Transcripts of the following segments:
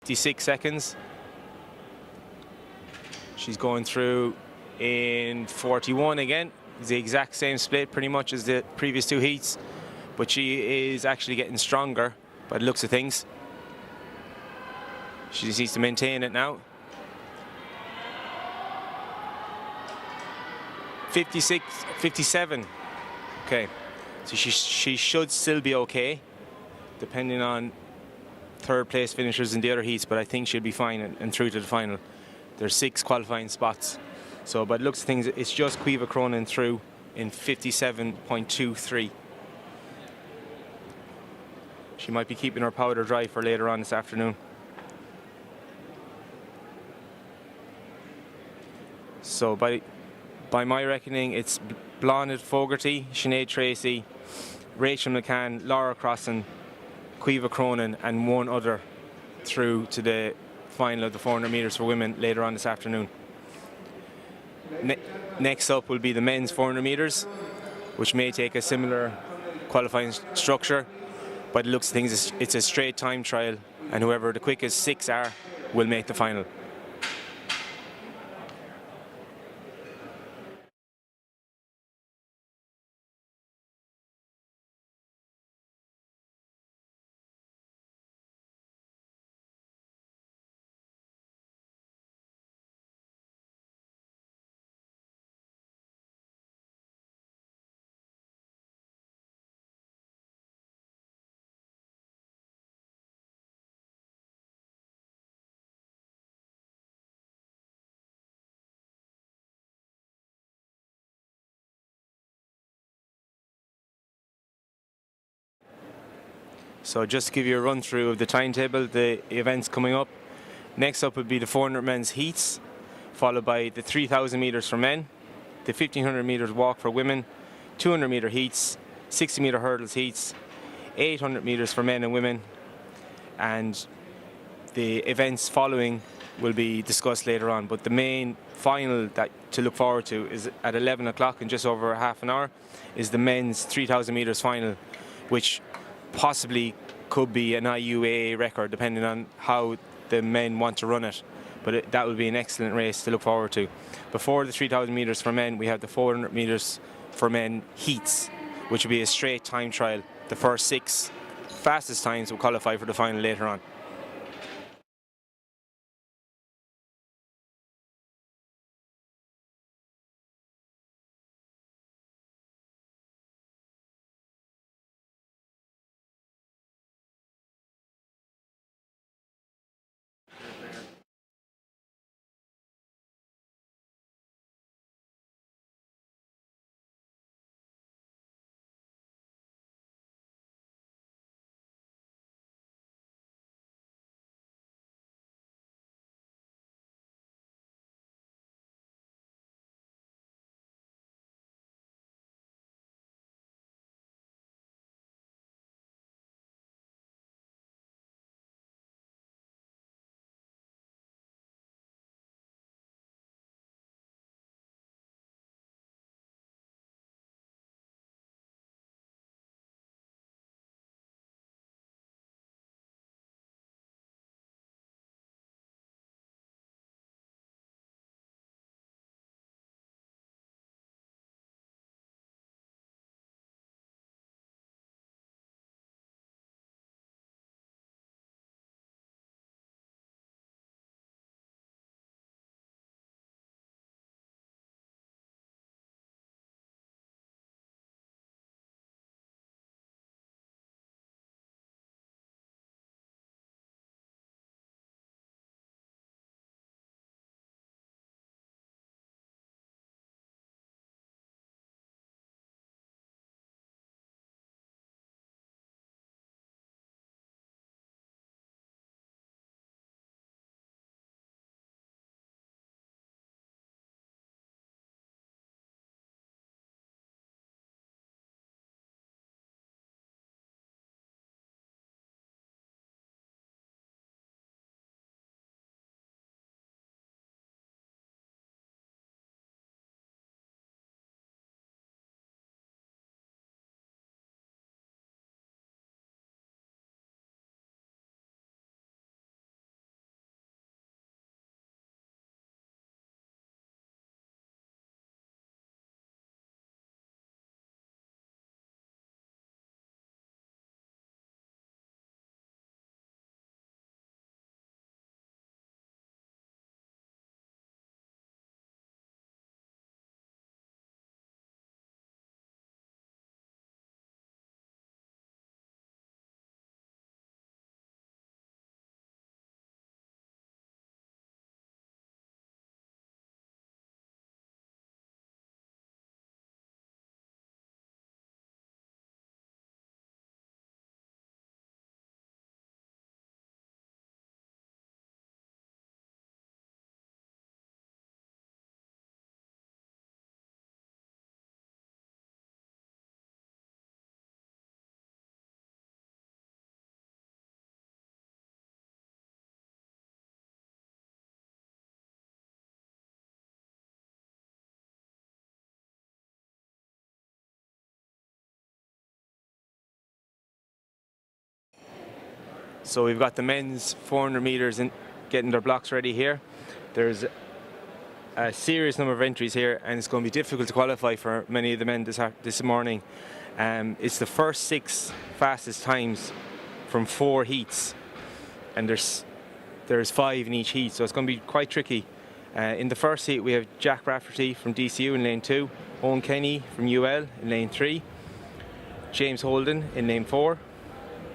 56 seconds. She's going through in 41 again. It's the exact same split pretty much as the previous two heats, but she is actually getting stronger by the looks of things. She just needs to maintain it now. 56, 57. Okay, so she should still be okay, depending on third place finishers in the other heats, but I think she'll be fine and through to the final. There's 6 qualifying spots. So by the looks of things, it's just Iua Record through in 57.23. She might be keeping her powder dry for later on this afternoon. So by my reckoning, it's Blonde Fogarty, Sinead Tracy, Rachel Mccann, Laura Crossan, Iua Record, and one other through to the final of the 400 metres for women later on this afternoon. Next up will be the men's 400 metres, which may take a similar qualifying structure. By the looks of things, it's a straight time trial, and whoever the quickest 6 are will make the final. So just to give you a run through of the timetable, the events coming up. Next up would be the 400 men's heats, followed by the 3,000 metres for men, the 1,500 metres walk for women, 200 metre heats, 60 metre hurdles heats, 800 metres for men and women, and the events following will be discussed later on. But the main final that to look forward to is at 11 o'clock in just over half an hour, is the men's 3,000 metres final, which possibly could be an IUAA record depending on how the men want to run it, but that would be an excellent race to look forward to. Before the 3,000 metres for men, we have the 400 metres for men heats, which will be a straight time trial. The first 6 fastest times will qualify for the final later on. So we've got the men's 400 metres in getting their blocks ready here. There's a serious number of entries here, and it's going to be difficult to qualify for many of the men this morning. It's the first 6 fastest times from 4 heats, and there's 5 in each heat, so it's going to be quite tricky. In the first heat we have Jack Rafferty from DCU in lane 2, Owen Kenny from UL in lane 3, James Holden in lane 4,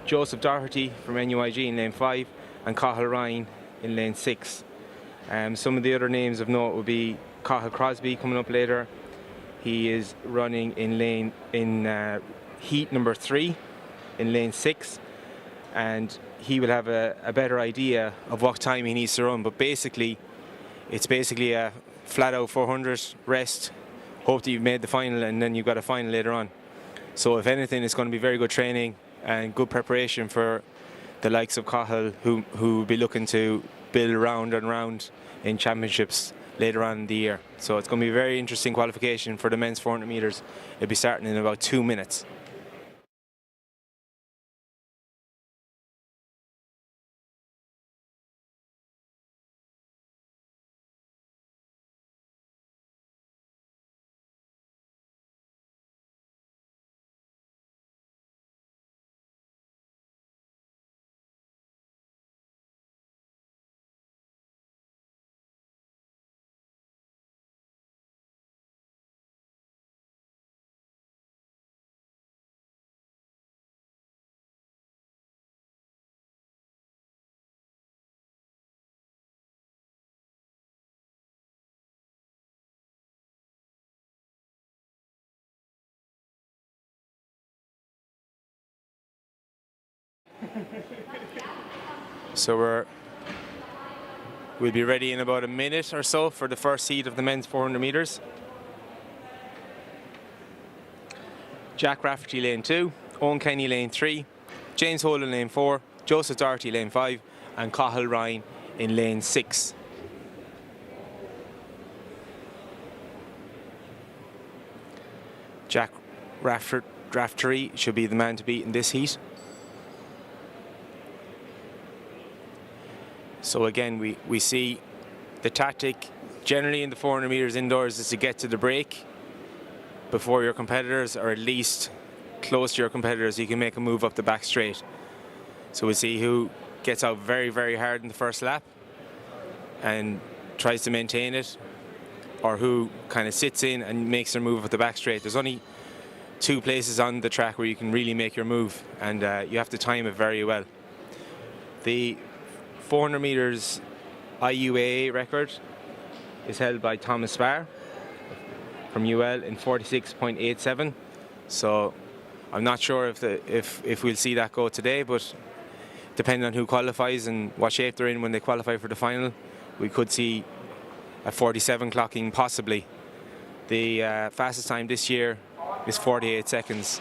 Joseph Doherty from NUIG in lane 5, and Cathal Ryan in lane 6. Some of the other names of note would be Cathal Crosby coming up later. He is running in heat number 3 in lane 6, and he will have a better idea of what time he needs to run. But basically, it's basically a flat out 400 rest, hope that you've made the final, and then you've got a final later on. So if anything, it's going to be very good training and good preparation for the likes of Cathal, who will be looking to build round and round in championships later on in the year. So it's going to be a very interesting qualification for the men's 400 metres. It'll be starting in about 2 minutes. So we'll be ready in about a minute or so for the first heat of the men's 400 metres. Jack Rafferty lane 2, Owen Kenny lane 3, James Holden lane 4, Joseph Doherty lane 5, and Cathal Ryan in lane 6. Jack Rafferty should be the man to beat in this heat. So again, we see the tactic generally in the 400 metres indoors is to get to the break before your competitors, or at least close to your competitors. You can make a move up the back straight. So we'll see who gets out very, very hard in the first lap and tries to maintain it, or who kind of sits in and makes their move up the back straight. There's only 2 places on the track where you can really make your move, and you have to time it very well. The 400 metres IUAA record is held by Thomas Spar from UL in 46.87. So I'm not sure if we'll see that go today, but depending on who qualifies and what shape they're in when they qualify for the final, we could see a 47 clocking possibly. The fastest time this year is 48 seconds.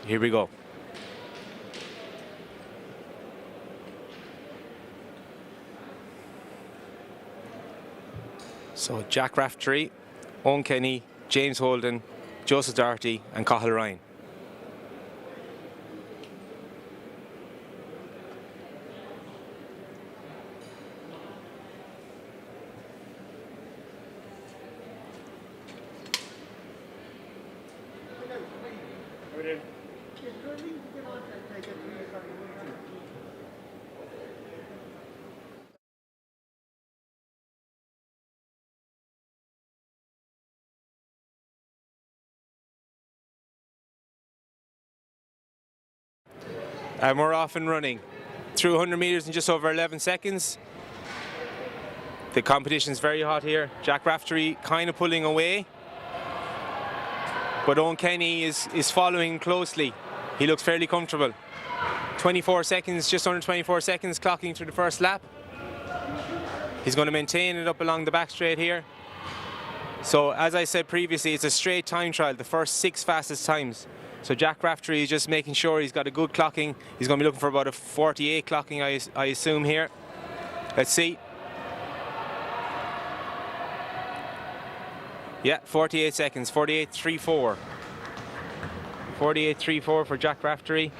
Here we go. So Jack Rafferty, Owen Kenny, James Holden, Joseph Doherty and Cathal Ryan. And we're off and running. Through 100 metres in just over 11 seconds. The competition's very hot here. Jack Rafferty kind of pulling away, but Owen Kenny is following closely. He looks fairly comfortable. 24 seconds, just under 24 seconds clocking through the first lap. He's going to maintain it up along the back straight here. So as I said previously, it's a straight time trial, the first 6 fastest times. So Jack Rafferty is just making sure he's got a good clocking. He's going to be looking for about a 48 clocking, I assume here. Let's see. Yeah, 48 seconds, 48.34. 48.34 for Jack Rafferty.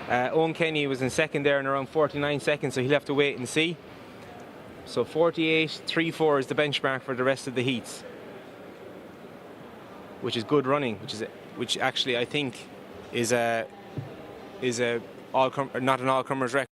Owen Kenny was in second there in around 49 seconds, so he'll have to wait and see. So 48.34 is the benchmark for the rest of the heats, which is good running, which actually I think is not an all-comers record.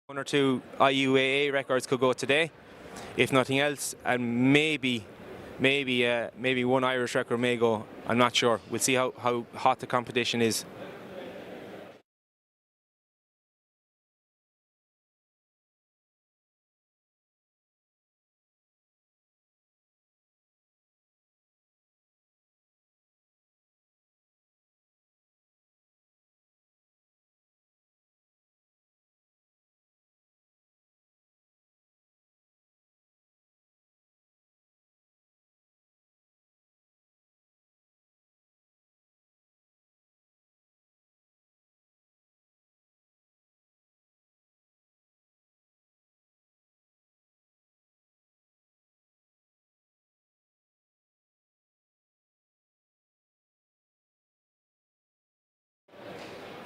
One or two IUAA records could go today, if nothing else, and maybe one Irish record may go. I'm not sure. We'll see how hot the competition is.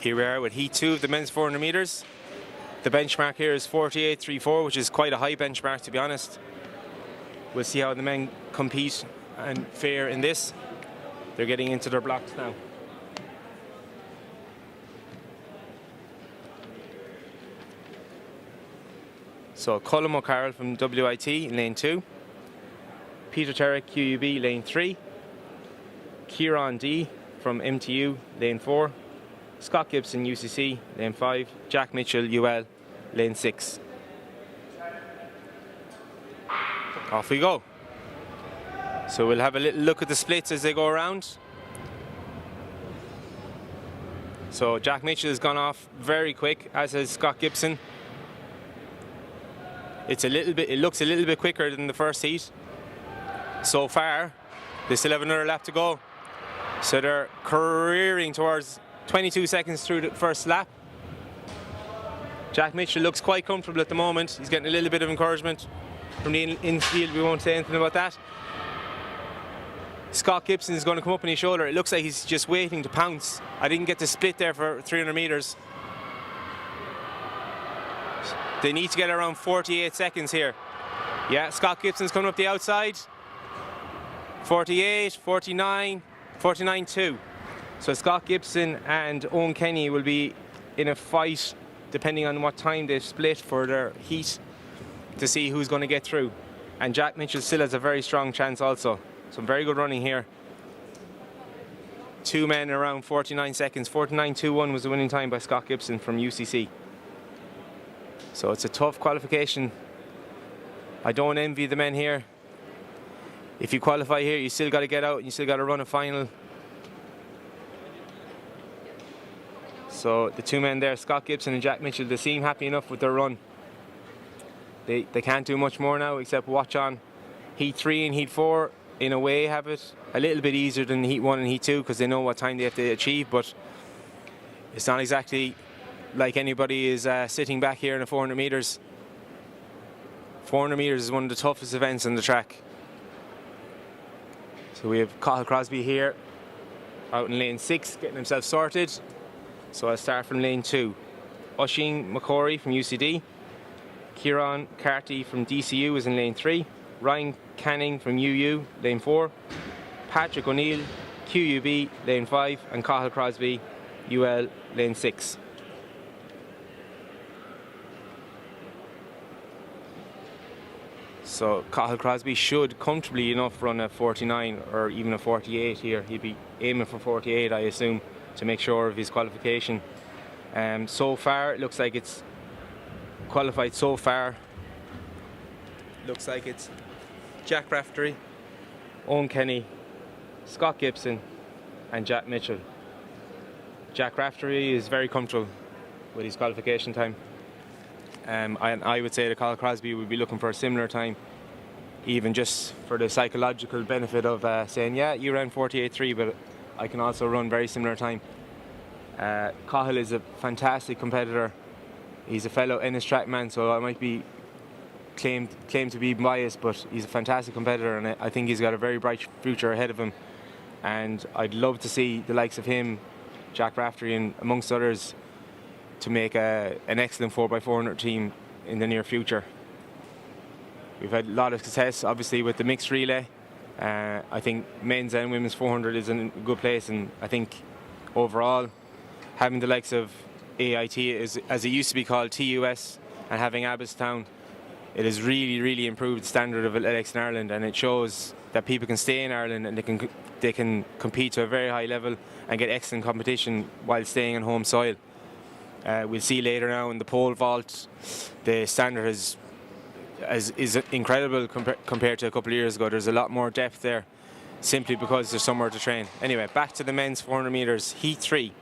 Here we are with Heat 2 of the men's 400 metres. The benchmark here is 48.34, which is quite a high benchmark, to be honest. We'll see how the men compete and fare in this. They're getting into their blocks now. So Colm O'Carroll from WIT in lane 2. Peter Terrick, QUB, lane 3. Kieran D from MTU, lane 4. Scott Gibson, UCC, lane 5. Jack Mitchell, UL, lane 6. Off we go. So we'll have a little look at the splits as they go around. So Jack Mitchell has gone off very quick, as has Scott Gibson. It looks a little bit quicker than the first heat. So far, they still have another lap to go. So they're careering towards 22 seconds through the first lap. Jack Mitchell looks quite comfortable at the moment. He's getting a little bit of encouragement from the infield. We won't say anything about that. Scott Gibson is going to come up on his shoulder. It looks like he's just waiting to pounce. I didn't get the split there for 300 metres. They need to get around 48 seconds here. Yeah, Scott Gibson's coming up the outside. 48, 49, 49.2. So Scott Gibson and Owen Kenny will be in a fight, depending on what time they split for their heat, to see who's going to get through. And Jack Mitchell still has a very strong chance also. Some very good running here. Two men around 49 seconds. 49.21 was the winning time by Scott Gibson from UCC. So it's a tough qualification I don't envy the men here. If you qualify here, you still got to get out and you still got to run a final. So the two men there, Scott Gibson and Jack Mitchell, they seem happy enough with their run. They can't do much more now except watch on. Heat 3 and Heat 4 in a way have it a little bit easier than Heat 1 and Heat 2 because they know what time they have to achieve, but it's not exactly like anybody is sitting back here in a 400 metres. 400 metres is one of the toughest events on the track. So we have Cathal Crosby here out in lane 6 getting himself sorted. So I'll start from lane 2. Oisin McCorry from UCD. Kieran Carty from DCU is in lane 3. Ryan Canning from UU, lane 4. Patrick O'Neill, QUB, lane 5. And Cathal Crosby, UL, lane 6. So Cathal Crosby should comfortably enough run a 49 or even a 48 here. He'd be aiming for 48, I assume, to make sure of his qualification. So far, it looks like it's qualified so far. Looks like it's Jack Raftery, Owen Kenny, Scott Gibson and Jack Mitchell. Jack Raftery is very comfortable with his qualification time. I would say that Cathal Crosby would be looking for a similar time, even just for the psychological benefit of saying, yeah, you ran 48.3, but I can also run very similar time. Cathal is a fantastic competitor. He's a fellow Ennis track man, so I might be claimed to be biased, but he's a fantastic competitor, and I think he's got a very bright future ahead of him. And I'd love to see the likes of him, Jack Raftery, and amongst others, to make an excellent 4x400 team in the near future. We've had a lot of success, obviously, with the mixed relay. I think men's and women's 400 is in a good place, and I think overall, having the likes of AIT, as it used to be called, TUS, and having Abbottstown, it has really, really improved the standard of athletics in Ireland, and it shows that people can stay in Ireland and they can compete to a very high level and get excellent competition while staying on home soil. We'll see later now in the pole vault, the standard is incredible compared to a couple of years ago. There's a lot more depth there, simply because there's somewhere to train. Anyway, back to the men's 400 metres. Heat 3.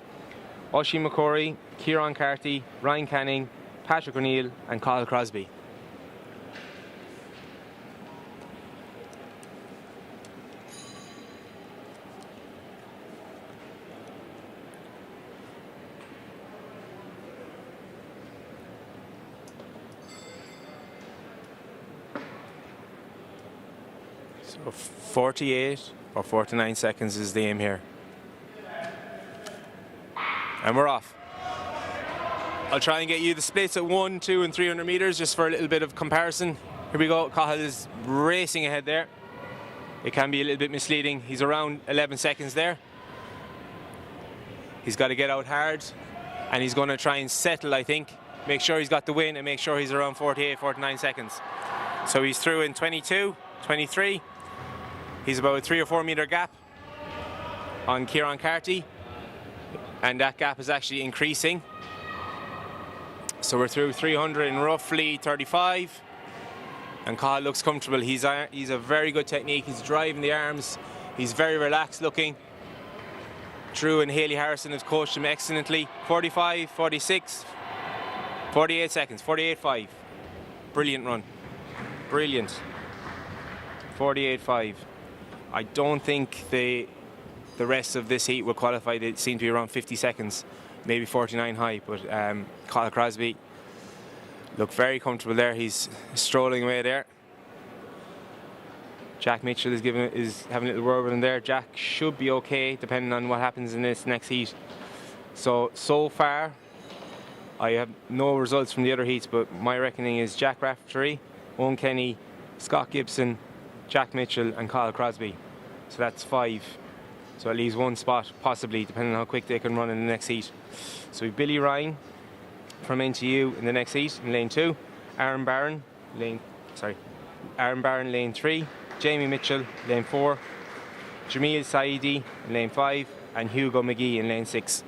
Oisin McCorry, Kieran Carty, Ryan Canning, Patrick O'Neill and Cathal Crosby. So 48 or 49 seconds is the aim here. And we're off. I'll try and get you the splits at 1, 2 and 300 metres just for a little bit of comparison. Here we go. Cathal is racing ahead there. It can be a little bit misleading. He's around 11 seconds there. He's got to get out hard and he's going to try and settle, I think. Make sure he's got the win and make sure he's around 48, 49 seconds. So he's through in 22, 23. He's about a 3 or 4 metre gap on Kieran Carty. And that gap is actually increasing. So we're through 300 in roughly 35. And Cathal looks comfortable. He's a very good technique. He's driving the arms. He's very relaxed looking. Drew and Haley Harrison have coached him excellently. 45, 46, 48 seconds, 48.5. Brilliant run. Brilliant. 48.5. I don't think the rest of this heat will qualify. They seem to be around 50 seconds, maybe 49 high, but Cathal Crosby looked very comfortable there. He's strolling away there. Jack Mitchell is having a little word with him there. Jack should be okay depending on what happens in this next heat. So far I have no results from the other heats, but my reckoning is Jack Raftery, Owen Kenny, Scott Gibson, Jack Mitchell and Cathal Crosby. So that's 5. So at least 1 spot, possibly, depending on how quick they can run in the next heat. So we've Billy Ryan from NTU in the next heat in lane 2, Aaron Barron, lane 3, Jamie Mitchell, lane 4, Jamil Saidi in lane 5, and Hugo McGee in lane 6.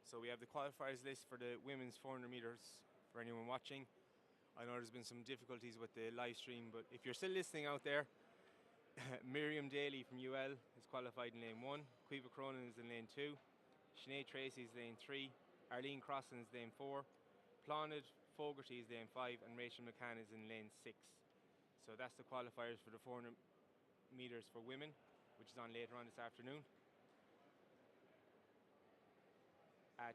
So we have the qualifiers list for the women's 400 metres for anyone watching. I know there's been some difficulties with the live stream, but if you're still listening out there, Miriam Daly from Newell is qualified in lane 1, Quiva Cronin is in lane 2, Sinead Tracy is lane 3, Arlene Crossan is lane 4, Planid Fogarty is lane 5, and Rachel Mccann is in lane 6. So that's the qualifiers for the 400 metres for women, which is on later on this afternoon at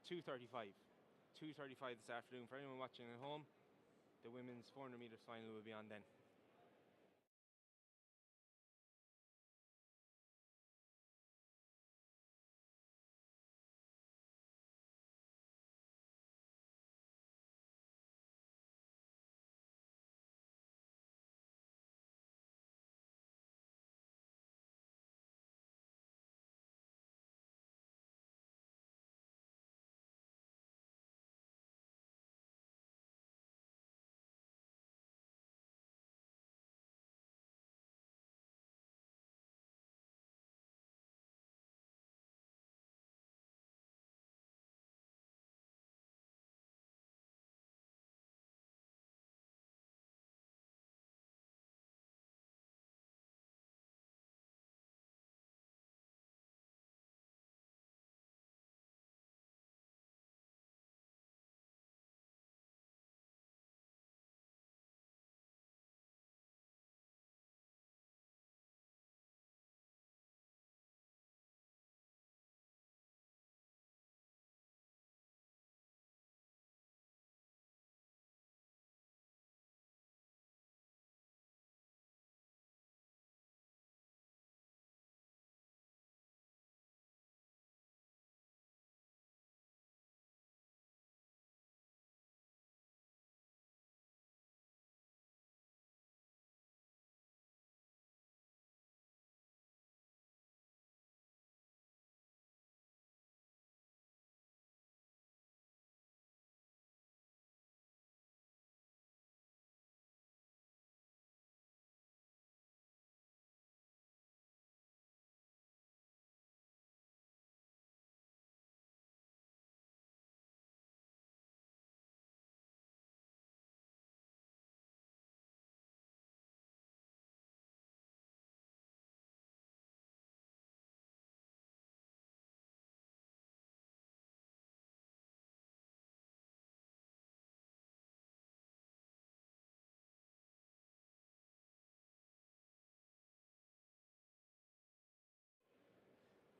2:35. 2:35 this afternoon. For anyone watching at home, the women's 400 metres final will be on then.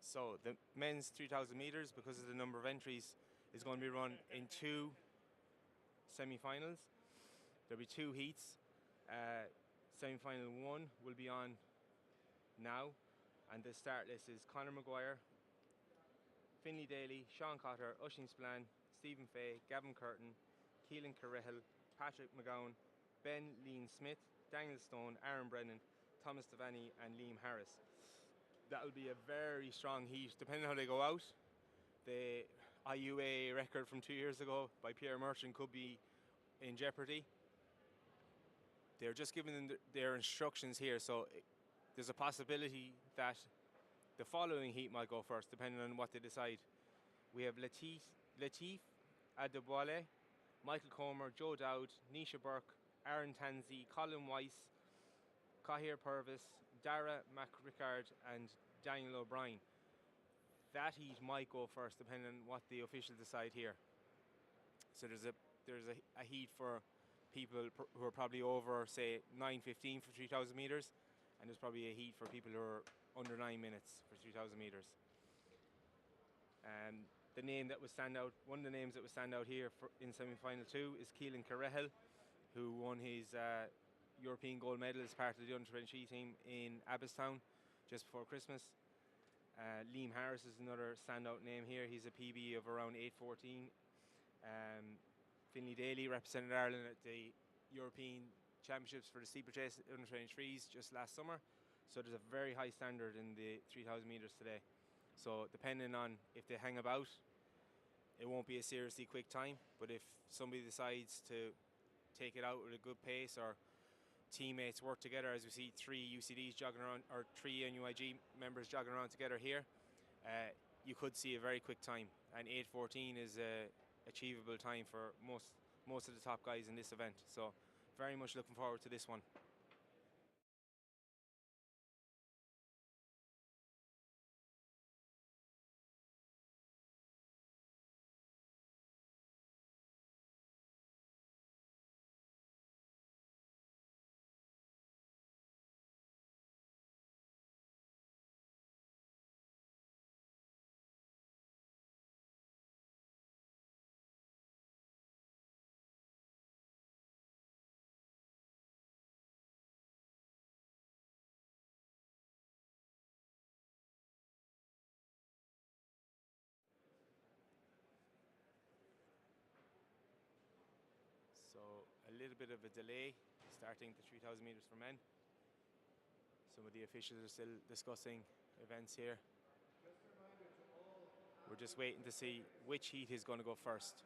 So the men's 3,000 metres, because of the number of entries, is going to be run in 2 semi-finals. There'll be 2 heats. Semi-final 1 will be on now, and the start list is Conor Maguire, Finlay Daly, Sean Cotter, Oisin Spillane, Stephen Fay, Gavin Curtin, Keelan Carrihil, Patrick McGowan, Ben Lean Smith, Daniel Stone, Aaron Brennan, Thomas Devaney, and Liam Harris. That will be a very strong heat, depending on how they go out. The IUAA record from 2 years ago by Pierre Merchant could be in jeopardy. They're just giving them their instructions here, so there's a possibility that the following heat might go first, depending on what they decide. We have Latif Adeboale, Michael Comer, Joe Dowd, Nisha Burke, Aaron Tansey, Colin Weiss, Cahir Purvis, Dara McRicard, and Daniel O'Brien. That heat might go first, depending on what the officials decide here. So there's a heat for people who are probably over, say, 9:15 for 3,000 metres, and there's probably a heat for people who are under 9 minutes for 3,000 metres. The name that would stand out, one of the names that would stand out here in semi-final 2 is Keelan Carrihil, who won his European gold medal as part of the under-23 team in Abbottstown just before Christmas. Liam Harris is another standout name here. He's a PB of around 8:14. Finlay Daly represented Ireland at the European Championships for the steeplechase under-23s just last summer. So there's a very high standard in the 3,000 metres today. So depending on if they hang about, it won't be a seriously quick time. But if somebody decides to take it out at a good pace, or teammates work together, as we see 3 UCDs jogging around, or 3 NUIG members jogging around together here, you could see a very quick time, and 8:14 is a achievable time for most of the top guys in this event. So very much looking forward to this one. So a little bit of a delay starting the 3,000 meters for men. Some of the officials are still discussing events here. We're just waiting to see which heat is going to go first.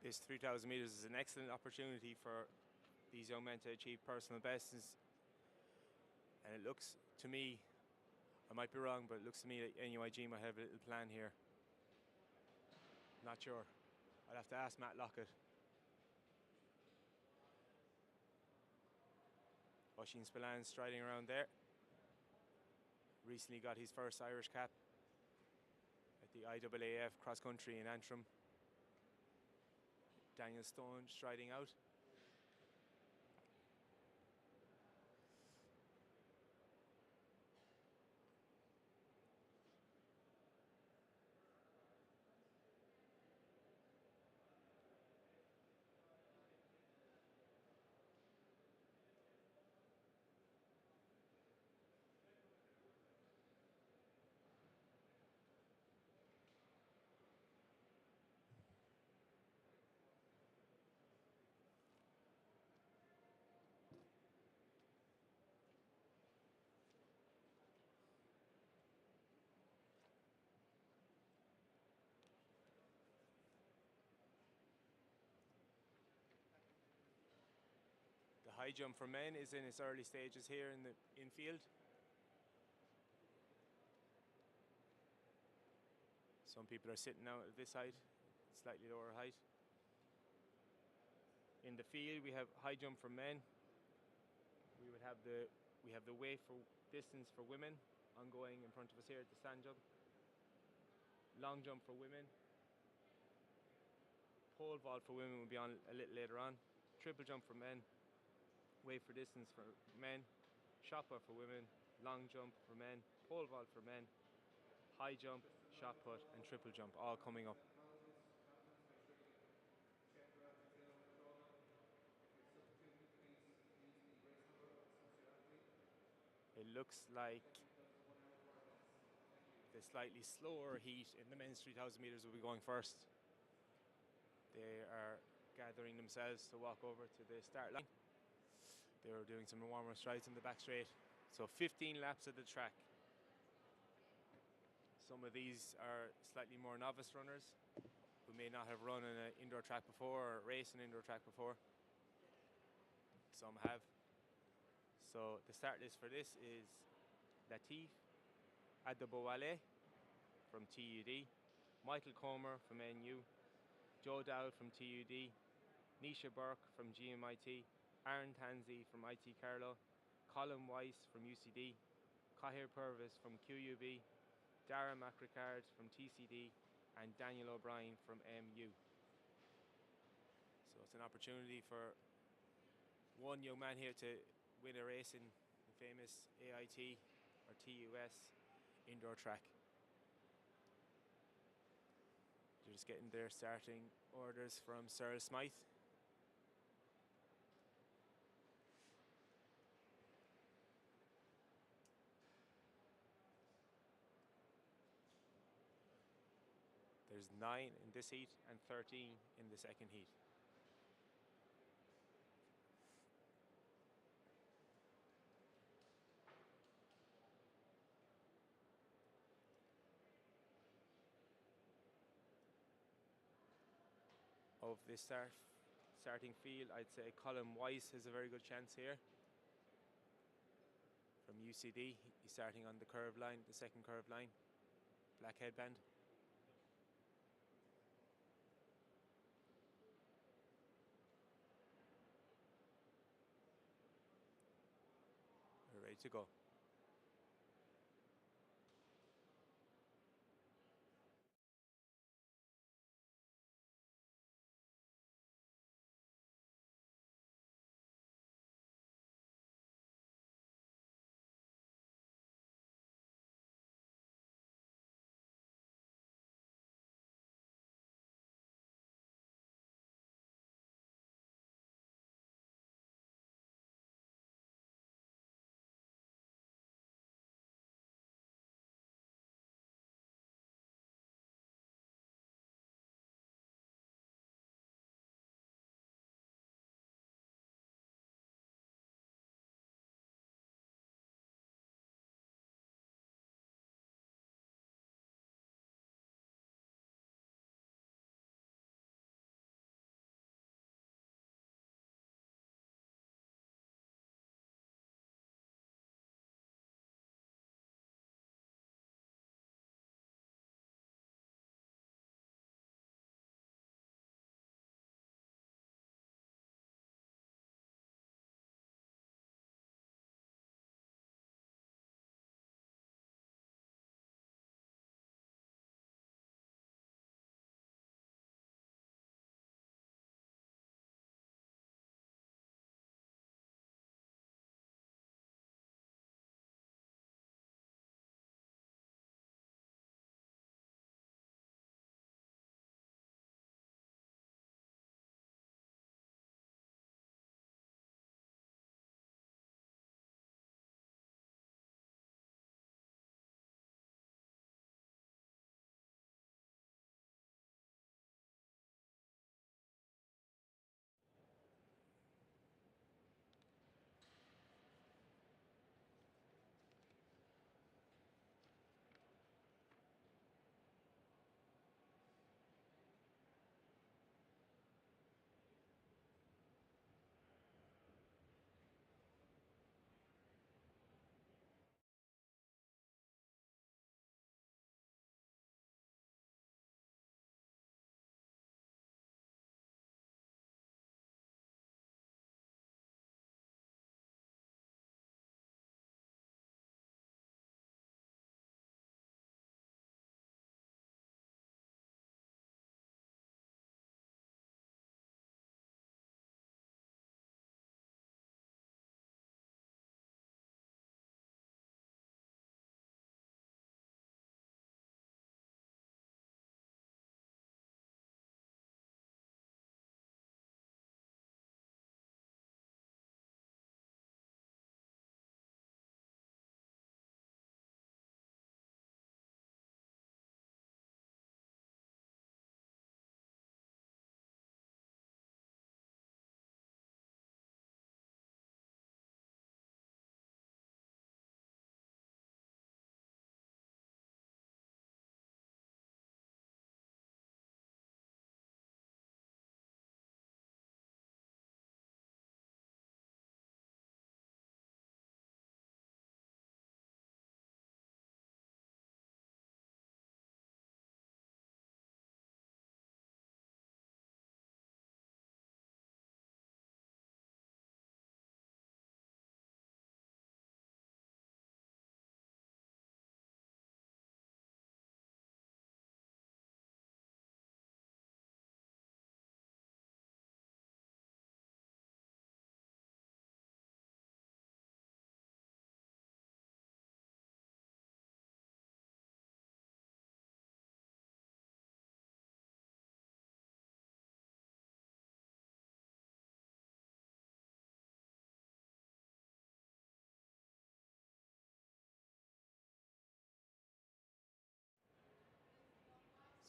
This 3,000 meters is an excellent opportunity for these young men to achieve personal bests, and it looks to me, I might be wrong, but it looks to me like NUIG might have a little plan here. Not sure. I'll have to ask Matt Lockett. Oisin Spillane striding around there. Recently got his first Irish cap at the IAAF cross country in Antrim. Daniel Stone striding out. The high jump for men is in its early stages here in the infield. Some people are sitting out at this height, slightly lower height. In the field, we have high jump for men. We have the weight for distance for women ongoing in front of us here at the stand jump. Long jump for women. Pole vault for women will be on a little later on. Triple jump for men. Weight for distance for men. Shot put for women. Long jump for men. Pole vault for men. High jump, shot put, and triple jump all coming up. It looks like the slightly slower heat in the men's 3,000 meters will be going first. They are gathering themselves to walk over to the start line. They were doing some warm-up strides in the back straight. So 15 laps of the track. Some of these are slightly more novice runners who may not have run in an indoor track before or raced an indoor track before. Some have. So the start list for this is Latif Adebowale from TUD, Michael Comer from NU, Joe Dowd from TUD, Nisha Burke from GMIT, Aaron Tansey from IT Carlow, Colin Weiss from UCD, Cahir Purvis from QUB, Dara McRicard from TCD, and Daniel O'Brien from MU. So it's an opportunity for one young man here to win a race in the famous AIT or TUS indoor track. They're just getting their starting orders from Cyril Smythe. There's 9 in this heat and 13 in the second heat. Of this starting field, I'd say Colin Weiss has a very good chance here. From UCD, he's starting on the curve line, the second curve line, black headband. We're ready to go.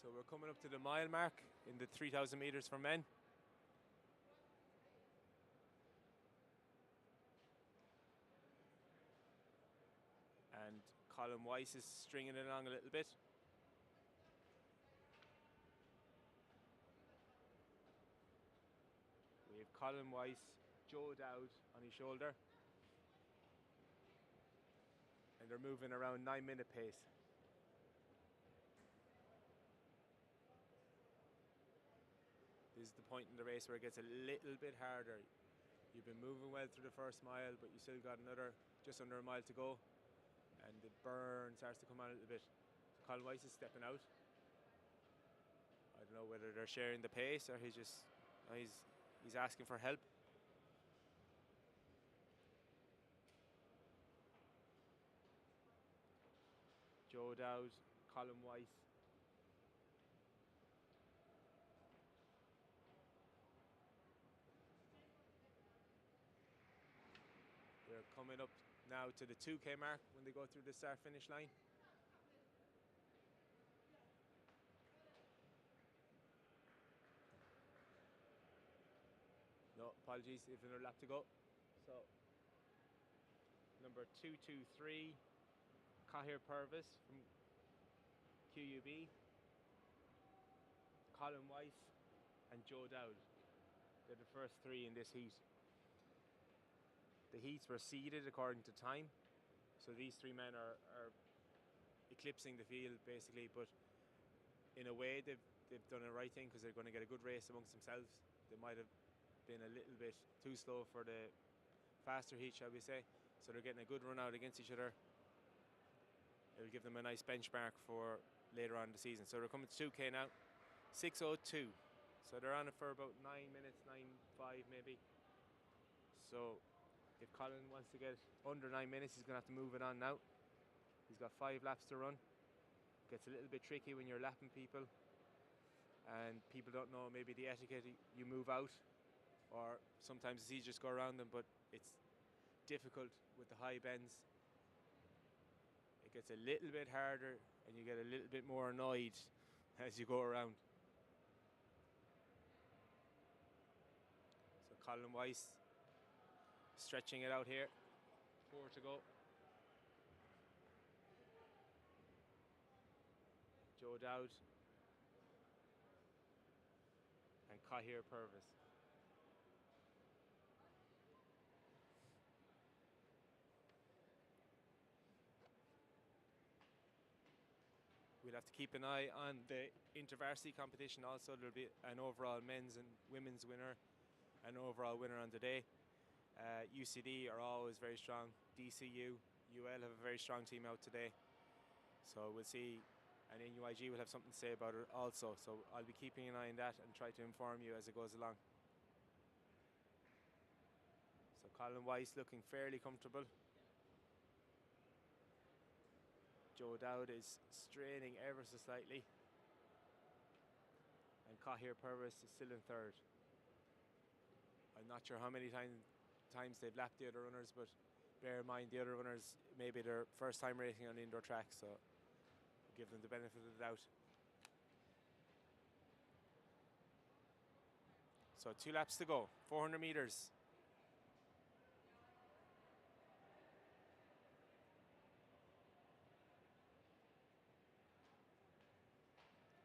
So we're coming up to the mile mark in the 3,000 meters for men. And Colin Weiss is stringing it along a little bit. We have Colin Weiss, Joe Dowd on his shoulder. And they're moving around 9-minute pace. This is the point in the race where it gets a little bit harder. You've been moving well through the first mile, but you still got another just under a mile to go. And the burn starts to come on a little bit. So Colin Weiss is stepping out. I don't know whether they're sharing the pace or he's asking for help. Joe Dowd, Colin Weiss. They're coming up now to the 2K mark when they go through the start-finish line. No, apologies, if another lap to go. So, number 223, Cahir Purvis from QUB, Colin Weiss and Joe Dowd. They're the first three in this heat. The heats were seeded according to time, so these three men are eclipsing the field basically, but in a way they've done the right thing because they're going to get a good race amongst themselves. They might have been a little bit too slow for the faster heat, shall we say, so they're getting a good run out against each other. It'll give them a nice benchmark for later on in the season. So they're coming to 2K now, 6:02. So they're on it for about 9 minutes, 9:05 maybe. So if Colin wants to get under 9 minutes, he's going to have to move it on now. He's got 5 laps to run. Gets a little bit tricky when you're lapping people and people don't know maybe the etiquette. You move out, or sometimes it's easy to just go around them, but it's difficult with the high bends. It gets a little bit harder and you get a little bit more annoyed as you go around. So Colin Weiss stretching it out here. 4 to go. Joe Dowd and Cahir Purvis. We'll have to keep an eye on the Intervarsity competition also. There'll be an overall men's and women's winner, an overall winner on the day. UCD are always very strong. DCU, UL have a very strong team out today. So we'll see, and NUIG will have something to say about it also. So I'll be keeping an eye on that and try to inform you as it goes along. So Colin Weiss looking fairly comfortable. Joe Dowd is straining ever so slightly. And Cahir Purvis is still in third. I'm not sure how many times they've lapped the other runners, but bear in mind the other runners, maybe their first time racing on indoor tracks, so give them the benefit of the doubt. So 2 laps to go, 400 meters.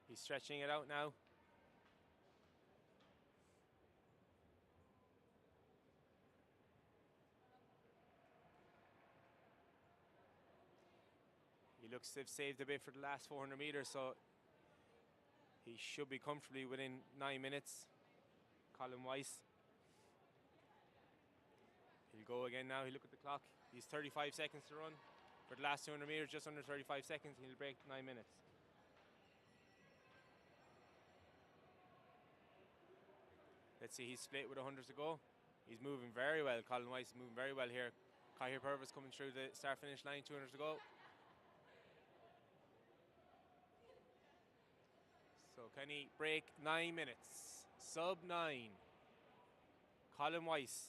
He's stretching it out now. He looks to have saved a bit for the last 400 meters, so he should be comfortably within 9 minutes. Colin Weiss. He'll go again now. He'll look at the clock. He's 35 seconds to run. For the last 200 meters, just under 35 seconds, he'll break 9 minutes. Let's see, he's split with 100 to go. He's moving very well. Colin Weiss is moving very well here. Cahir Purvis coming through the start-finish line, 200 to go. So can he break 9 minutes? Sub 9. Colin Weiss.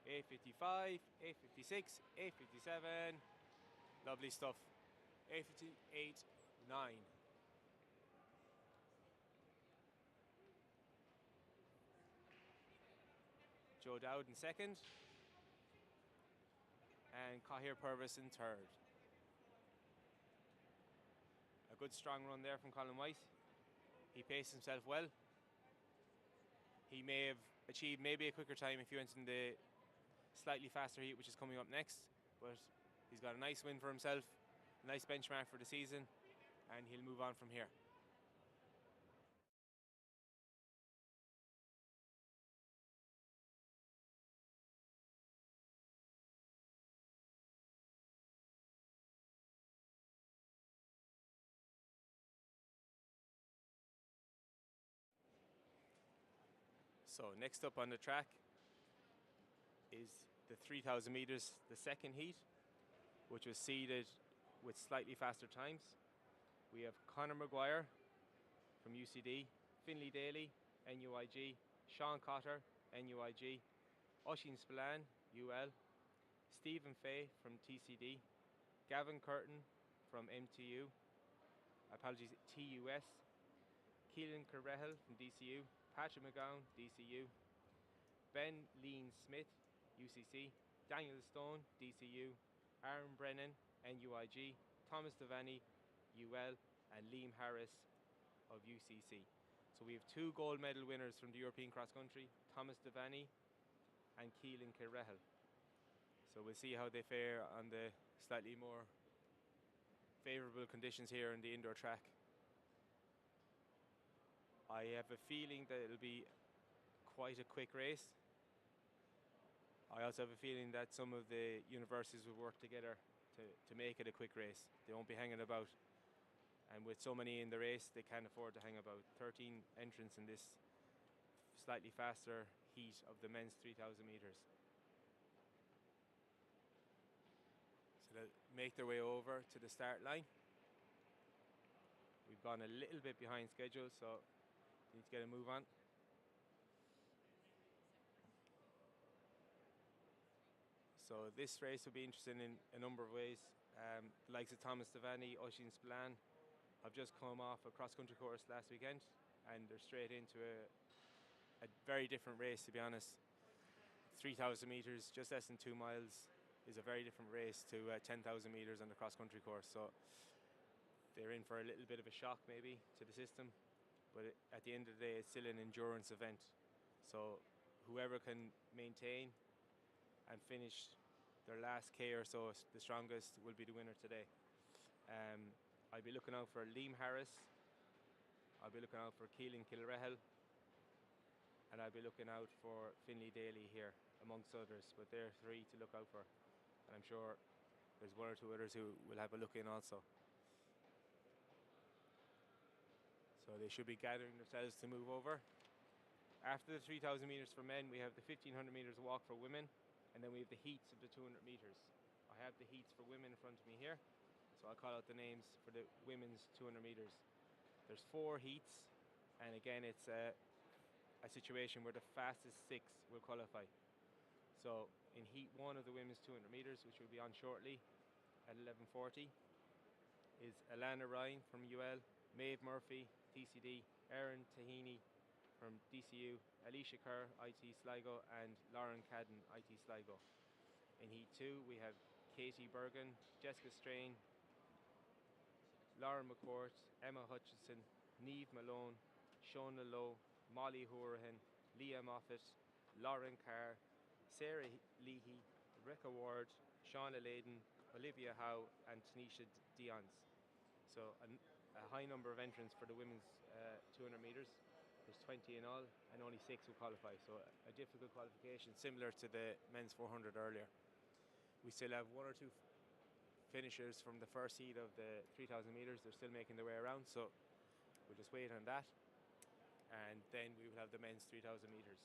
8:55, 8:56, 8:57. Lovely stuff. 8:58, 9. Joe Dowd in second. And Cahir Purvis in third. A good strong run there from Colin White. He paced himself well. He may have achieved maybe a quicker time if he went in the slightly faster heat, which is coming up next. But he's got a nice win for himself, a nice benchmark for the season, and he'll move on from here. So next up on the track is the 3,000 metres, the second heat, which was seeded with slightly faster times. We have Conor Maguire from UCD, Finlay Daly, NUIG, Sean Cotter, NUIG, Oisin Spillane, UL, Stephen Fay from TCD, Gavin Curtin from MTU, TUS, Keelan Carrehel from DCU, Patrick McGowan, DCU, Ben Lean Smith, UCC, Daniel Stone, DCU, Aaron Brennan, NUIG, Thomas Devaney, UL, and Liam Harris of UCC. So we have 2 gold medal winners from the European cross country, Thomas Devaney and Keelan Carrehel. So we'll see how they fare on the slightly more favourable conditions here in the indoor track. I have a feeling that it'll be quite a quick race. I also have a feeling that some of the universities will work together to make it a quick race. They won't be hanging about. And with so many in the race, they can't afford to hang about. 13 entrants in this slightly faster heat of the men's 3,000 metres. So they'll make their way over to the start line. We've gone a little bit behind schedule, so need to get a move on. So this race will be interesting in a number of ways. The likes of Thomas Devaney, Oisin Spillane have just come off a cross-country course last weekend, and they're straight into a very different race, to be honest. 3,000 metres, just less than 2 miles, is a very different race to 10,000 metres on the cross-country course. So they're in for a little bit of a shock maybe to the system, but at the end of the day, it's still an endurance event. So whoever can maintain and finish their last K or so, the strongest, will be the winner today. I'll be looking out for Liam Harris, I'll be looking out for Keelan Kilrehel, and I'll be looking out for Finlay Daly here, amongst others. But they're 3 to look out for, and I'm sure there's 1 or 2 others who will have a look in also. So they should be gathering themselves to move over. After the 3,000 metres for men, we have the 1,500 metres walk for women, and then we have the heats of the 200 metres. I have the heats for women in front of me here, so I'll call out the names for the women's 200 metres. There's 4 heats, and again, it's a situation where the fastest 6 will qualify. So in heat 1 of the women's 200 metres, which will be on shortly at 11:40, is Alana Ryan from UL, Maeve Murphy, TCD, Erin Tahini from DCU, Alicia Kerr, IT Sligo, and Lauren Cadden, IT Sligo. In heat 2, we have Katie Bergen, Jessica Strain, Lauren McCourt, Emma Hutchinson, Niamh Malone, Shona Lowe, Molly Hourahan, Leah Moffat, Lauren Carr, Sarah Leahy, Rebecca Ward, Shauna Layden, Olivia Howe, and Tanisha Dions. So a high number of entrants for the women's 200 metres. There's 20 in all, and only 6 will qualify. So a difficult qualification, similar to the men's 400 earlier. We still have 1 or 2 finishers from the first heat of the 3,000 metres. They're still making their way around, so we'll just wait on that. And then we will have the men's 3,000 metres.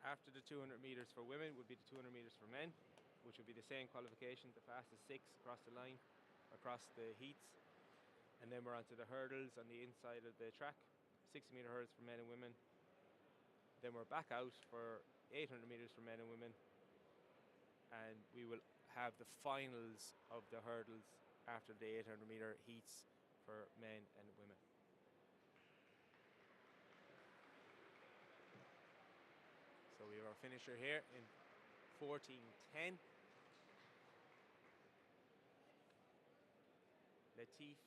After the 200 metres for women would be the 200 metres for men, which would be the same qualification, the fastest 6 across the line, across the heats. And then we're onto the hurdles on the inside of the track, 60 metre hurdles for men and women. Then we're back out for 800 metres for men and women. And we will have the finals of the hurdles after the 800 meter heats for men and women. So we have our finisher here in 14:10. Latif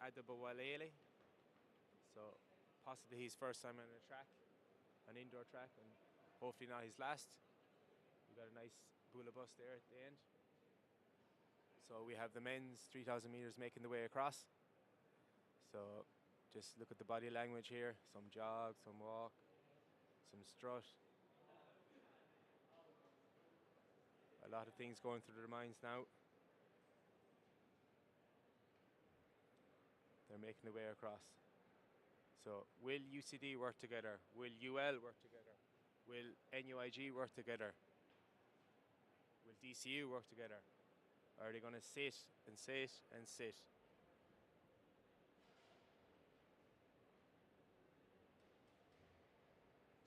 Adebowalele. So possibly his first time on a track, an indoor track, and hopefully not his last. We got a nice bula bus there at the end. So we have the men's 3,000 meters making the way across. So just look at the body language here. Some jog, some walk, some strut. A lot of things going through their minds now. They're making the way across. So will UCD work together? Will UL work together? Will NUIG work together? Will DCU work together? Or are they going to sit and sit and sit?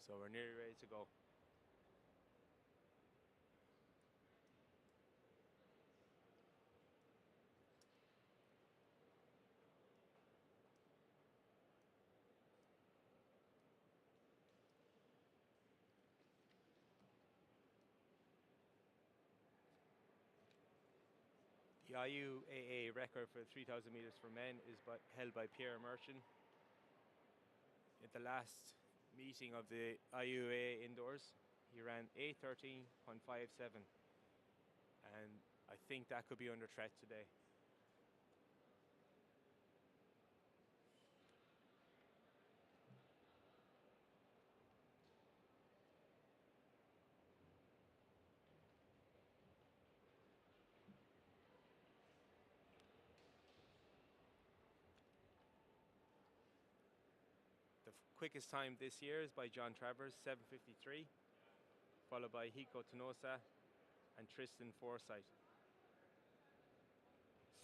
So we're nearly ready to go. The IUAA record for 3,000 meters for men is held by Pierre Merchant. At the last meeting of the IUAA indoors, he ran 8:13.57, and I think that could be under threat today. The quickest time this year is by John Travers, 7:53, followed by Hiko Tanosa and Tristan Forsyth.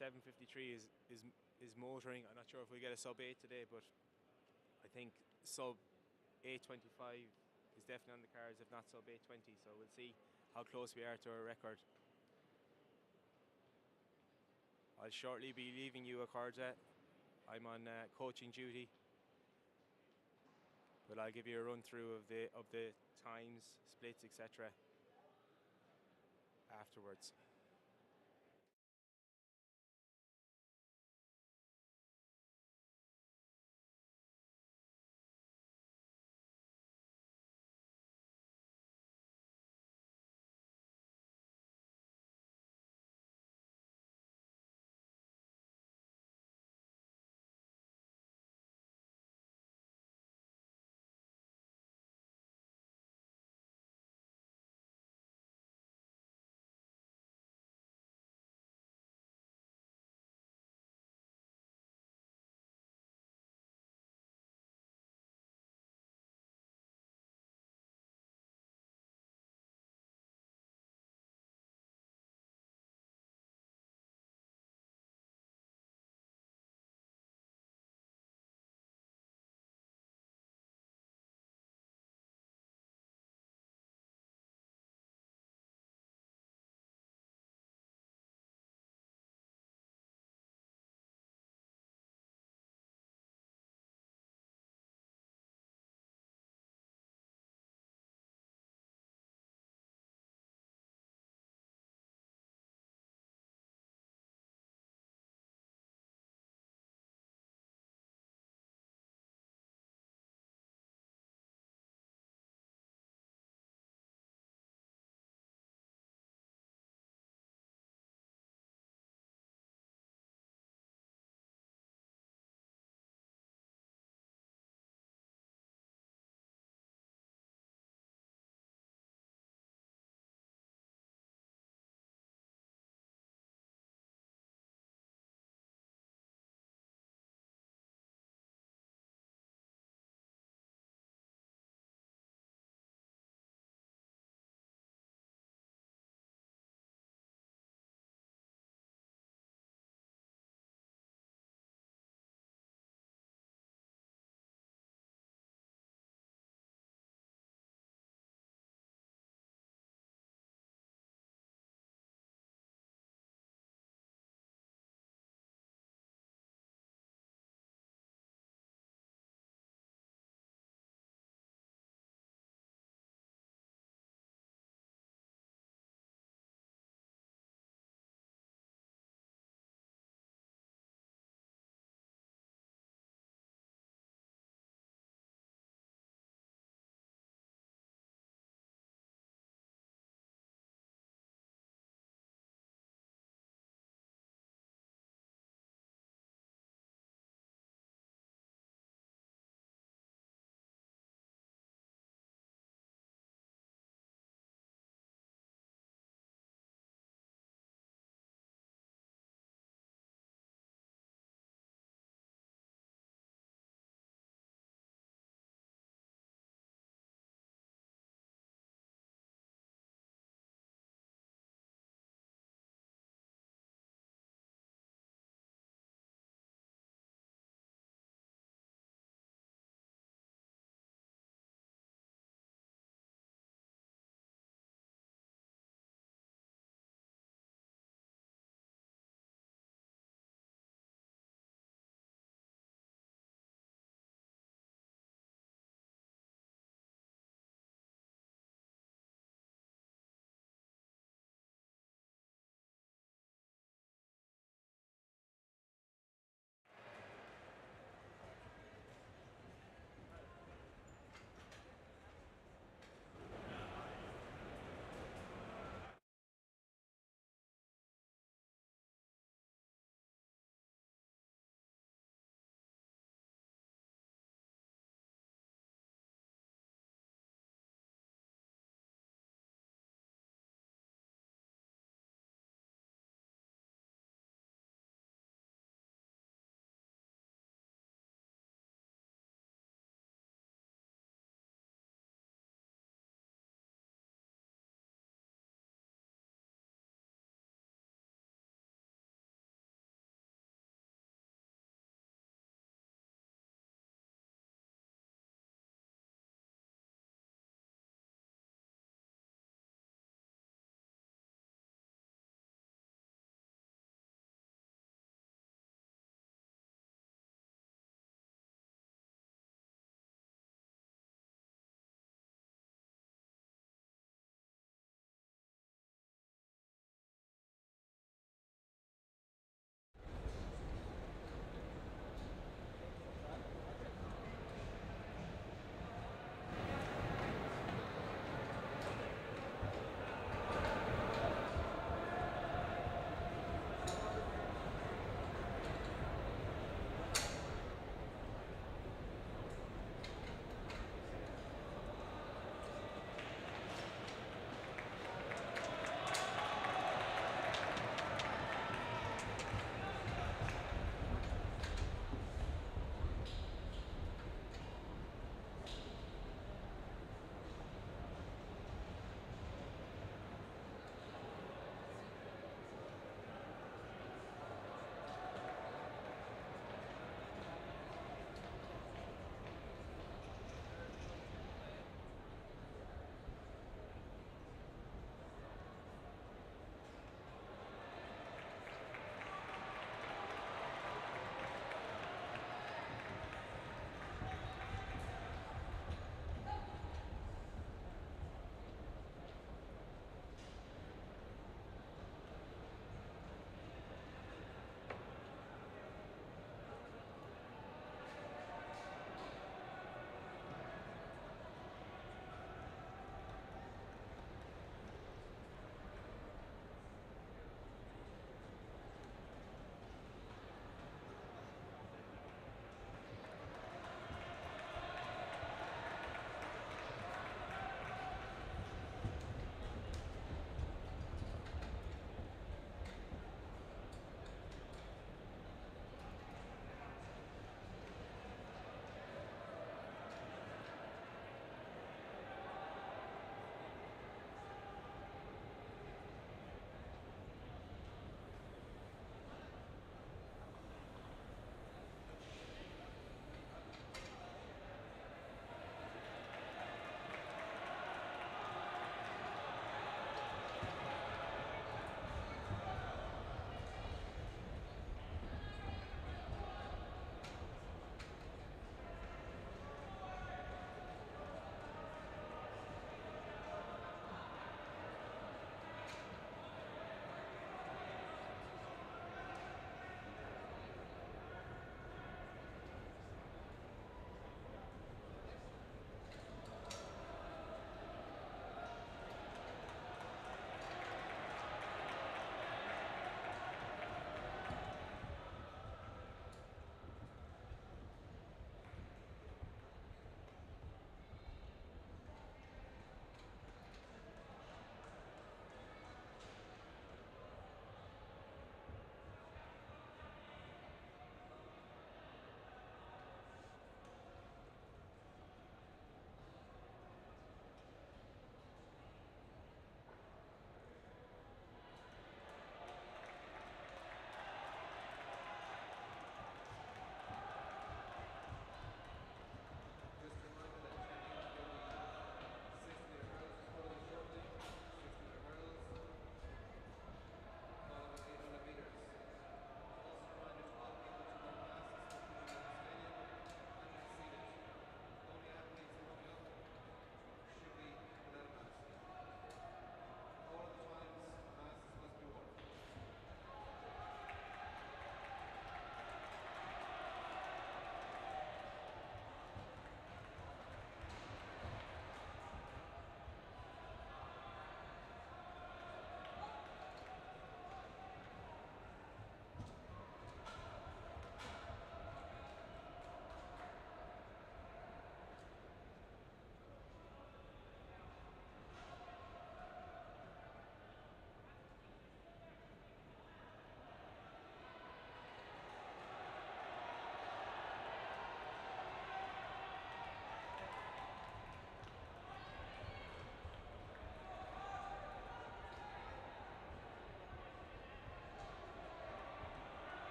7:53 is motoring. I'm not sure if we get a sub 8 today, but I think sub 8:25 is definitely on the cards, if not sub 8:20. So we'll see how close we are to our record. I'll shortly be leaving Iua Record. I'm on coaching duty, but I'll give you a run through of the times, splits, etc. afterwards.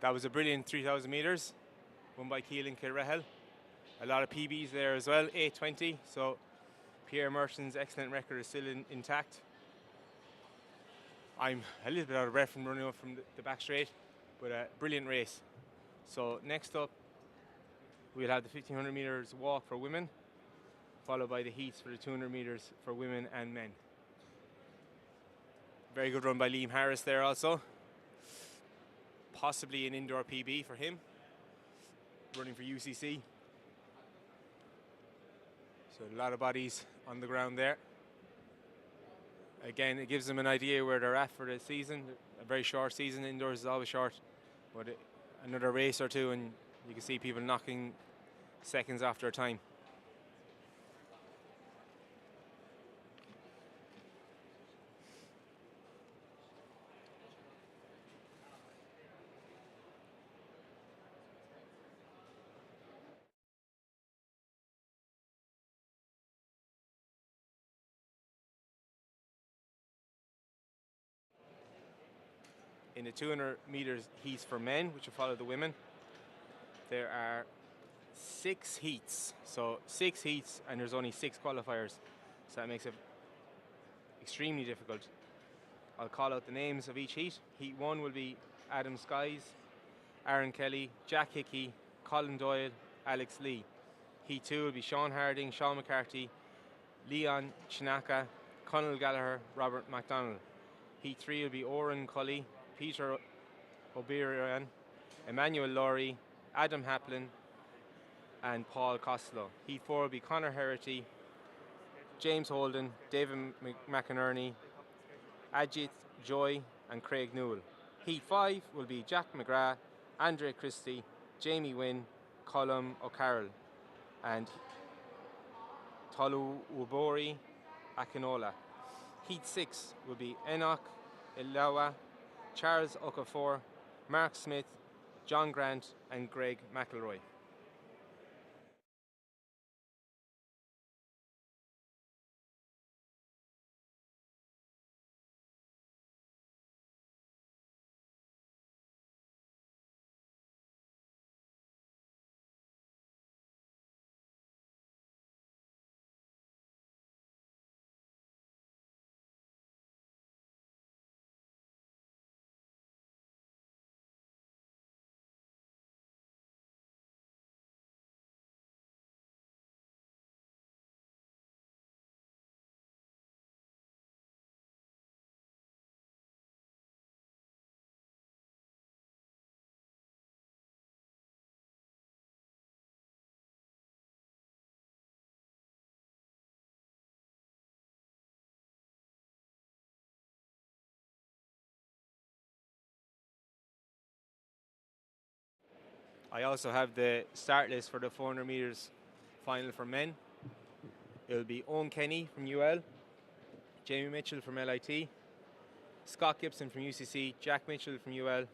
That was a brilliant 3,000 metres, won by Keelan Kilrahel. A lot of PBs there as well, 8:20. So Pierre Merton's excellent record is still intact. I'm a little bit out of breath from running up from the back straight, but a brilliant race. So next up, we'll have the 1,500 metres walk for women, followed by the heats for the 200 metres for women and men. Very good run by Liam Harris there also. Possibly an indoor PB for him, running for UCC. So a lot of bodies on the ground there. Again, it gives them an idea where they're at for the season. A very short season, indoors is always short, but another race or two and you can see people knocking seconds after a time. In the 200 metres heats for men, which will follow the women, there are 6 heats. So 6 heats and there's only 6 qualifiers. So that makes it extremely difficult. I'll call out the names of each heat. Heat 1 will be Adam Skies, Aaron Kelly, Jack Hickey, Colin Doyle, Alex Lee. Heat 2 will be Sean Harding, Sean McCarthy, Leon Chinaka, Conal Gallagher, Robert MacDonald. Heat 3 will be Oren Cully, Peter O'Brien, Emmanuel Laurie, Adam Haplin, and Paul Costello. Heat 4 will be Conor Herity, James Holden, David McInerney, Ajit Joy, and Craig Newell. Heat 5 will be Jack McGrath, Andre Christie, Jamie Wynn, Colum O'Carroll, and Tolu Ubori Akinola. Heat 6 will be Enoch Ilawa, Charles Okafor, Mark Smith, John Grant, and Greg McElroy. I also have the start list for the 400 metres final for men. It will be Owen Kenny from UL, Jamie Mitchell from LIT, Scott Gibson from UCC, Jack Mitchell from UL,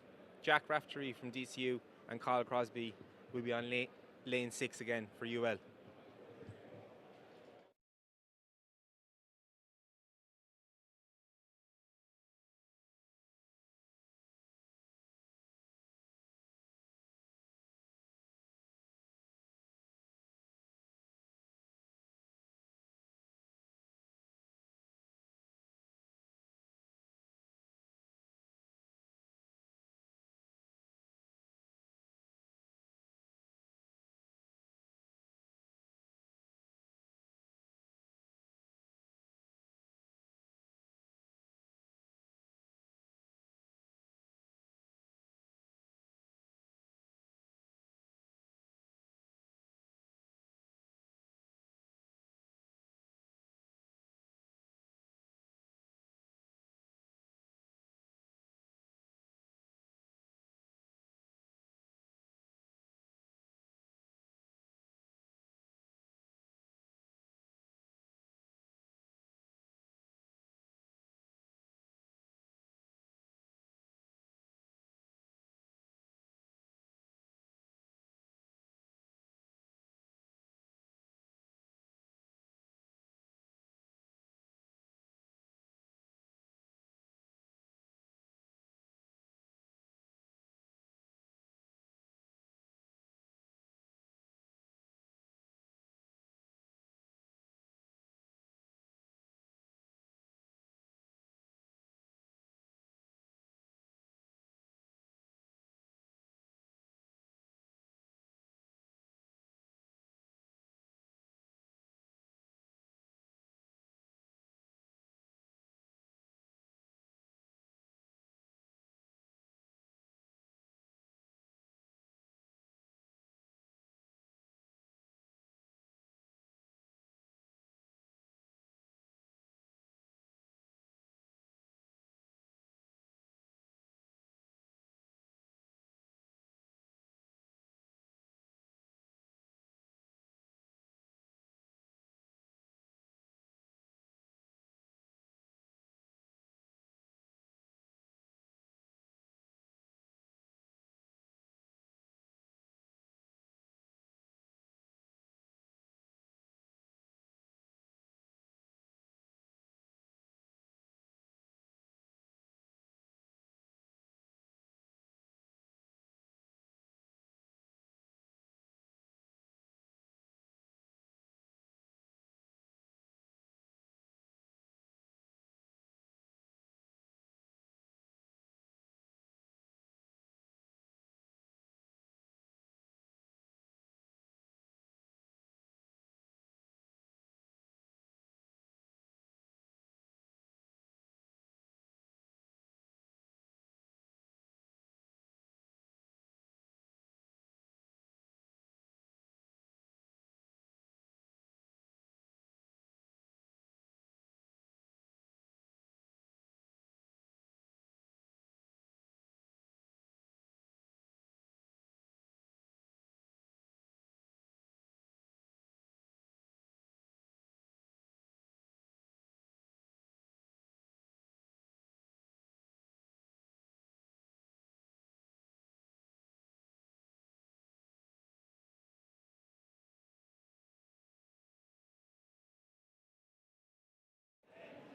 Jack Raftery from DCU, and Kyle Crosby will be on lane 6 again for UL.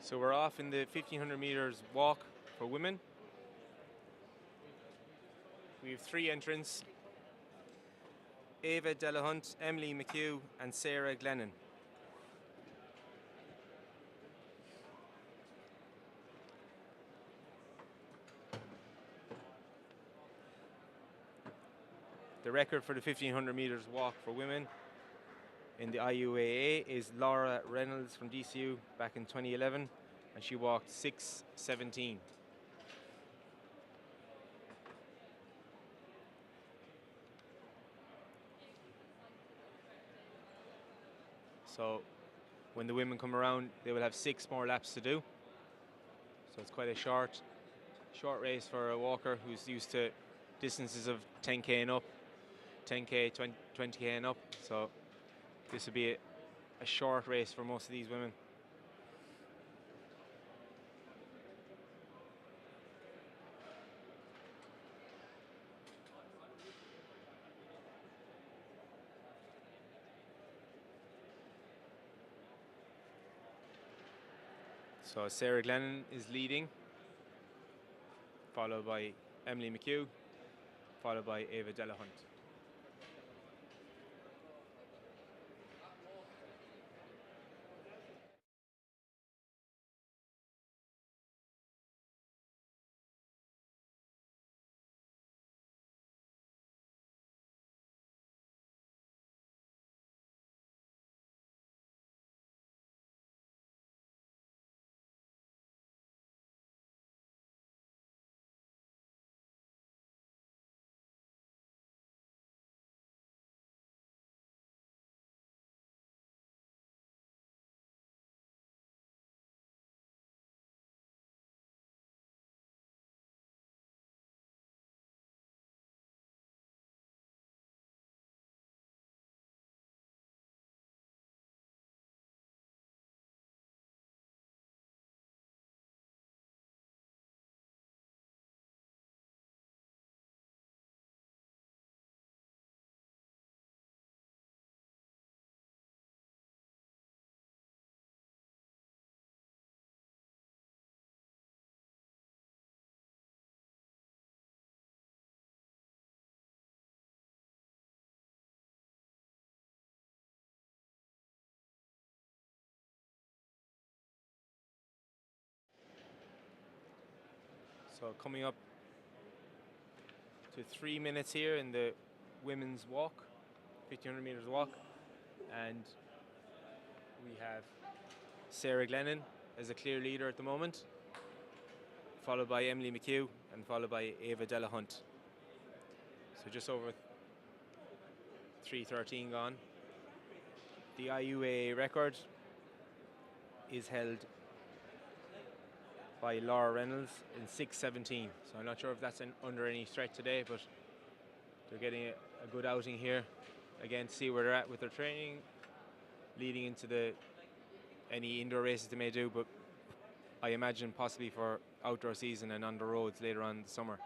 So we're off in the 1500 meters walk for women. We have 3 entrants: Ava Delahunt, Emily McHugh and Sarah Glennon. The record for the 1500 meters walk for women in the IUAA is Laura Reynolds from DCU back in 2011, and she walked 6:17. So when the women come around, they will have 6 more laps to do. So it's quite a short race for a walker who's used to distances of 10k and up, 10k, 20k and up. So this will be a short race for most of these women. So Sarah Glennon is leading, followed by Emily McHugh, followed by Ava Delahunt. So coming up to 3 minutes here in the women's walk, 1500 meters walk, and we have Sarah Glennon as a clear leader at the moment, followed by Emily McHugh and followed by Ava Delahunt. So just over 3:13 gone. The IUAA record is held by Laura Reynolds in 6:17. So I'm not sure if that's under any threat today, but they're getting a good outing here. Again, to see where they're at with their training, leading into any indoor races they may do, but I imagine possibly for outdoor season and on the roads later on in the summer.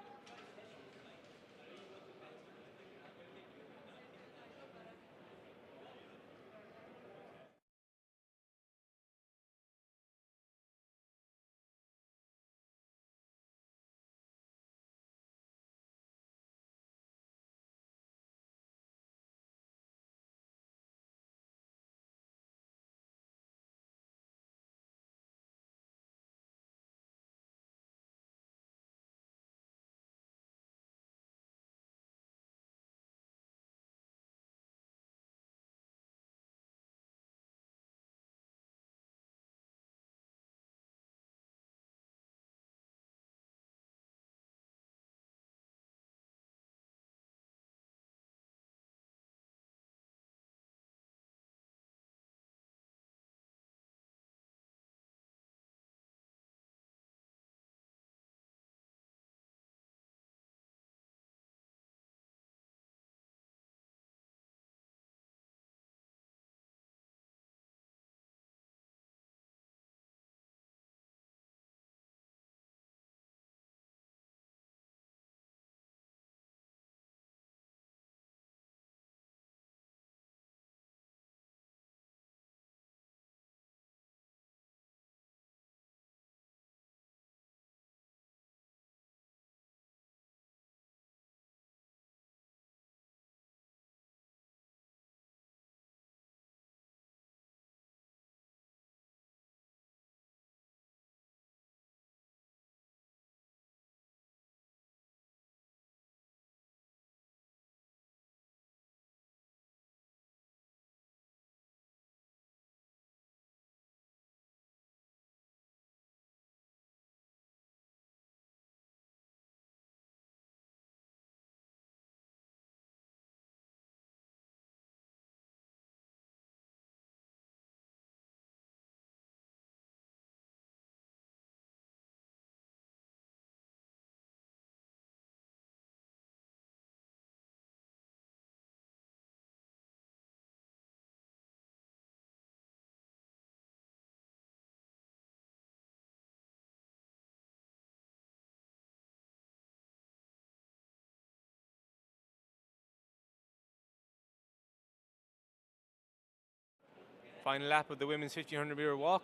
Final lap of the women's 1500 metre walk.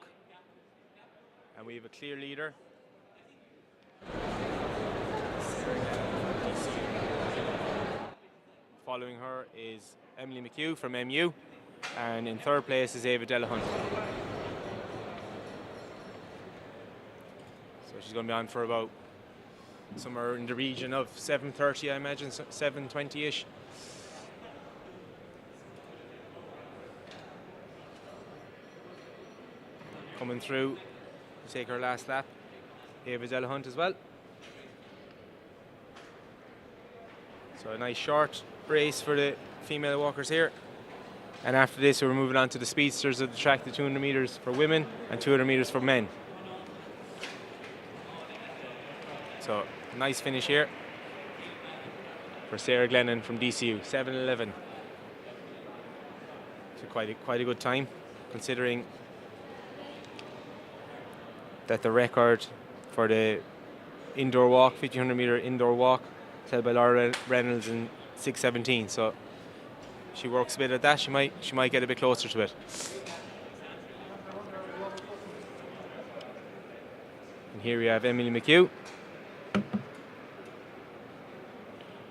And we have a clear leader. Following her is Emily McHugh from MU. And in third place is Ava Delahunt. So she's going to be on for about somewhere in the region of 7:30, I imagine, 7:20-ish. Coming through to take her last lap, Ava Delahunt as well. So a nice short race for the female walkers here. And after this, we're moving on to the speedsters of the track, the 200 metres for women and 200 metres for men. So, nice finish here for Sarah Glennon from DCU, 7:11. So quite a good time, considering that the record for the indoor walk, 1500 metre indoor walk, is held by Laura Reynolds in 6:17. So she works a bit at that. She might get a bit closer to it. And here we have Emily McHugh.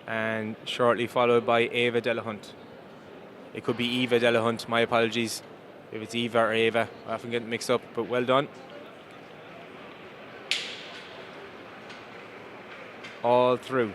And shortly followed by Ava Delahunt. It could be Eva Delahunt, my apologies if it's Eva or Ava. I often get mixed up, but well done. All through.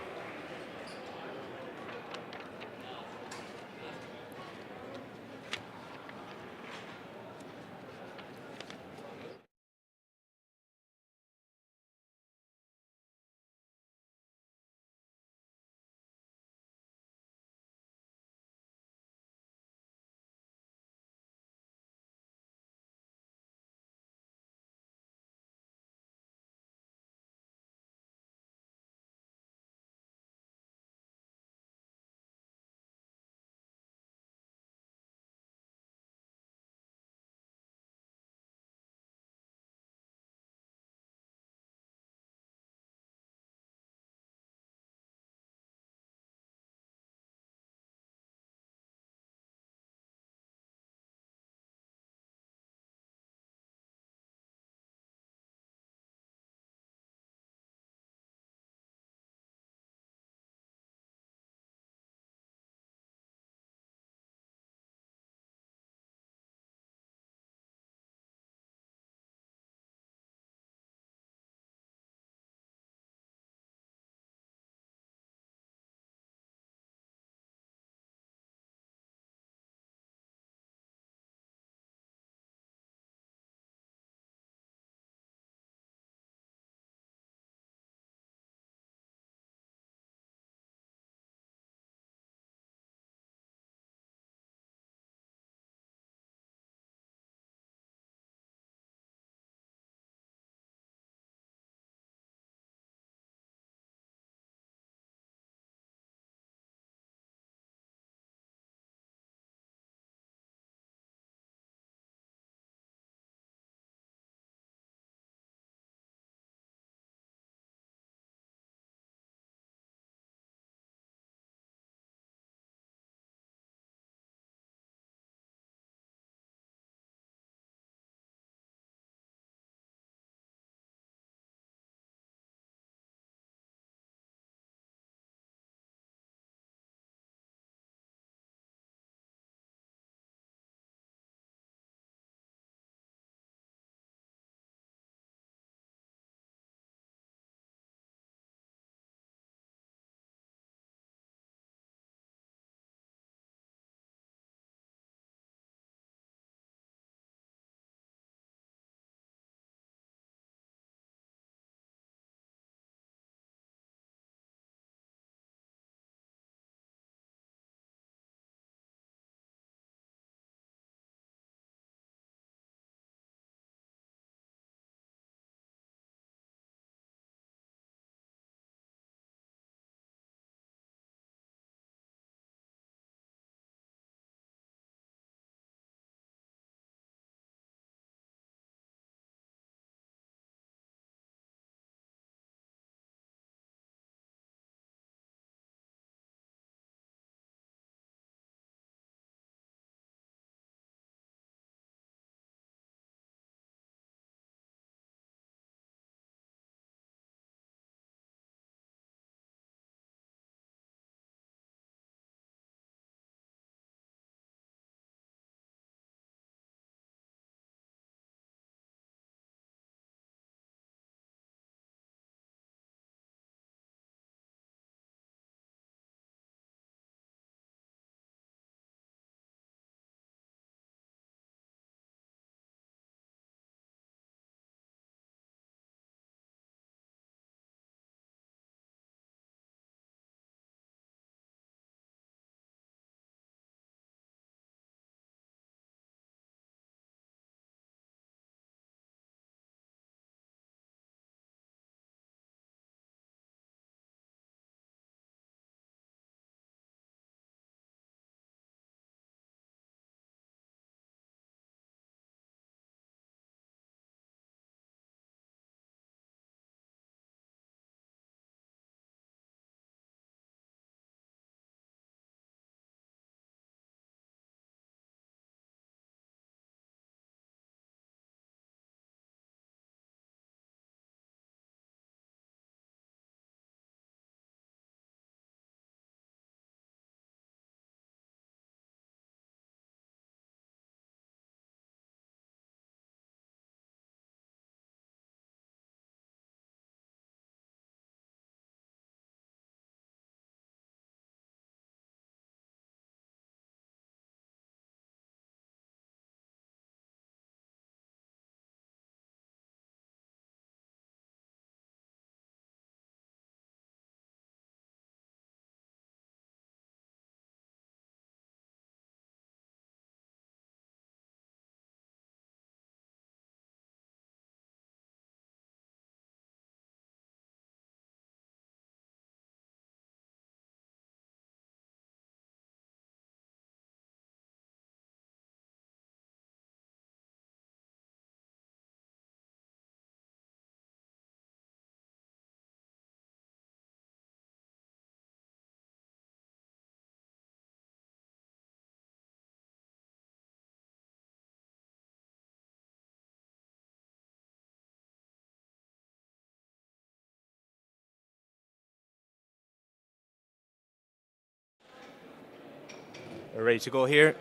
We're ready to go here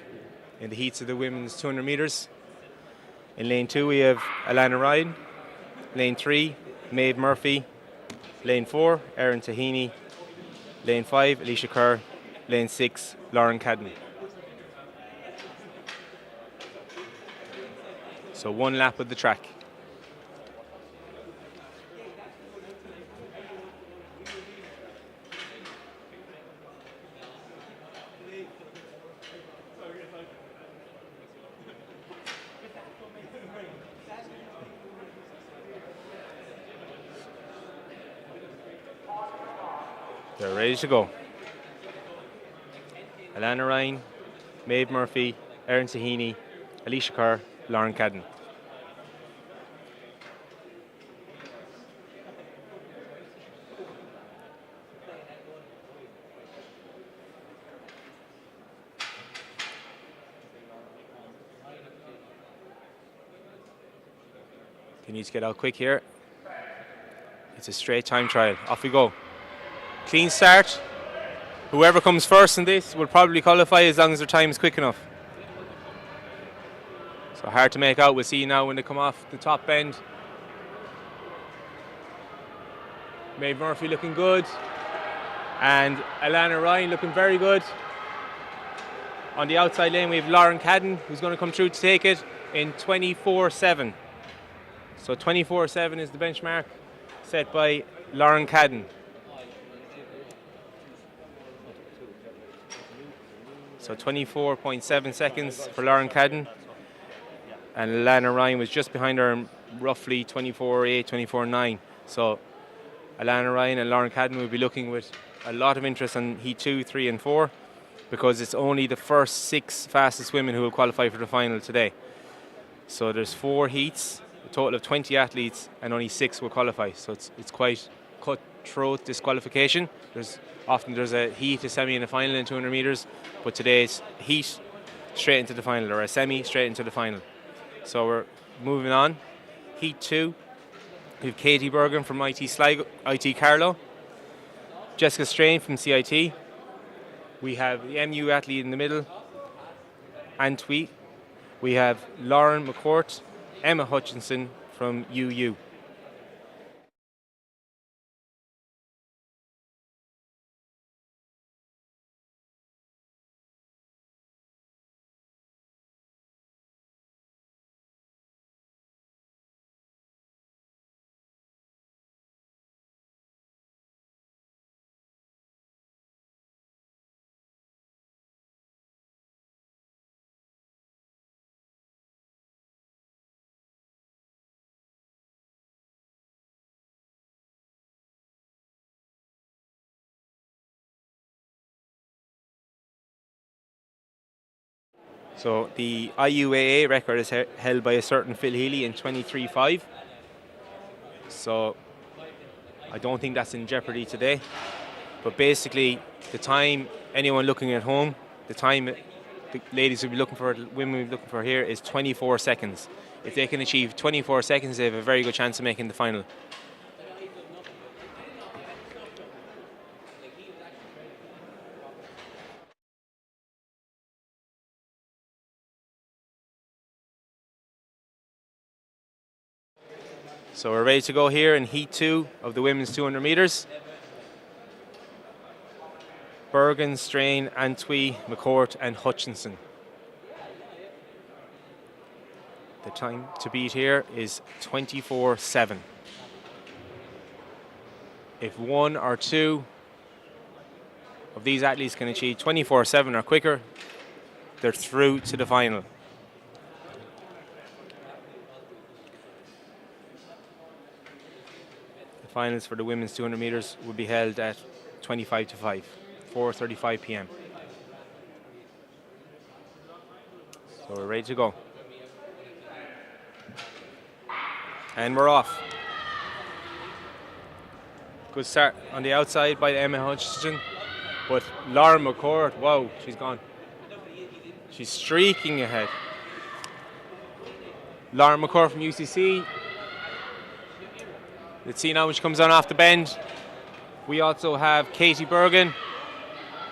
in the heats of the women's 200 metres. In lane 2 we have Alana Ryan. Lane 3, Maeve Murphy. Lane 4, Erin Tahini. Lane 5, Alicia Kerr. Lane 6, Lauren Cadden. So one lap of the track. They're ready to go. Alana Ryan, Maeve Murphy, Erin Tahini, Alicia Kerr, Lauren Cadden. They need to get out quick here. It's a straight time trial. Off we go. Clean start. Whoever comes first in this will probably qualify as long as their time is quick enough. So hard to make out. We'll see now when they come off the top bend. Maeve Murphy looking good. And Alana Ryan looking very good. On the outside lane we have Lauren Cadden, who's going to come through to take it in 24.7. So 24.7 is the benchmark set by Lauren Cadden. So 24.7 seconds for Lauren Cadden. And Alana Ryan was just behind her, roughly 24.8, 24.9. So Alana Ryan and Lauren Cadden will be looking with a lot of interest on Heat 2, 3 and 4, because it's only the first 6 fastest women who will qualify for the final today. So there's 4 heats, a total of 20 athletes, and only 6 will qualify. So it's quite cutthroat disqualification. There's a heat, a semi and a final in 200 metres, but today's heat straight into the final, or a semi straight into the final. So we're moving on. Heat 2, we have Katie Bergen from IT Carlow, Jessica Strain from CIT. We have the MU athlete in the middle, Antwi. We have Lauren McCourt, Emma Hutchinson from UU. So the IUAA record is held by a certain Phil Healy in 23.5. So I don't think that's in jeopardy today. But basically, the time, anyone looking at home, the time the ladies will be looking for, the women will be looking for here is 24 seconds. If they can achieve 24 seconds, they have a very good chance of making the final. So we're ready to go here in Heat 2 of the women's 200 metres. Bergen, Strain, Antwi, McCourt and Hutchinson. The time to beat here is 24.7. If 1 or 2 of these athletes can achieve 24.7 or quicker, they're through to the final. Finals for the women's 200 metres will be held at 25 to 5, 4:35 p.m. So we're ready to go. And we're off. Good start on the outside by Emma Hutchinson, but Lauren McCourt, wow, she's gone. She's streaking ahead. Lauren McCourt from UCC. Let's see now when she comes on off the bend. We also have Katie Bergen.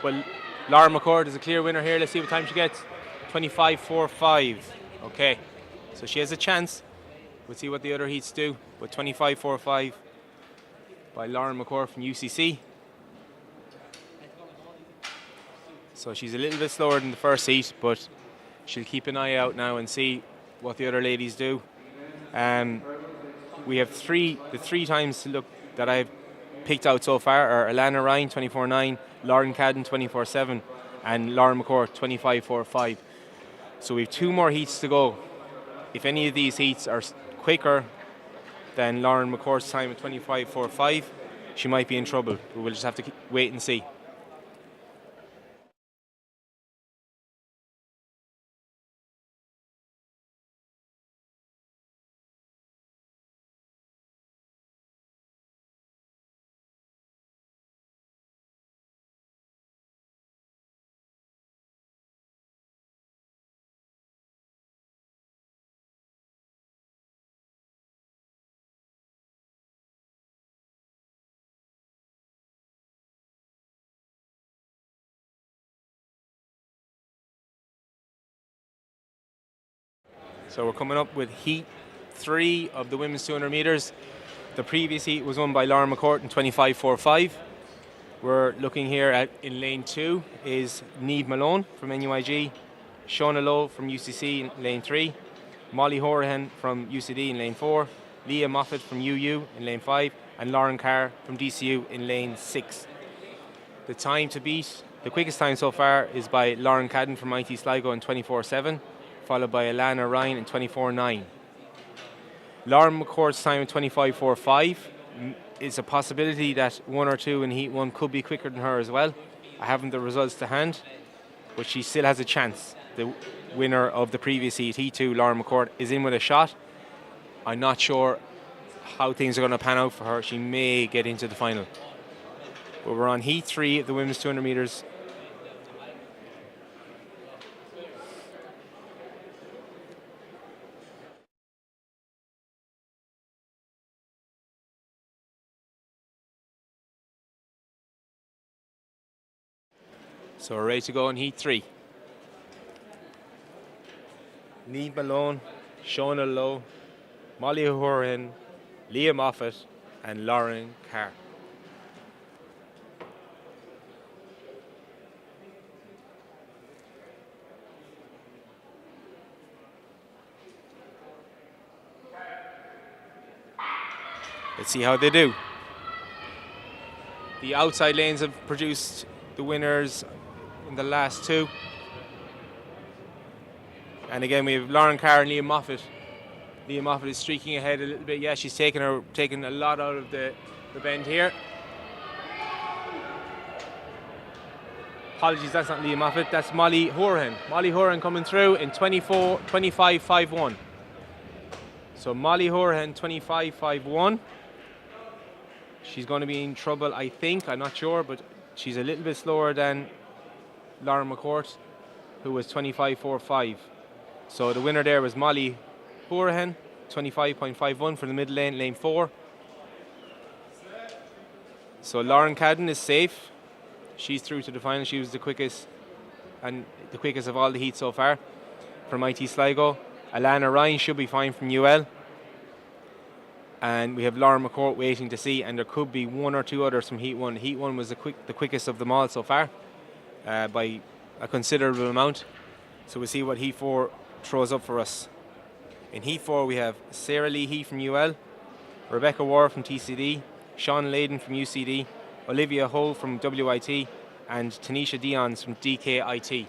Well, Laura McCord is a clear winner here. Let's see what time she gets. 25.45. Okay, so she has a chance. We'll see what the other heats do. But 25.45 by Lauren McCord from UCC. So she's a little bit slower than the first heat, but she'll keep an eye out now and see what the other ladies do. We have the three times to look that I've picked out so far are Alana Ryan 24.9, Lauren Cadden 24.7, and Lauren McCord 25.45. So we have 2 more heats to go. If any of these heats are quicker than Lauren McCord's time at 25.45, she might be in trouble. We'll just have to wait and see. So we're coming up with heat 3 of the women's 200 metres. The previous heat was won by Lauren McCourt in 25.45. We're looking here at, in lane 2 is Niamh Malone from NUIG, Shauna Lowe from UCC in lane 3, Molly Horahan from UCD in lane 4, Leah Moffat from UU in lane 5, and Lauren Carr from DCU in lane 6. The time to beat, the quickest time so far is by Lauren Cadden from IT Sligo in 24.7, followed by Alana Ryan in 24.9. Lauren McCord's time in 25.45 is a possibility that 1 or 2 in Heat 1 could be quicker than her as well. I haven't the results to hand, but she still has a chance. The winner of the previous Heat, Heat 2, Lauren McCord, is in with a shot. I'm not sure how things are going to pan out for her. She may get into the final. But we're on Heat 3 of the women's 200 metres. So we're ready to go in Heat 3. Niamh Malone, Shauna Lowe, Molly Horan, Leah Moffat, and Lauren Carr. Let's see how they do. The outside lanes have produced the winners in the last 2. And again, we have Lauren Carr and Leah Moffat. Leah Moffat is streaking ahead a little bit. Yeah, she's taking a lot out of the bend here. Apologies, that's not Leah Moffat, that's Molly Horan. Molly Horan coming through in 25.51. So Molly Horan, 25.51. She's going to be in trouble, I think. I'm not sure, but she's a little bit slower than Lauren McCourt, who was 25.45. So the winner there was Molly Horahan, 25.51 for the middle lane, lane 4. So Lauren Cadden is safe. She's through to the final. She was the quickest, and the quickest of all the heats so far from IT Sligo. Alana Ryan should be fine from Newell. And we have Lauren McCourt waiting to see, and there could be 1 or 2 others from Heat 1. Heat 1 was the quickest of them all so far by a considerable amount. So we'll see what Heat 4 throws up for us. In Heat 4 we have Sarah Leahy from UL, Rebecca Ward from TCD, Sean Layden from UCD, Olivia Ho from WIT, and Tanisha Dions from DKIT.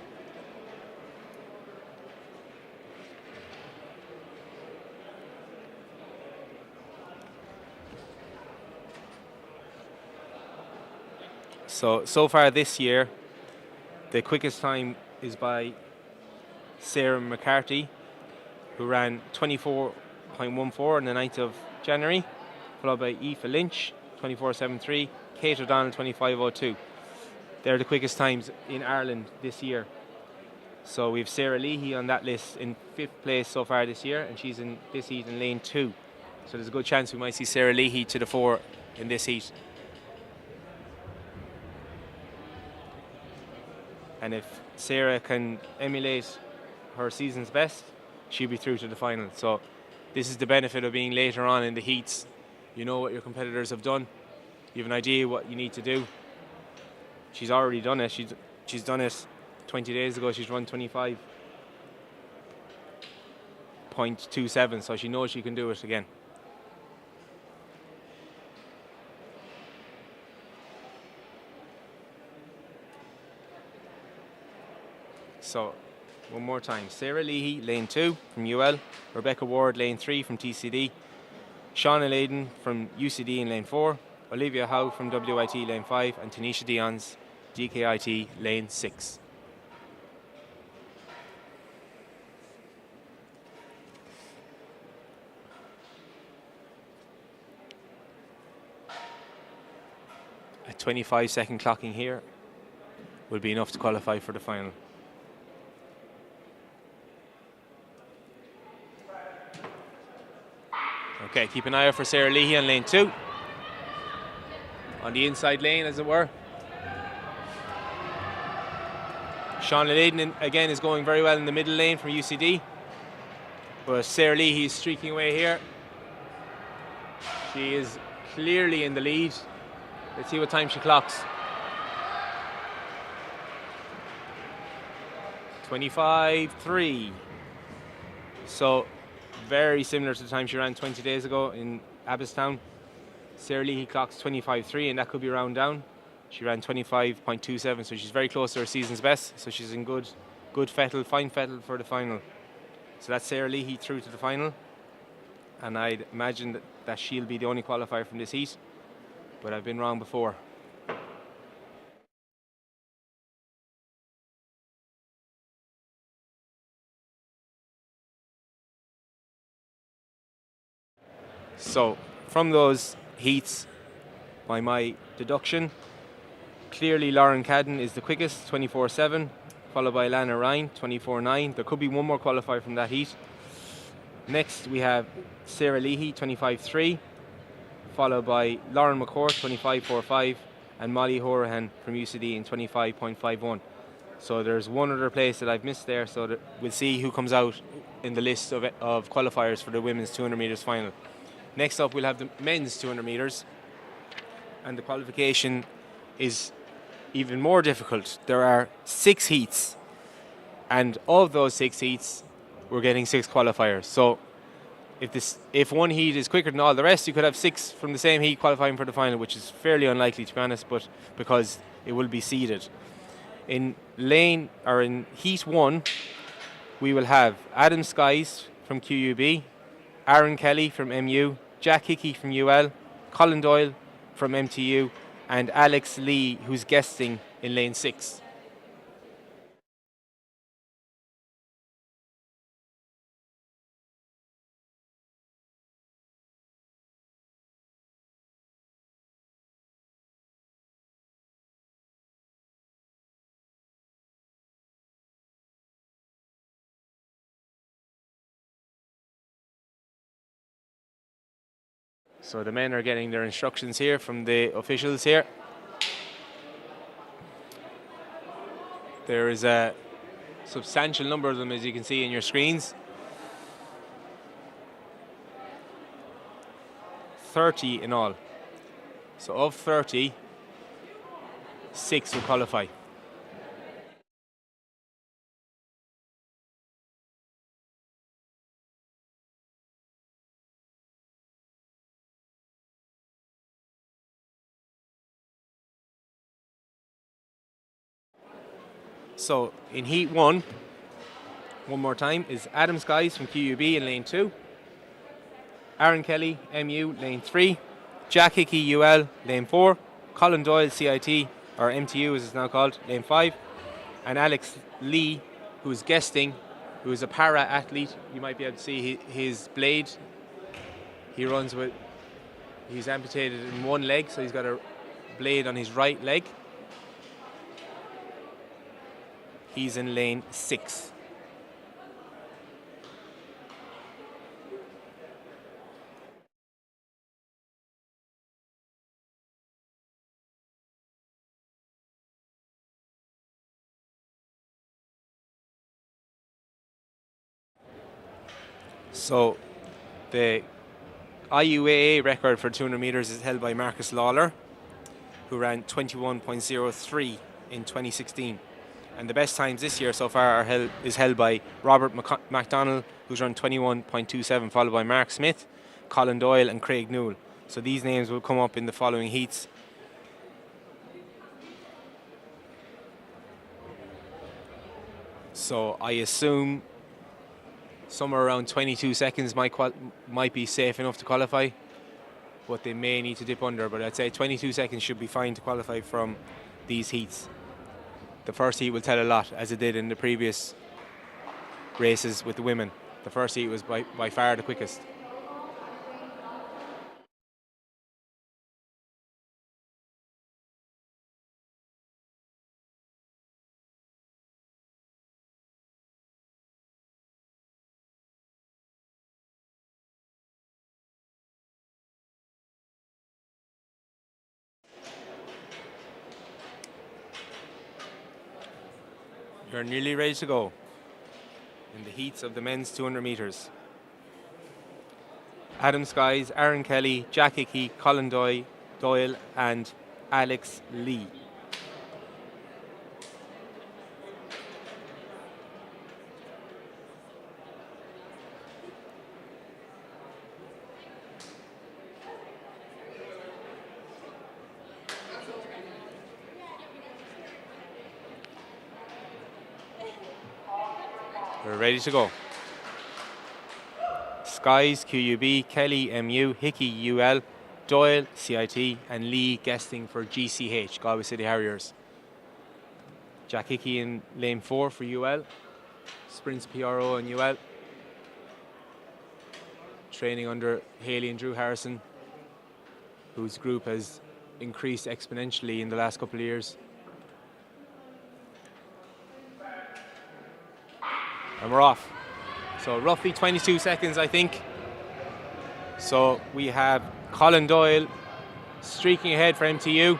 So far this year, the quickest time is by Sarah McCarthy, who ran 24.14 on the 9th of January, followed by Aoife Lynch, 24.73, Kate O'Donnell, 25.02. They're the quickest times in Ireland this year. So we have Sarah Leahy on that list in 5th place so far this year, and she's in this heat in lane 2. So there's a good chance we might see Sarah Leahy to the 4 in this heat. And if Sarah can emulate her season's best, she'll be through to the final. So this is the benefit of being later on in the heats. You know what your competitors have done. You have an idea what you need to do. She's already done it. She's done it 20 days ago. She's run 25.27, so she knows she can do it again. So, one more time. Sarah Leahy, lane 2 from Newell. Rebecca Ward, lane 3 from TCD. Shauna Layden from UCD in lane 4. Olivia Howe from WIT, lane 5. And Tanisha Dion's DKIT, lane 6. A 25-second clocking here will be enough to qualify for the final. Okay, keep an eye out for Sarah Leahy on lane 2. On the inside lane, as it were. Shauna Layden, again, is going very well in the middle lane from UCD. But Sarah Leahy is streaking away here. She is clearly in the lead. Let's see what time she clocks. 25.3. So, very similar to the time she ran 20 days ago in Abbottstown. Sarah Leahy clocks 25.3, and that could be round down. She ran 25.27, so she's very close to her season's best. So she's in good fettle, fine fettle for the final. So that's Sarah Leahy through to the final. And I'd imagine that she'll be the only qualifier from this heat. But I've been wrong before. So, from those heats, by my deduction, clearly Lauren Cadden is the quickest, 24.7, followed by Lana Ryan, 24.9. There could be one more qualifier from that heat. Next, we have Sarah Leahy, 25.3, followed by Lauren McCourt, 25.45, and Molly Horahan from UCD in 25.51. So there's one other place that I've missed there, so that we'll see who comes out in the list of qualifiers for the women's 200 metres final. Next up, we'll have the men's 200 metres, and the qualification is even more difficult. There are 6 heats, and of those 6 heats, we're getting 6 qualifiers. So if one heat is quicker than all the rest, you could have 6 from the same heat qualifying for the final, which is fairly unlikely, to be honest, but because it will be seeded. In heat 1, we will have Adam Skies from QUB, Aaron Kelly from MU, Jack Hickey from UL, Colin Doyle from MTU, and Alex Lee, who's guesting in lane 6. So the men are getting their instructions here from the officials here. There is a substantial number of them, as you can see in your screens. 30 in all. So of 30, 6 will qualify. So in heat 1, one more time, is Adam Skies from QUB in lane 2, Aaron Kelly, MU, lane 3, Jack Hickey, UL, lane 4, Colin Doyle, CIT, or MTU as it's now called, lane 5, and Alex Lee, who is guesting, who is a para-athlete. You might be able to see his blade. He runs with, he's amputated in one leg, so he's got a blade on his right leg. He's in lane 6. So the IUAA record for 200 metres is held by Marcus Lawler, who ran 21.03 in 2016. And the best times this year so far is held by Robert McDonald, who's run 21.27, followed by Mark Smith, Colin Doyle and Craig Newell. So these names will come up in the following heats. So I assume somewhere around 22 seconds might be safe enough to qualify, but they may need to dip under. But I'd say 22 seconds should be fine to qualify from these heats. The first heat will tell a lot, as it did in the previous races with the women. The first heat was by far the quickest. You're nearly ready to go in the heats of the men's 200 metres. Adam Skies, Aaron Kelly, Jack Hickey, Colin Doyle and Alex Lee. We're ready to go. Skies, QUB, Kelly, MU, Hickey, UL, Doyle, CIT, and Lee guesting for GCH, Galway City Harriers. Jack Hickey in lane 4 for UL, sprints PRO and UL. Training under Haley and Drew Harrison, whose group has increased exponentially in the last couple of years. And we're off. So roughly 22 seconds, I think. So we have Colin Doyle streaking ahead for MTU.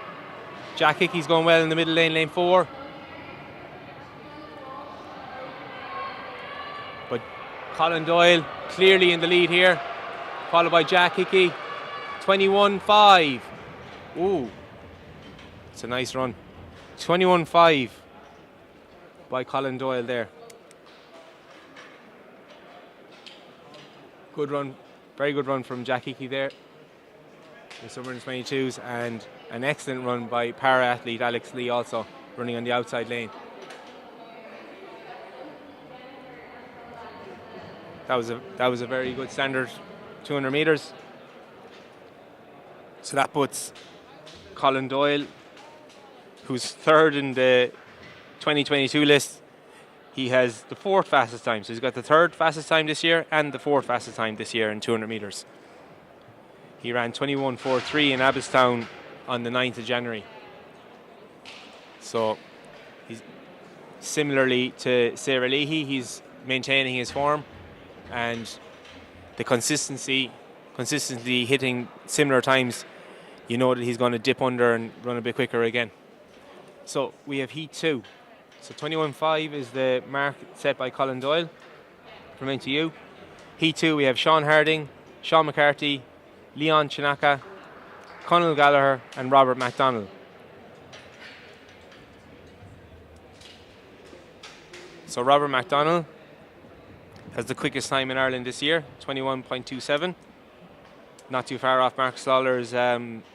Jack Hickey's going well in the middle lane, lane 4. But Colin Doyle clearly in the lead here, followed by Jack Hickey. 21.5. Ooh, it's a nice run. 21.5 by Colin Doyle there. Good run, very good run from Jack Hickey there. The summer in 22s, and an excellent run by para-athlete Alex Lee also, running on the outside lane. That was a very good standard 200 metres. So that puts Colin Doyle, who's third in the 2022 list. He has the 4th fastest time. So he's got the 3rd fastest time this year and the 4th fastest time this year in 200 metres. He ran 21.43 in Abbottstown on the 9th of January. So he's similarly to Sarah Leahy, he's maintaining his form and the consistency hitting similar times. You know that he's going to dip under and run a bit quicker again. So we have heat 2. So 21.5 is the mark set by Colin Doyle from NTU. Heat 2 we have Sean Harding, Sean McCarthy, Leon Chinaka, Conal Gallagher and Robert MacDonald. So Robert MacDonald has the quickest time in Ireland this year, 21.27. Not too far off Mark Lawler's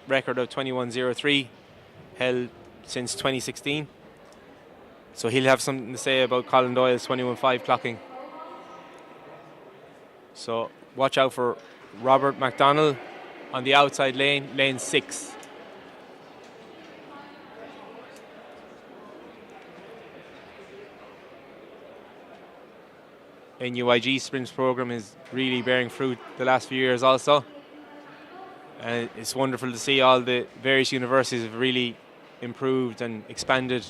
record of 21.03, held since 2016. So he'll have something to say about Colin Doyle's 21.5 clocking. So watch out for Robert MacDonald on the outside lane, lane 6. NUIG Sprints program is really bearing fruit the last few years also. And it's wonderful to see all the various universities have really improved and expanded.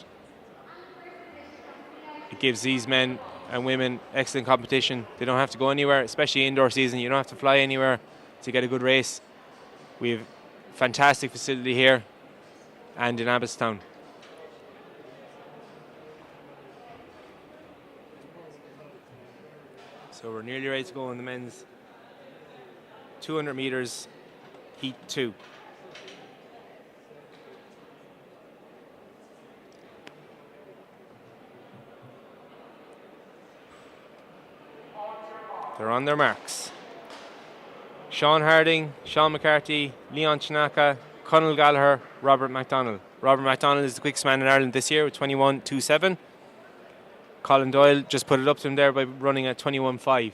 It gives these men and women excellent competition. They don't have to go anywhere, especially indoor season. You don't have to fly anywhere to get a good race. We have a fantastic facility here and in Abbottstown. So we're nearly ready to go in the men's 200 meters heat 2. They're on their marks. Sean Harding, Sean McCarthy, Leon Chinaka, Conal Gallagher, Robert MacDonald. Robert MacDonald is the quickest man in Ireland this year with 21.27. Colin Doyle just put it up to him there by running at 21.5.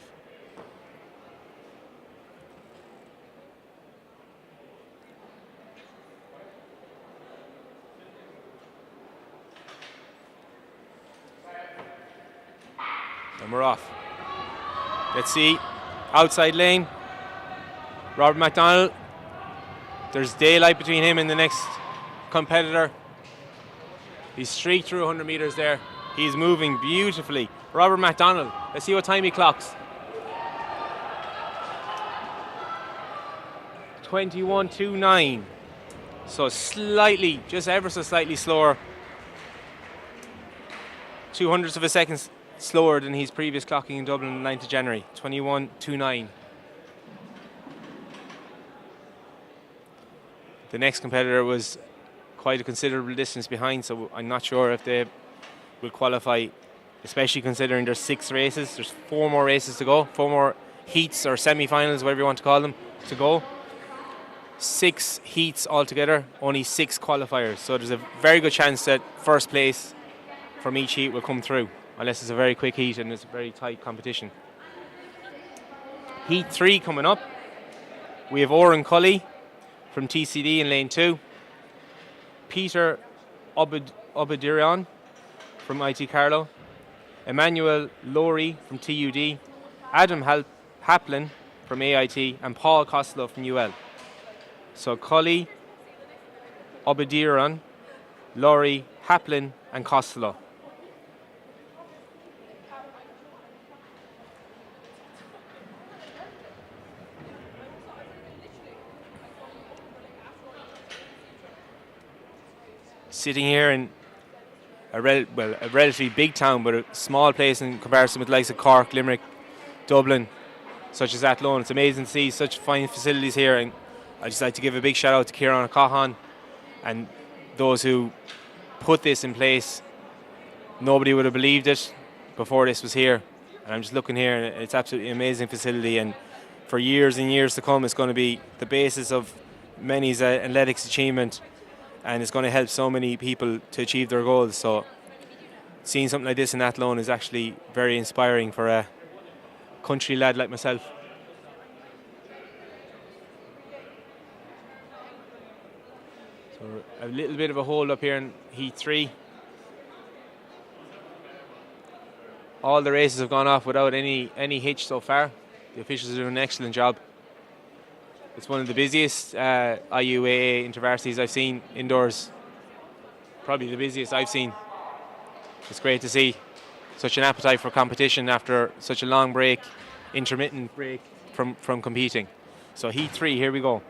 And we're off. Let's see. Outside lane. Robert MacDonald. There's daylight between him and the next competitor. He's streaked through 100 meters there. He's moving beautifully. Robert MacDonald. Let's see what time he clocks. 21.29. So slightly, just ever so slightly slower. 0.02 of a second slower than his previous clocking in Dublin on the 9th of January. 21.29. The next competitor was quite a considerable distance behind, so I'm not sure if they will qualify, especially considering there's 6 races. There's 4 more races to go, 4 more heats or semi-finals, whatever you want to call them, to go. 6 heats altogether, only 6 qualifiers. So there's a very good chance that first place from each heat will come through, unless it's a very quick heat and it's a very tight competition. Heat 3 coming up. We have Oren Cully from TCD in lane 2. Peter Obadirian from IT Carlow. Emmanuel Lowry from TUD. Adam Haplin from AIT. And Paul Costello from Newell. So Cully, Obadirian, Lowry, Haplin and Costello. Sitting here in a relatively big town, but a small place in comparison with the likes of Cork, Limerick, Dublin, such as Athlone. It's amazing to see such fine facilities here, and I'd just like to give a big shout out to Kieran O'Cahan and those who put this in place. Nobody would have believed it before this was here, and I'm just looking here, and it's absolutely an amazing facility, and for years and years to come it's going to be the basis of many's athletics achievement, and it's going to help so many people to achieve their goals. So seeing something like this in Athlone is actually very inspiring for a country lad like myself. So a little bit of a hold up here in Heat 3. All the races have gone off without any hitch so far. The officials are doing an excellent job. It's one of the busiest IUAA Intervarsities I've seen indoors. Probably the busiest I've seen. It's great to see such an appetite for competition after such a long break, intermittent break from competing. So Heat 3, here we go.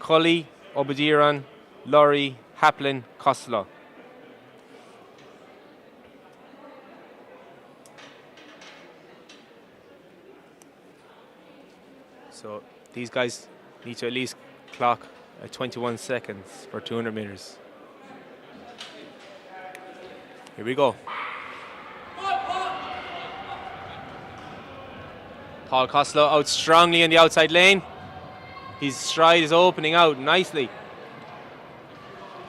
Cully, Obadiran, Lowry, Haplin, Costello. So these guys need to at least clock at 21 seconds for 200 meters. Here we go. Paul Costello out strongly in the outside lane. His stride is opening out nicely.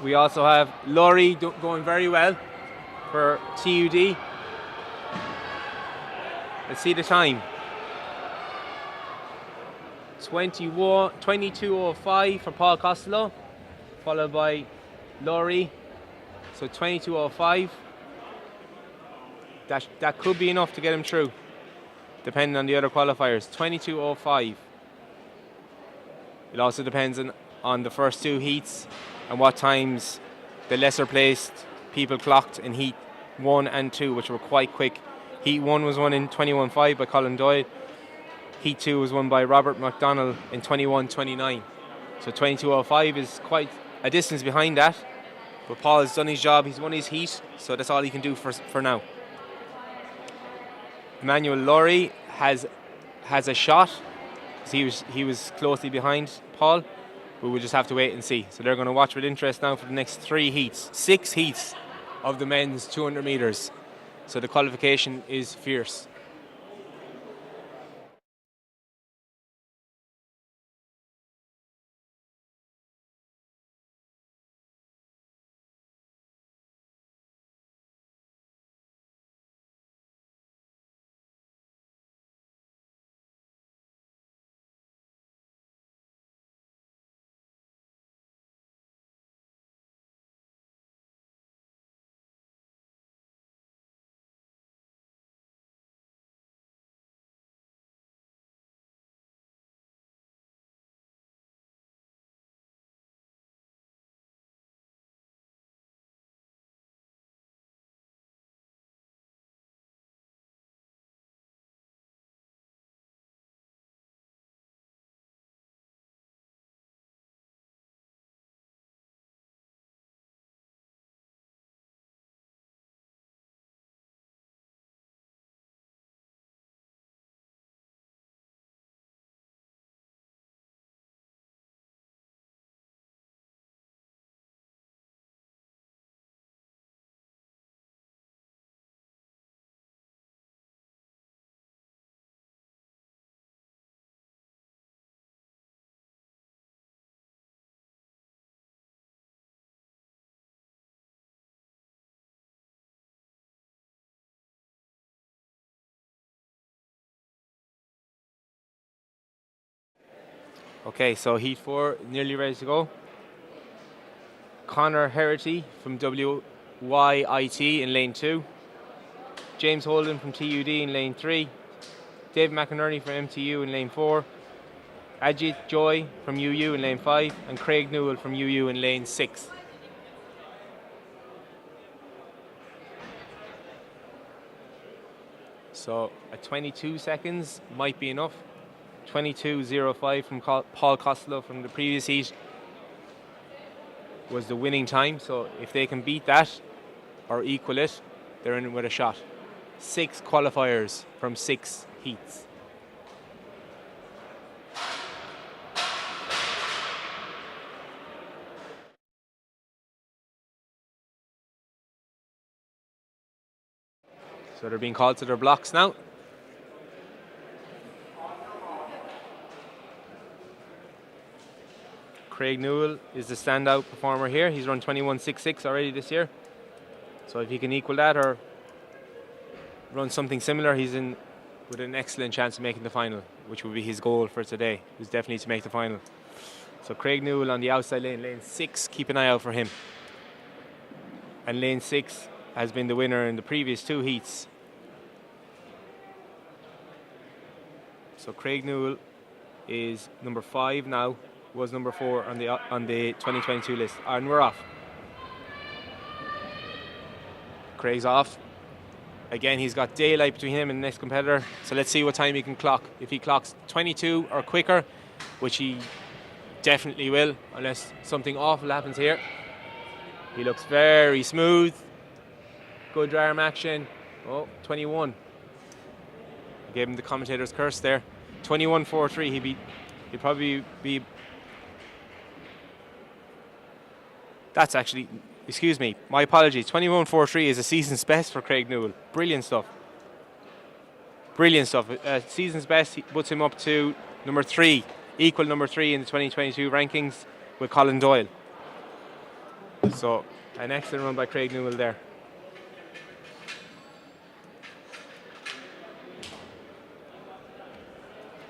We also have Lowry going very well for TUD. Let's see the time. 22.05 for Paul Costello, followed by Lowry. So 22.05. That could be enough to get him through, depending on the other qualifiers. 22.05. It also depends on the first 2 heats and what times the lesser placed people clocked in Heat 1 and 2, which were quite quick. Heat 1 was won in 21.5 by Colin Doyle. Heat 2 was won by Robert MacDonald in 21.29. So 22.05 is quite a distance behind that. But Paul has done his job, he's won his heat, so that's all he can do for now. Emmanuel Laurie has a shot, because he was closely behind Paul. But we'll just have to wait and see. So they're going to watch with interest now for the next 6 heats of the men's 200 metres. So the qualification is fierce. Okay, so heat 4 nearly ready to go. Connor Herity from WYIT in lane 2. James Holden from TUD in lane 3. Dave McInerney from MTU in lane 4. Ajit Joy from UU in lane 5. And Craig Newell from UU in lane 6. So at 22 seconds might be enough. 22.05 from Paul Costello from the previous heat was the winning time. So if they can beat that or equal it, they're in with a shot. 6 qualifiers from 6 heats. So they're being called to their blocks now. Craig Newell is the standout performer here. He's run 21.66 already this year. So if he can equal that or run something similar, he's in with an excellent chance of making the final, which will be his goal for today, is definitely to make the final. So Craig Newell on the outside lane, lane 6, keep an eye out for him. And lane 6 has been the winner in the previous 2 heats. So Craig Newell is number 5 now, was number 4 on the 2022 list. And we're off. Craig's off. Again, he's got daylight between him and the next competitor. So let's see what time he can clock. If he clocks 22 or quicker, which he definitely will, unless something awful happens here. He looks very smooth. Good arm action. Oh, 21. I gave him the commentator's curse there. 21.43. He'd probably be. That's actually, excuse me, my apologies. 21.43 is a season's best for Craig Newell. Brilliant stuff. Brilliant stuff. Season's best puts him up to number 3, equal number 3 in the 2022 rankings with Colin Doyle. So an excellent run by Craig Newell there.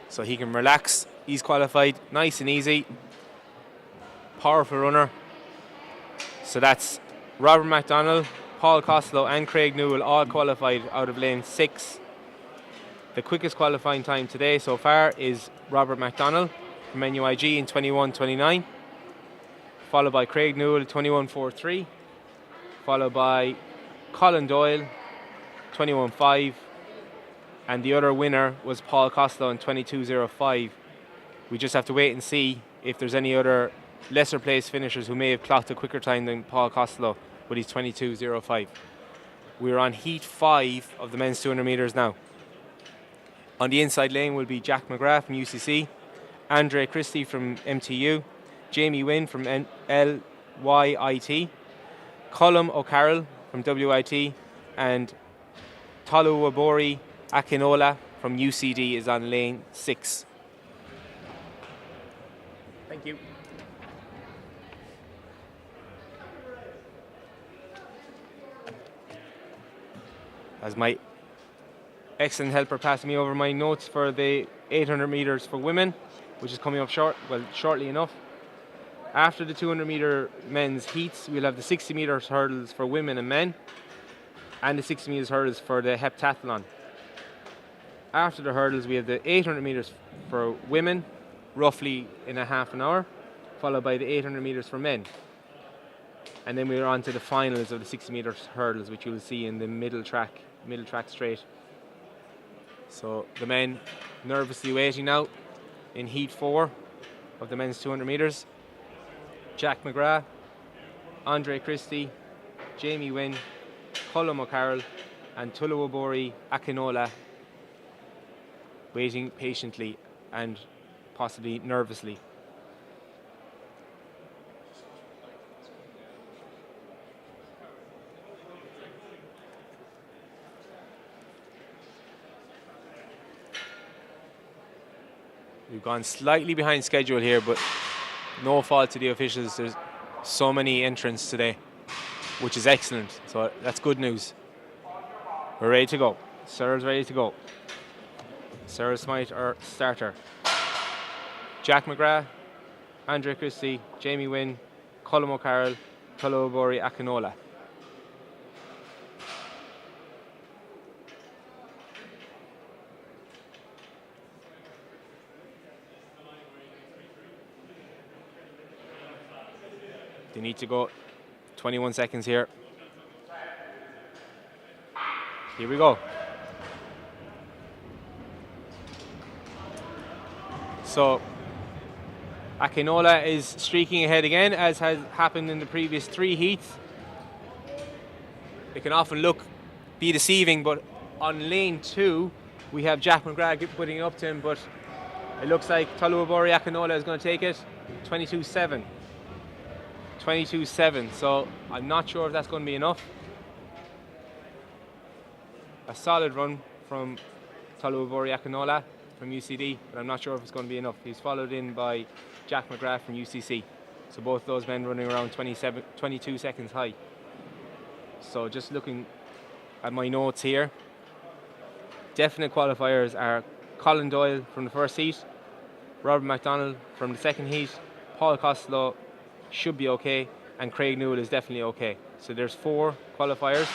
So he can relax. He's qualified, nice and easy. Powerful runner. So that's Robert McDonald, Paul Costello and Craig Newell all qualified out of lane 6. The quickest qualifying time today so far is Robert McDonald from NUIG in 21.29, followed by Craig Newell 21.43, followed by Colin Doyle 21.5, and the other winner was Paul Costello in 22.05. We just have to wait and see if there's any other lesser placed finishers who may have clocked a quicker time than Paul Costello with his 22.05. We're on heat 5 of the men's 200 metres now. On the inside lane will be Jack McGrath from UCC, Andre Christie from MTU, Jamie Wynn from LYIT, Colum O'Carroll from WIT, and Toluwabori Akinola from UCD is on lane 6. Thank you. As my excellent helper passed me over my notes for the 800 metres for women, which is coming up shortly enough. After the 200 metre men's heats, we'll have the 60 metres hurdles for women and men, and the 60 metres hurdles for the heptathlon. After the hurdles, we have the 800 metres for women, roughly in a half an hour, followed by the 800 metres for men. And then we're on to the finals of the 60 metres hurdles, which you'll see in the middle track straight. So the men nervously waiting now in heat 4 of the men's 200 metres. Jack McGrath, Andre Christie, Jamie Wynn, Colum O'Carroll and Toluwabori Akinola waiting patiently and possibly nervously. We've gone slightly behind schedule here, but no fault to the officials. There's so many entrants today, which is excellent. So that's good news. We're ready to go. Sarah's ready to go. Sarah Smythe, our starter. Jack McGrath, Andre Christie, Jamie Wynn, Colum O'Carroll, Toluwabori Akinola. They need to go 21 seconds here. Here we go. So Akinola is streaking ahead again, as has happened in the previous 3 heats. It can often be deceiving, but on lane 2 we have Jack McGrath putting it up to him, but it looks like Toluwabori Akinola is going to take it. 22.7. 22.7, so I'm not sure if that's going to be enough. A solid run from Toluwabori Akinola from UCD, but I'm not sure if it's going to be enough. He's followed in by Jack McGrath from UCC. So both those men running around 22 seconds high. So just looking at my notes here, definite qualifiers are Colin Doyle from the first heat, Robert McDonald from the second heat, Paul Costello should be okay, and Craig Newell is definitely okay. So there's 4 qualifiers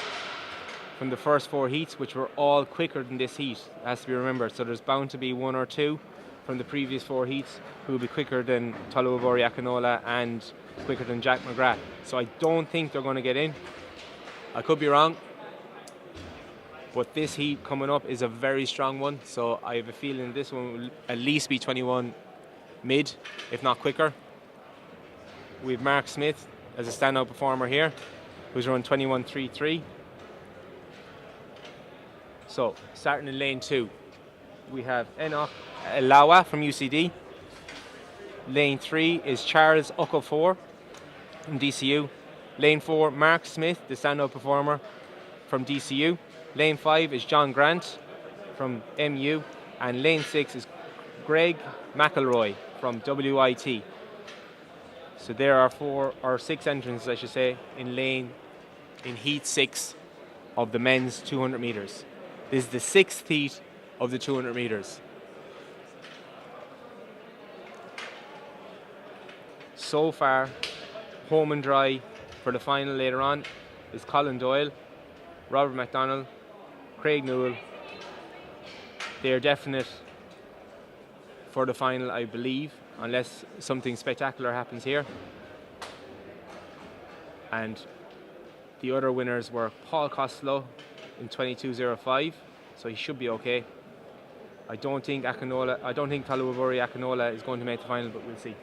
from the first 4 heats, which were all quicker than this heat. It has to be remembered. So there's bound to be 1 or 2 from the previous 4 heats who will be quicker than Toluwabori Akinola and quicker than Jack McGrath. So I don't think they're going to get in. I could be wrong, but this heat coming up is a very strong one. So I have a feeling this one will at least be 21 mid, if not quicker. We have Mark Smith as a standout performer here, who's run 21.33. So, starting in lane 2, we have Enoch Elawa from UCD. Lane 3 is Charles Okafor from DCU. Lane 4, Mark Smith, the standout performer from DCU. Lane 5 is John Grant from MU. And lane 6 is Greg McElroy from WIT. So there are 6 entrants, I should say, in heat 6 of the men's 200 metres. This is the 6th heat of the 200 metres. So far, home and dry for the final later on is Colin Doyle, Robert McDonald, Craig Newell. They are definite for the final, I believe, unless something spectacular happens here. And the other winners were Paul Costello in 22.05, so he should be okay. I don't think Toluwabori Akinola is going to make the final, but we'll see.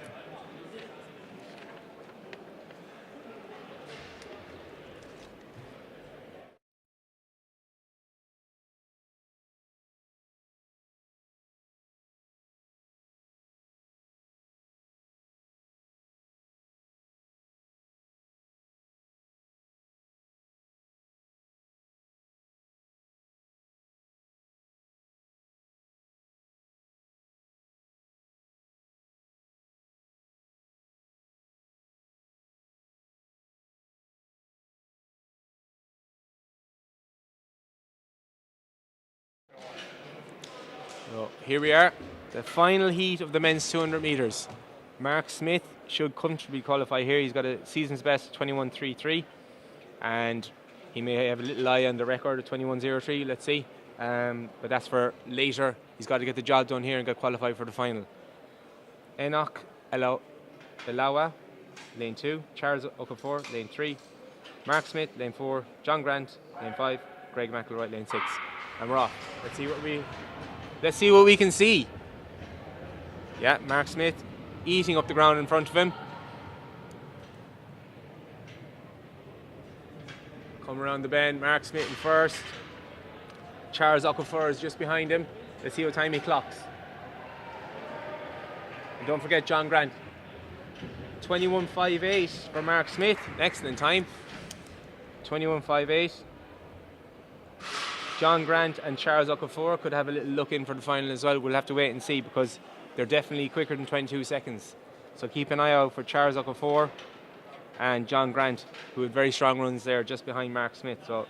So here we are, the final heat of the men's 200 metres. Mark Smith should comfortably qualify here. He's got a season's best 21.33, and he may have a little eye on the record of 21.03, let's see. But that's for later. He's got to get the job done here and get qualified for the final. Enoch Elawa, lane 2. Charles Okafor, lane 3. Mark Smith, lane 4. John Grant, lane 5. Greg McElroy, lane 6. And we're off. Let's see what we can see. Yeah, Mark Smith eating up the ground in front of him. Come around the bend, Mark Smith in first. Charles Okafor is just behind him. Let's see what time he clocks. And don't forget John Grant. 21.58 for Mark Smith. Excellent time. 21.58. John Grant and Charles Okafor could have a little look in for the final as well. We'll have to wait and see because they're definitely quicker than 22 seconds. So keep an eye out for Charles Okafor and John Grant, who had very strong runs there just behind Mark Smith. So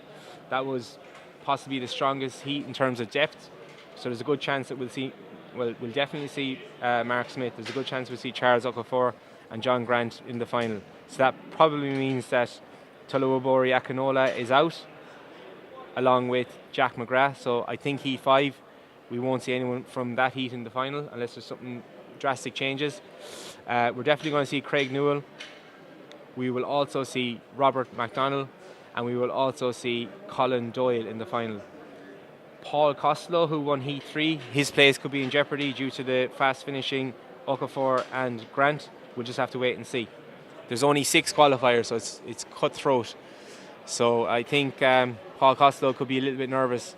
that was possibly the strongest heat in terms of depth. So there's a good chance that we'll definitely see Mark Smith. There's a good chance we'll see Charles Okafor and John Grant in the final. So that probably means that Toluwabori Akinola is out, along with Jack McGrath. So I think heat 5, we won't see anyone from that heat in the final unless there's something drastic changes. We're definitely going to see Craig Newell. We will also see Robert McDonnell, and we will also see Colin Doyle in the final. Paul Costello, who won heat 3, his place could be in jeopardy due to the fast finishing Okafor and Grant. We'll just have to wait and see. There's only 6 qualifiers, so it's cutthroat. So I think Paul Costello could be a little bit nervous,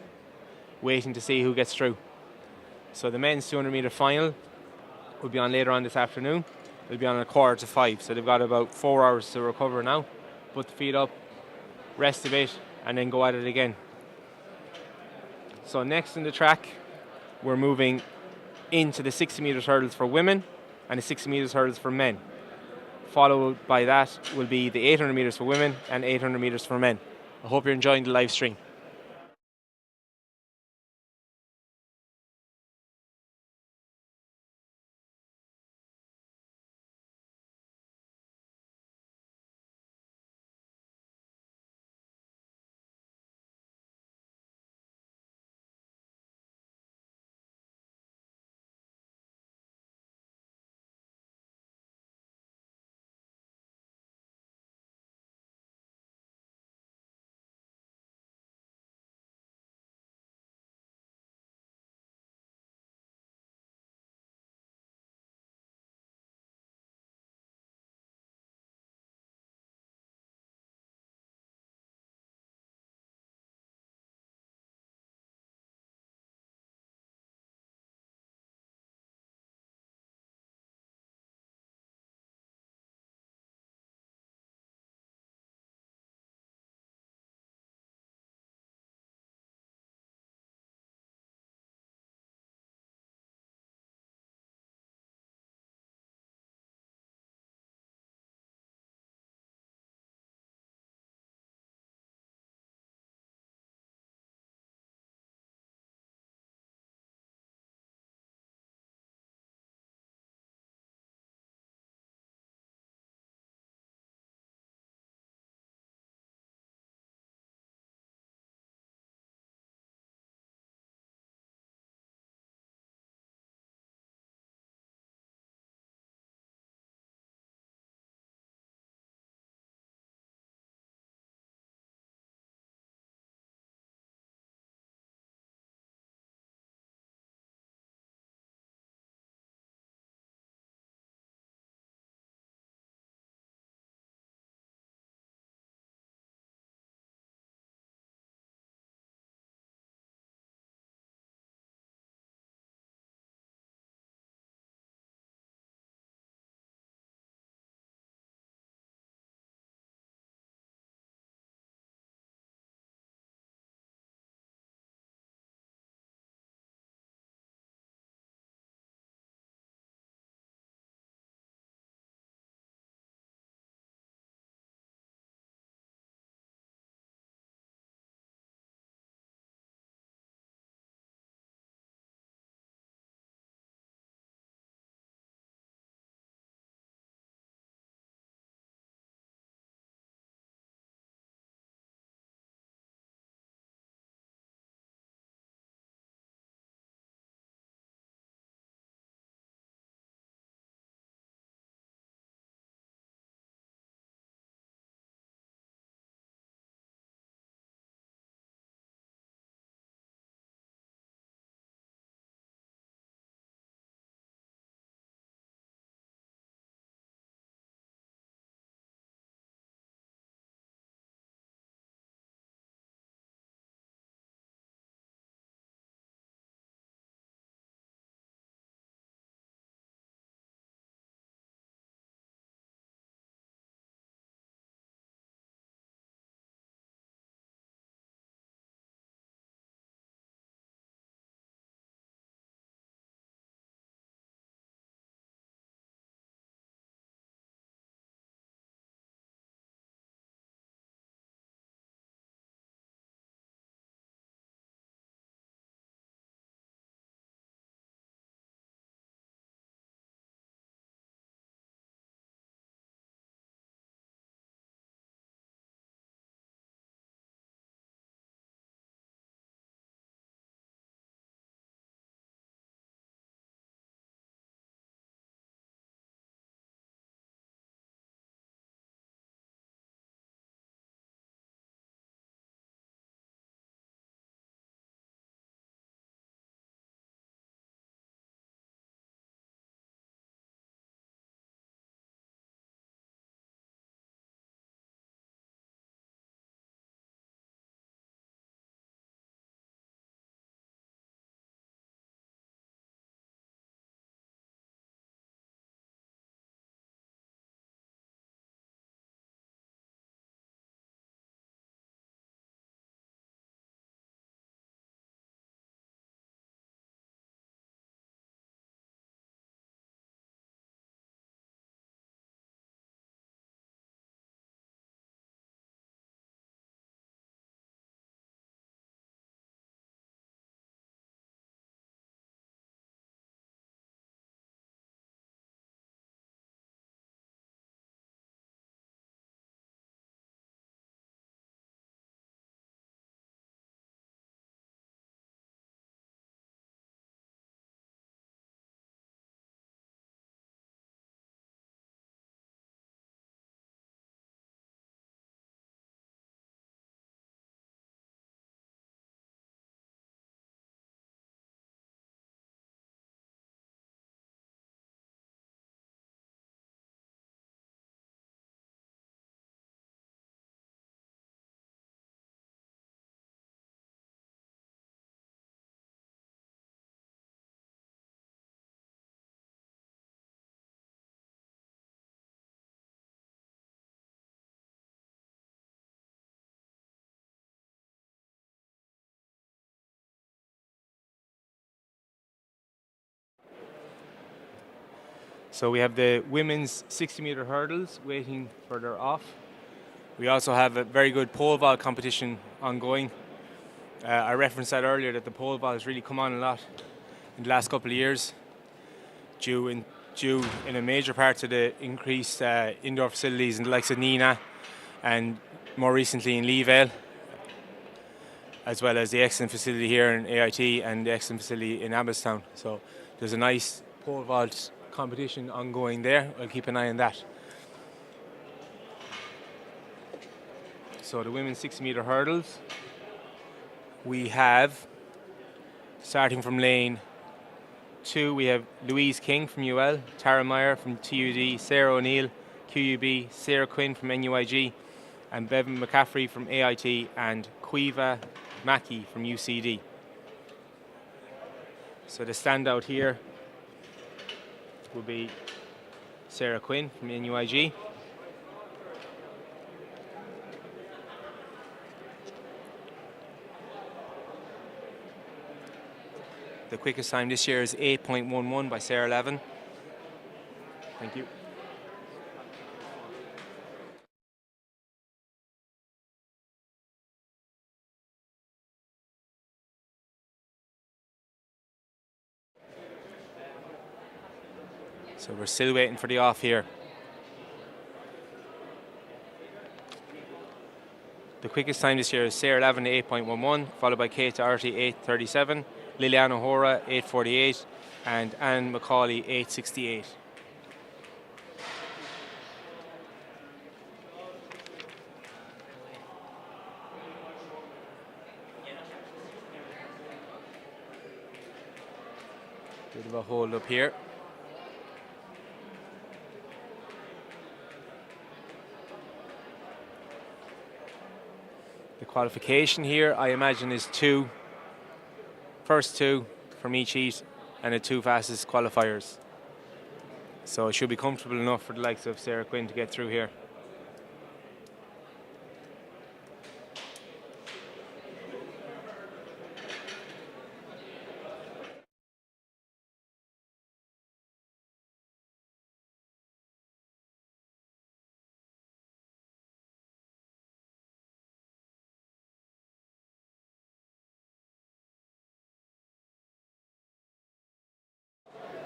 waiting to see who gets through. So the men's 200 metre final will be on later on this afternoon. It'll be on at 4:45, so they've got about 4 hours to recover now. Put the feet up, rest a bit, and then go at it again. So next in the track, we're moving into the 60 metres hurdles for women and the 60 metres hurdles for men. Followed by that will be the 800 metres for women and 800 metres for men. I hope you're enjoying the live stream. So we have the women's 60-meter hurdles waiting for their off. We also have a very good pole vault competition ongoing. I referenced that earlier, that the pole vault has really come on a lot in the last couple of years, due in a major part to the increased indoor facilities in the likes of Nina and more recently in Leevale, as well as the excellent facility here in AIT and the excellent facility in Abbottstown. So there's a nice pole vault competition ongoing there. I'll keep an eye on that. So the women's 60-meter hurdles, we have, starting from lane 2, we have Louise King from UL, Tara Meyer from TUD, Sarah O'Neill, QUB, Sarah Quinn from NUIG, and Bevan McCaffrey from AIT, and Quiva Mackey from UCD. So the standout here will be Sarah Quinn from NUIG. The quickest time this year is 8.11 by Sarah Levin. Thank you. So we're still waiting for the off here. The quickest time this year is Sarah Levin 8.11, followed by Kate Doherty 8.37, Liliana O'Hora 8.48, and Anne Macaulay 8.68. Bit of a hold up here. The qualification here, I imagine, is first two from each heat and the 2 fastest qualifiers. So it should be comfortable enough for the likes of Sarah Quinn to get through here.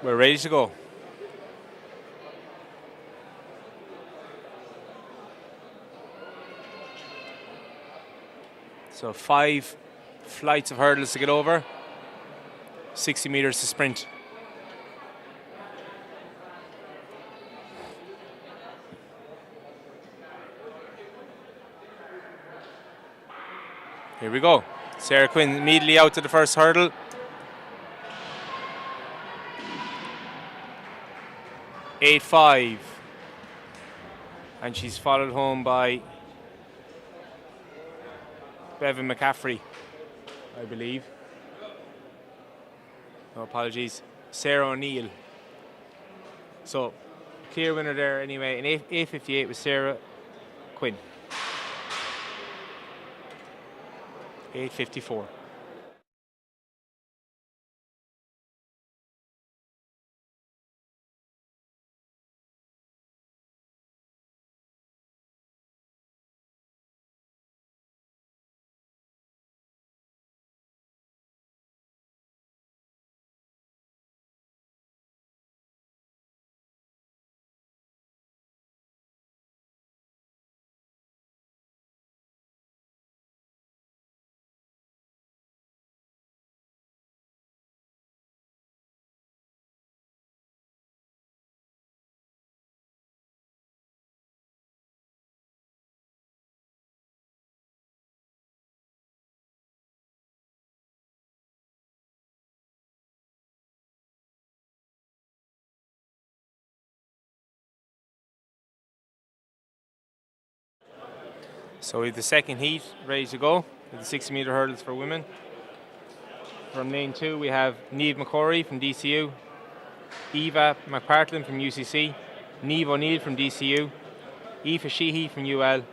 We're ready to go. So 5 flights of hurdles to get over, 60 meters to sprint. Here we go. Sarah Quinn immediately out to the first hurdle. .85, and she's followed home by Bevan McCaffrey, I believe. No, apologies. Sarah O'Neill. So, clear winner there anyway. And 8.58 was Sarah Quinn. 8.54. So we have the second heat ready to go with the 60-meter hurdles for women. From lane 2, we have Niamh McCorry from DCU, Eva McPartlin from UCC, Niamh O'Neill from DCU, Aoife Sheehy from UL,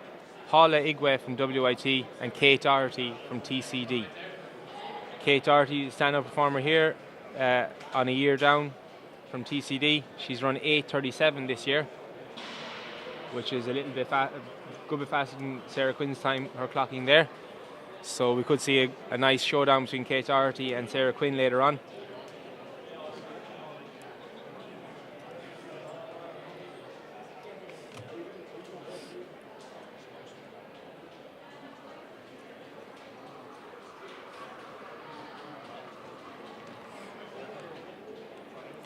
Paula Igwe from WIT, and Kate Doherty from TCD. Kate Doherty, stand-up performer here, on a year down. from TCD. She's run 8:37 this year, which is a little bit good bit faster than Sarah Quinn's time, her clocking there. So we could see a nice showdown between Kate Doherty and Sarah Quinn later on.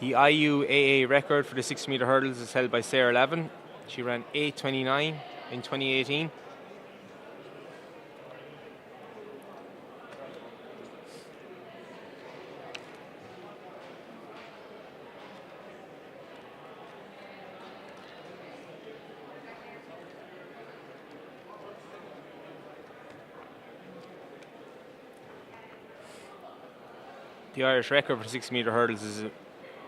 The IUAA record for the 60-metre hurdles is held by Sarah Levin. She ran 8:29 in 2018. The Irish record for 60-metre hurdles is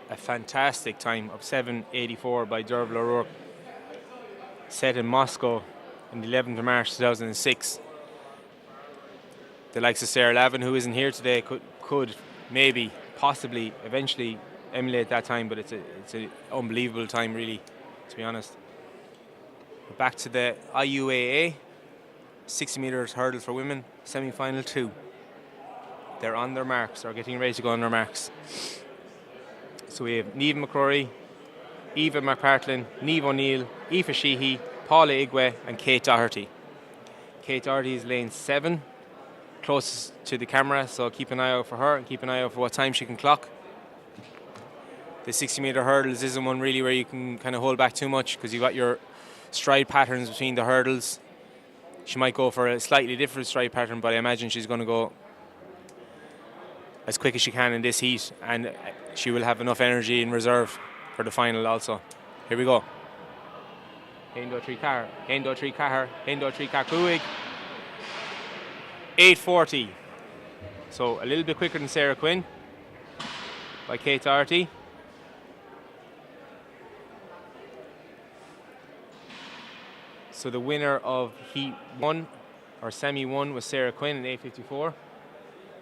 a fantastic time of 7:84 by Derval O'Rourke, set in Moscow on the 11th of March 2006. The likes of Sarah Lavin, who isn't here today, could maybe, possibly, eventually emulate that time, but it's an unbelievable time, really, to be honest. But back to the IUAA 60 metres hurdles for women, semi-final 2. They're on their marks, or getting ready to go on their marks. So we have Niamh McCrory, Eva McPartlin, Niamh O'Neill, Aoife Sheehy, Paula Igwe and Kate Doherty. Kate Doherty is lane 7, closest to the camera, so keep an eye out for her and keep an eye out for what time she can clock. The 60-metre hurdles isn't one really where you can kind of hold back too much, because you've got your stride patterns between the hurdles. She might go for a slightly different stride pattern, but I imagine she's going to go as quick as she can in this heat, and she will have enough energy in reserve for the final also. Here we go. Hendo Trí Cahar, Hendo Trí Cahar, Hendo Trí Cahar 8:40. So a little bit quicker than Sarah Quinn by Kate Doherty. So the winner of Heat 1, or Semi 1, was Sarah Quinn in 8:54.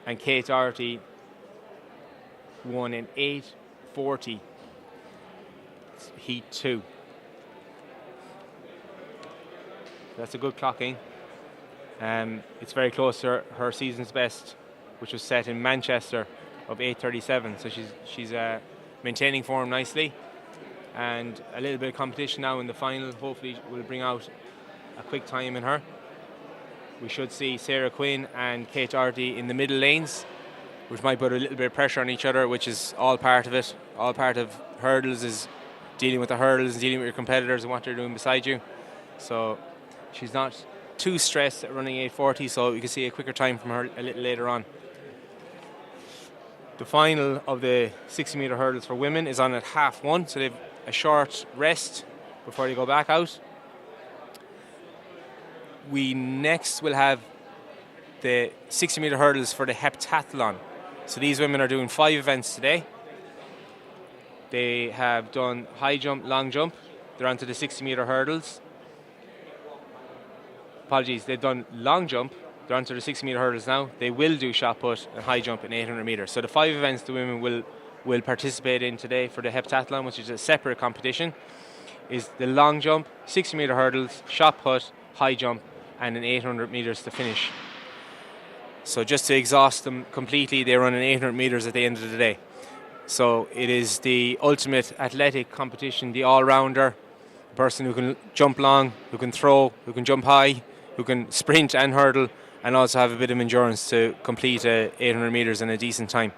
And Kate Doherty won in 8:40. Heat 2. That's a good clocking. It's very close to her season's best, which was set in Manchester of 8:37. So she's maintaining form nicely, and a little bit of competition now in the final. Hopefully, will bring out a quick time in her. We should see Sarah Quinn and Kate Doherty in the middle lanes, which might put a little bit of pressure on each other, which is all part of it. All part of hurdles is dealing with the hurdles and dealing with your competitors and what they're doing beside you. So she's not too stressed at running 8:40, so you can see a quicker time from her a little later on. The final of the 60-metre hurdles for women is on at 1:30, so they've a short rest before they go back out. We next will have the 60-metre hurdles for the Heptathlon. So these women are doing 5 events today. They have done high jump, long jump. They're onto the 60-metre hurdles. Apologies, they've done long jump. They're onto the 60-metre hurdles now. They will do shot put and high jump in 800 metres. So the 5 events the women will participate in today for the Heptathlon, which is a separate competition, is the long jump, 60-metre hurdles, shot put, high jump, and in 800 metres to finish. So just to exhaust them completely, they run in 800 metres at the end of the day. So it is the ultimate athletic competition, the all-rounder, the person who can jump long, who can throw, who can jump high, who can sprint and hurdle, and also have a bit of endurance to complete 800 metres in a decent time.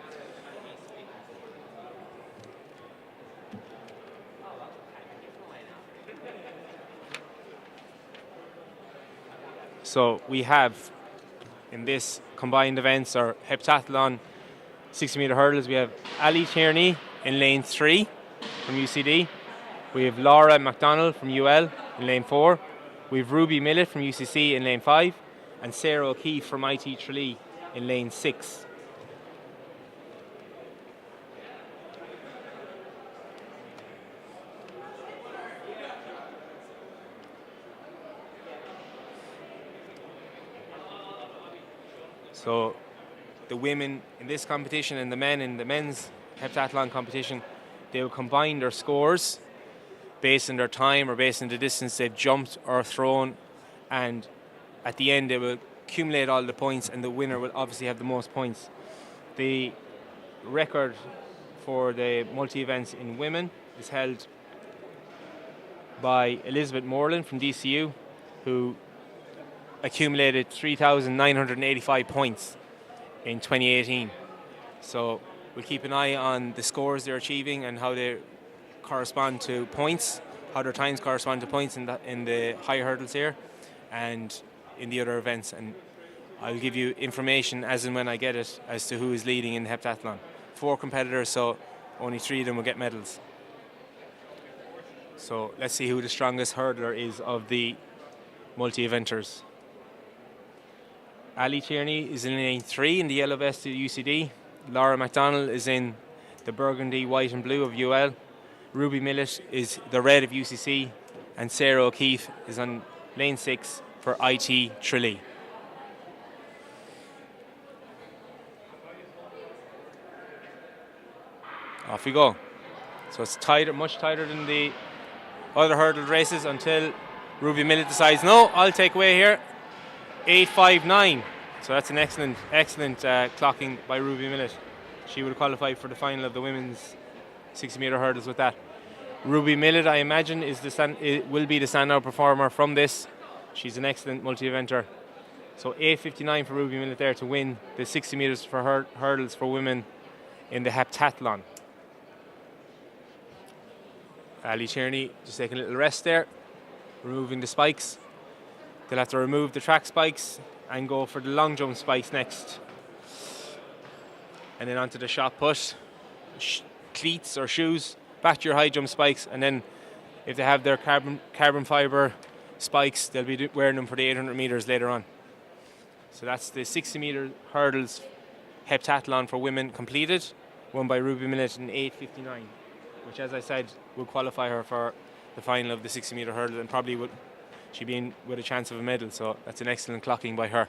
So we have, in this combined events, or Heptathlon 60-metre hurdles, we have Ali Tierney in lane 3 from UCD. We have Laura McDonald from UL in lane 4. We have Ruby Millett from UCC in lane 5. And Sarah O'Keefe from IT Tralee in lane 6. So the women in this competition and the men in the men's heptathlon competition they will combine their scores based on their time or based on the distance they've jumped or thrown, and at the end they will accumulate all the points, and the winner will obviously have the most points. The record for the multi-events in women is held by Elizabeth Moreland from DCU, who accumulated 3,985 points in 2018. So we'll keep an eye on the scores they're achieving and how they correspond to points, how their times correspond to points in the high hurdles here and in the other events. And I'll give you information as and when I get it as to who is leading in the heptathlon. 4 competitors, so only 3 of them will get medals. So let's see who the strongest hurdler is of the multi-eventers. Ali Tierney is in lane 3 in the yellow vest of the UCD. Laura MacDonald is in the burgundy, white and blue of UL. Ruby Millett is the red of UCC. And Sarah O'Keefe is on lane 6 for IT Tralee. Off we go. So it's tighter, much tighter than the other hurdle races until Ruby Millett decides, no, I'll take away here. 8:59. So that's an excellent clocking by Ruby Millett. She would qualify for the final of the women's 60-meter hurdles with that. Ruby Millett, I imagine, will be the standout performer from this. She's an excellent multi-eventer. So 8:59 for Ruby Millett there to win the 60 meters for hurdles for women in the heptathlon. Ali Tierney just taking a little rest there, removing the spikes. They'll have to remove the track spikes and go for the long jump spikes next. And then onto the shot put, cleats or shoes, back to your high jump spikes, and then if they have their carbon fiber spikes, they'll be wearing them for the 800 meters later on. So that's the 60 meter hurdles heptathlon for women completed, won by Ruby Millett in 8:59, which, as I said, will qualify her for the final of the 60 meter hurdle, and probably would she be in with a chance of a medal. So that's an excellent clocking by her.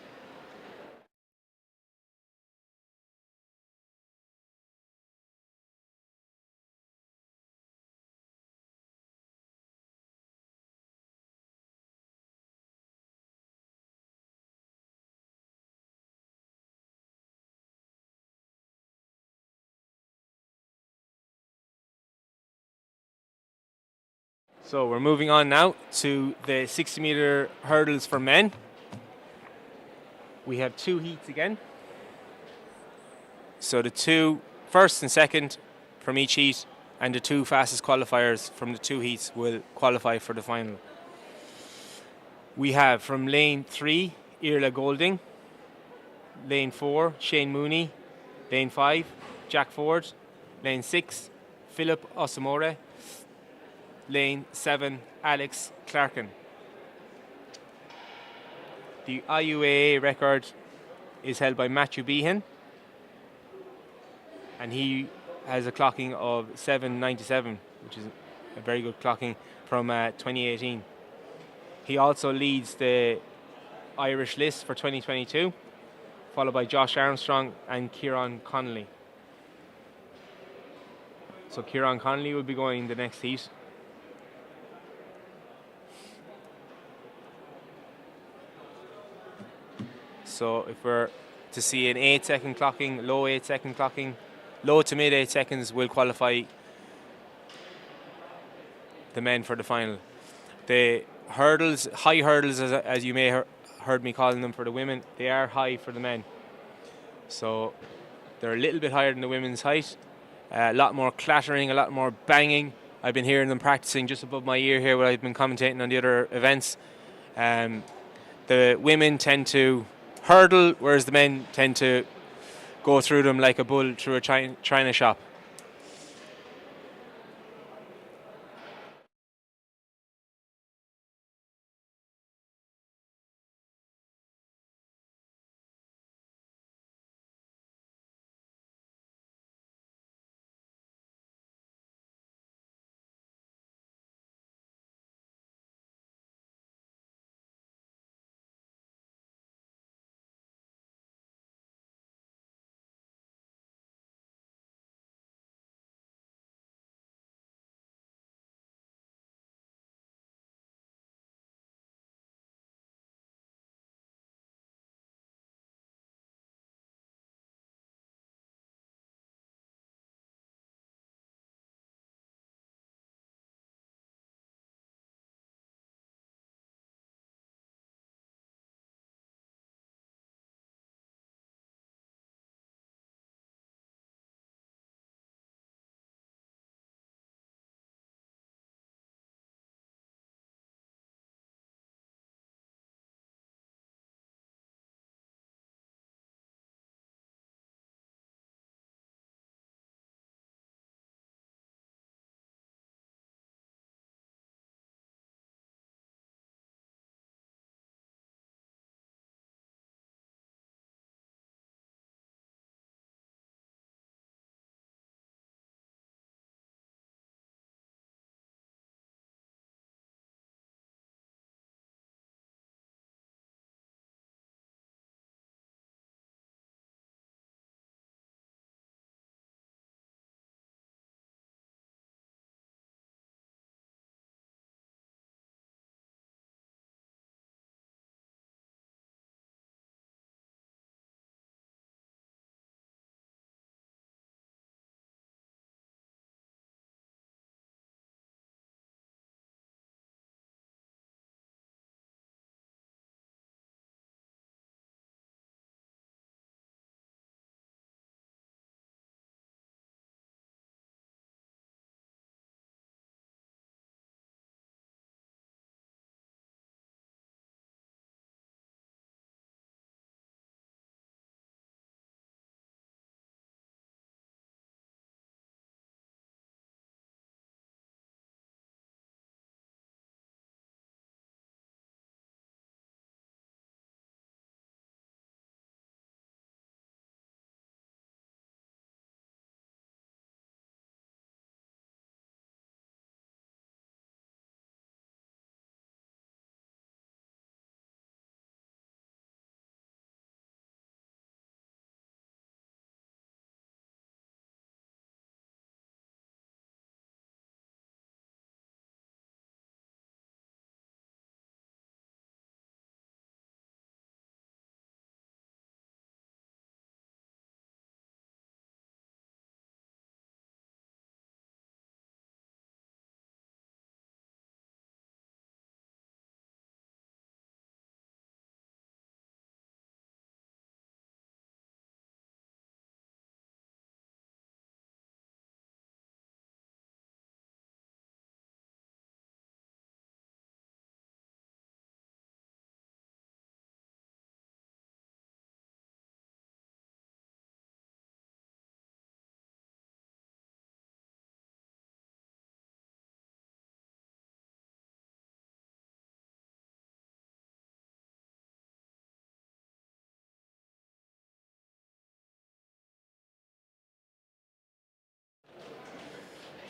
So we're moving on now to the 60 meter hurdles for men. We have 2 heats again. So the 2 first and second from each heat and the 2 fastest qualifiers from the 2 heats will qualify for the final. We have from lane 3, Irla Golding. Lane 4, Shane Mooney. Lane 5, Jack Ford. Lane 6, Philip Osamore. Lane 7, Alex Clarkin. The IUAA record is held by Matthew Behan, and he has a clocking of 7:97, which is a very good clocking from 2018. He also leads the Irish list for 2022, followed by Josh Armstrong and Kieran Connolly. So Kieran Connolly will be going the next heat. So if we're to see an 8-second clocking, low 8-second clocking, low to mid 8 seconds will qualify the men for the final. The hurdles, high hurdles, as you may heard me calling them for the women, they are high for the men. So they're a little bit higher than the women's height. A lot more clattering, a lot more banging. I've been hearing them practicing just above my ear here while I've been commentating on the other events. The women tend to hurdle, whereas the men tend to go through them like a bull through a china shop.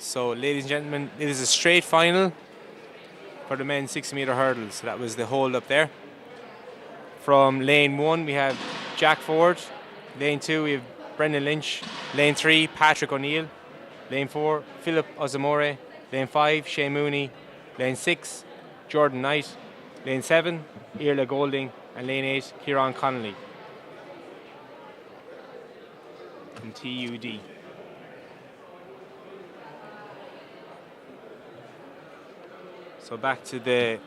So, ladies and gentlemen, it is a straight final for the men's 60-metre hurdles. So that was the hold up there. From lane 1, we have Jack Ford. Lane 2, we have Brendan Lynch. Lane 3, Patrick O'Neill. Lane 4, Philip Ozamore. Lane 5, Shane Mooney. Lane 6, Jordan Knight. Lane 7, Iula Golding. And lane 8, Kieran Connolly from TUD. So back to the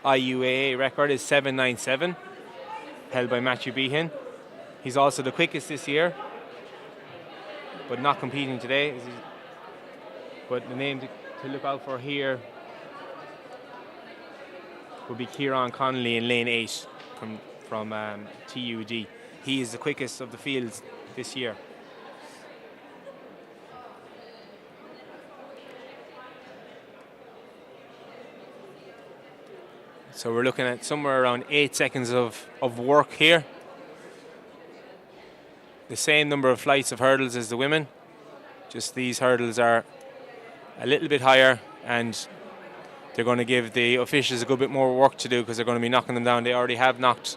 IUAA record is 7:97, held by Matthew Behan. He's also the quickest this year, but not competing today. But the name to look out for here would be Kieran Connolly in lane 8 from TUD. He is the quickest of the fields this year. So we're looking at somewhere around 8 seconds of work here. The same number of flights of hurdles as the women. Just these hurdles are a little bit higher, and they're going to give the officials a good bit more work to do because they're going to be knocking them down. They already have knocked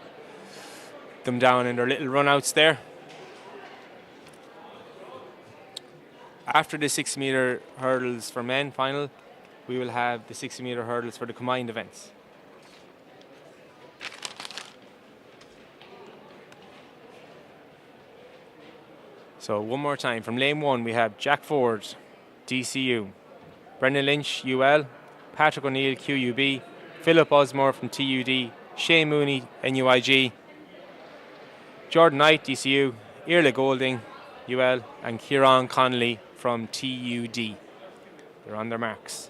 them down in their little runouts there. After the 60-metre hurdles for men final, we will have the 60-metre hurdles for the combined events. So one more time, from lane 1 we have Jack Ford, DCU, Brendan Lynch, UL, Patrick O'Neill, QUB, Philip Osmore from TUD, Shane Mooney, NUIG, Jordan Knight, DCU, Iula Golding, UL, and Kieran Connolly from TUD. They're on their marks.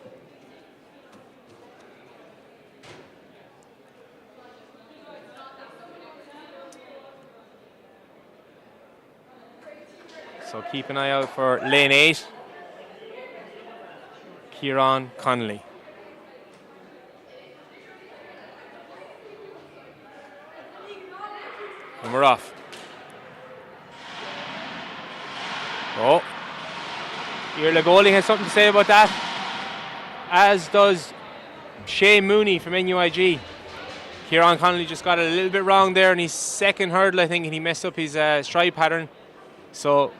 So keep an eye out for lane 8, Kieran Connolly. And we're off. Oh, Iula Golding has something to say about that, as does Shane Mooney from NUIG. Kieran Connolly just got it a little bit wrong there in his second hurdle, I think, and he messed up his stride pattern. So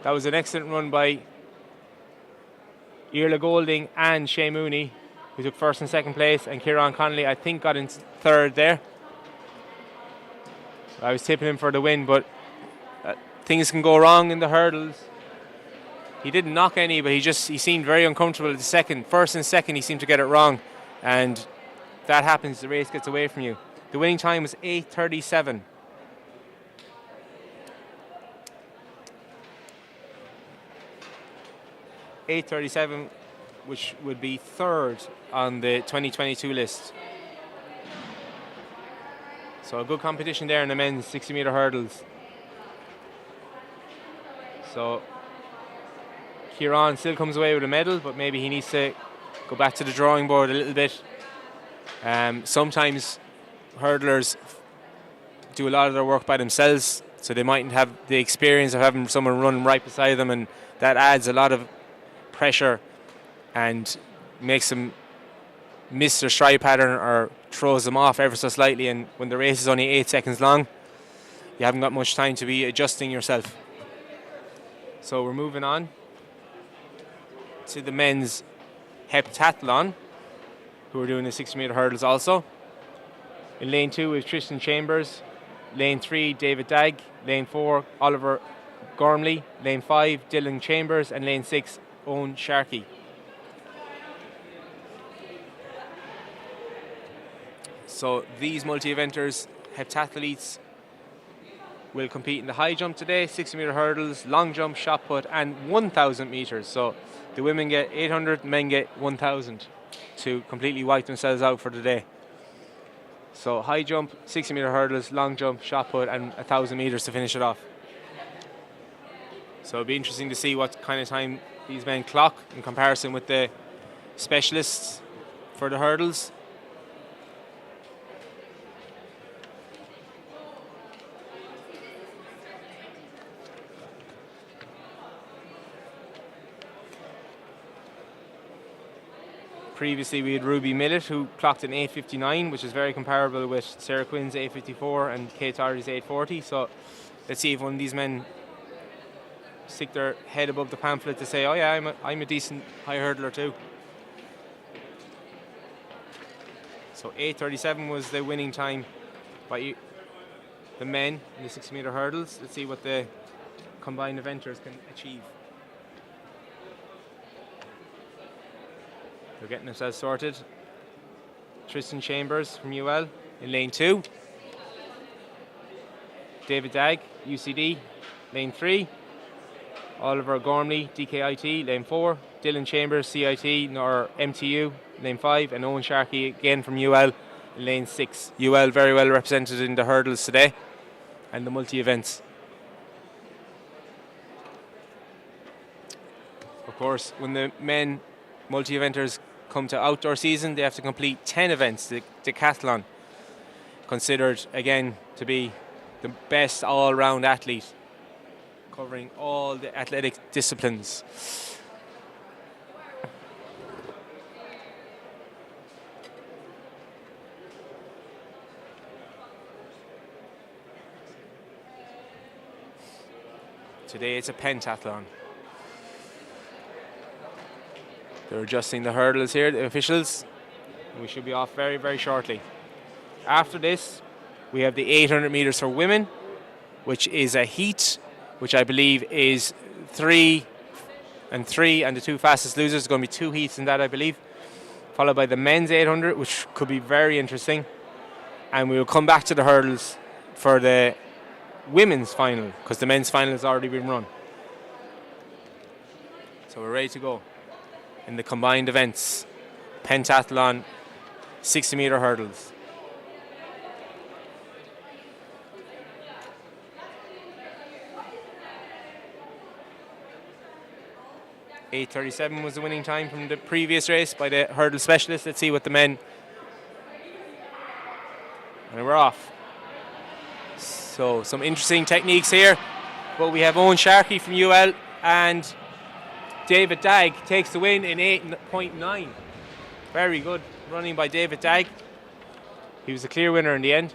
that was an excellent run by Iula Golding and Shane Mooney, who took first and second place, and Kieran Connolly, I think, got in third there. I was tipping him for the win, but things can go wrong in the hurdles. He didn't knock any, but he seemed very uncomfortable at the second. First and second, he seemed to get it wrong, and if that happens, the race gets away from you. The winning time was 8:37. .8:37, which would be third on the 2022 list. So a good competition there in the men's 60-metre hurdles. So Kieran still comes away with a medal, but maybe he needs to go back to the drawing board a little bit. Sometimes hurdlers do a lot of their work by themselves, so they mightn't have the experience of having someone running right beside them, and that adds a lot of pressure and makes them miss their stride pattern or throws them off ever so slightly, and when the race is only 8 seconds long, you haven't got much time to be adjusting yourself. So we're moving on to the men's heptathlon, who are doing the 60-metre hurdles also. In lane 2 is Tristan Chambers, lane 3 David Dagg, lane 4 Oliver Gormley, lane 5 Dylan Chambers, and lane 6 Owen Sharkey. So these multi-eventers, heptathletes, will compete in the high jump today, 60-metre hurdles, long jump, shot put, and 1,000 metres. So the women get 800, men get 1,000 to completely wipe themselves out for the day. So high jump, 60-metre hurdles, long jump, shot put, and 1,000 metres to finish it off. So it'll be interesting to see what kind of time these men clock in comparison with the specialists for the hurdles. Previously we had Ruby Millett, who clocked an 8:59, which is very comparable with Sarah Quinn's 8:54 and Kate Doherty's 8:40. So let's see if one of these men stick their head above the pamphlet to say, oh yeah, I'm a decent high hurdler too. So 8:37 was the winning time by the men in the 60-metre hurdles. Let's see what the combined eventers can achieve. They're getting themselves sorted. Tristan Chambers from UL in lane 2. David Dagg, UCD, lane 3. Oliver Gormley, DKIT, lane 4. Dylan Chambers, CIT, nor MTU, lane 5. And Owen Sharkey, again from UL, in lane 6. UL very well represented in the hurdles today and the multi-events. Of course, when the men multi-eventers come to outdoor season, they have to complete 10 events. The Decathlon, considered again to be the best all-round athlete, covering all the athletic disciplines. Today it's a pentathlon. They're adjusting the hurdles here, the officials. We should be off very, very shortly. After this, we have the 800 metres for women, which is a heat, which I believe is 3 and 3, and the 2 fastest losers. There's going to be 2 heats in that, I believe. Followed by the men's 800, which could be very interesting. And we will come back to the hurdles for the women's final, because the men's final has already been run. So we're ready to go in the combined events, pentathlon, 60-metre hurdles. (8:37) was the winning time from the previous race by the hurdle specialist. Let's see what the men. And we're off. So some interesting techniques here. But we have Owen Sharkey from UL and David Dagg takes the win in 8.9. Very good running by David Dagg. He was a clear winner in the end.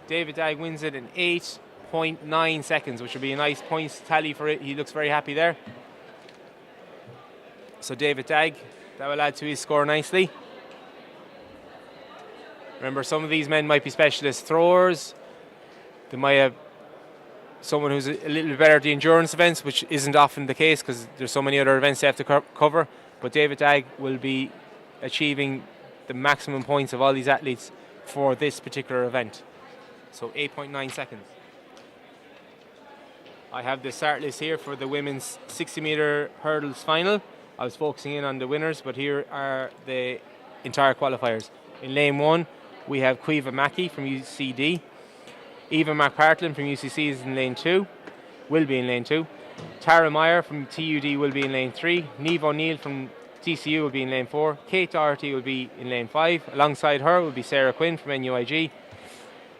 David Dagg wins it in 8.9 seconds, which will be a nice points tally for it. He looks very happy there. So David Dagg, that will add to his score nicely. Remember, some of these men might be specialist throwers. They might have someone who's a little bit better at the endurance events, which isn't often the case because there's so many other events they have to cover. But David Dagg will be achieving the maximum points of all these athletes for this particular event. So 8.9 seconds. I have the start list here for the women's 60-metre hurdles final. I was focusing in on the winners, but here are the entire qualifiers. In lane 1, we have Quiva Mackey from UCD. Eva McPartlin from UCC is in lane 2, will be in lane 2. Tara Meyer from TUD will be in lane 3. Neve O'Neill from TCU will be in lane 4. Kate Doherty will be in lane 5. Alongside her will be Sarah Quinn from NUIG.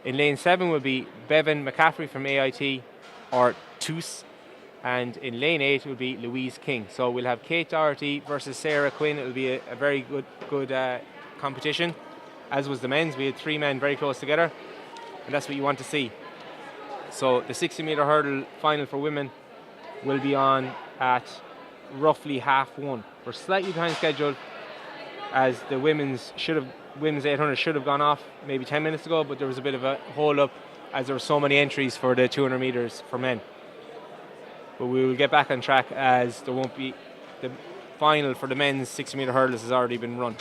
In lane 7 will be Bevan McCaffrey from AIT or TUS. And in lane 8 will be Louise King. So we'll have Kate Doherty versus Sarah Quinn. It will be a very good competition. As was the men's, we had 3 men very close together. And that's what you want to see. So the 60-metre hurdle final for women will be on at roughly 1:30. We're slightly behind schedule, as the women's 800 should have gone off maybe 10 minutes ago, but there was a bit of a hold up as there were so many entries for the 200 metres for men. But we will get back on track as there won't be the final for the men's 60-metre hurdles has already been run.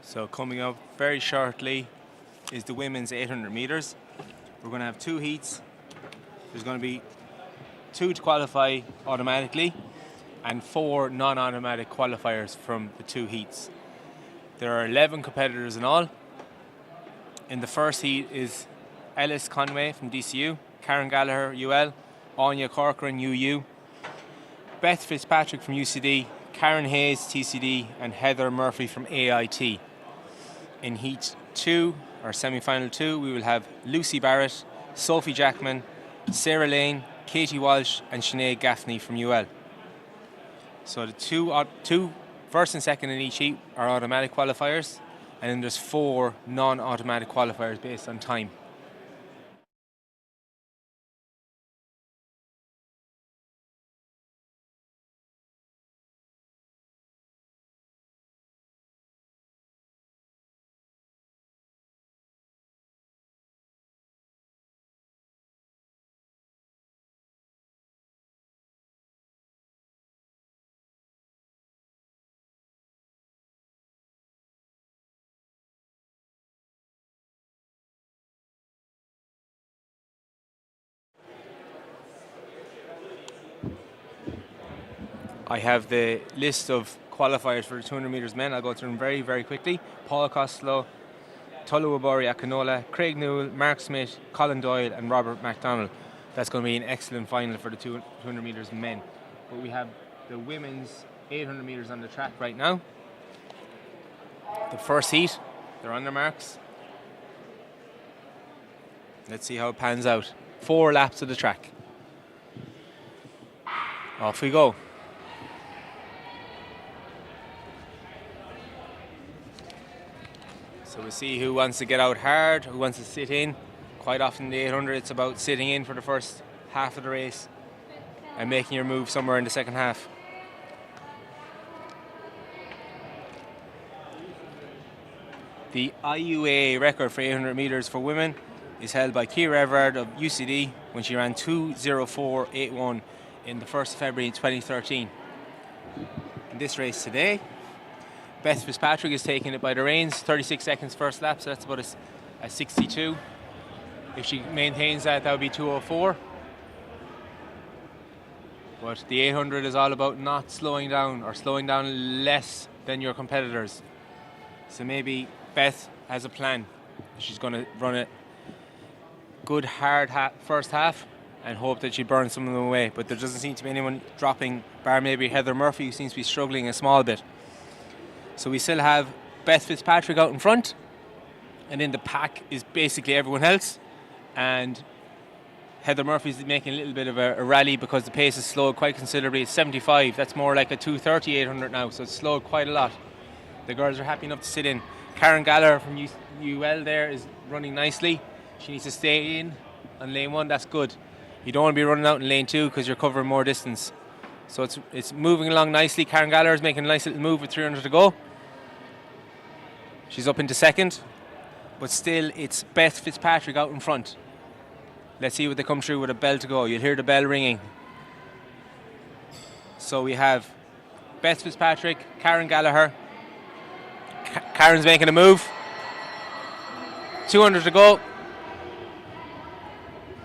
So coming up very shortly is the women's 800 metres. We're going to have 2 heats. There's going to be 2 to qualify automatically and 4 non-automatic qualifiers from the 2 heats. There are 11 competitors in all. In the first heat is Ellis Conway from DCU, Karen Gallagher, UL, Anya Corcoran, UU, Beth Fitzpatrick from UCD, Karen Hayes, TCD, and Heather Murphy from AIT. In Heat 2, or semi-final 2, we will have Lucy Barrett, Sophie Jackman, Sarah Lane, Katie Walsh, and Sinead Gaffney from UL. So the two first and second in each heat are automatic qualifiers, and then there's 4 non-automatic qualifiers based on time. I have the list of qualifiers for the 200 metres men. I'll go through them very, very quickly. Paul Costello, Tolu Abori Akinola, Craig Newell, Mark Smith, Colin Doyle, and Robert MacDonald. That's going to be an excellent final for the 200 metres men. But we have the women's 800 metres on the track right now. The first heat, they're on their marks. Let's see how it pans out. 4 laps of the track. Off we go. So we'll see who wants to get out hard, who wants to sit in. Quite often the 800, it's about sitting in for the first half of the race and making your move somewhere in the second half. The IUAA record for 800 metres for women is held by Ciara Everard of UCD when she ran 2:04.81 in the 1st of February 2013. In this race today, Beth Fitzpatrick is taking it by the reins, 36 seconds first lap, so that's about a 62. If she maintains that, that would be 2:04. But the 800 is all about not slowing down or slowing down less than your competitors. So maybe Beth has a plan. She's going to run a good hard first half and hope that she burns some of them away. But there doesn't seem to be anyone dropping, bar maybe Heather Murphy, who seems to be struggling a small bit. So we still have Beth Fitzpatrick out in front, and in the pack is basically everyone else. And Heather Murphy's making a little bit of a rally because the pace has slowed quite considerably. It's 75. That's more like a 2:30 800 now, so it's slowed quite a lot. The girls are happy enough to sit in. Karen Gallagher from UL there is running nicely. She needs to stay in on lane 1. That's good. You don't want to be running out in lane 2 because you're covering more distance. So it's moving along nicely. Karen Gallagher is making a nice little move with 300 to go. She's up into second, but still it's Beth Fitzpatrick out in front. Let's see what they come through with a bell to go. You'll hear the bell ringing. So we have Beth Fitzpatrick, Karen Gallagher. Karen's making a move. 200 to go.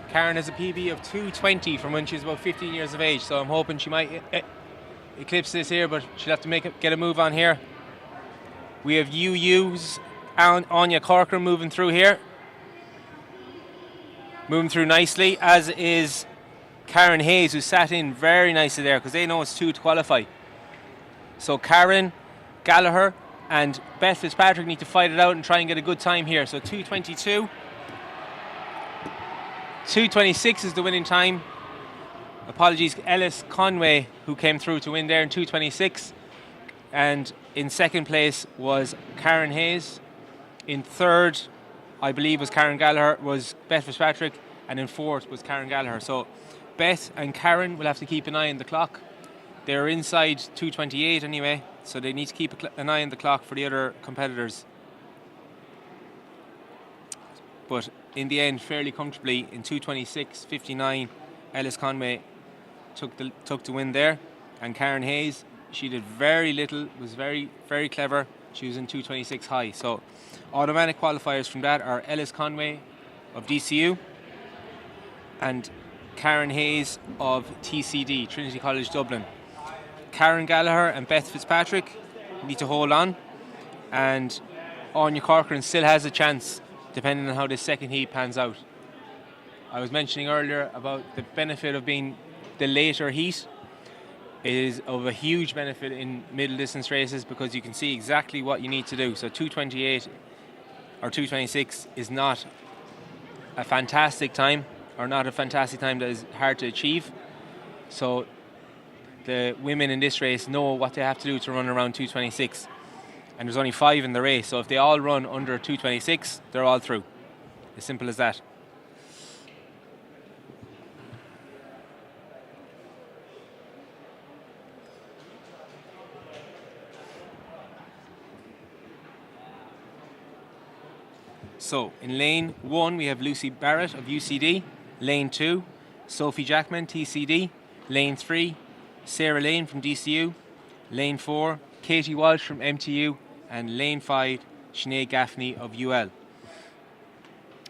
Karen has a PB of 2:20 from when she was about 15 years of age, so I'm hoping she might eclipse this here, but she'll have to get a move on here. We have UU's Anya Corcoran moving through here. Moving through nicely, as is Karen Hayes, who sat in very nicely there because they know it's 2 to qualify. So Karen, Gallagher, and Beth Fitzpatrick need to fight it out and try and get a good time here. So 2:22. 2:26 is the winning time. Apologies, Ellis Conway, who came through to win there in 2:26. And in second place was Karen Hayes. In third, I believe, was Beth Fitzpatrick, and in fourth was Karen Gallagher. So Beth and Karen will have to keep an eye on the clock. They're inside 2:28 anyway, so they need to keep an eye on the clock for the other competitors. But in the end, fairly comfortably in 2:26.59, Ellis Conway took the win there, and Karen Hayes, she did very little, was very, very clever. choosing 226 high. So automatic qualifiers from that are Ellis Conway of DCU and Karen Hayes of TCD, Trinity College Dublin. Karen Gallagher and Beth Fitzpatrick need to hold on, and Anya Corcoran still has a chance depending on how this second heat pans out. I was mentioning earlier about the benefit of being the later heat. It is of a huge benefit in middle distance races because you can see exactly what you need to do. So 228 or 226 is not a fantastic time, or not a fantastic time that is hard to achieve. So the women in this race know what they have to do to run around 226. And there's only 5 in the race, so if they all run under 226, they're all through. As simple as that. So in lane 1 we have Lucy Barrett of UCD, lane 2 Sophie Jackman, TCD, lane 3 Sarah Lane from DCU, lane 4 Katie Walsh from MTU, and lane 5 Sinead Gaffney of UL.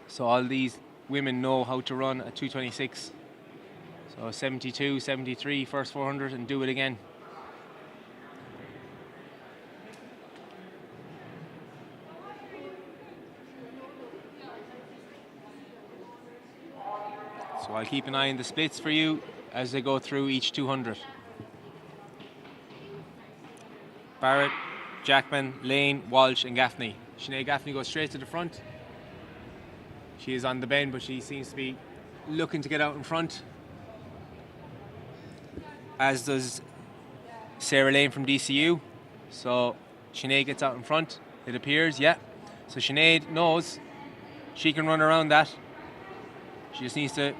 So all these women know how to run at 226. So 72, 73, first 400, and do it again. So I'll keep an eye on the splits for you as they go through each 200. Barrett, Jackman, Lane, Walsh and Gaffney. Sinead Gaffney goes straight to the front. She is on the bend, but she seems to be looking to get out in front. As does Sarah Lane from DCU. So Sinead gets out in front, it appears, yeah. So Sinead knows she can run around that. She just needs to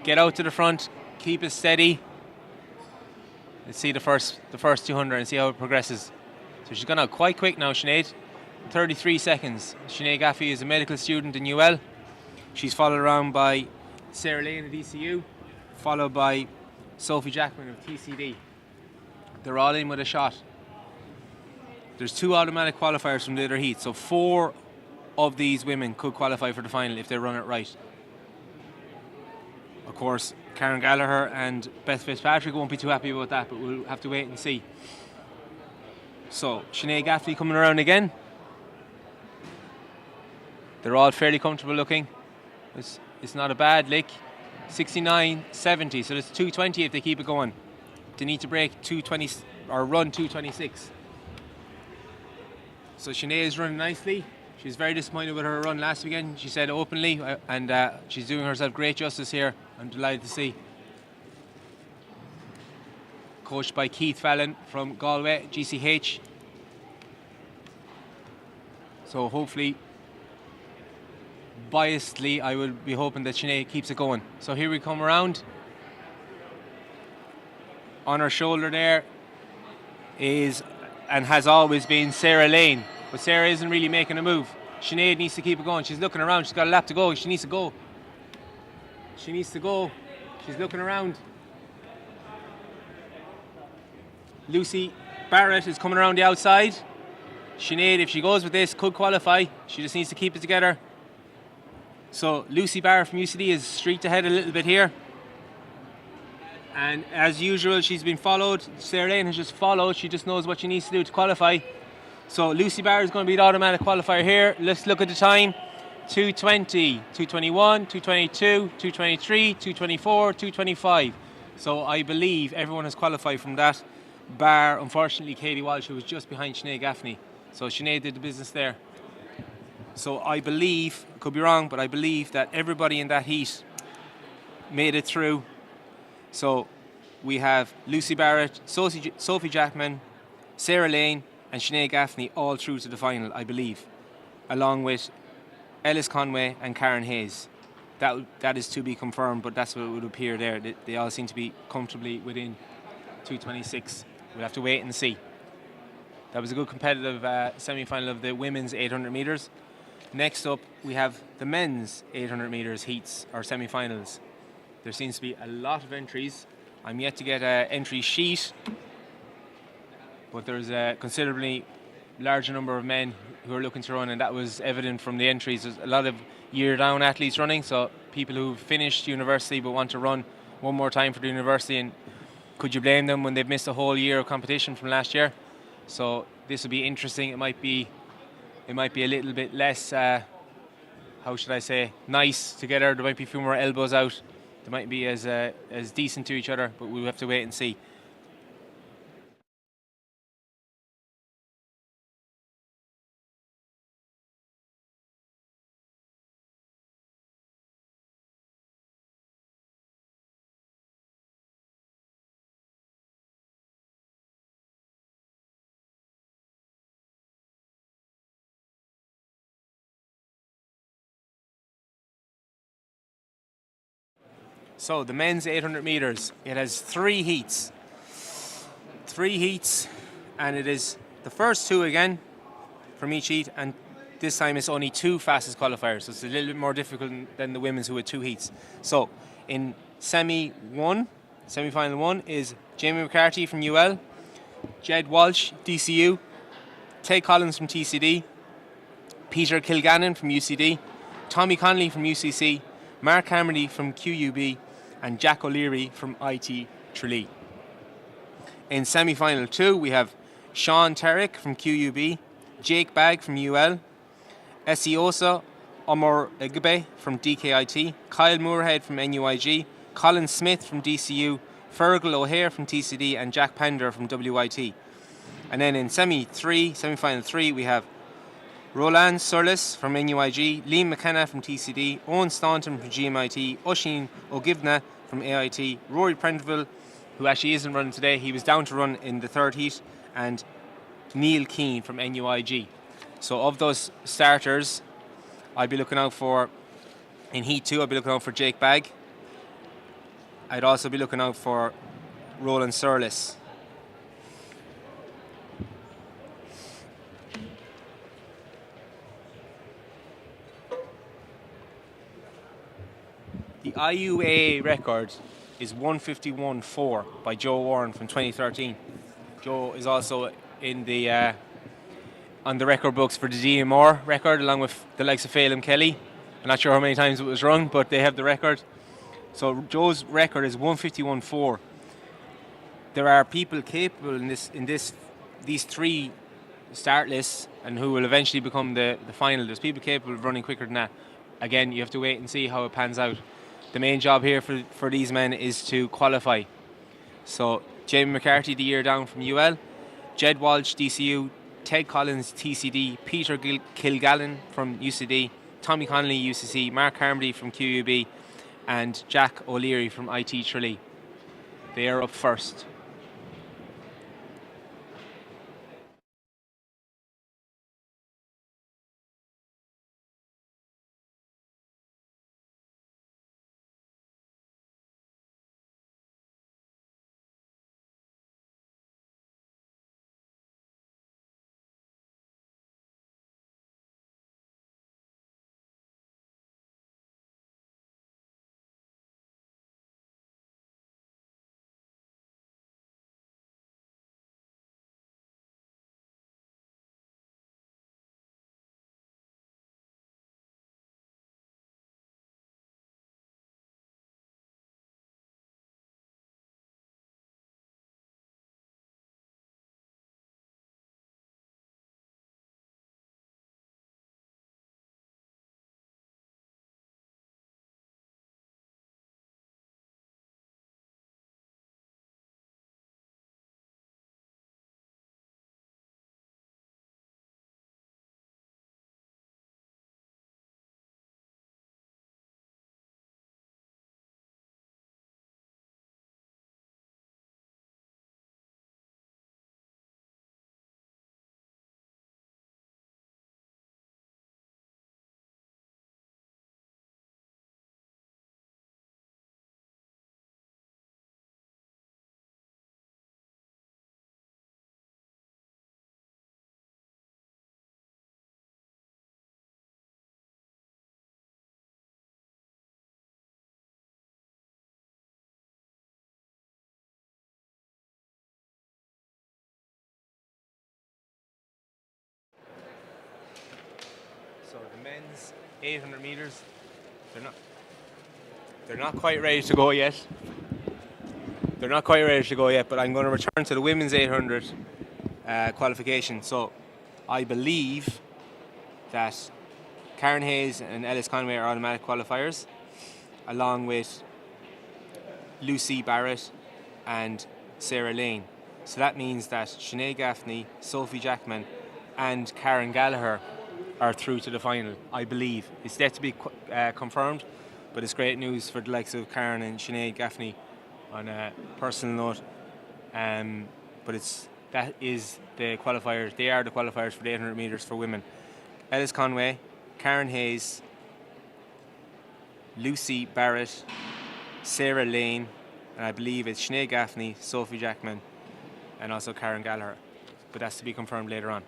get out to the front, keep it steady. Let's see the first 200 and see how it progresses. So she's gone out quite quick now, Sinead. 33 seconds. Sinead Gaffney is a medical student in Newell. She's followed around by Sarah Lane of DCU, followed by Sophie Jackman of TCD. They're all in with a shot. There's 2 automatic qualifiers from the other heat, so 4 of these women could qualify for the final if they run it right. Of course, Karen Gallagher and Beth Fitzpatrick won't be too happy about that, but we'll have to wait and see. So, Sinead Gaffney coming around again. They're all fairly comfortable looking. It's not a bad lick. 69.70, so it's 220 if they keep it going. They need to break 220 or run 226. So Sinead is running nicely. She's very disappointed with her run last weekend, she said openly, and she's doing herself great justice here. I'm delighted to see. Coached by Keith Fallon from Galway, GCH. So hopefully, biasedly, I will be hoping that Sinead keeps it going. So here we come around. On her shoulder there is, and has always been, Sarah Lane. But Sarah isn't really making a move. Sinead needs to keep it going. She's looking around. She's got a lap to go. She needs to go. She needs to go. She's looking around. Lucy Barrett is coming around the outside. Sinead, if she goes with this, could qualify. She just needs to keep it together. So Lucy Barrett from UCD is streaked ahead a little bit here. And as usual, she's been followed. Sarah Lane has just followed. She just knows what she needs to do to qualify. So Lucy Barrett is going to be the automatic qualifier here. Let's look at the time. 220, 221, 222, 223, 224, 225. So I believe everyone has qualified from that, bar, unfortunately, Katie Walsh, who was just behind Sinead Gaffney. So Sinead did the business there. So I believe, could be wrong, but I believe that everybody in that heat made it through. So we have Lucy Barrett, Sophie Jackman, Sarah Lane, and Sinead Gaffney all through to the final, I believe, along with Ellis Conway and Karen Hayes. That is to be confirmed, but that's what it would appear there. They all seem to be comfortably within 226. We'll have to wait and see. That was a good competitive semi-final of the women's 800 metres. Next up, we have the men's 800 metres heats, or semi-finals. There seems to be a lot of entries. I'm yet to get an entry sheet, but there's considerably larger number of men who are looking to run, and that was evident from the entries. There's a lot of year-down athletes running, so people who've finished university but want to run one more time for the university, and could you blame them when they've missed a whole year of competition from last year? So this will be interesting. It might be a little bit less, how should I say, nice together. There might be a few more elbows out. They might be as decent to each other, but we'll have to wait and see. So the men's 800 metres, it has 3 heats. 3 heats, and it is the first 2 again from each heat, and this time it's only 2 fastest qualifiers, so it's a little bit more difficult than the women's who had 2 heats. So in semi-final 1 is Jamie McCarthy from Newell, Jed Walsh, DCU, Ted Collins from TCD, Peter Kilgannon from UCD, Tommy Connolly from UCC, Mark Camerly from QUB, and Jack O'Leary from IT Tralee. In semi-final 2, we have Sean Terrick from QUB, Jake Bagg from UL, Esiosa Omar Igbe from DKIT, Kyle Moorhead from NUIG, Colin Smith from DCU, Fergal O'Hare from TCD, and Jack Pender from WIT. And then in semi-final 3, we have Roland Surlis from NUIG, Liam McKenna from TCD, Owen Staunton from GMIT, Oisin O'Givna from AIT, Rory Prendeville, who actually isn't running today, he was down to run in the 3rd heat, and Neil Keane from NUIG. So of those starters, I'd be looking out for, in Heat 2, I'd be looking out for Jake Bagg. I'd also be looking out for Roland Surlis. The IUAA record is 151.4 by Joe Warren from 2013. Joe is also in the on the record books for the DMR record, along with the likes of Phelan Kelly. I'm not sure how many times it was run, but they have the record. So Joe's record is 151.4. There are people capable in these 3 start lists, and who will eventually become the final. There's people capable of running quicker than that. Again, you have to wait and see how it pans out. The main job here for these men is to qualify. So Jamie McCarthy, the year down from UL, Jed Walsh, DCU, Ted Collins, TCD, Peter Kilgallen from UCD, Tommy Connolly, UCC, Mark Harmley from QUB, and Jack O'Leary from IT Tralee. They are up first. men's 800 meters. They're not quite ready to go yet. But I'm going to return to the women's 800 qualification. So I believe that Karen Hayes and Ellis Conway are automatic qualifiers, along with Lucy Barrett and Sarah Lane. So that means that Sinead Gaffney, Sophie Jackman and Karen Gallagher are through to the final, I believe. It's yet to be confirmed, but it's great news for the likes of Karen and Sinead Gaffney on a personal note. But that is the qualifiers. They are the qualifiers for the 800 metres for women. Ellis Conway, Karen Hayes, Lucy Barrett, Sarah Lane, and I believe it's Sinead Gaffney, Sophie Jackman, and also Karen Gallagher. But that's to be confirmed later on.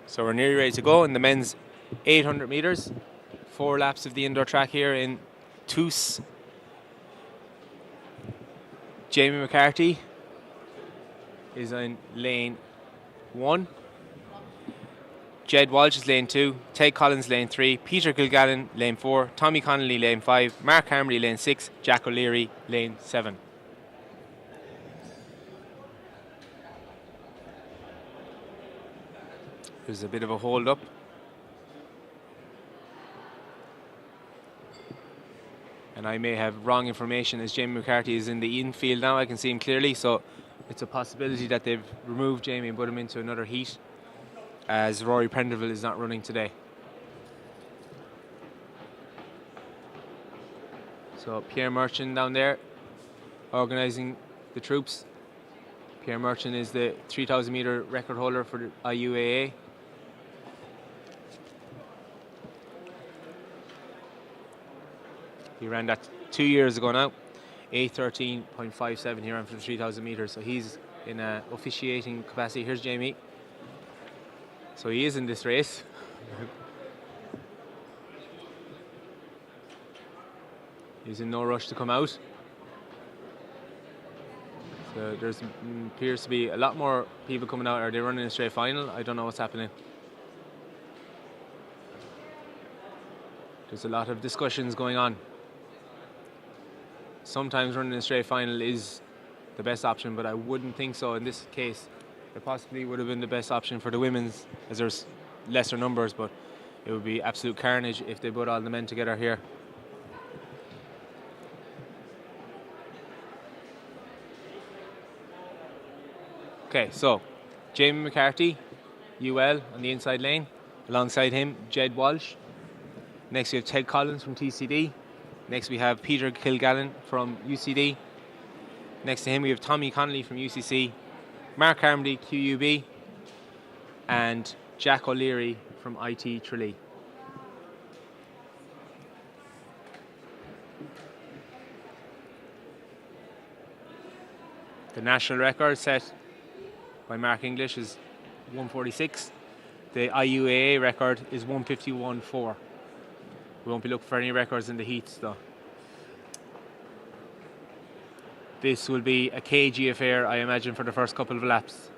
So we're nearly ready to go in the men's 800 metres. 4 laps of the indoor track here in TUS. Jamie McCarthy is in lane 1. Jed Walsh is lane 2. Ted Collins lane 3. Peter Kilgallen lane 4. Tommy Connolly lane 5. Mark Hamry lane 6. Jack O'Leary lane 7. There's a bit of a hold up. And I may have wrong information as Jamie McCarthy is in the infield now. I can see him clearly, so it's a possibility that they've removed Jamie and put him into another heat, as Rory Prenderville is not running today. So Pierre Merchant down there organising the troops. Pierre Merchant is the 3,000 metre record holder for the IUAA. He ran that 2 years ago now. 8:13.57 here on for the 3,000 metres. So he's in a officiating capacity. Here's Jamie. So he is in this race. He's in no rush to come out. So there appears to be a lot more people coming out. Are they running a straight final? I don't know what's happening. There's a lot of discussions going on. Sometimes running a straight final is the best option, but I wouldn't think so in this case. It possibly would have been the best option for the women's, as there's lesser numbers, but it would be absolute carnage if they put all the men together here. Okay, so Jamie McCarthy, Newell on the inside lane. Alongside him, Jed Walsh. Next we have Ted Collins from TCD. Next we have Peter Kilgallen from UCD. Next to him we have Tommy Connolly from UCC, Mark Harmdy, QUB, and Jack O'Leary from IT Tralee. The national record set by Mark English is 146. The IUAA record is 151.4. We won't be looking for any records in the heats though. This will be a cagey affair, I imagine, for the first couple of laps.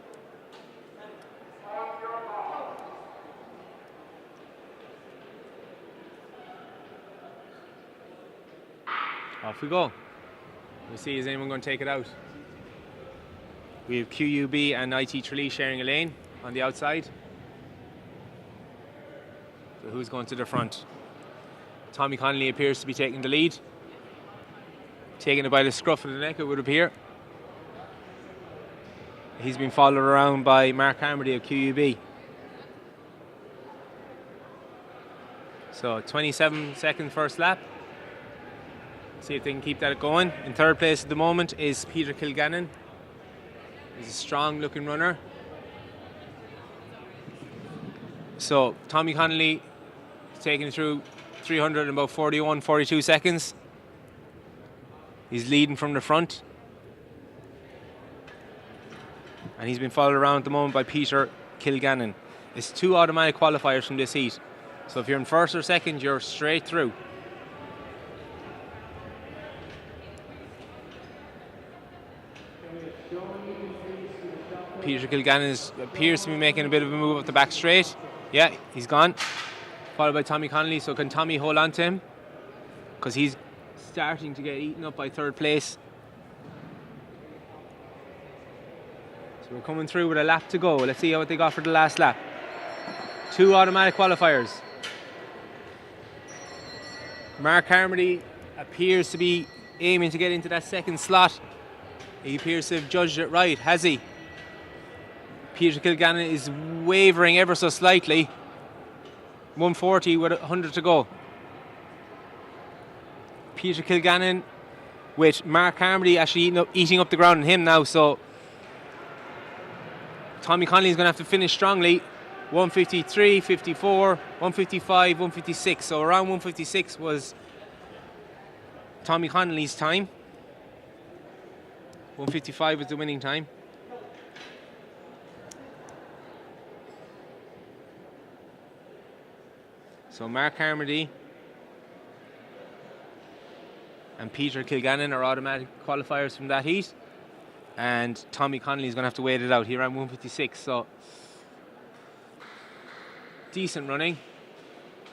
Off we go. We'll see, is anyone going to take it out? We have QUB and IT Tralee sharing a lane on the outside. who's going to the front. Tommy Connolly appears to be taking the lead. Taking it by the scruff of the neck, it would appear. He's been followed around by Mark Carmody of QUB. So 27-second first lap. See if they can keep that going. In third place at the moment is Peter Kilgannon. He's a strong looking runner. So Tommy Connolly is taking through 300 in about 41, 42 seconds. He's leading from the front. And he's been followed around at the moment by Peter Kilgannon. It's 2 automatic qualifiers from this heat. So if you're in first or second, you're straight through. Peter Kilgannon appears to be making a bit of a move up the back straight. Yeah, he's gone. Followed by Tommy Connolly. So can Tommy hold on to him? Because he's starting to get eaten up by third place. So we're coming through with a lap to go. Let's see what they got for the last lap. 2 automatic qualifiers. Mark Carmody appears to be aiming to get into that second slot. He appears to have judged it right, has he? Peter Kilgannon is wavering ever so slightly. 140 with 100 to go. Peter Kilgannon with Mark Carmody actually eating up the ground on him now, so Tommy Connolly is going to have to finish strongly. 153, 54, 155, 156. So around 156 was Tommy Connolly's time. 155 was the winning time. So Mark Carmody and Peter Kilgannon are automatic qualifiers from that heat. And Tommy Connolly is going to have to wait it out. He ran 156, so decent running.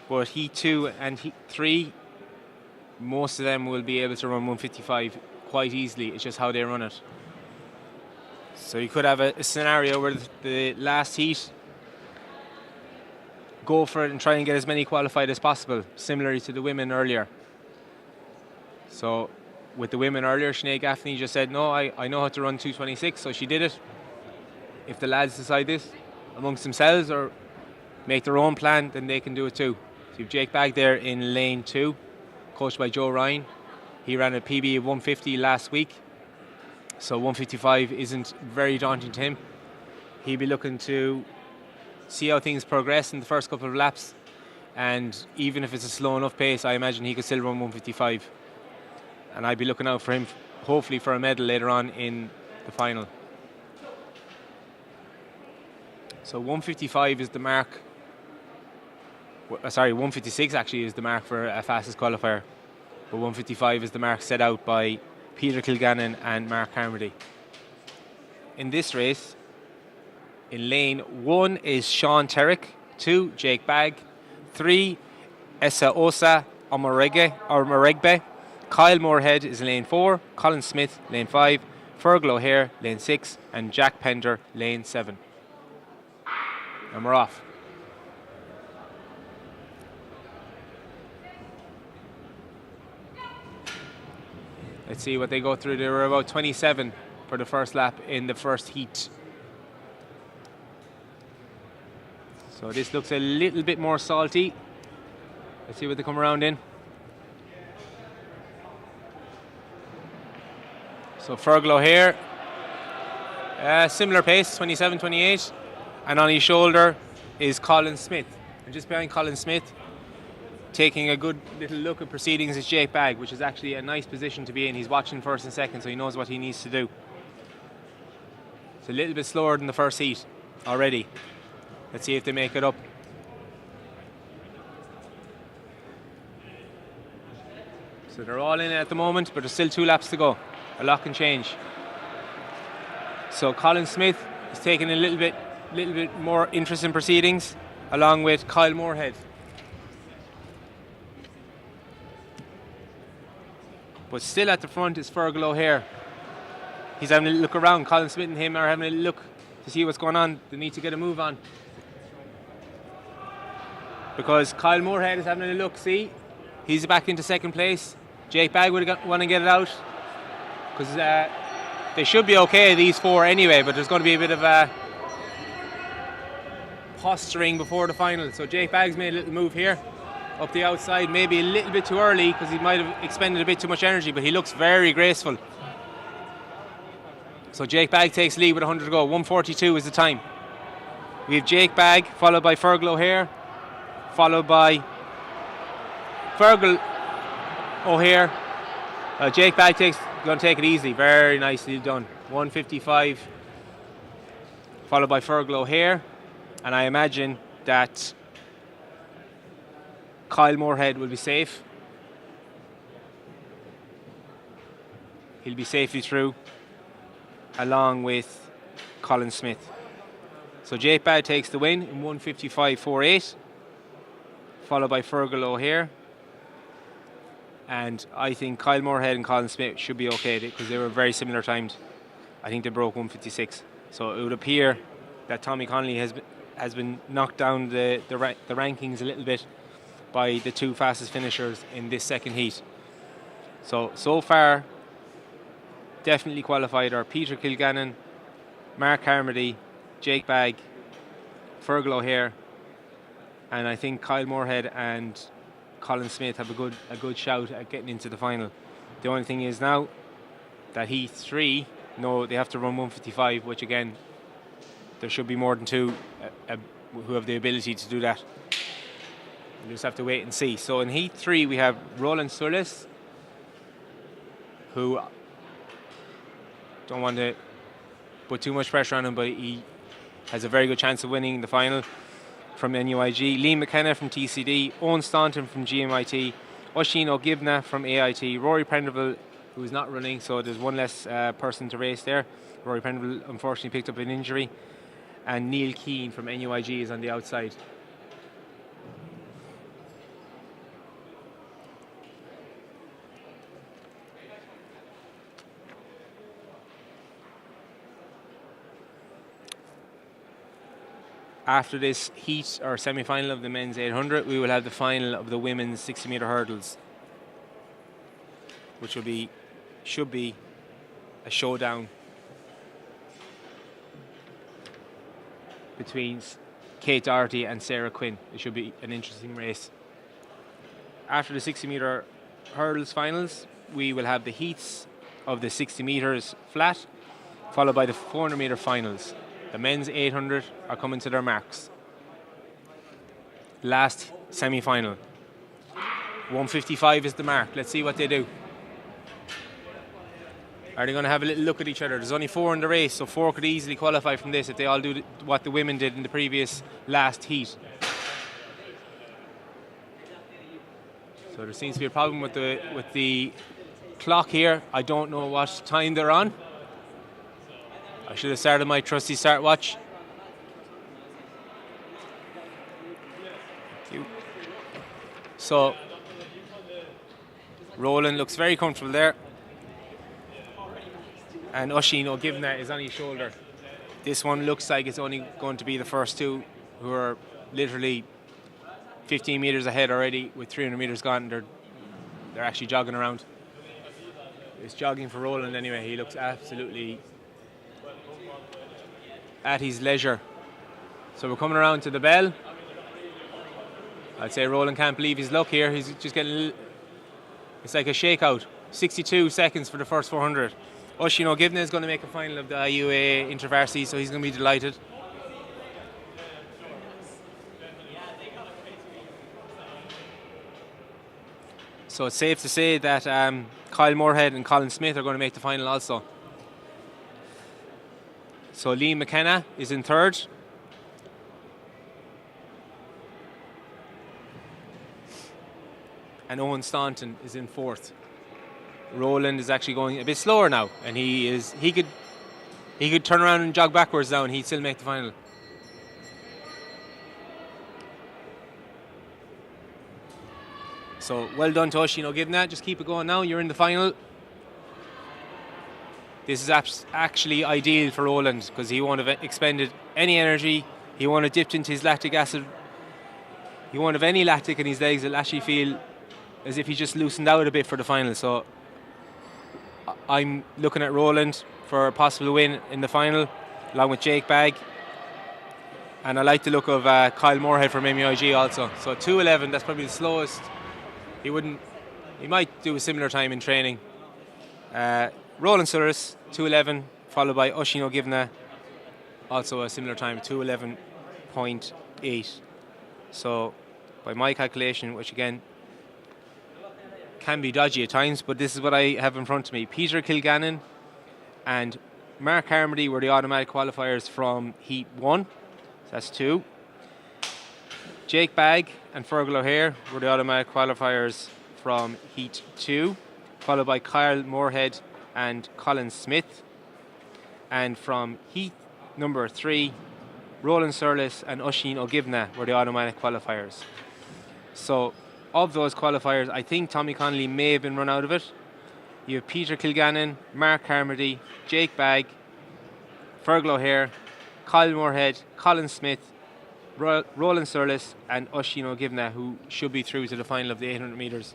But heat 2 and heat 3, most of them will be able to run 155 quite easily. It's just how they run it. So you could have a scenario where the last heat, go for it and try and get as many qualified as possible, similarly to the women earlier. So with the women earlier, Sinead Gaffney just said, no, I know how to run 226, so she did it. If the lads decide this amongst themselves or make their own plan, then they can do it too. So you've Jake Bagg there in lane 2, coached by Joe Ryan. He ran a PB of 150 last week, so 155 isn't very daunting to him. He'll be looking to see how things progress in the first couple of laps, and even if it's a slow enough pace, I imagine he could still run 155. And I'd be looking out for him, hopefully for a medal later on in the final. So 155 is the mark. Sorry, 156 actually is the mark for a fastest qualifier. But 155 is the mark set out by Peter Kilgannon and Mark Carmody. In this race, in lane 1 is Sean Terrick, 2, Jake Bagg, 3, Essa Osa Omoregbe. Kyle Moorhead is in lane 4, Colin Smith, lane 5, Fergal O'Hare, lane 6, and Jack Pender, lane 7. And we're off. Let's see what they go through. They were about 27 for the first lap in the first heat. So this looks a little bit more salty. Let's see what they come around in. So Fergal O'Hare, similar pace, 27, 28. And on his shoulder is Colin Smith. And just behind Colin Smith, taking a good little look at proceedings, is Jake Bagg, which is actually a nice position to be in. He's watching first and second, so he knows what he needs to do. It's a little bit slower than the first heat already. Let's see if they make it up. So they're all in it at the moment, but there's still 2 laps to go. A lot can change. So Colin Smith is taking a little bit more interest in proceedings, along with Kyle Moorhead. But still at the front is Fergal O'Hare. He's having a look around. Colin Smith and him are having a look to see what's going on. They need to get a move on. because Kyle Moorhead is having a look. See, he's back into second place. Jake Bagg would want to get it out because they should be okay, these four anyway, but there's going to be a bit of a posturing before the final. So Jake Bagg's made a little move here up the outside, maybe a little bit too early because he might have expended a bit too much energy, but he looks very graceful. So Jake Bagg takes lead with 100 to go. 1:42 is the time. We have Jake Bagg followed by Fergal O'Hare, followed by Fergal O'Hare. Jake Bagg going to take it easy. Very nicely done. 1:55 followed by Fergal O'Hare, and I imagine that Kyle Moorhead will be safe. He'll be safely through along with Colin Smith. So Jake Bagg takes the win in 1:55.48, followed by Fergal O'Hare. And I think Kyle Moorhead and Colin Smith should be okay because they were very similar timed. I think they broke 1:56. So it would appear that Tommy Connolly has been knocked down the rankings a little bit by the two fastest finishers in this second heat. So far, definitely qualified are Peter Kilgannon, Mark Carmody, Jake Bagg, Fergal O'Hare, and I think Kyle Moorhead and Colin Smith have a good shout at getting into the final. The only thing is now that Heat 3, they have to run 1:55, which again, there should be more than two who have the ability to do that. We'll just have to wait and see. So in Heat 3 we have Roland Sullis, who don't want to put too much pressure on him, but he has a very good chance of winning the final from NUIG. Liam McKenna from TCD, Owen Staunton from GMIT, Oisin O'Givna from AIT, Rory Prenderville, who is not running, so there's one less person to race there. Rory Prenderville unfortunately picked up an injury, and Neil Keane from NUIG is on the outside. After this heat or semi-final of the men's 800, we will have the final of the women's 60-metre hurdles, which should be a showdown between Kate Doherty and Sarah Quinn. It should be an interesting race. After the 60-metre hurdles finals, we will have the heats of the 60 metres flat, followed by the 400-metre finals. The men's 800 are coming to their marks. Last semi-final. 1:55 is the mark. Let's see what they do. Are they going to have a little look at each other? There's only 4 in the race, so 4 could easily qualify from this if they all do what the women did in the previous last heat. So there seems to be a problem with the clock here. I don't know what time they're on. I should have started my trusty start watch. Thank you. So Roland looks very comfortable there, and Oisin O'Givna is on his shoulder. This one looks like it's only going to be the first two, who are literally 15 metres ahead already with 300 metres gone. They're actually jogging around. It's jogging for Roland anyway. He looks absolutely at his leisure. So we're coming around to the bell. I'd say Roland can't believe his luck here. He's just getting it's like a shakeout. 62 seconds for the first 400. Oisin O'Givna is going to make a final of the IUAA Intervarsities, so he's going to be delighted. So it's safe to say that Kyle Moorhead and Colin Smith are going to make the final also. So Liam McKenna is in third. And Owen Staunton is in fourth. Roland is actually going a bit slower now, and he could turn around and jog backwards now and he'd still make the final. So well done to Oisin O'Givna. Just keep it going now. You're in the final. This is actually ideal for Roland because he won't have expended any energy. He won't have dipped into his lactic acid he won't have any lactic in his legs. It'll actually feel as if he just loosened out a bit for the final. So I'm looking at Roland for a possible win in the final, along with Jake Bagg. And I like the look of Kyle Moorhead from MUIG also. So 2:11, that's probably the slowest. He might do a similar time in training. Roland Suris, 2:11, followed by Oisin O'Givna, also a similar time, 2:11.8. So by my calculation, which again can be dodgy at times, but this is what I have in front of me. Peter Kilgannon and Mark Carmody were the automatic qualifiers from Heat 1. So that's 2. Jake Bagg and Fergal O'Hare were the automatic qualifiers from Heat 2, followed by Kyle Moorhead and Colin Smith. And from Heat number 3, Roland Surlis and Oisin O'Givna were the automatic qualifiers. So of those qualifiers, I think Tommy Connolly may have been run out of it. You have Peter Kilgannon, Mark Carmody, Jake Bagg, Fergal O'Hare, Kyle Moorhead, Colin Smith, Roland Surlis and Oisin O'Givna, who should be through to the final of the 800 metres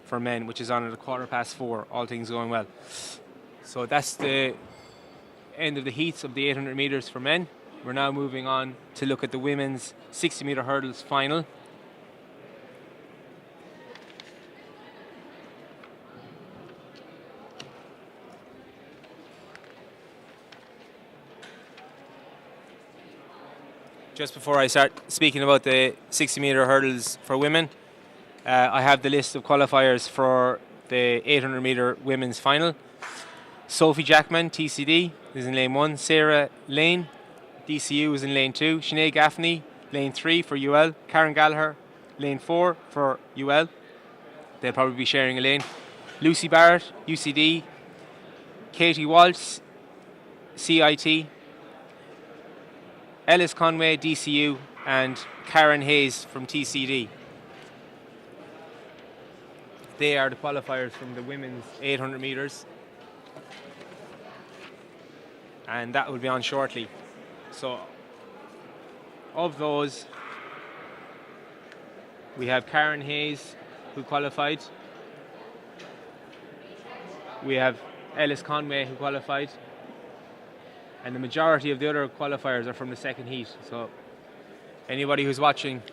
for men, which is on at 4:15, all things going well. So that's the end of the heats of the 800 metres for men. We're now moving on to look at the women's 60 metre hurdles final. Just before I start speaking about the 60 metre hurdles for women, I have the list of qualifiers for the 800 metre women's final. Sophie Jackman, TCD, is in lane 1. Sarah Lane, DCU, is in lane 2. Sinead Gaffney, lane 3 for UL. Karen Gallagher, lane 4 for UL. They'll probably be sharing a lane. Lucy Barrett, UCD. Katie Waltz, CIT. Ellis Conway, DCU, and Karen Hayes from TCD. They are the qualifiers from the women's 800 metres. And that will be on shortly. So, of those, we have Karen Hayes, who qualified. We have Ellis Conway, who qualified. And the majority of the other qualifiers are from the second heat. So anybody who's watching,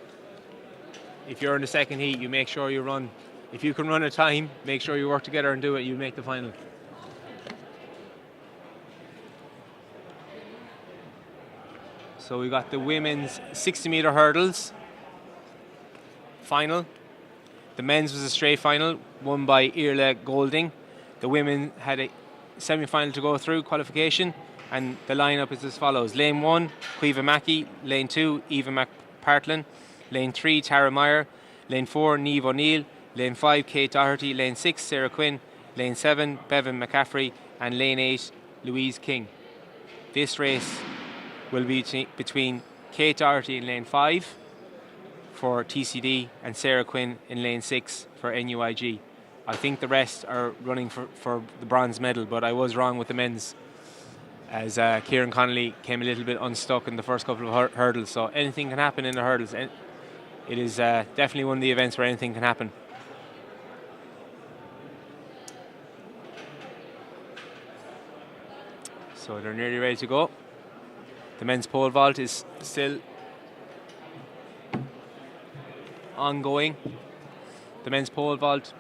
if you're in the second heat, you make sure you run. If you can run a time, make sure you work together and do it. You'll make the final. So we got the women's 60 metre hurdles final. The men's was a straight final, won by Irla Golding. The women had a semi-final to go through, qualification. And the lineup is as follows. Lane 1, Quiva Mackey. Lane 2, Eva McPartlin. Lane 3, Tara Meyer. Lane 4, Niamh O'Neill. Lane 5, Kate Doherty. Lane 6, Sarah Quinn. Lane 7, Bevan McCaffrey. And Lane 8, Louise King. This race will be between Kate Doherty in lane 5 for TCD and Sarah Quinn in lane 6 for NUIG. I think the rest are running for the bronze medal, but I was wrong with the men's, as Kieran Connolly came a little bit unstuck in the first couple of hurdles. So anything can happen in the hurdles. It is definitely one of the events where anything can happen. So they're nearly ready to go. The men's pole vault is still ongoing. The men's pole vault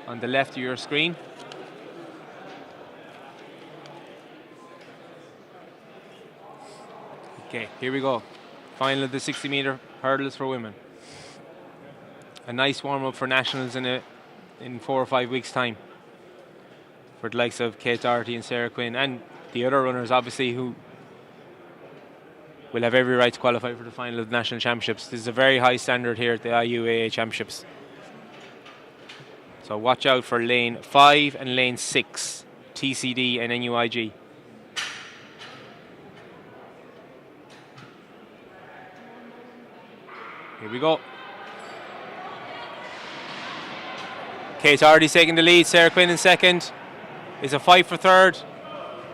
on the left of your screen. Okay, here we go. Final of the 60 metre hurdles for women. A nice warm up for nationals in 4 or 5 weeks' time, for the likes of Kate Doherty and Sarah Quinn, and the other runners obviously who will have every right to qualify for the final of the national championships. This is a very high standard here at the IUAA championships. So watch out for lane 5 and lane 6, TCD and NUIG. Here we go. Kate Doherty taking the lead, Sarah Quinn in second. It's a fight for third.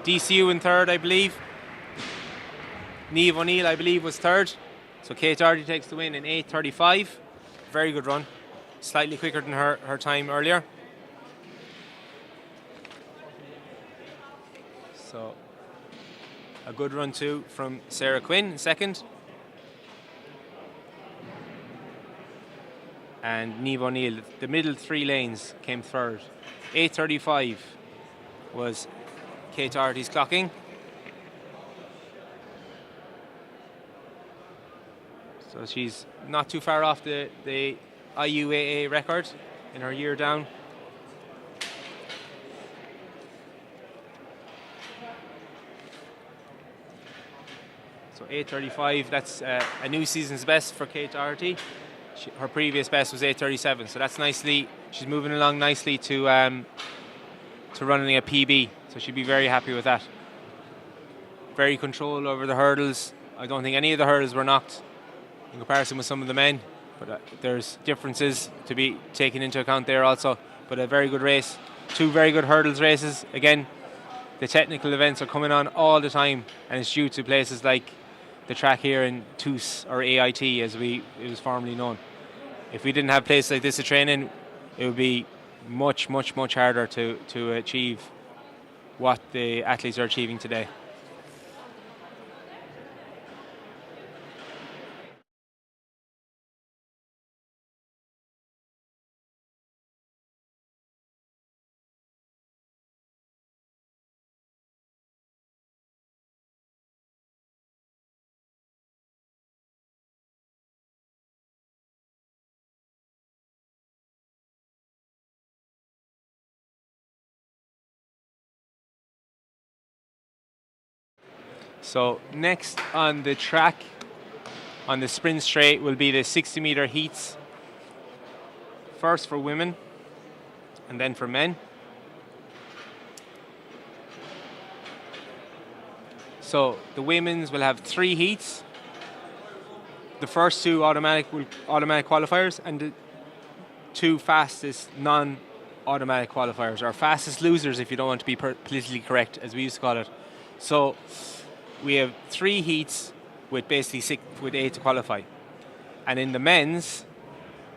DCU in third, I believe. Niamh O'Neill, I believe, was third. So Kate Doherty takes the win in 8:35. Very good run. Slightly quicker than her time earlier. So a good run too from Sarah Quinn in second. And Niamh O'Neill, the middle 3 lanes, came third. 8:35 was Kate Doherty's clocking. So she's not too far off the IUAA record in her year down. So 8:35, that's a new season's best for Kate Doherty. Her previous best was 8:37, so that's nicely. She's moving along nicely to running a PB, so she'd be very happy with that. Very controlled over the hurdles. I don't think any of the hurdles were knocked in comparison with some of the men, but there's differences to be taken into account there also. But a very good race, 2 very good hurdles races. Again, the technical events are coming on all the time, and it's due to places like the track here in TUS, or AIT as it was formerly known. If we didn't have places like this to train in, it would be much, much, much harder to achieve what the athletes are achieving today. So next on the track, on the sprint straight, will be the 60-meter heats. First for women, and then for men. So the women's will have 3 heats. The first 2 automatic qualifiers, and the 2 fastest non-automatic qualifiers, or fastest losers if you don't want to be politically correct, as we used to call it. So we have 3 heats with basically 8 to qualify. And in the men's,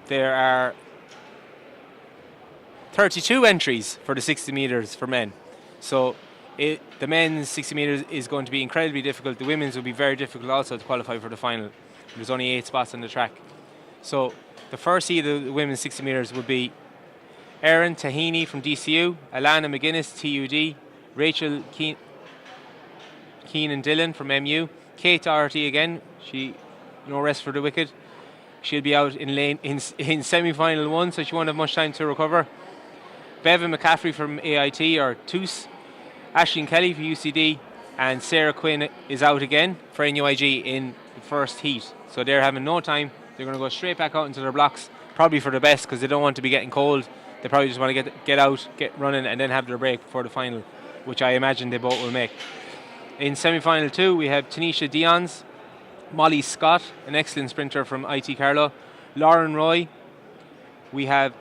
there are 32 entries for the 60 metres for men. So the men's 60 metres is going to be incredibly difficult. The women's will be very difficult also to qualify for the final. There's only 8 spots on the track. So the first heat of the women's 60 metres would be Erin Tahini from DCU, Alana McGuinness, TUD, Rachel Keenan Dillon from MU, Kate Doherty again, no rest for the wicked. She'll be out in semi-final 1, so she won't have much time to recover. Bevan McCaffrey from AIT or TUS, Aisling Kelly for UCD, and Sarah Quinn is out again for NUIG in the first heat. So they're having no time. They're going to go straight back out into their blocks, probably for the best, because they don't want to be getting cold. They probably just want to get out, get running, and then have their break before the final, which I imagine they both will make. In semi-final 2, we have Tanisha Dion's, Molly Scott, an excellent sprinter from IT Carlow, Lauren Roy, we have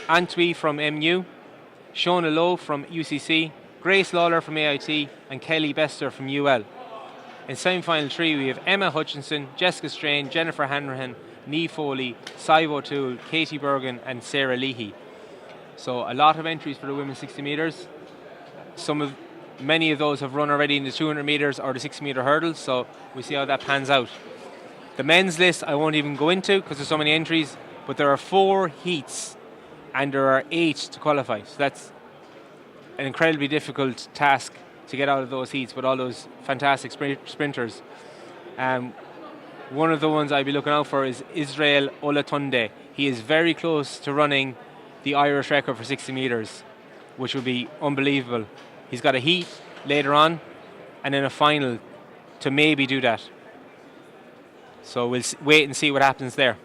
Antwi from MU, Shona Lowe from UCC, Grace Lawler from AIT, and Kelly Bester from UL. In semi-final 3, we have Emma Hutchinson, Jessica Strain, Jennifer Hanrahan, Niamh Foley, Sive O'Toole, Katie Bergen, and Sarah Leahy. So a lot of entries for the women's 60 metres. Many of those have run already in the 200 metres or the 60 metre hurdles, so we'll see how that pans out. The men's list I won't even go into because there's so many entries, but there are 4 heats and there are 8 to qualify. So that's an incredibly difficult task to get out of those heats with all those fantastic sprinters. One of the ones I'll be looking out for is Israel Olatunde. He is very close to running the Irish record for 60 metres, which would be unbelievable. He's got a heat later on and then a final to maybe do that. So we'll wait and see what happens there.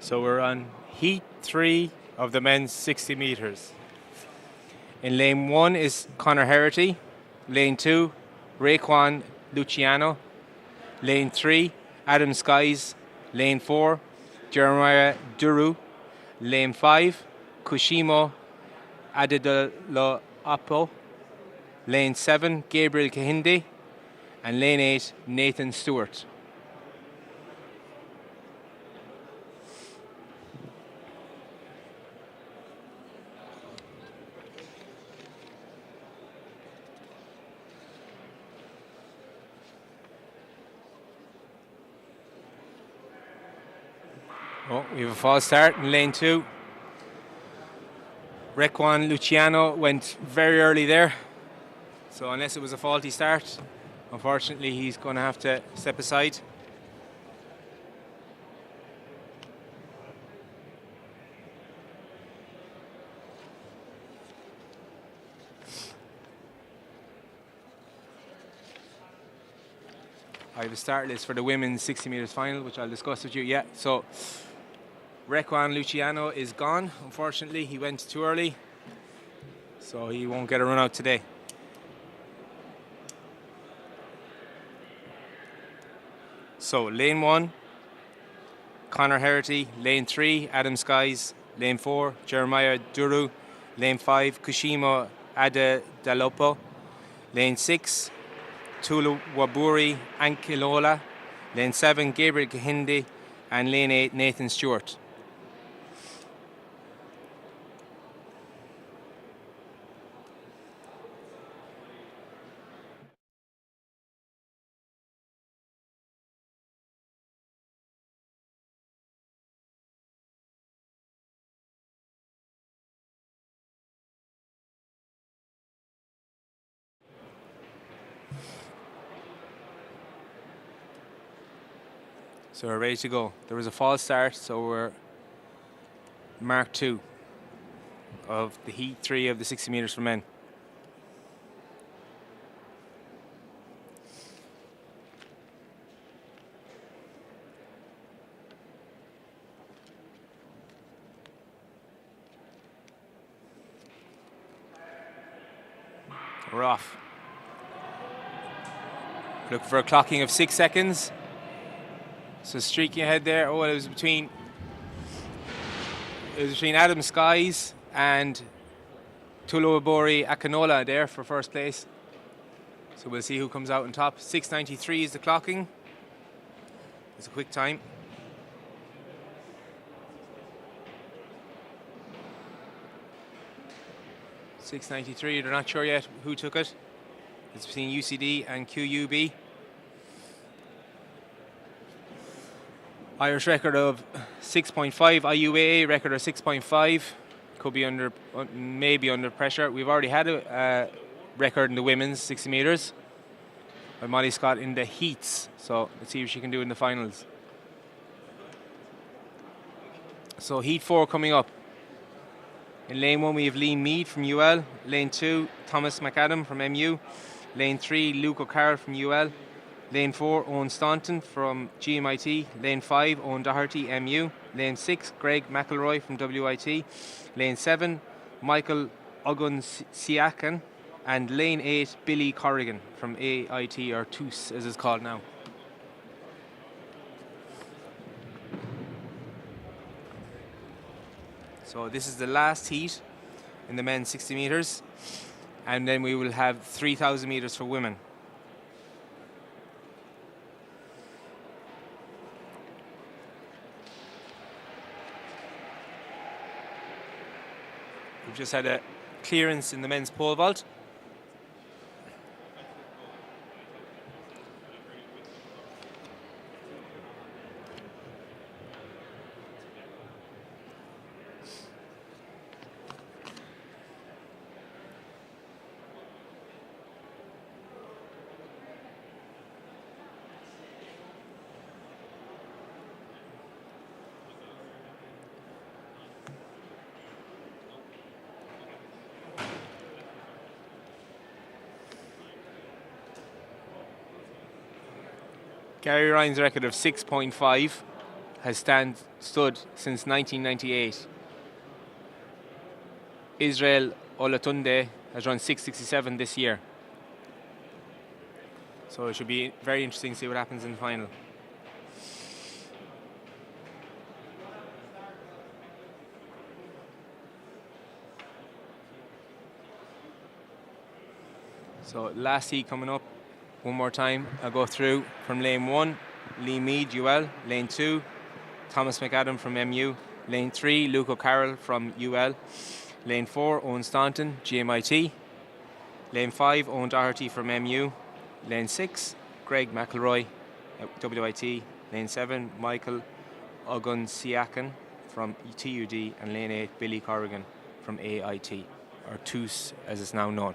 So we're on heat 3 of the men's 60 metres. In lane 1 is Conor Herity. Lane 2, Raekwon Luciano. Lane 3, Adam Skies. Lane 4, Jeremiah Duru. Lane 5, Kushimo Adedapo. Lane 7, Gabriel Kahinde. And lane 8, Nathan Stewart. Oh, we have a false start in lane 2. Raekwon Luciano went very early there. So unless it was a faulty start, unfortunately he's going to have to step aside. I have a start list for the women's 60 metres final, which I'll discuss with you. Yeah, so Raekwon Luciano is gone. Unfortunately, he went too early, so he won't get a run out today. So lane 1, Conor Herity. Lane 3, Adam Skies. Lane 4, Jeremiah Duru. Lane 5, Kushimo Adedapo. Lane 6, Tulu Waburi Ankilola. Lane 7, Gabriel Kahinde. And lane 8, Nathan Stewart. So we're ready to go. There was a false start, so we're Mark 2 of the heat 3 of the 60 metres for men. We're off. Looking for a clocking of 6 seconds. So streaking ahead there. Oh, it was between Adam Skies and Tuluabori Akinola there for first place. So we'll see who comes out on top. 6:93 is the clocking. It's a quick time. .693, they're not sure yet who took it. It's between UCD and QUB. Irish record of 6.5, IUAA record of 6.5. Could be maybe under pressure. We've already had a record in the women's 60 metres by Molly Scott in the heats. So let's see if she can do in the finals. So heat 4 coming up. In lane 1 we have Liam Mead from UL. Lane 2, Thomas McAdam from MU. Lane 3, Luke O'Carroll from UL. Lane 4, Owen Staunton from GMIT. Lane 5, Owen Doherty, MU. Lane 6, Greg McElroy from WIT. Lane 7, Michael Ogunsiakan. And lane 8, Billy Corrigan from AIT, or TUS as it's called now. So this is the last heat in the men's 60 metres. And then we will have 3,000 metres for women. We've just had a clearance in the men's pole vault. Gary Ryan's record of 6.5 has stood since 1998. Israel Olatunde has run 6:67 this year. So it should be very interesting to see what happens in the final. So last heat coming up. One more time, I'll go through from lane 1, Lee Mead, UL. Lane 2, Thomas McAdam from MU. Lane 3, Luke O'Carroll from UL. Lane 4, Owen Staunton, GMIT. Lane 5, Owen Doherty from MU. Lane 6, Greg McElroy, WIT. Lane 7, Michael Ogunsiakan from TUD. And lane 8, Billy Corrigan from AIT, or TUS as it's now known.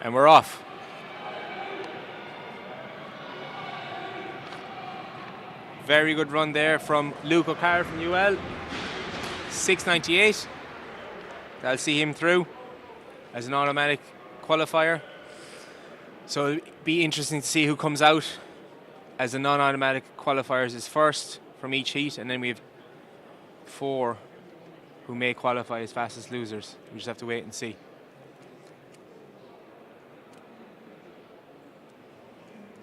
And we're off. Very good run there from Luke O'Carroll from UL. 6:98. I'll see him through as an automatic qualifier. So it'll be interesting to see who comes out as the non-automatic qualifiers is first from each heat, and then we have 4 who may qualify as fastest losers. We just have to wait and see.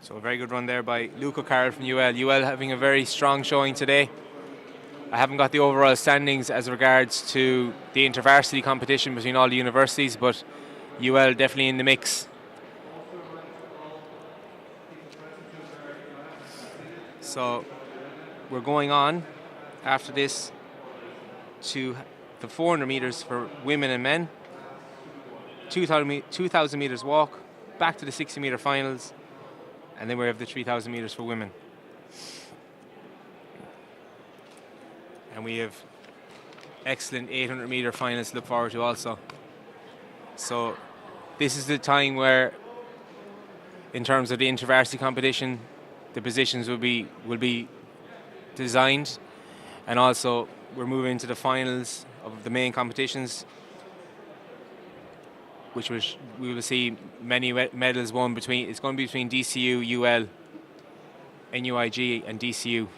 So a very good run there by Luke O'Carroll from UL. UL having a very strong showing today. I haven't got the overall standings as regards to the intervarsity competition between all the universities, but UL definitely in the mix. So we're going on after this to the 400 meters for women and men. 2,000 meters walk, back to the 60 meter finals, and then we have the 3,000 meters for women. And we have excellent 800 meter finals to look forward to also. So this is the time where, in terms of the intervarsity competition, the positions will be designed, and also we're moving into the finals of the main competitions, which we will see many medals won between. It's going to be between DCU, UL, NUIG, and DCU.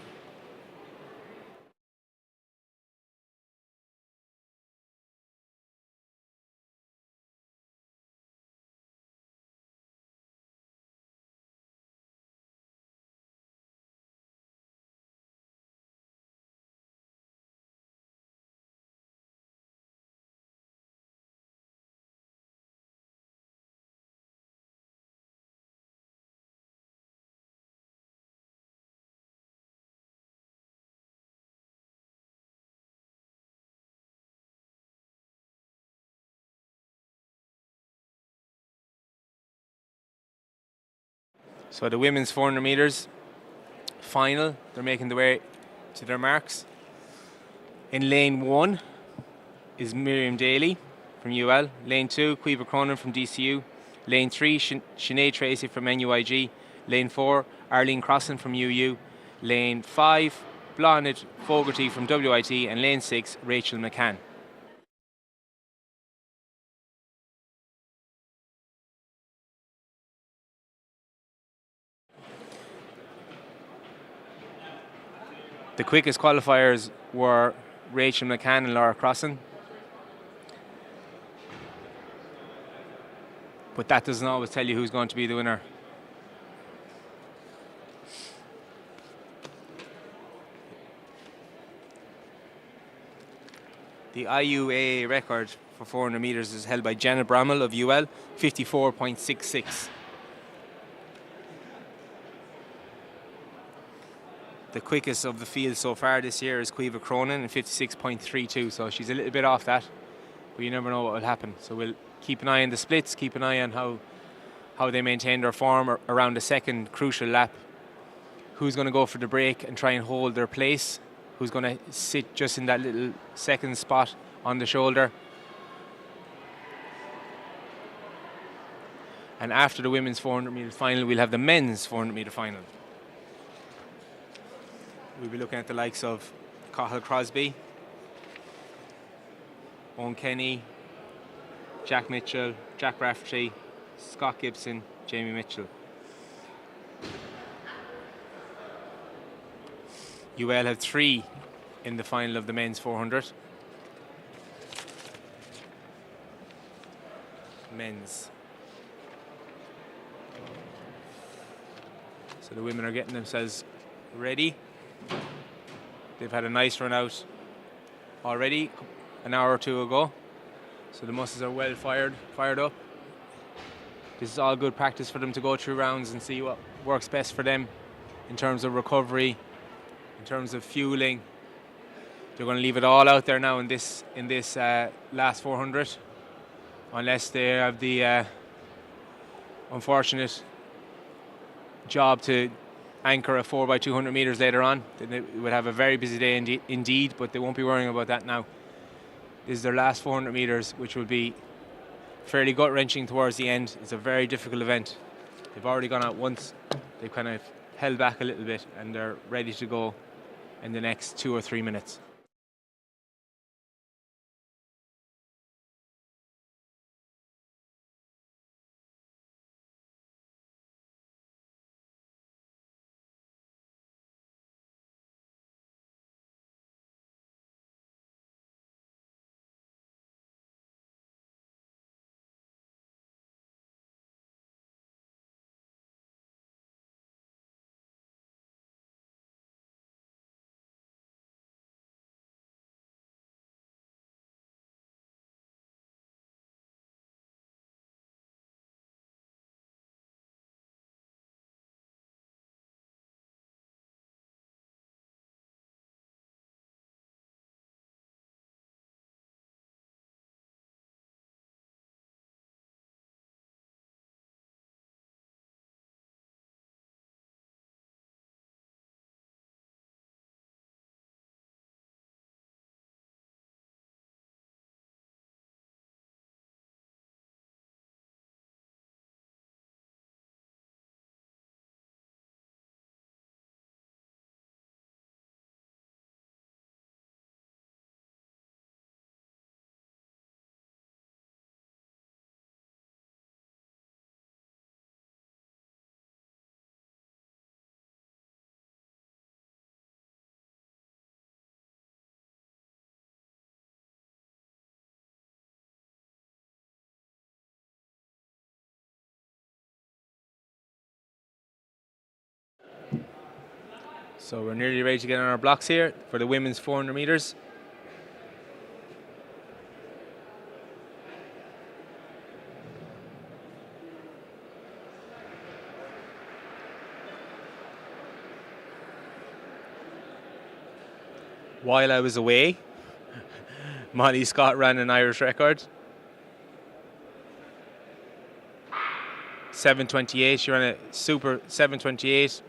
So the women's 400 meters final, they're making their way to their marks. In lane 1 is Miriam Daly from UL. Lane 2, Caoimhe Cronin from DCU. Lane 3, Sinead Tracy from NUIG. Lane 4, Arlene Crossan from UU. Lane 5, Blonid Fogarty from WIT. And lane 6, Rachel Mccann. The quickest qualifiers were Rachel Mccann and Laura Crossan. But that doesn't always tell you who's going to be the winner. The IUAA record for 400 meters is held by Janet Bramall of UL, 54.66. The quickest of the field so far this year is Caoimhe Cronin at 56.32, so she's a little bit off that, but you never know what will happen. So we'll keep an eye on the splits, keep an eye on how they maintain their form around the second crucial lap. Who's going to go for the break and try and hold their place? Who's going to sit just in that little second spot on the shoulder? And after the women's 400 metres final, we'll have the men's 400 metre final. We'll be looking at the likes of Cathal Crosby, Owen Kenny, Jack Mitchell, Jack Rafferty, Scott Gibson, Jamie Mitchell. UL have 3 in the final of the men's 400. Men's. So the women are getting themselves ready. They've had a nice run out already, an hour or two ago. So the muscles are well fired up. This is all good practice for them to go through rounds and see what works best for them in terms of recovery, in terms of fueling. They're going to leave it all out there now in this last 400, unless they have the unfortunate job to anchor a 4x200 metres later on. Then they would have a very busy day indeed, but they won't be worrying about that now. This is their last 400 metres, which will be fairly gut-wrenching towards the end. It's a very difficult event. They've already gone out once. They've kind of held back a little bit, and they're ready to go in the next 2 or 3 minutes. So we're nearly ready to get on our blocks here for the women's 400 metres. While I was away, Molly Scott ran an Irish record. 7:28. She ran a super 7:28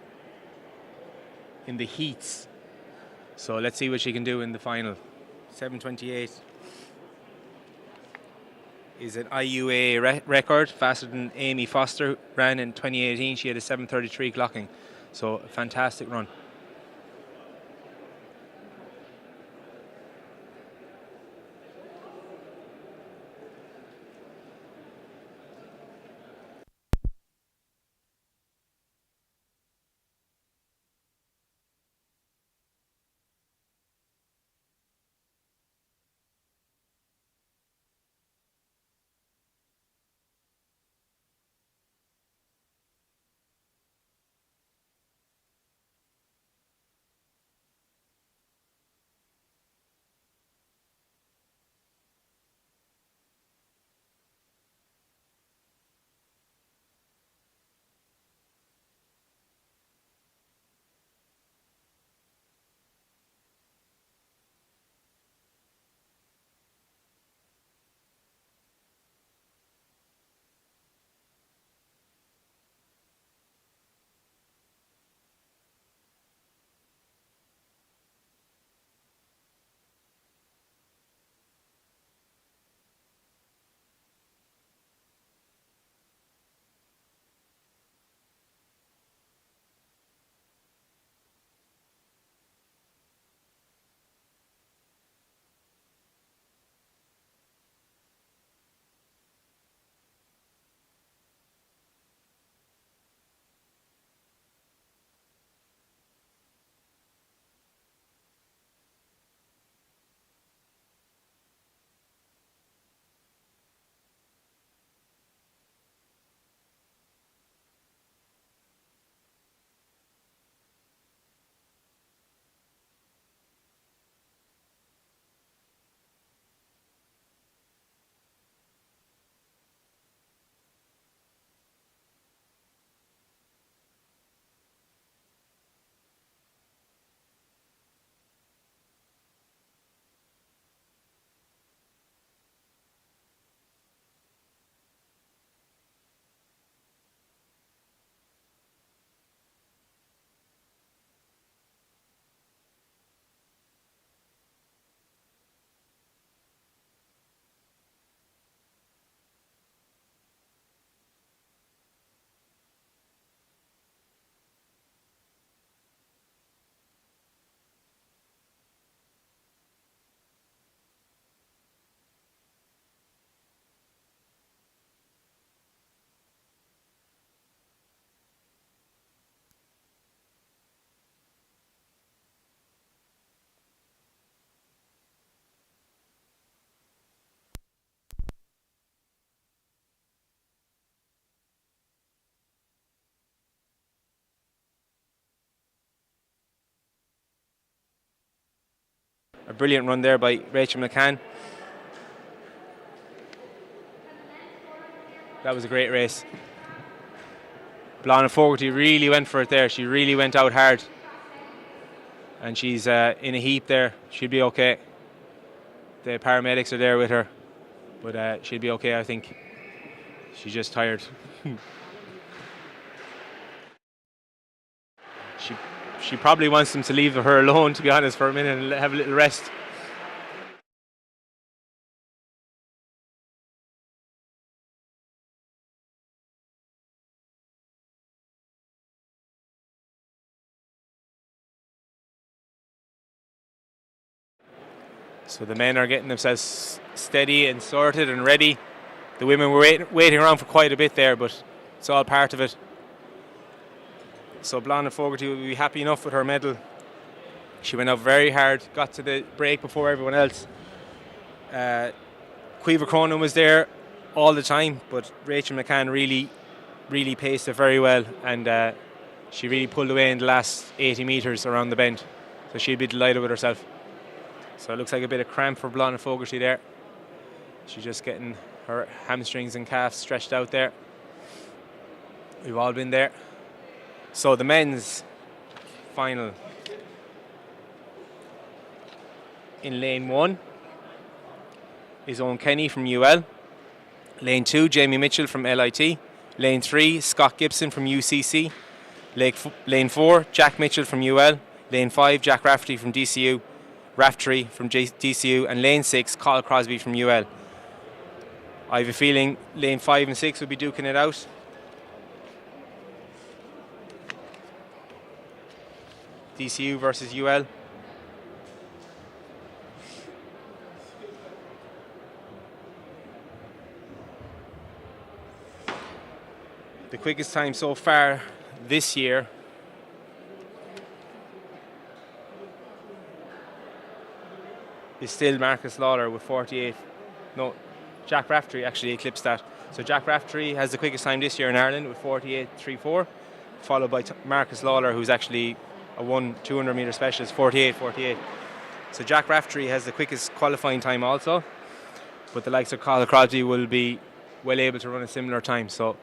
in the heats. So let's see what she can do in the final. 7:28 is an IUAA record, faster than Amy Foster, who ran in 2018. She had a 7:33 clocking. So a fantastic run. brilliant run there by Rachel Mccann. That was a great race. Blonde Fogarty really went for it there. She really went out hard. And she's in a heap there. She'll be okay. The paramedics are there with her. But she'll be okay, I think. She's just tired. She probably wants them to leave her alone, to be honest, for a minute and have a little rest. So the men are getting themselves steady and sorted and ready. The women were waiting around for quite a bit there, but it's all part of it. So Blonde Fogarty will be happy enough with her medal. She went out very hard, got to the break before everyone else. Caoimhe Cronin was there all the time, but Rachel Mccann really paced it very well, and she really pulled away in the last 80 metres around the bend. So she'll be delighted with herself. So it looks like a bit of cramp for Blonde Fogarty there. She's just getting her hamstrings and calves stretched out there. We've all been there. So the men's final. In lane 1 is Owen Kenny from UL. Lane 2, Jamie Mitchell from LIT. Lane 3, Scott Gibson from UCC. Lane 4, Jack Mitchell from UL. Lane 5, Jack Rafferty from DCU. Raftery from DCU. And lane 6, Carl Crosby from UL. I have a feeling lane 5 and 6 will be duking it out. DCU versus UL. The quickest time so far this year is still Marcus Lawler with 48. No, Jack Raftery actually eclipsed that. So Jack Raftery has the quickest time this year in Ireland with 48.34, followed by Marcus Lawler, who's actually a 200 metre specialist, 48.48. So Jack Raftery has the quickest qualifying time also, but the likes of Carl Crosby will be well able to run a similar time. So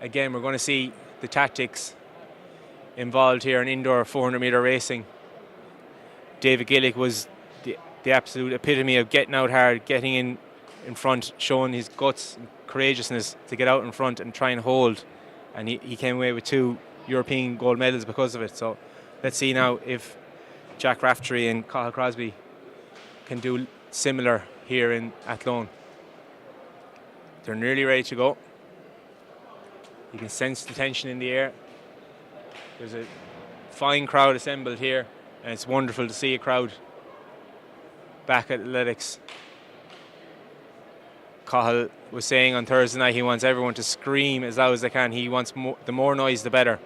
again, we're going to see the tactics involved here in indoor 400 metre racing. David Gillick was the absolute epitome of getting out hard, getting in front, showing his guts and courageousness to get out in front and try and hold. And he came away with 2 European gold medals because of it. So let's see now if Jack Raftery and Cathal Crosby can do similar here in Athlone. They're nearly ready to go. You can sense the tension in the air. There's a fine crowd assembled here, and it's wonderful to see a crowd back at athletics. Cathal was saying on Thursday night he wants everyone to scream as loud as they can. He wants the more noise, the better.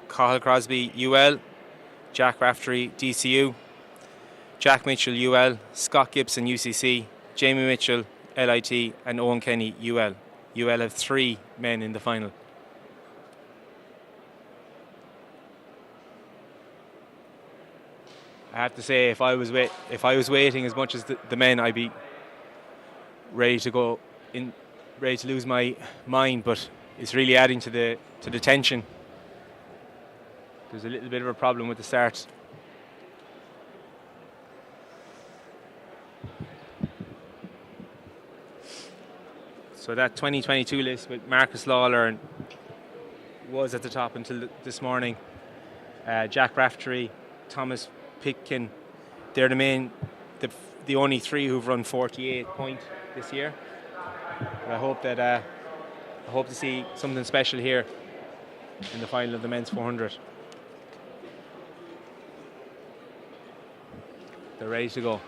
Cathal Crosby, UL. Jack Raftery, DCU. Jack Mitchell, UL. Scott Gibson, UCC. Jamie Mitchell, LIT. And Owen Kenny, UL. UL have 3 men in the final. I have to say, if I was waiting as much as the men, I'd be ready to go in, ready to lose my mind. But it's really adding to the tension. There's a little bit of a problem with the start. So that 2022 list with Marcus Lawler was at the top until this morning. Jack Raftery, Thomas Pitkin, they're the only 3 who've run 48 point this year. But I hope to see something special here in the final of the men's 400. They're ready to go.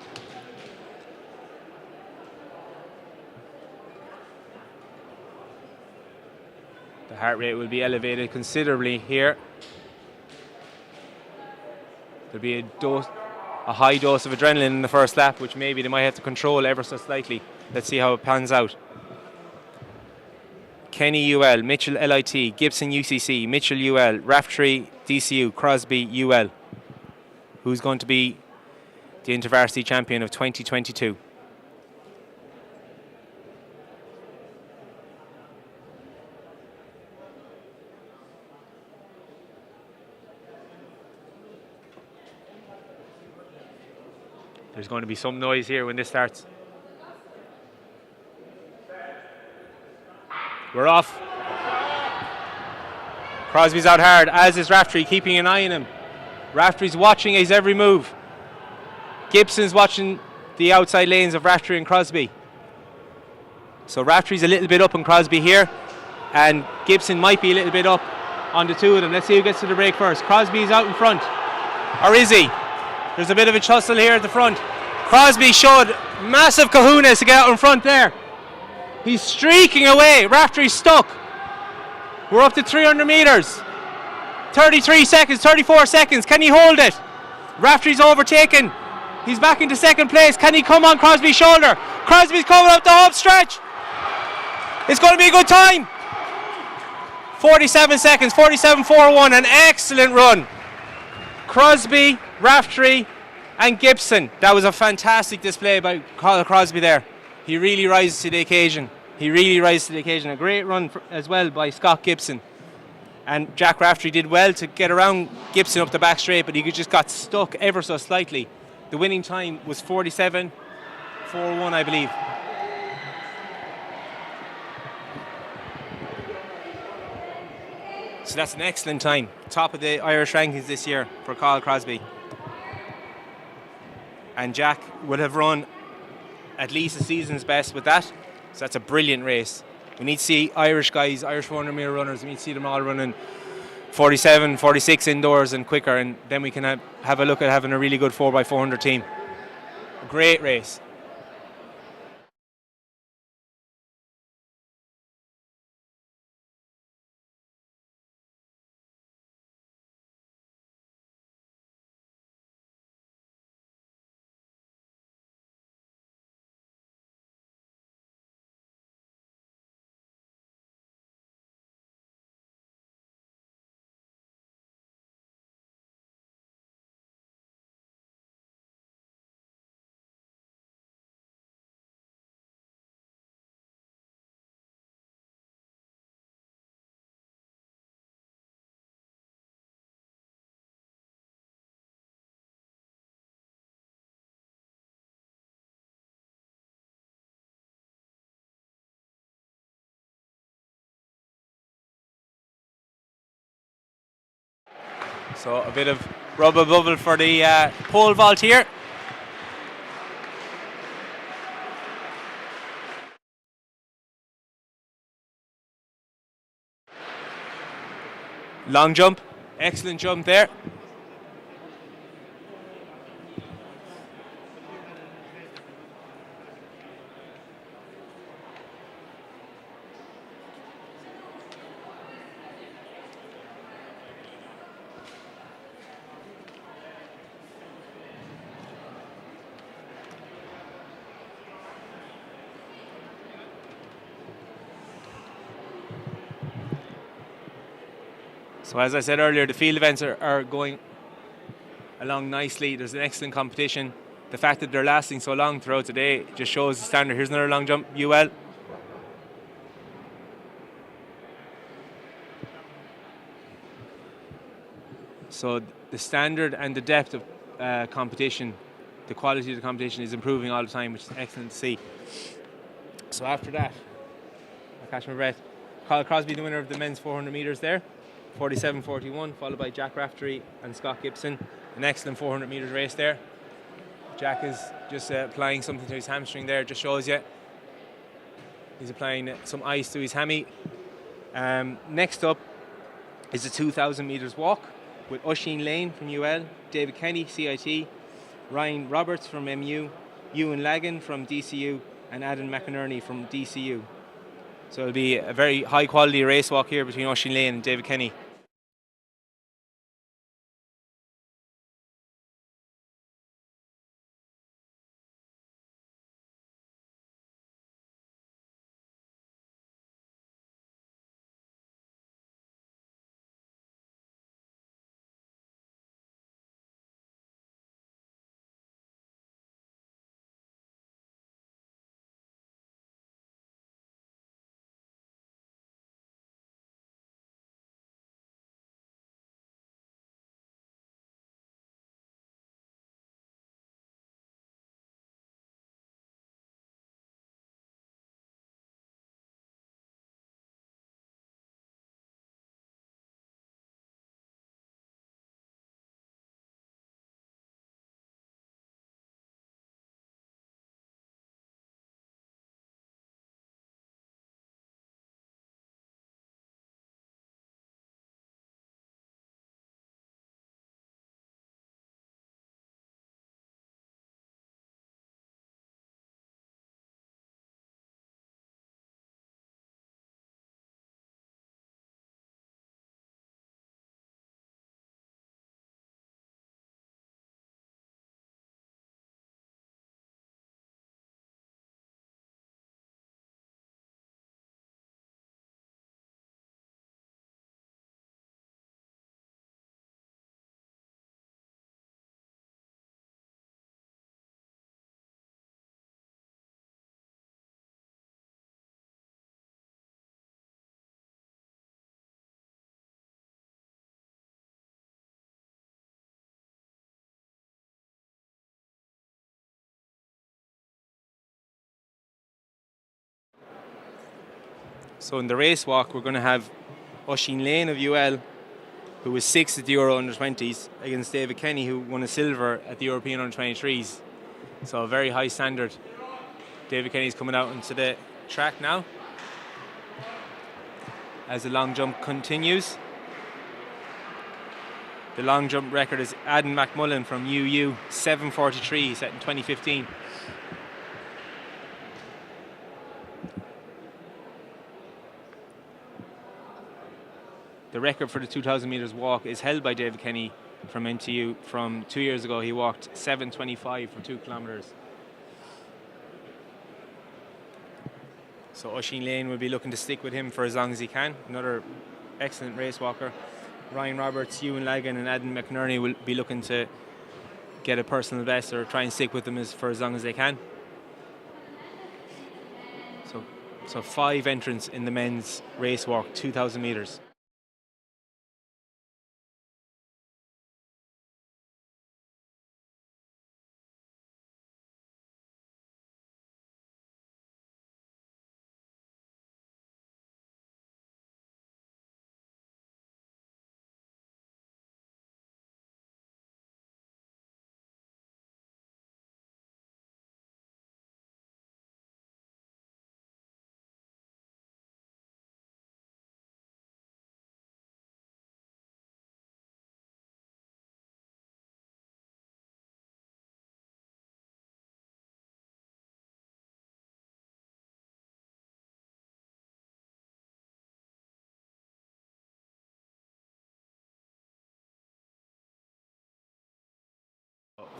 The heart rate will be elevated considerably here. There'll be a high dose of adrenaline in the first lap, which maybe they might have to control ever so slightly. Let's see how it pans out. Kenny UL, Mitchell LIT, Gibson UCC, Mitchell UL, Raftree DCU, Crosby UL. Who's going to be the Intervarsity champion of 2022? There's going to be some noise here when this starts. We're off. Crosby's out hard, as is Raftree, keeping an eye on him. Raftery's watching his every move. Gibson's watching the outside lanes of Raftree and Crosby. So Raftery's a little bit up on Crosby here, and Gibson might be a little bit up on the two of them. Let's see who gets to the break first. Crosby's out in front. Or is he? There's a bit of a tussle here at the front. Crosby showed massive kahunas to get out in front there. He's streaking away. Raftery's stuck. We're up to 300 metres. 33 seconds, 34 seconds. Can he hold it? Raftery's overtaken. He's back into second place. Can he come on Crosby's shoulder? Crosby's coming up the home stretch. It's going to be a good time. 47 seconds, 47.41. An excellent run. Crosby, Raftree and Gibson. That was a fantastic display by Crosby there. He really rises to the occasion. A great run as well by Scott Gibson. And Jack Raftree did well to get around Gibson up the back straight, but he just got stuck ever so slightly. The winning time was 47.41, I believe. So that's an excellent time. Top of the Irish rankings this year for Carl Crosby. And Jack would have run at least a season's best with that. So that's a brilliant race. We need to see Irish guys, Irish 400 metre runners, we need to see them all running 47, 46 indoors and quicker, and then we can have a look at having a really good 4x400 team. A great race. So a bit of rubber bubble for the pole vault here. Long jump, excellent jump there. So as I said earlier, the field events are going along nicely. There's an excellent competition. The fact that they're lasting so long throughout the day just shows the standard. Here's another long jump, UL. So the standard and the depth of competition, the quality of the competition is improving all the time, which is excellent to see. So after that, I catch my breath. Carl Crosby, the winner of the men's 400 metres there. 47.41, followed by Jack Raftery and Scott Gibson. An excellent 400 metres race there. Jack is just applying something to his hamstring there, just shows you. He's applying some ice to his hammy. Next up is the 2,000 metres walk with Oisin Lane from UL, David Kenny, CIT, Ryan Roberts from MU, Ewan Lagan from DCU, and Adam McInerney from DCU. So it'll be a very high quality race walk here between Oisin Lane and David Kenny. So in the race walk, we're going to have Oisin Lane of UL, who was 6th at the Euro Under-20s, against David Kenny, who won a silver at the European Under-23s. So a very high standard. David Kenny's coming out into the track now as the long jump continues. The long jump record is Adam McMullen from UU, 7:43, set in 2015. The record for the 2,000 metres walk is held by David Kenny from NTU from 2 years ago. He walked 7:25 for 2 kilometres. So Oisin Lane will be looking to stick with him for as long as he can. Another excellent race walker. Ryan Roberts, Ewan Lagan and Adam McNerney will be looking to get a personal best or try and stick with them for as long as they can. So 5 entrants in the men's race walk, 2,000 metres.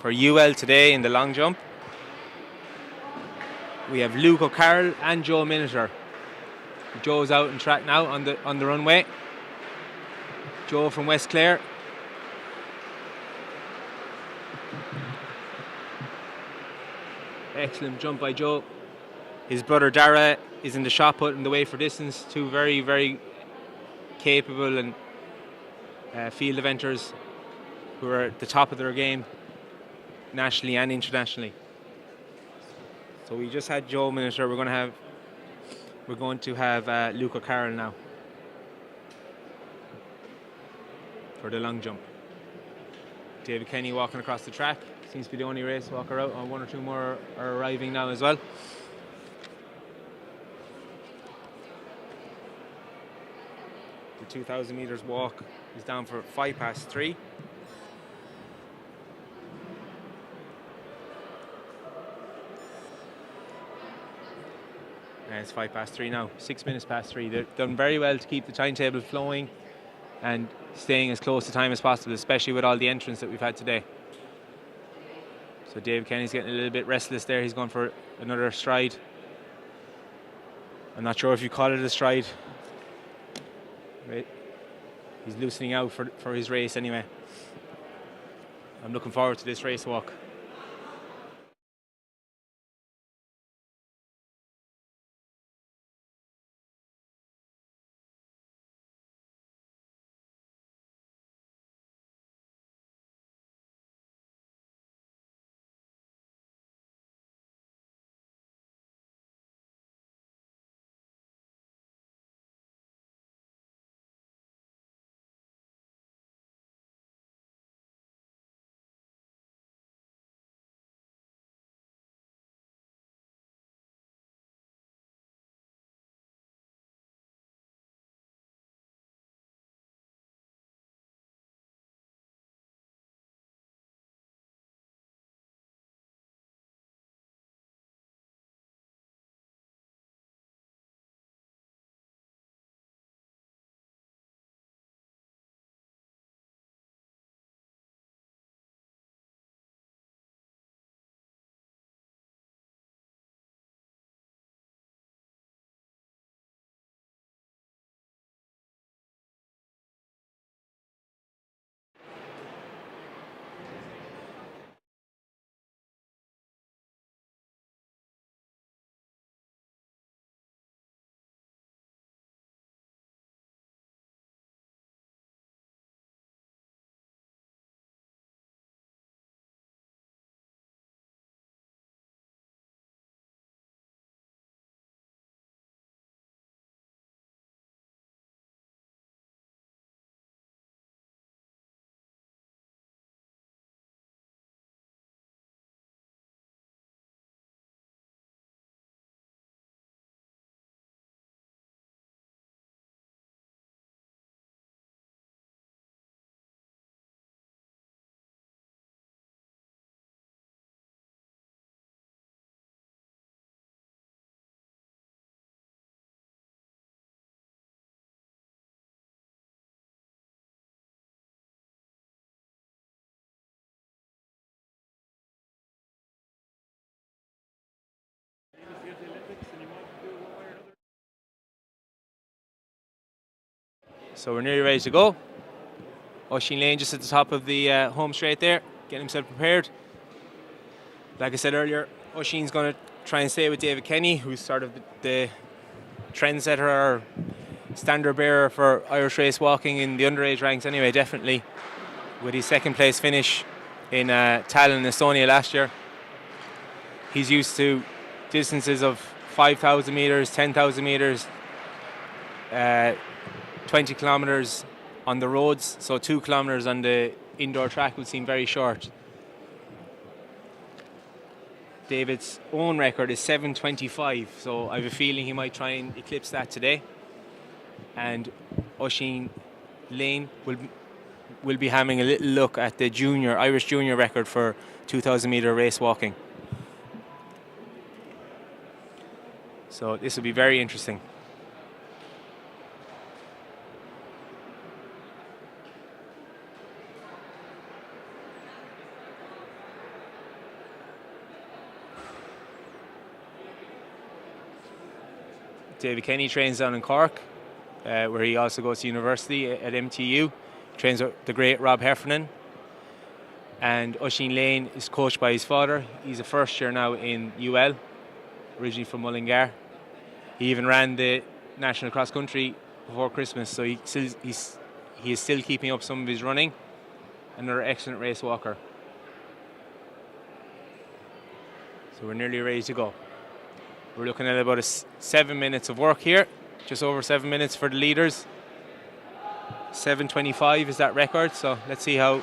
For UL today in the long jump, we have Luke O'Carroll and Joe Miniter. Joe's out in track now on the runway. Joe from West Clare. Excellent jump by Joe. His brother Dara is in the shot put in the way for distance. 2 very, very capable and field eventers who are at the top of their game, nationally and internationally. So we just had Joe Miniter. We're going to have Luke O'Carroll now for the long jump. David Kenny walking across the track. Seems to be the only race walker out, and 1 or 2 more are arriving now as well. The 2,000 metres walk is down for 3:05. And it's 3:05 now, 6 minutes past 3. They've done very well to keep the timetable flowing and staying as close to time as possible, especially with all the entrants that we've had today. So Dave Kenny's getting a little bit restless there. He's going for another stride. I'm not sure if you call it a stride. Right. He's loosening out for his race anyway. I'm looking forward to this race walk. So we're nearly ready to go. Oisin Lane just at the top of the home straight there, getting himself prepared. Like I said earlier, Oisin's going to try and stay with David Kenny, who's sort of the trendsetter or standard bearer for Irish race walking in the underage ranks anyway, definitely. With his second place finish in Tallinn, Estonia last year. He's used to distances of 5,000 metres, 10,000 metres, 20 kilometres on the roads, so 2 kilometres on the indoor track would seem very short. David's own record is 7:25, so I have a feeling he might try and eclipse that today. And Oisin Lane will be having a little look at the Irish junior record for 2,000 metre race walking. So this will be very interesting. David Kenny trains down in Cork, where he also goes to university at MTU. Trains with the great Rob Heffernan. And Oisin Lane is coached by his father. He's a first year now in Newell, originally from Mullingar. He even ran the national cross country before Christmas, so he is still keeping up some of his running. Another excellent race walker. So we're nearly ready to go. We're looking at about 7 minutes of work here, just over 7 minutes for the leaders. 7:25 is that record, so let's see how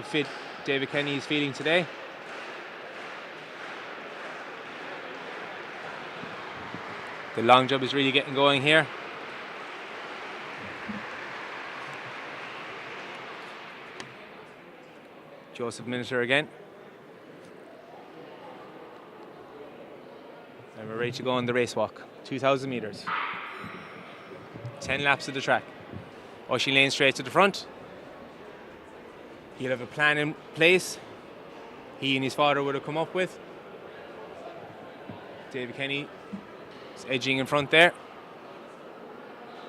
fit David Kenny is feeling today. The long jump is really getting going here. Joseph Miniter again. And we're ready to go on the race walk. 2,000 metres. 10 laps of the track. Oisin Lane straight to the front. He'll have a plan in place he and his father would have come up with. David Kenny is edging in front there.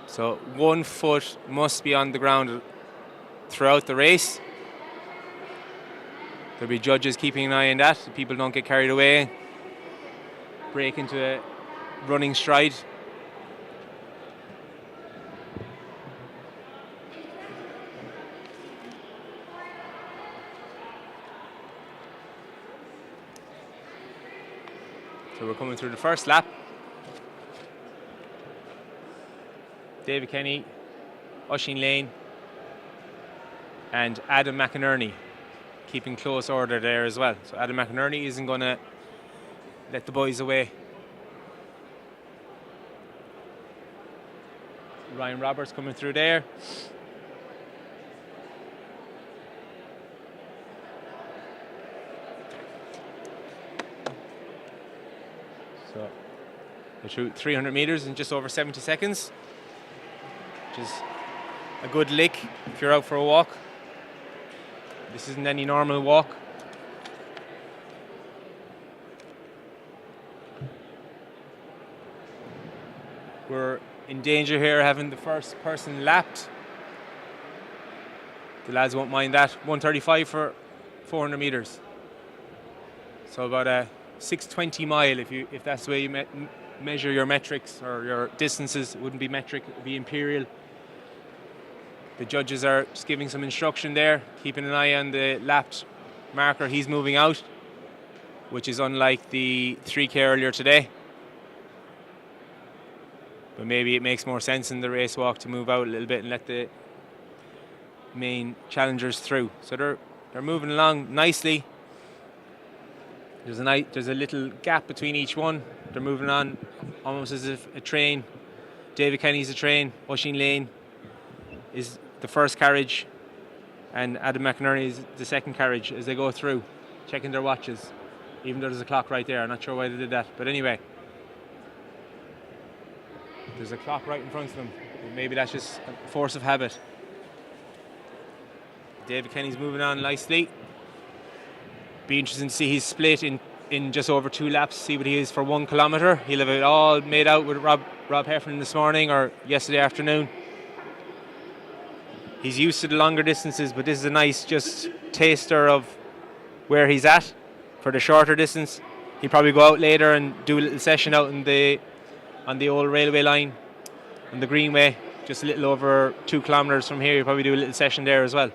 So 1 foot must be on the ground throughout the race. There'll be judges keeping an eye on that, so people don't get carried away, break into a running stride. So we're coming through the first lap. David Kenny, Oisin Lane, and Adam McInerney keeping close order there as well. So Adam McInerney isn't going to let the boys away. Ryan Roberts coming through there. So they're through 300 metres in just over 70 seconds, which is a good lick if you're out for a walk. This isn't any normal walk. We're in danger here having the first person lapped. The lads won't mind that. 1:35 for 400 metres. So about a 6:20 mile if that's the way you measure your metrics or your distances. It wouldn't be metric, it would be imperial. The judges are just giving some instruction there, keeping an eye on the lapped marker. He's moving out, which is unlike the 3K earlier today. But maybe it makes more sense in the race walk to move out a little bit and let the main challengers through. So they're moving along nicely. There's a little gap between each one. They're moving on almost as if a train. David Kenny's a train. Oisin Lane is the first carriage, and Adam McInerney is the second carriage as they go through, checking their watches, even though there's a clock right there. I'm not sure why they did that, but anyway, there's a clock right in front of them. Maybe that's just a force of habit. David Kenny's moving on nicely. Be interesting to see his split in just over 2 laps, see what he is for 1 kilometre. He'll have it all made out with Rob Heffernan this morning or yesterday afternoon. He's used to the longer distances, but this is a nice just taster of where he's at for the shorter distance. He'll probably go out later and do a little session out on the old railway line, on the Greenway, just a little over 2 kilometres from here. He'll probably do a little session there as well.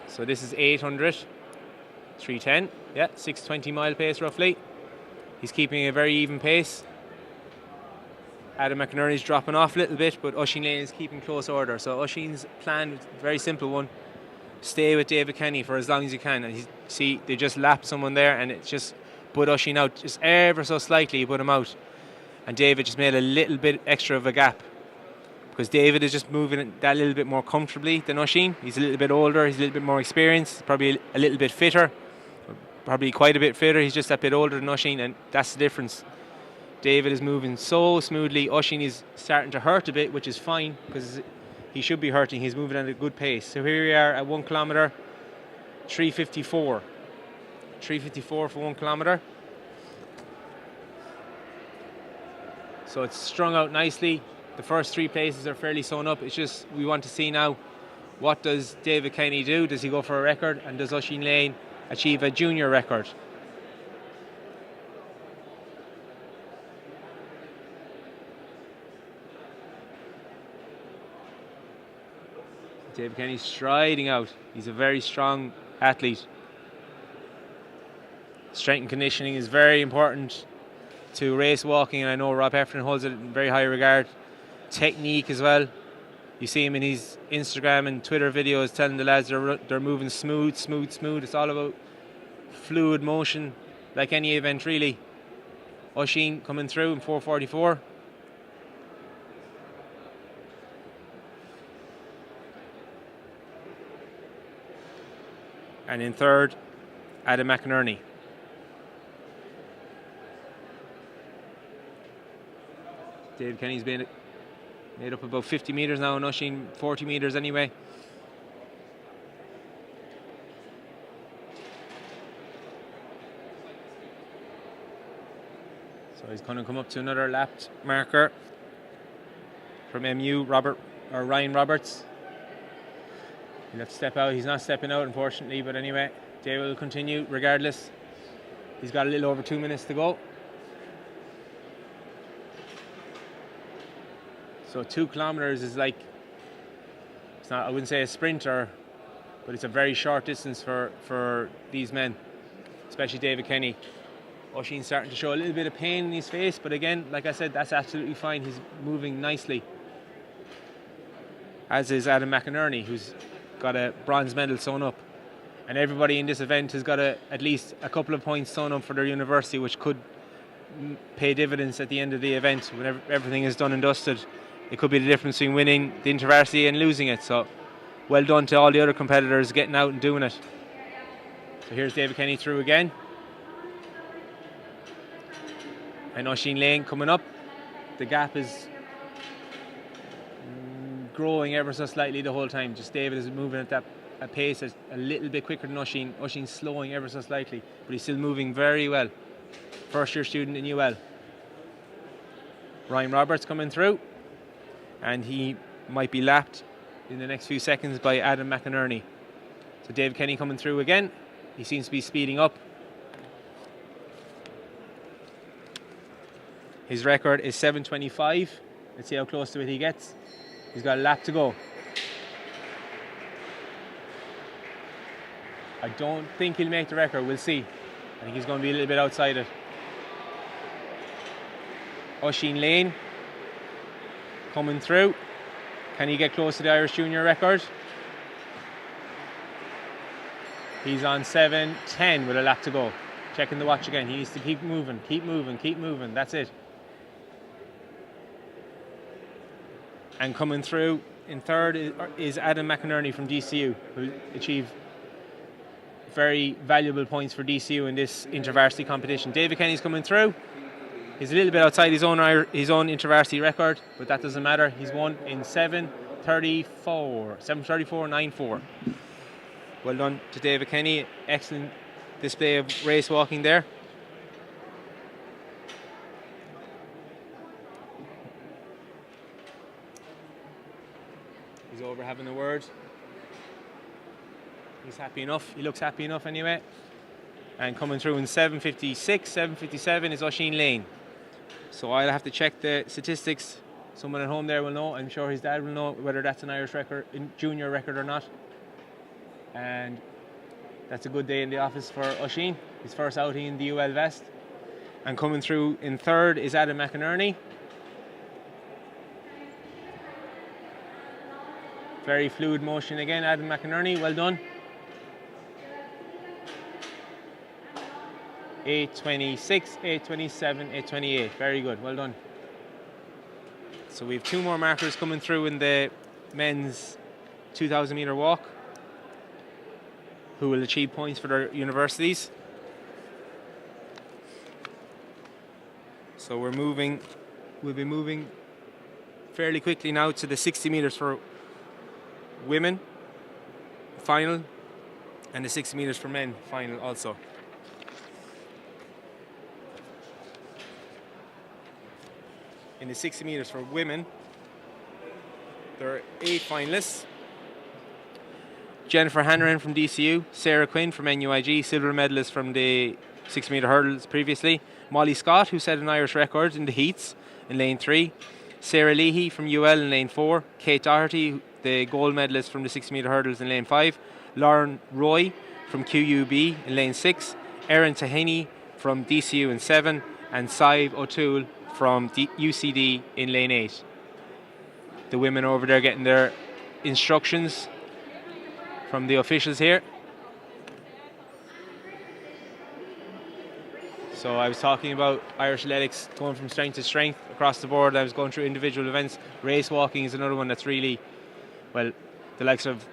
So this is 800, 310, yeah, 620 mile pace roughly. He's keeping a very even pace. Adam McInerney's dropping off a little bit, but Oisin Lane is keeping close order. So Oisin's plan is a very simple one. Stay with David Kenny for as long as you can. And see, they just lapped someone there, and it's just put Oisin out just ever so slightly, put him out. And David just made a little bit extra of a gap, because David is just moving that little bit more comfortably than Oisin. He's a little bit older, he's a little bit more experienced, probably a little bit fitter, probably quite a bit fitter. He's just a bit older than Oisin, and that's the difference. David is moving so smoothly. Oisin is starting to hurt a bit, which is fine, because he should be hurting. He's moving at a good pace. So here we are at 1 kilometre, 3:54. 3:54 for 1 kilometre. So it's strung out nicely. The first 3 places are fairly sewn up. It's just we want to see now, what does David Kenny do? Does he go for a record? And does Oisin Lane achieve a junior record? David Kenny's striding out. He's a very strong athlete. Strength and conditioning is very important to race walking, and I know Rob Heffernan holds it in very high regard. Technique as well. You see him in his Instagram and Twitter videos telling the lads they're moving smooth. It's all about fluid motion, like any event really. Oisin coming through in 4:44. And in third, Adam McInerney. David Kenny's been made up about 50 metres now, and Oisin 40 metres anyway. So he's going to come up to another lapped marker from MU, Ryan Roberts. He'll have to step out. He's not stepping out, unfortunately, but anyway, David will continue regardless. He's got a little over 2 minutes to go. So 2 kilometres is like, it's not, I wouldn't say a sprinter, but it's a very short distance for these men, especially David Kenny. Oisin's starting to show a little bit of pain in his face, but again, like I said, that's absolutely fine. He's moving nicely. As is Adam McInerney, who's got a bronze medal sewn up. And everybody in this event has got at least a couple of points sewn up for their university, which could pay dividends at the end of the event. When everything is done and dusted, it could be the difference between winning the Intervarsity and losing it. So well done to all the other competitors getting out and doing it. So here's David Kenny through again. And Oisin Lane coming up. The gap is growing ever so slightly the whole time. Just David is moving at a pace that's a little bit quicker than Oisin. Oisin's slowing ever so slightly, but he's still moving very well. First year student in Newell. Ryan Roberts coming through, and he might be lapped in the next few seconds by Adam McInerney. So David Kenny coming through again. He seems to be speeding up. His record is 7:25. Let's see how close to it he gets. He's got a lap to go. I don't think he'll make the record. We'll see. I think he's going to be a little bit outside it. Oisin Lane coming through. Can he get close to the Irish junior record? He's on 7:10 with a lap to go. Checking the watch again. He needs to keep moving. That's it. And coming through in third is Adam McInerney from DCU, who achieved very valuable points for DCU in this intervarsity competition. David Kenny's coming through. He's a little bit outside his own intervarsity record, but that doesn't matter. He's won in 7:34.94. Well done to David Kenny. Excellent display of race walking there. He's over having a word. He's happy enough. He looks happy enough anyway. And coming through in 7:56, 7:57 is Oisín Lane. So I'll have to check the statistics. Someone at home there will know. I'm sure his dad will know whether that's an Irish record, junior record or not. And that's a good day in the office for Oisín. His first outing in the UL vest. And coming through in third is Adam McInerney. Very fluid motion again, Adam McInerney, well done. 8:26, 8:27, 8:28, very good, well done. So we have two more markers coming through in the men's 2,000 metre walk who will achieve points for their universities. So we'll be moving fairly quickly now to the 60 metres for women final and the 60 metres for men final also. In the 60 metres for women, there are 8 finalists. Jennifer Hanrahan from DCU, Sarah Quinn from NUIG, silver medalist from the 60 metre hurdles previously, Molly Scott, who set an Irish record in the heats in lane 3, Sarah Leahy from UL in lane 4, Kate Doherty, the gold medalist from the 60 metre hurdles in lane 5, Lauren Roy from QUB in lane 6, Erin Taheny from DCU in 7, and Sive O'Toole from UCD in lane 8. The women over there getting their instructions from the officials here. So I was talking about Irish athletics going from strength to strength across the board. I was going through individual events. Race walking is another one that's really, well, the likes of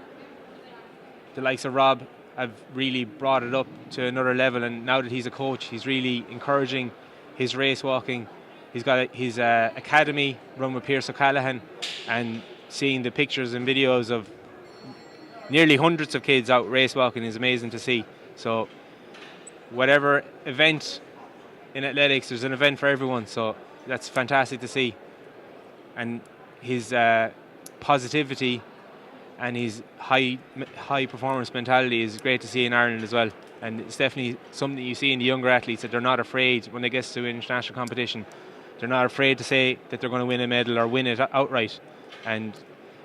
Rob have really brought it up to another level, and now that he's a coach, he's really encouraging his race walking. He's got his academy run with Pierce O'Callaghan, and seeing the pictures and videos of nearly hundreds of kids out race walking is amazing to see. So whatever event in athletics, there's an event for everyone, so that's fantastic to see. And his positivity and his high performance mentality is great to see in Ireland as well. And it's definitely something you see in the younger athletes, that they're not afraid when they get to international competition. They're not afraid to say that they're going to win a medal or win it outright. And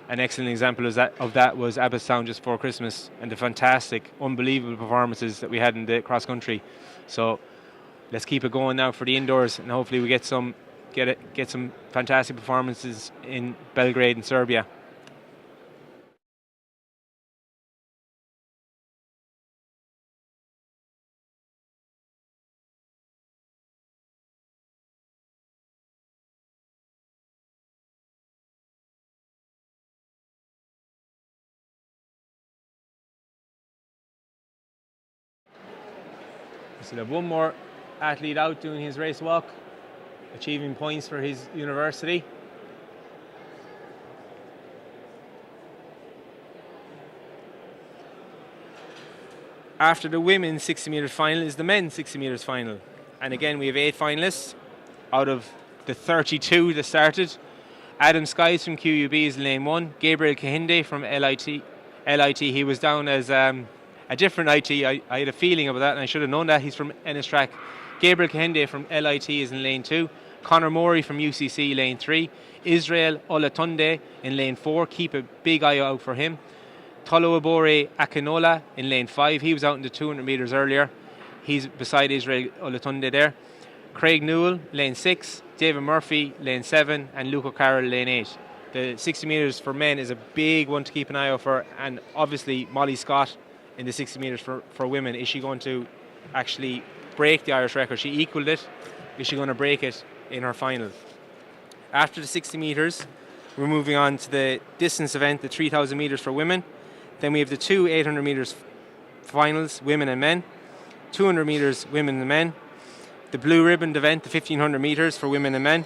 an excellent example of that was Abbottstown just before Christmas, and the fantastic, unbelievable performances that we had in the cross country. So let's keep it going now for the indoors, and hopefully we get some fantastic performances in Belgrade and Serbia. So we'll have one more athlete out doing his race walk, achieving points for his university. After the women's 60 metres final is the men's 60 metres final. And again, we have 8 finalists out of the 32 that started. Adam Skies from QUB is in lane 1. Gabriel Kahinde from LIT, he was down as a different IT. I had a feeling about that, and I should have known that. He's from Ennistrack. Gabriel Kahinde from LIT is in lane 2. Conor Morey from UCC, lane 3. Israel Olatunde in lane 4. Keep a big eye out for him. Toluwabore Akinola in lane 5. He was out in the 200 metres earlier. He's beside Israel Olatunde there. Craig Newell, lane 6. David Murphy, lane 7. And Luke O'Carroll, lane 8. The 60 metres for men is a big one to keep an eye out for. And obviously Molly Scott in the 60 metres for women. Is she going to actually break the Irish record? She equalled it. Is she going to break it in her final? After the 60 metres, we're moving on to the distance event, the 3,000 metres for women. Then we have the 2 800 metres finals, women and men. 200 metres, women and men. The blue ribbon event, the 1,500 metres for women and men.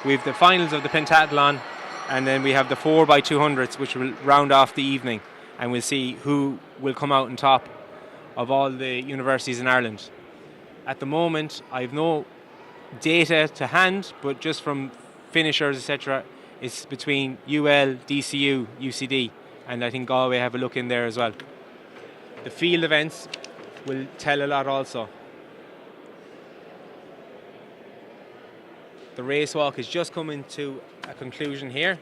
We have the finals of the pentathlon, and then we have the 4x200s, which will round off the evening. And we'll see who will come out on top of all the universities in Ireland. At the moment, I have no data to hand, but just from finishers, etc., It's between UL, DCU, UCD, and I think Galway have a look in there as well. The field events will tell a lot also. The race walk is just coming to a conclusion here.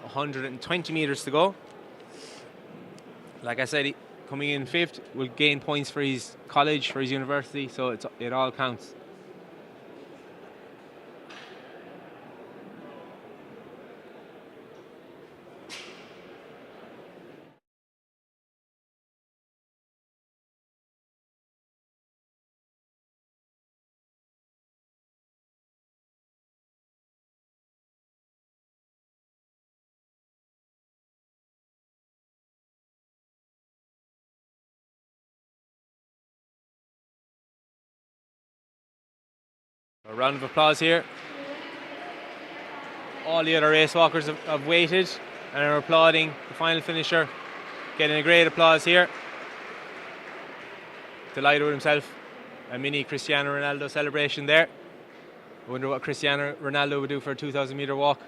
120 metres to go. Like I said, coming in 5th will gain points for his college, for his university, so it all counts. A round of applause here. All the other race walkers have waited and are applauding the final finisher. Getting a great applause here. Delighted with himself. A mini Cristiano Ronaldo celebration there. I wonder what Cristiano Ronaldo would do for a 2,000 metre walk.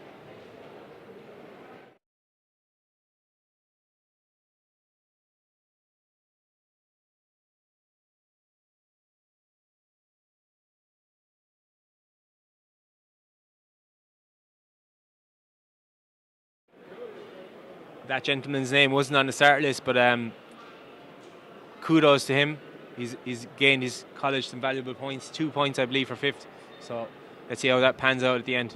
That gentleman's name wasn't on the start list, but kudos to him. He's gained his college some valuable points, 2 points I believe for 5th. So let's see how that pans out at the end.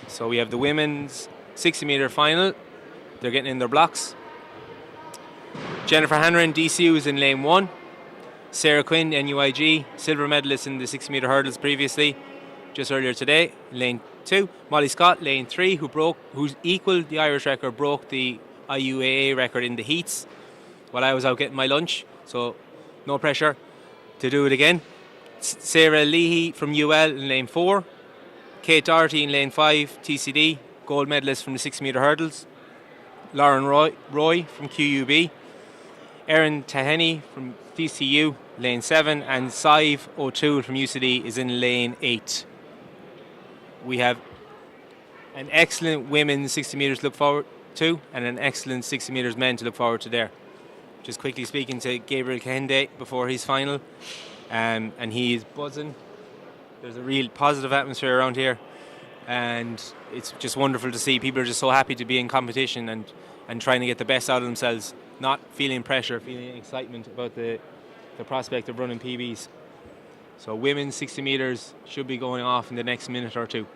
So we have the women's 60 metre final. They're getting in their blocks. Jennifer Hanrahan, DCU, is in lane 1. Sarah Quinn, NUIG, silver medalist in the 60 metre hurdles previously, just earlier today, lane 2. Molly Scott, lane 3, who's equalled the Irish record, broke the IUAA record in the heats while I was out getting my lunch, so no pressure to do it again. Sarah Leahy from Newell in lane 4. Kate Doherty in lane 5, TCD, gold medalist from the 60 metre hurdles. Lauren Roy from QUB. Erin Taheny from DCU, lane 7, and Sive O'Toole from UCD is in lane 8. We have an excellent women's 60 metres to look forward to, and an excellent 60 metres men to look forward to there. Just quickly speaking to Gabriel Kehinde before his final, and he is buzzing. There's a real positive atmosphere around here, and it's just wonderful to see. People are just so happy to be in competition and trying to get the best out of themselves, not feeling pressure, feeling excitement about the prospect of running PBs. So women's 60 metres should be going off in the next minute or two.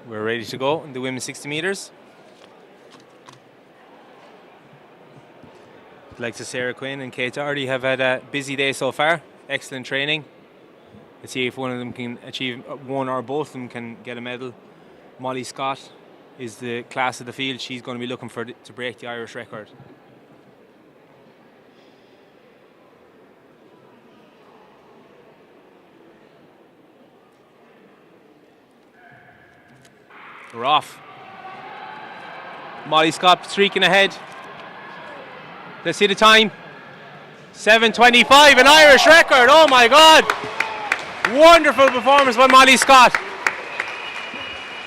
We're ready to go in the women's 60 metres. Like to Sarah Quinn and Kate Doherty have had a busy day so far. Excellent training. Let's see if one of them can achieve, one or both of them can get a medal. Molly Scott is the class of the field. She's going to be looking to break the Irish record. We're off. Molly Scott streaking ahead. Let's see the time. 7:25, an Irish record. Oh my God. Wonderful performance by Molly Scott.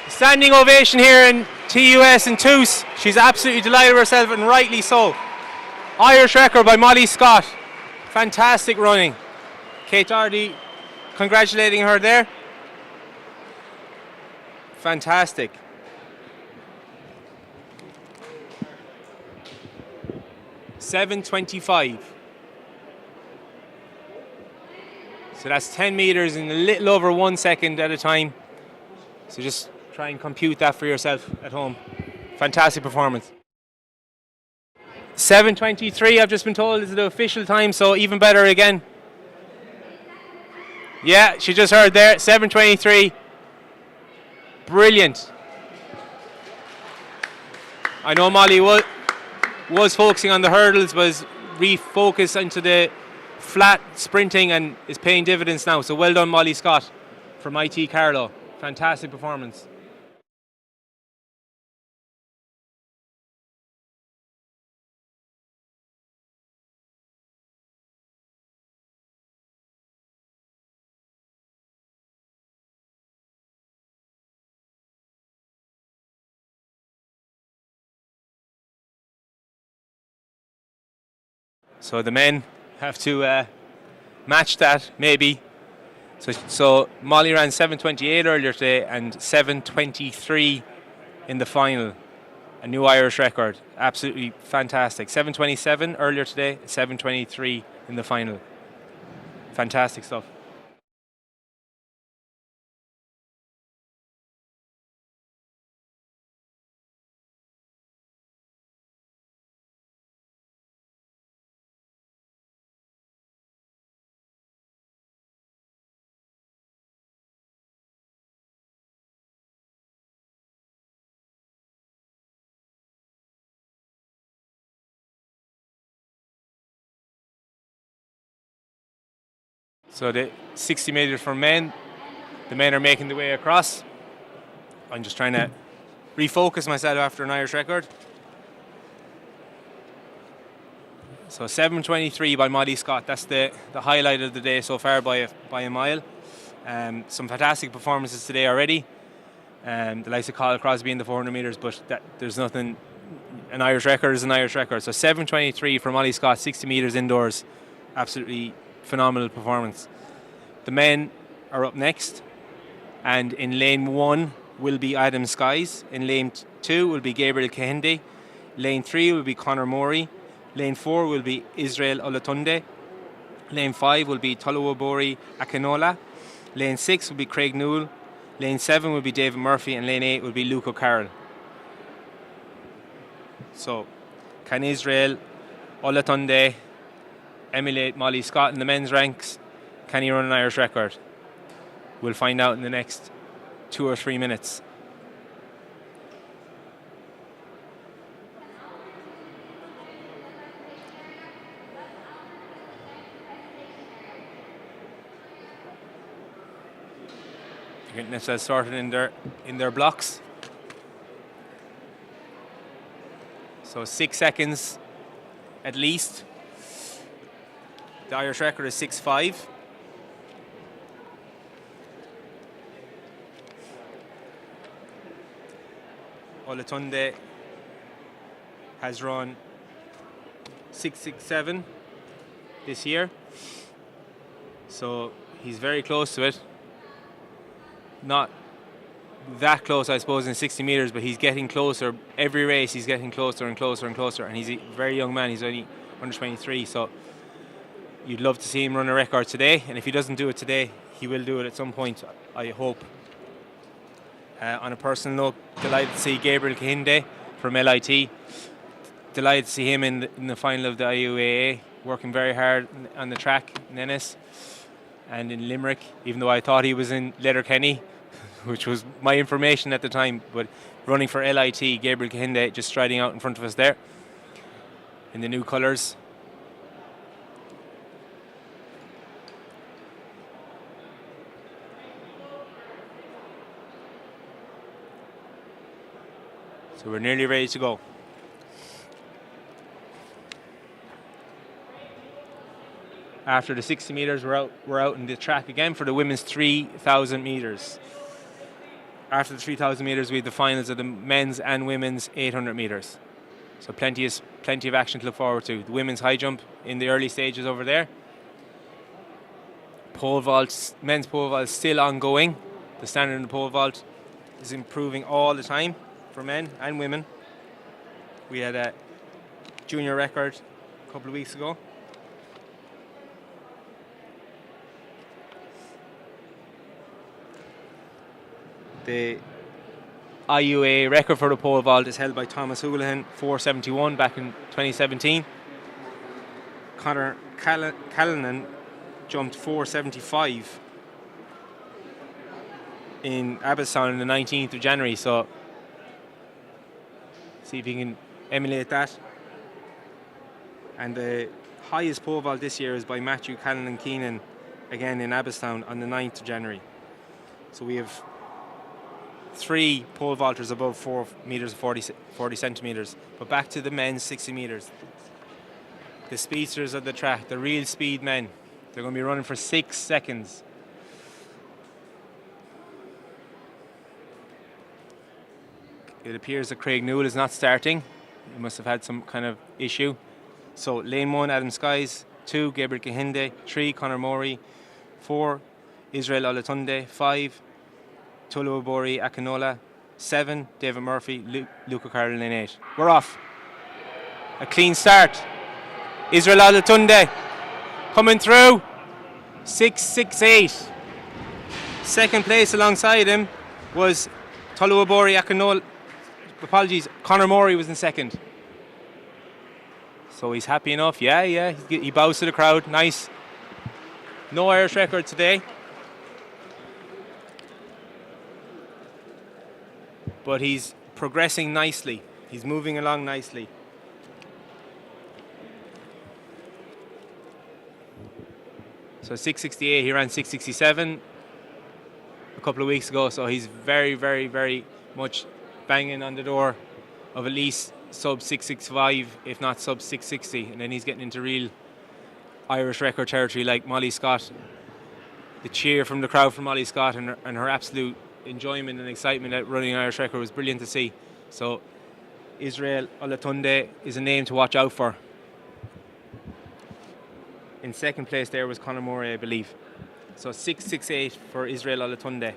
Standing ovation here in TUS and TUS. She's absolutely delighted with herself, and rightly so. Irish record by Molly Scott. Fantastic running. Kate Doherty congratulating her there. Fantastic. $7:25. So that's 10 metres in a little over 1 second at a time. So just try and compute that for yourself at home. Fantastic performance. 7:23, I've just been told, is the official time, so even better again. Yeah, she just heard there, 7:23. Brilliant. I know Molly was focusing on the hurdles, was refocused into the flat sprinting and is paying dividends now. So well done, Molly Scott from IT Carlow. Fantastic performance. So the men have to match that, maybe. So Molly ran 7:28 earlier today and 7:23 in the final. A new Irish record. Absolutely fantastic. 7:27 earlier today, 7:23 in the final. Fantastic stuff. So the 60 metres for men, the men are making their way across. I'm just trying to refocus myself after an Irish record. So 7:23 by Molly Scott. That's the highlight of the day so far by a mile. Some fantastic performances today already. The likes of Kyle Crosby in the 400 metres, but there's nothing. An Irish record is an Irish record. So 7:23 for Molly Scott, 60 metres indoors. Absolutely phenomenal performance. The men are up next, and in lane 1 will be Adam Skies. In lane 2 will be Gabriel Kehinde. Lane 3 will be Conor Morey. Lane 4 will be Israel Olatunde. Lane 5 will be Toluwabori Akinola. Lane 6 will be Craig Newell. Lane 7 will be David Murphy, and lane 8 will be Luke O'Carroll. So, can Israel Olatunde emulate Molly Scott in the men's ranks? Can he run an Irish record? We'll find out in the next 2 or 3 minutes. Getting themselves started in their blocks. So 6 seconds at least. The Irish record is 6:5. Olatunde has run 6:67 this year, so he's very close to it. Not that close, I suppose, in 60 metres, but he's getting closer. Every race he's getting closer and closer and closer, and he's a very young man. He's only under 23, so you'd love to see him run a record today, and if he doesn't do it today, he will do it at some point, I hope. On a personal note, delighted to see Gabriel Kehinde from LIT. Delighted to see him in the final of the IUAA, working very hard on the track in Ennis and in Limerick, even though I thought he was in Letterkenny, which was my information at the time. But running for LIT, Gabriel Kehinde just striding out in front of us there in the new colours. So we're nearly ready to go. After the 60 metres, we're out in the track again for the women's 3,000 metres. After the 3,000 metres, we have the finals of the men's and women's 800 metres. So plenty of action to look forward to. The women's high jump in the early stages over there. Pole vault, men's pole vault is still ongoing. The standard in the pole vault is improving all the time for men and women. We had a junior record a couple of weeks ago. The IUAA record for the pole vault is held by Thomas Houlihan, 471 back in 2017. Conor Callanan jumped 475 in Abbottstown on the 19th of January, so see if he can emulate that. And the highest pole vault this year is by Matthew Callanan Keenan, again in Abbottstown on the 9th of January. So we have 3 pole vaulters above 4 metres 40 centimetres. But back to the men's 60 metres. The speedsters of the track, the real speed men. They're going to be running for 6 seconds. It appears that Craig Newell is not starting. He must have had some kind of issue. So lane 1, Adam Skies. 2, Gabriel Kehinde. 3, Conor Morey. 4, Israel Olatunde. 5, Toluwabori Akinola. 7, David Murphy. Luke O'Carroll in 8. We're off. A clean start. Israel Olatunde coming through. 6:68. Second place alongside him was Toluwabori Akinola. Apologies, Conor Morey was in second. So he's happy enough. Yeah. He bows to the crowd. Nice. No Irish record today. But he's progressing nicely. He's moving along nicely. So 6:68, he ran 6:67 a couple of weeks ago, so he's very, very, very much banging on the door of at least sub 665, if not sub 660, and then he's getting into real Irish record territory like Molly Scott. The cheer from the crowd for Molly Scott and her absolute enjoyment and excitement at running Irish record was brilliant to see. So Israel Olatunde is a name to watch out for. In second place there was Conor Murray, I believe. So 668 for Israel Olatunde.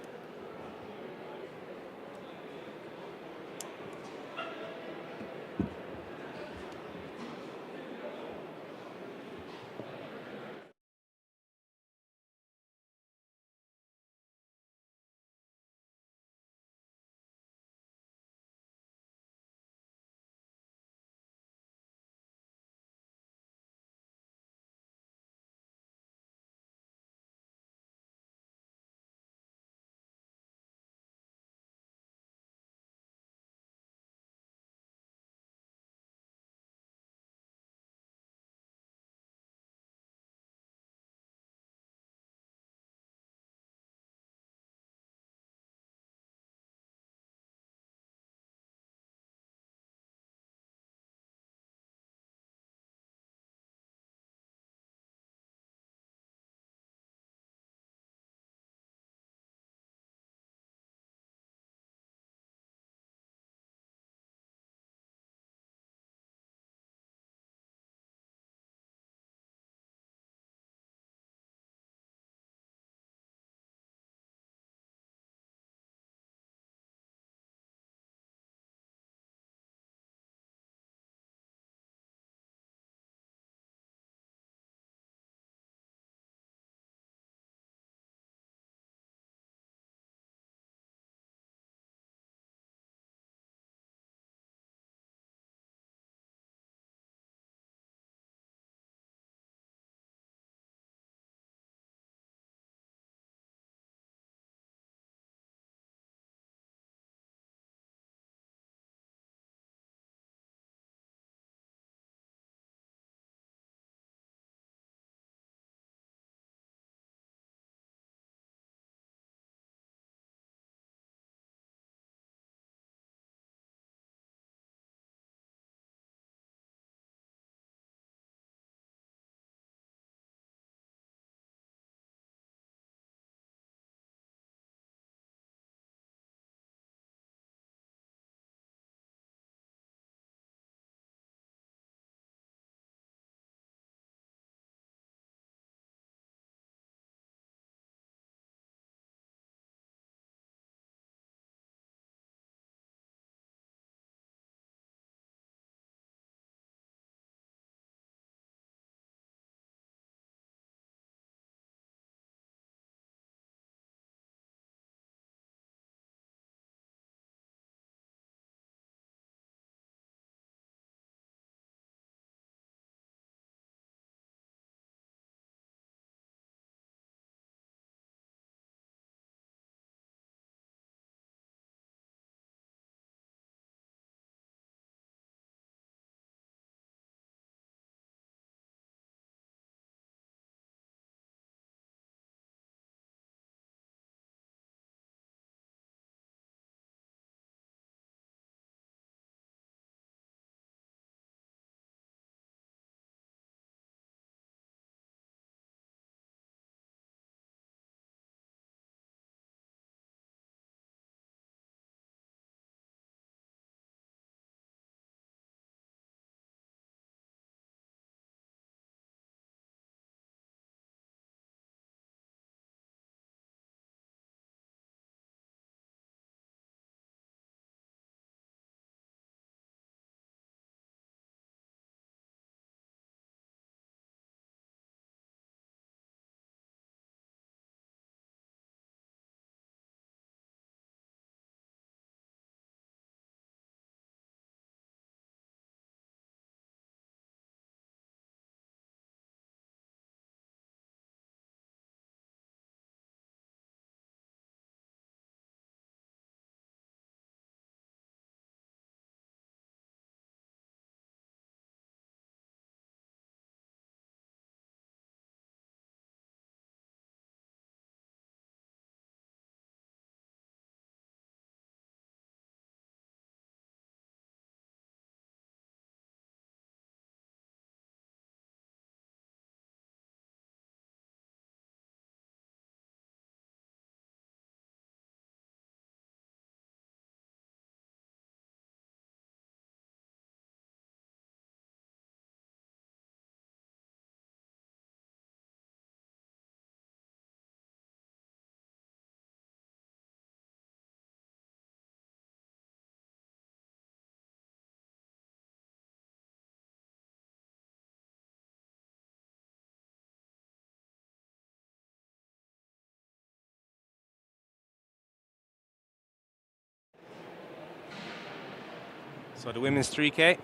So the women's 3K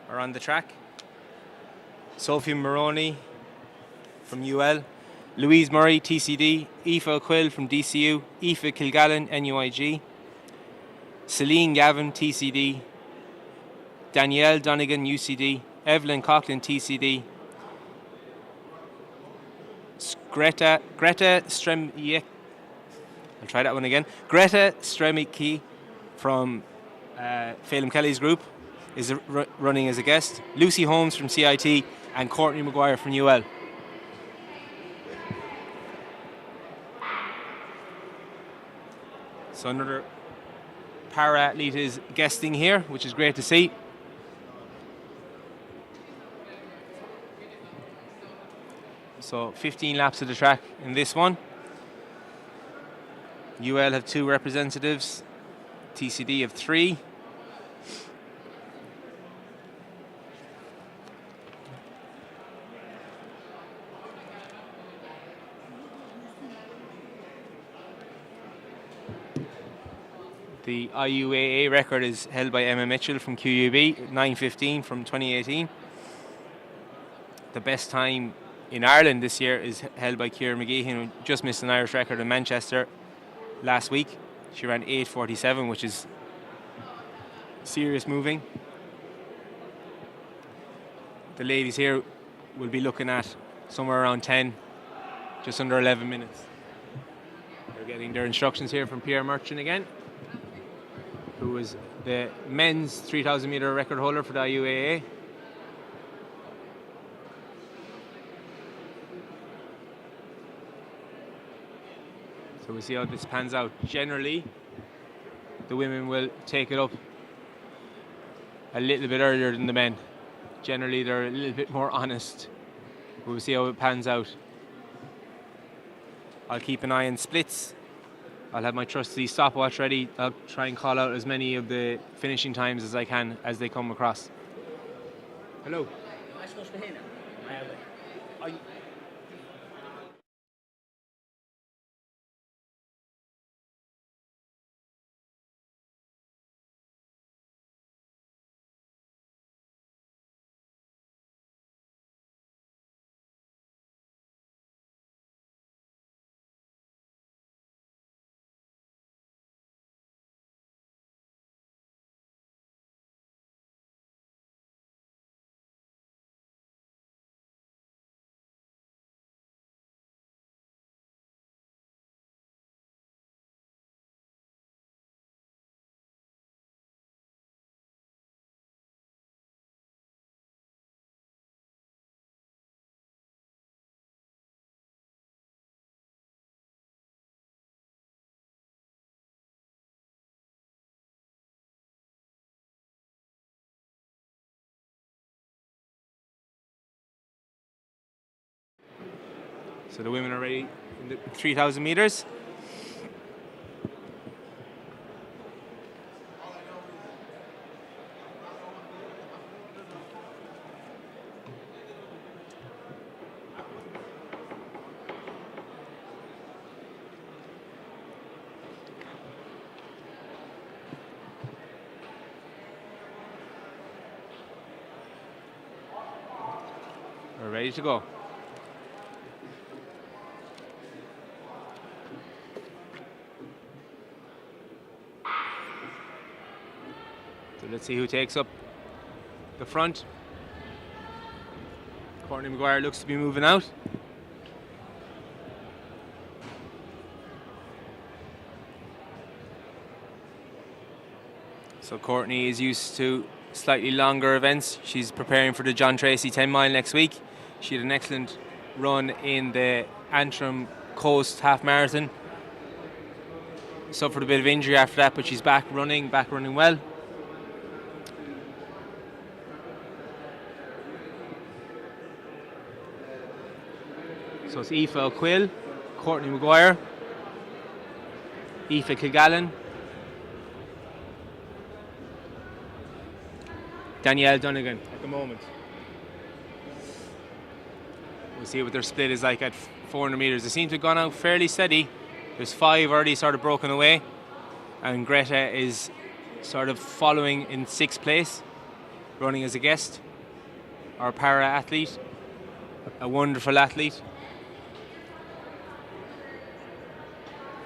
are on the track. Sophie Maroney from UL, Louise Murray, TCD, Aoife O'Quill from DCU, Aoife Kilgallen, NUIG, Celine Gavin, TCD, Danielle Donegan, UCD, Evelyn Coughlin, TCD, Greta Stremick, I'll try that one again. Greta Stremicki from Phelim Kelly's group is running as a guest. Lucy Holmes from CIT and Courtney Maguire from UL. So another para-athlete is guesting here, which is great to see. So 15 laps of the track in this one. UL have 2 representatives, TCD have 3. The IUAA record is held by Emma Mitchell from QUB, 9:15 from 2018. The best time in Ireland this year is held by Ciara McGeehan, who just missed an Irish record in Manchester last week. She ran 8:47, which is serious moving. The ladies here will be looking at somewhere around 10, just under 11 minutes. They're getting their instructions here from Pierre Merchant again, who was the men's 3,000 metre record holder for the IUAA. So we'll see how this pans out. Generally, the women will take it up a little bit earlier than the men. Generally, they're a little bit more honest. We'll see how it pans out. I'll keep an eye on splits. I'll have my trusty stopwatch ready. I'll try and call out as many of the finishing times as I can as they come across. Hello. So the women are ready in the 3,000 metres. We're ready to go. So let's see who takes up the front. Courtney Maguire looks to be moving out. So Courtney is used to slightly longer events. She's preparing for the John Tracy 10 mile next week. She had an excellent run in the Antrim Coast Half Marathon. Suffered a bit of injury after that, but she's back running well. So it's Aoife O'Quill, Courtney Maguire, Aoife Kilgallen, Danielle Donegan at the moment. We'll see what their split is like at 400 metres. They seem to have gone out fairly steady. There's 5 already sort of broken away, and Greta is sort of following in 6th place, running as a guest. Our para athlete, a wonderful athlete.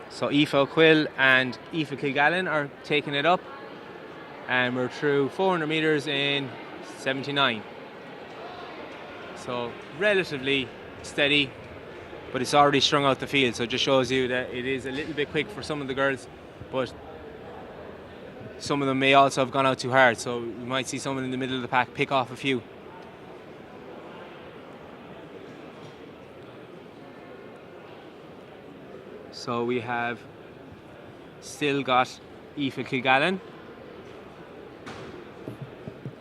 So Aoife O'Quill and Aoife Kilgallen are taking it up, and we're through 400 metres in 79. So relatively steady, but it's already strung out the field, so it just shows you that it is a little bit quick for some of the girls, but some of them may also have gone out too hard, so you might see someone in the middle of the pack pick off a few. So we have still got Aoife Kilgallen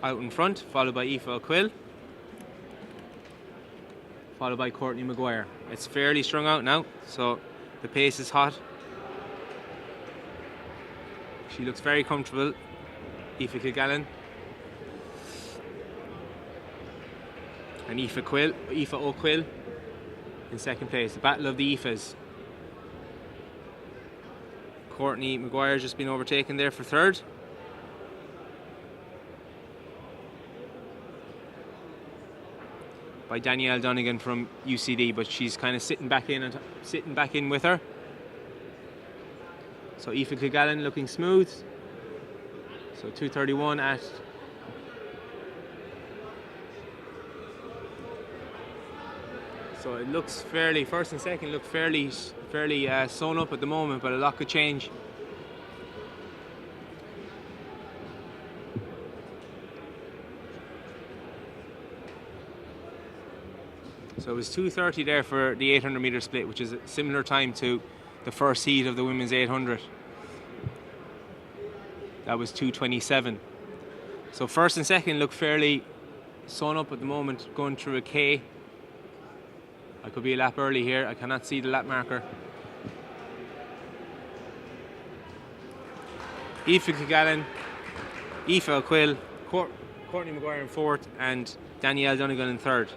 out in front, followed by Aoife O'Quill, followed by Courtney Maguire. It's fairly strung out now, so the pace is hot. She looks very comfortable, Aoife Kilgallen. And Aoife O'Quill in 2nd place. The battle of the Aoifes. Courtney Maguire just been overtaken there for 3rd. By Danielle Donegan from UCD, but she's kind of sitting back in with her. So Aoife Kilgallen looking smooth. So 2:31 at so it looks fairly, 1st and 2nd look fairly sewn up at the moment, but a lot could change. So it was 2:30 there for the 800 metre split, which is a similar time to the first heat of the women's 800. That was 2:27. So 1st and 2nd look fairly sewn up at the moment, going through a K. I could be a lap early here, I cannot see the lap marker. Aoife Kilgallen, Aoife O'Quill, Courtney Maguire in 4th, and Danielle Donegan in 3rd.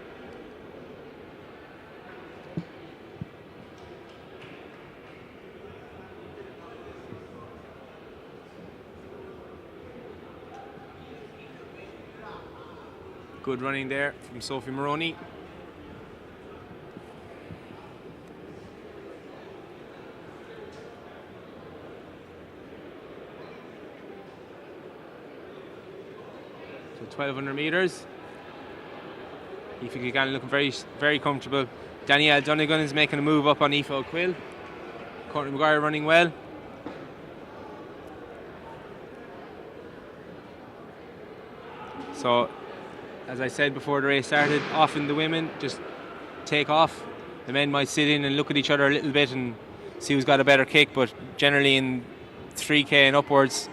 Good running there from Sophie Moroney. So 1200 metres. Aoife Kilgallen looking very, very comfortable. Danielle Donegan is making a move up on Aoife O'Quill. Courtney Maguire running well. So, as I said before the race started, often the women just take off. The men might sit in and look at each other a little bit and see who's got a better kick, but generally in 3K and upwards,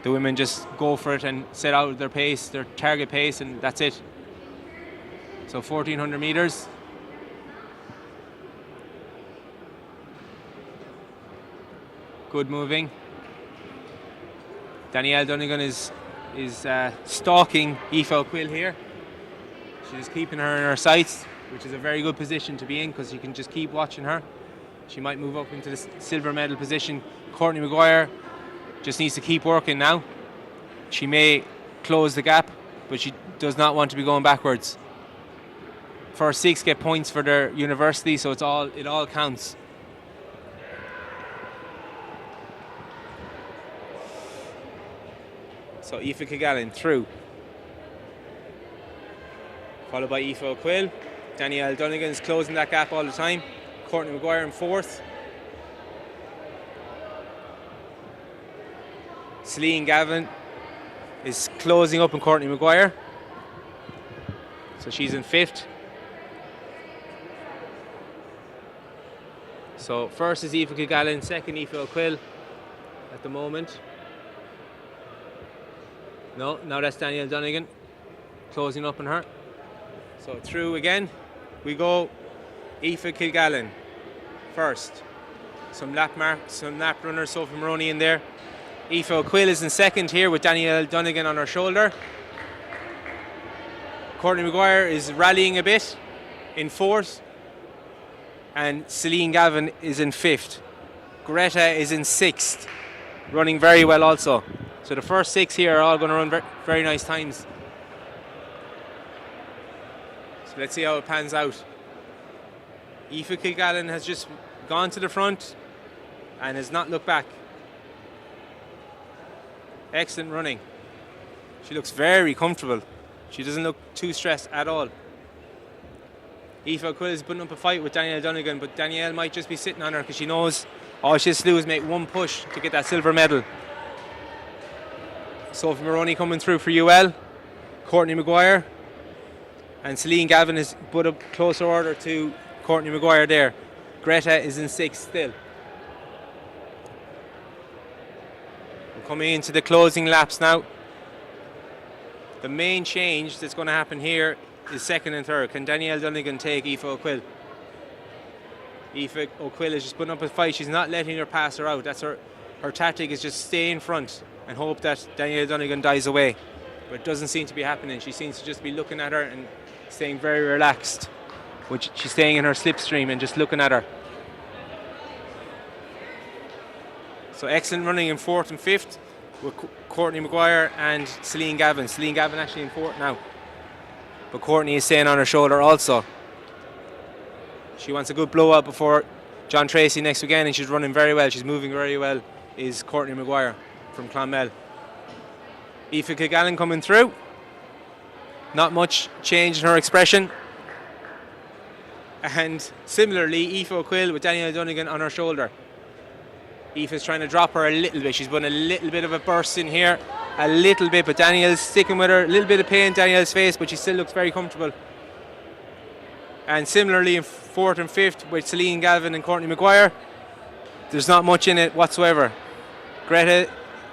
the women just go for it and set out their pace, their target pace, and that's it. So 1400 metres. Good moving. Danielle Donegan is stalking Aoife O'Quill here. She's keeping her in her sights, which is a very good position to be in because you can just keep watching her. She might move up into the silver medal position. Courtney Maguire just needs to keep working now. She may close the gap, but she does not want to be going backwards. First 6 get points for their university, so it all counts. So Aoife Kilgallen through, followed by Aoife O'Quill. Danielle Donegan is closing that gap all the time. Courtney Maguire in 4th. Celine Gavin is closing up on Courtney Maguire. So she's in 5th. So first is Aoife Kilgallen, second Aoife O'Quill at the moment. No, now that's Danielle Donegan closing up on her. So through again we go. Aoife Kilgallen first. Some lap runners, Sophie Moroney in there. Aoife O'Quill is in 2nd here with Danielle Donegan on her shoulder. Courtney Maguire is rallying a bit in 4th. And Celine Gavin is in 5th. Greta is in 6th, running very well also. So the first 6 here are all going to run very nice times. So let's see how it pans out. Aoife Kilgallen has just gone to the front and has not looked back. Excellent running. She looks very comfortable. She doesn't look too stressed at all. Aoife O'Quill is putting up a fight with Danielle Donegan, but Danielle might just be sitting on her because she knows all she has to do is make one push to get that silver medal. Sophie Moroney coming through for UL. Courtney Maguire. And Celine Gavin has put up closer order to Courtney Maguire there. Greta is in 6th still. We're coming into the closing laps now. The main change that's going to happen here is 2nd and 3rd. Can Danielle Donegan take Aoife O'Quill? Aoife O'Quill is just putting up a fight. She's not letting her pass her out. That's her tactic, is just stay in front and hope that Danielle Donegan dies away. But it doesn't seem to be happening. She seems to just be looking at her and staying very relaxed. She's staying in her slipstream and just looking at her. So excellent running in 4th and 5th with Courtney Maguire and Celine Gavin. Celine Gavin actually in 4th now. But Courtney is staying on her shoulder also. She wants a good blowout before John Tracy next weekend, and she's running very well. She's moving very well, is Courtney Maguire from Clonmel. Aoife Kilgallen coming through. Not much change in her expression. And similarly, Aoife O'Quill with Danielle Donegan on her shoulder. Aoife's trying to drop her a little bit. She's put a little bit of a burst in here. A little bit, but Danielle's sticking with her. A little bit of pain in Danielle's face, but she still looks very comfortable. And similarly in 4th and 5th with Celine Gavin and Courtney Maguire, there's not much in it whatsoever. Greta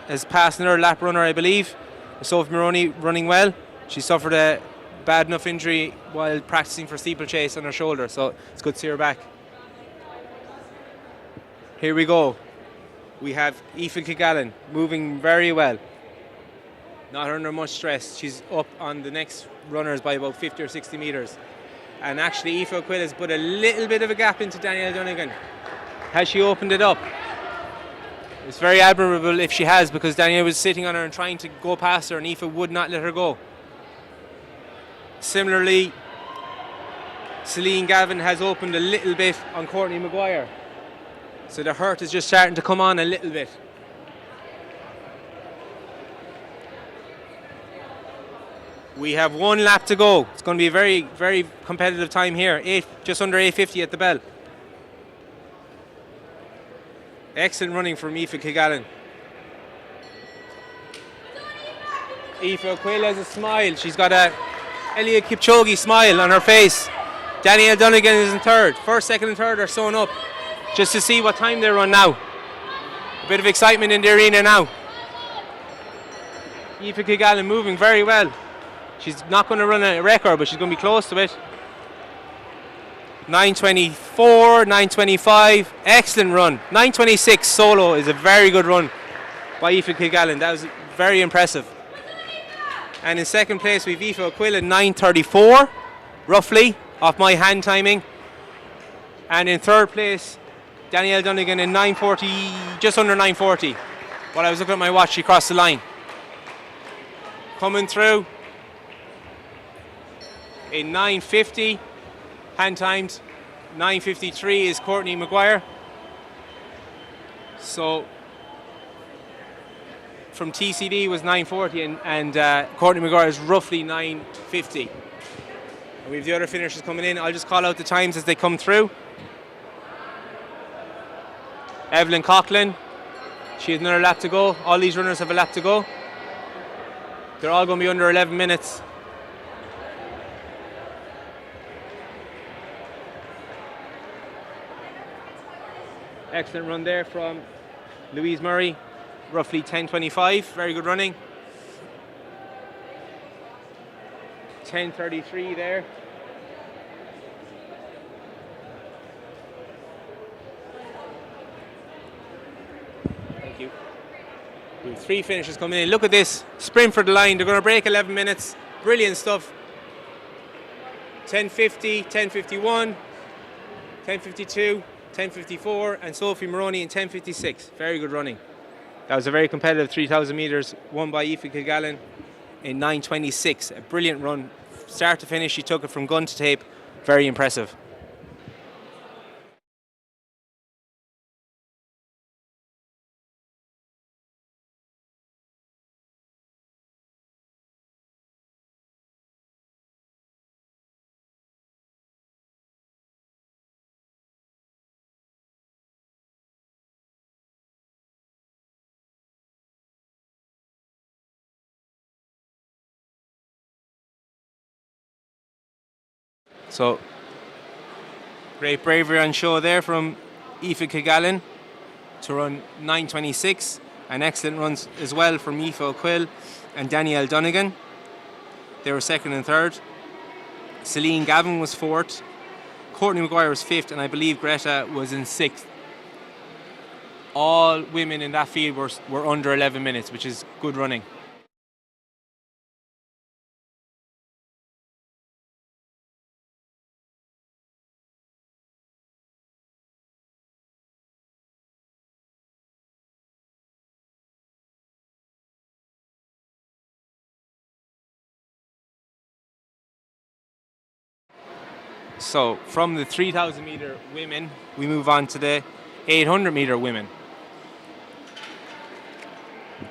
has passed another lap runner, I believe. Sophie Moroney running well. She suffered a bad enough injury while practicing for steeplechase on her shoulder, so it's good to see her back. Here we go. We have Aoife Kilgallen moving very well. Not under much stress. She's up on the next runners by about 50 or 60 metres. And actually Aoife O'Quill has put a little bit of a gap into Danielle Donegan. Has she opened it up? It's very admirable if she has, because Danielle was sitting on her and trying to go past her, and Aoife would not let her go. Similarly, Celine Gavin has opened a little bit on Courtney Maguire. So the hurt is just starting to come on a little bit. We have 1 lap to go. It's going to be a very, very competitive time here. Just under 8:50 at the bell. Excellent running from Aoife Kilgallen. Aoife O'Quill has a smile. She's got a Eliud Kipchoge smile on her face. Danielle Donegan is in 3rd. 1st, 2nd and 3rd are sewn up just to see what time they run now. A bit of excitement in the arena now. Aoife Kilgallen moving very well. She's not going to run a record, but she's going to be close to it. 9:24, 9:25, excellent run. 9:26 solo is a very good run by Aoife Kilgallen. That was very impressive. And in 2nd place we've Aoife O'Quill at 9:34, roughly, off my hand timing. And in 3rd place, Danielle Donegan in 9:40, just under 9:40. While I was looking at my watch, she crossed the line. Coming through in 9:50, hand timed. 9:53 is Courtney Maguire. So from TCD was 9:40, and Courtney Maguire is roughly 9:50. And we have the other finishers coming in. I'll just call out the times as they come through. Evelyn Coughlin, she has another lap to go. All these runners have a lap to go. They're all going to be under 11 minutes. Excellent run there from Louise Murray, roughly 10:25, very good running. 10:33 there. Thank you. We have 3 finishers coming in. Look at this, sprint for the line. They're going to break 11 minutes. Brilliant stuff. 10:50, 10:51, 10:52. 10:54, and Sophie Moroney in 10:56. Very good running. That was a very competitive 3,000 metres, won by Aoife Kilgallen in 9:26. A brilliant run. Start to finish, she took it from gun to tape. Very impressive. So, great bravery on show there from Aoife Kilgallen to run 9:26, and excellent runs as well from Aoife O'Quill and Danielle Donegan. They were second and third. Celine Gavin was fourth. Courtney Maguire was fifth, and I believe Greta was in sixth. All women in that field were under 11 minutes, which is good running. So from the 3,000 metre women, we move on to the 800 metre women.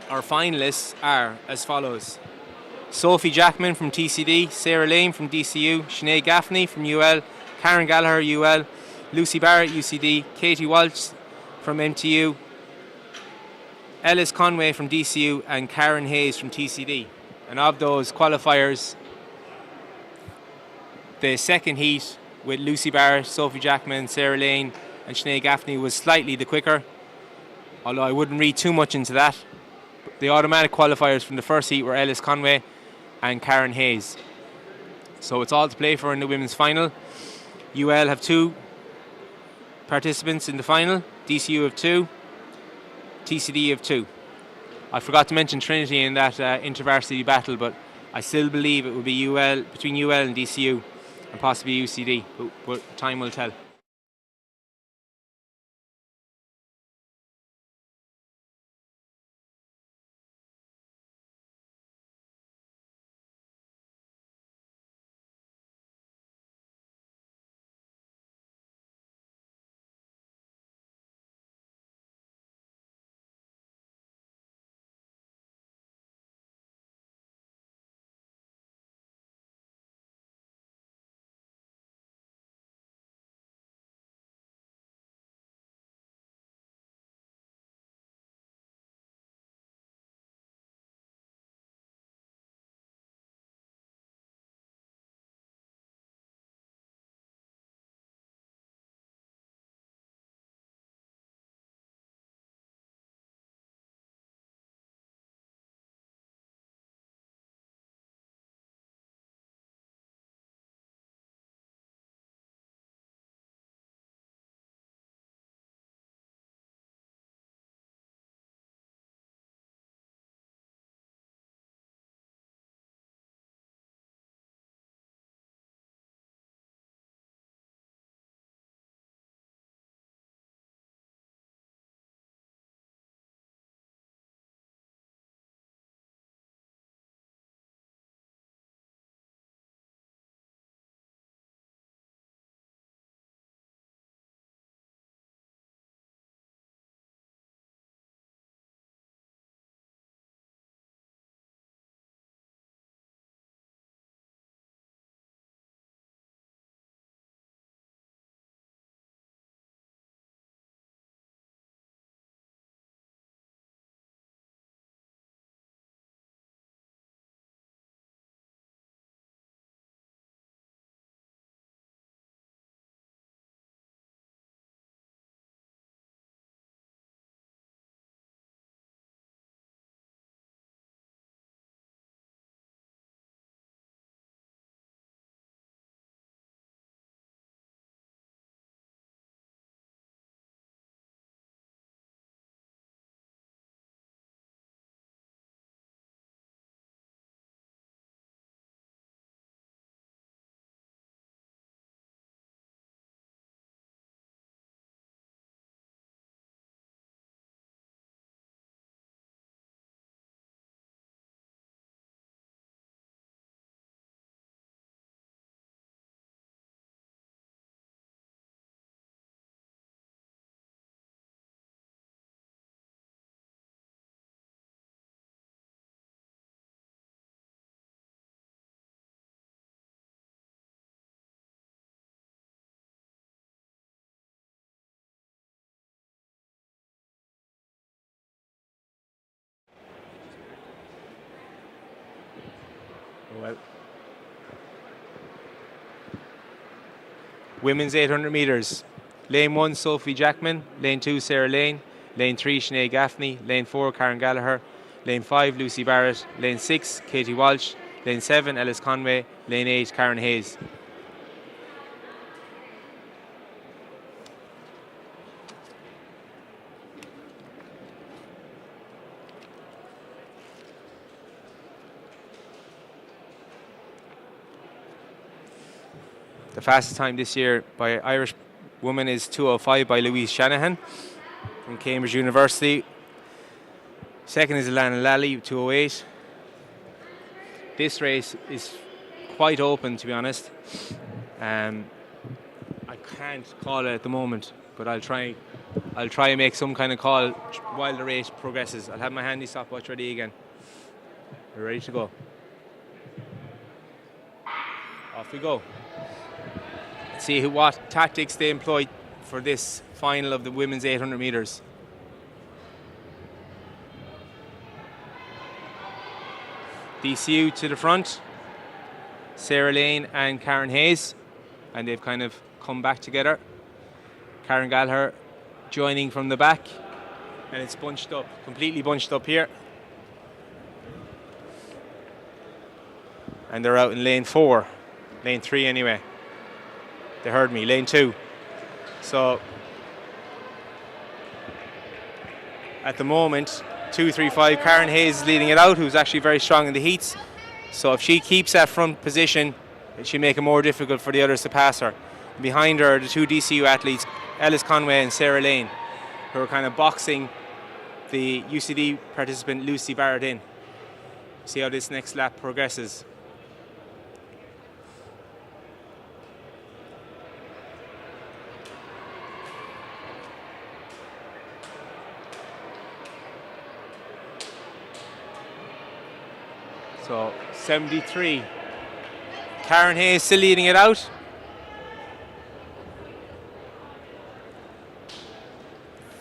Our finalists are as follows: Sophie Jackman from TCD, Sarah Lane from DCU, Sinead Gaffney from UL, Karen Gallagher UL, Lucy Barrett UCD, Katie Walsh from MTU, Ellis Conway from DCU, and Karen Hayes from TCD. And of those qualifiers, the second heat with Lucy Barrett, Sophie Jackman, Sarah Lane and Sinead Gaffney was slightly the quicker, although I wouldn't read too much into that. The automatic qualifiers from the first heat were Ellis Conway and Karen Hayes. So it's all to play for in the women's final. UL have 2 participants in the final, DCU have 2, TCD have 2. I forgot to mention Trinity in that intervarsity battle, but I still believe it will be UL, between UL and DCU, and possibly UCD, but time will tell. well. Women's 800 metres. Lane 1, Sophie Jackman. Lane 2, Sarah Lane. Lane 3, Sinead Gaffney. Lane 4, Karen Gallagher. Lane 5, Lucy Barrett. Lane 6, Katie Walsh. Lane 7, Ellis Conway. Lane 8, Karen Hayes. The fastest time this year by Irish woman is 2:05 by Louise Shanahan from Cambridge University. Second is Alana Lally, 2:08. This race is quite open, to be honest. I can't call it at the moment, but I'll try and make some kind of call while the race progresses. I'll have my handy stopwatch ready again. We're ready to go. Off we go. See what tactics they employ for this final of the women's 800 metres. DCU to the front, Sarah Lane and Karen Hayes, and they've kind of come back together. Karen Gallagher joining from the back, and it's bunched up, completely bunched up here. And they're out in lane 4, lane 3 anyway. They heard me, lane 2. So at the moment, 2:35, Karen Hayes is leading it out, who's actually very strong in the heats. So if she keeps that front position, it should make it more difficult for the others to pass her. Behind her are the two DCU athletes, Ellis Conway and Sarah Lane, who are kind of boxing the UCD participant Lucy Barrett in. See how this next lap progresses. So 73. Karen Hayes still leading it out.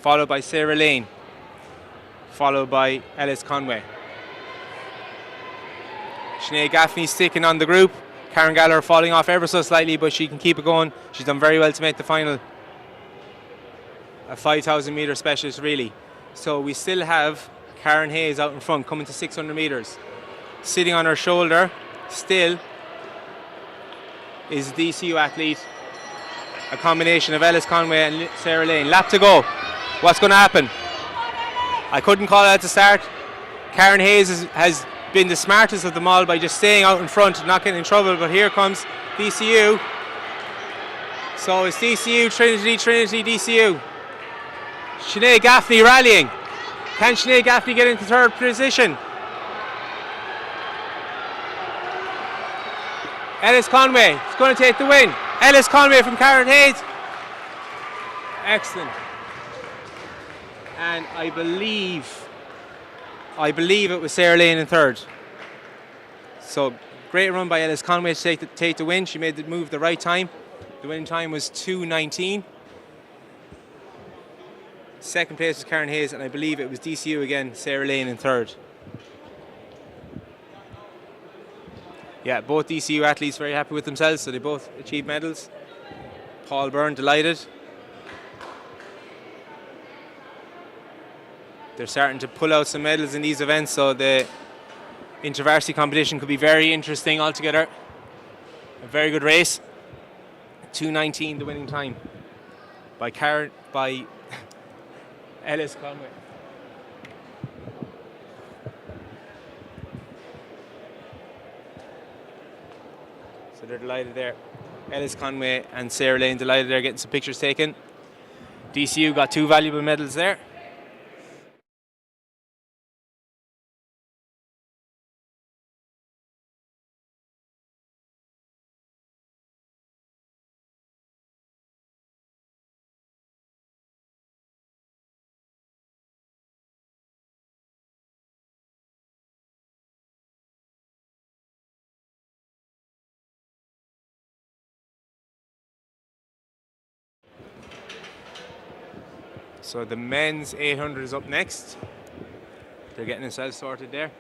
Followed by Sarah Lane. Followed by Ellis Conway. Sinead Gaffney sticking on the group. Karen Gallagher falling off ever so slightly, but she can keep it going. She's done very well to make the final. A 5,000 metre specialist, really. So we still have Karen Hayes out in front, coming to 600 metres. Sitting on her shoulder, still, is a DCU athlete. A combination of Ellis Conway and Sarah Lane. Lap to go. What's going to happen? I couldn't call it at the start. Karen Hayes has been the smartest of them all by just staying out in front and not getting in trouble, but here comes DCU. So it's DCU, Trinity, DCU. Sinead Gaffney rallying. Can Sinead Gaffney get into third position? Ellis Conway is going to take the win. Ellis Conway from Karen Hayes. Excellent. And I believe it was Sarah Lane in third. So great run by Ellis Conway to take the win. She made the move the right time. The winning time was 2:19. Second place was Karen Hayes, and I believe it was DCU again, Sarah Lane in third. Yeah, both DCU athletes very happy with themselves, so they both achieved medals. Paul Byrne delighted. They're starting to pull out some medals in these events, so the intervarsity competition could be very interesting altogether. A very good race. 2:19 the winning time by Ellis Conway. So they're delighted there. Ellis Conway and Sarah Lane delighted there, getting some pictures taken. DCU got 2 valuable medals there. So the men's 800 is up next. They're getting themselves sorted there.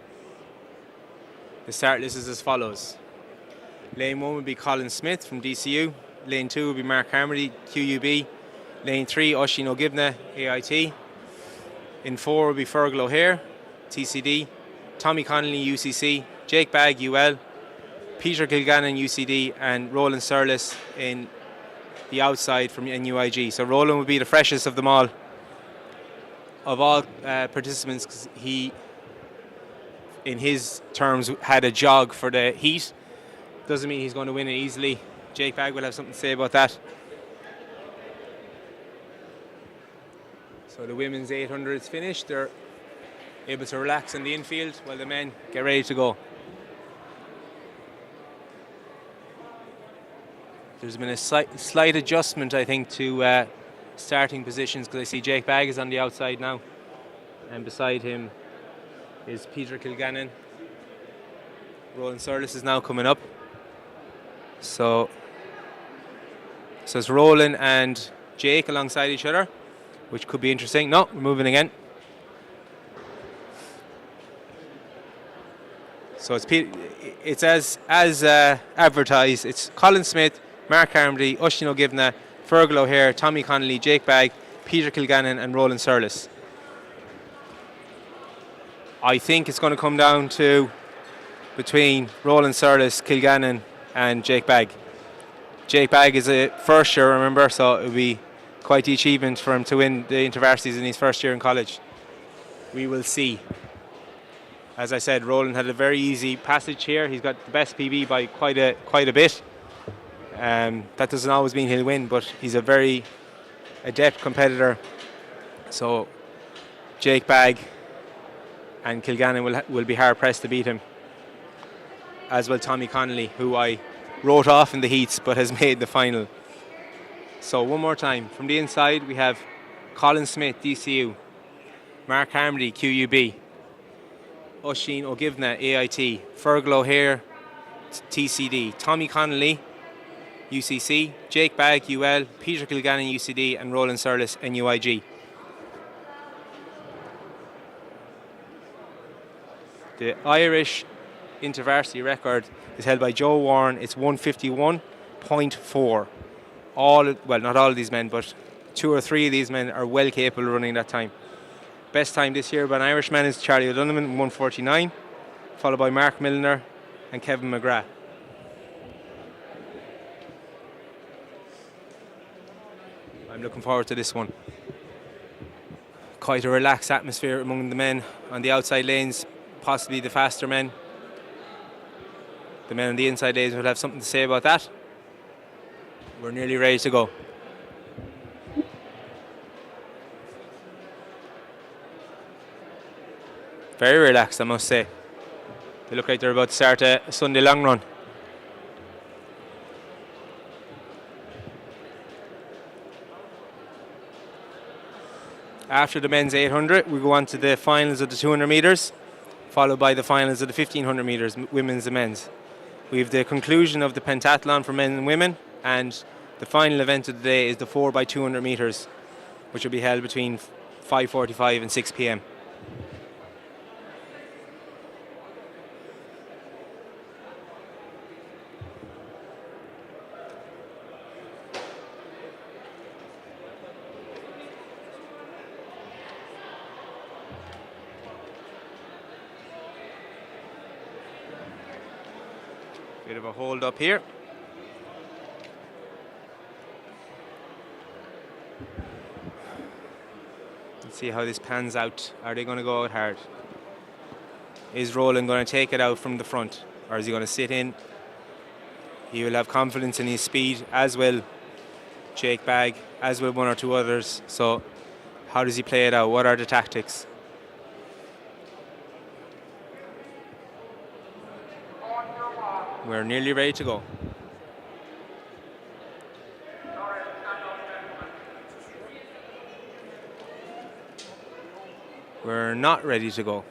The start list is as follows. Lane 1 would be Colin Smith from DCU. Lane 2 would be Mark Carmody, QUB. Lane 3, Oisín O'Givna, AIT. In 4 would be Fergal O'Hare, TCD. Tommy Connolly, UCC. Jake Bagg, UL. Peter Kilgannon, UCD. And Roland Surlis in the outside from NUIG. So Roland would be the freshest of them all. Of all participants, 'cause he, in his terms, had a jog for the heat. Doesn't mean he's going to win it easily. Jake Bagg will have something to say about that. So the women's 800 is finished. They're able to relax in the infield while the men get ready to go. There's been a slight adjustment, I think, to starting positions, because I see Jake Bagg is on the outside now, and beside him is Peter Kilgannon. Roland Surlis is now coming up. So it's Roland and Jake alongside each other, which could be interesting. No, we're moving again. So it's as advertised. It's Colin Smith, Mark Carmody, Oisín O'Givna, Fergal O'Hare, Tommy Connolly, Jake Bagg, Peter Kilgannon and Roland Surlis. I think it's going to come down to between Roland Surlis, Kilgannon and Jake Bagg. Jake Bagg is a first year, remember, so it would be quite the achievement for him to win the Intervarsities in his first year in college. We will see. As I said, Roland had a very easy passage here. He's got the best PB by quite a bit. That doesn't always mean he'll win, but he's a very adept competitor. So Jake Bagg and Kilgannon will be hard pressed to beat him, as will Tommy Connolly, who I wrote off in the heats but has made the final. So one more time, from the inside we have Colin Smith, DCU, Mark Carmody, QUB, Oisín O'Givna, AIT, Fergal O'Hare, TCD, Tommy Connolly, UCC, Jake Bagg, UL, Peter Kilgannon, UCD and Roland Surlis, NUIG. The Irish Intervarsity record is held by Joe Warren. It's 151.4. Not all of these men, but 2 or 3 of these men are well capable of running that time. Best time this year by an Irishman is Charlie O'Donovan, 149, followed by Mark Milner and Kevin McGrath. I'm looking forward to this one. Quite a relaxed atmosphere among the men on the outside lanes, possibly the faster men. The men on the inside lanes will have something to say about that. We're nearly ready to go. Very relaxed, I must say. They look like they're about to start a Sunday long run. After the men's 800, we go on to the finals of the 200 metres, followed by the finals of the 1500 metres, women's and men's. We have the conclusion of the pentathlon for men and women, and the final event of the day is the 4x200 metres, which will be held between 5:45 and 6 p.m. Bit of a hold up here. Let's see how this pans out. Are they going to go out hard? Is Roland going to take it out from the front, or is he going to sit in? He will have confidence in his speed, as will Jake Bagg, as will 1 or 2 others. So how does he play it out? What are the tactics? We're nearly ready to go. We're not ready to go.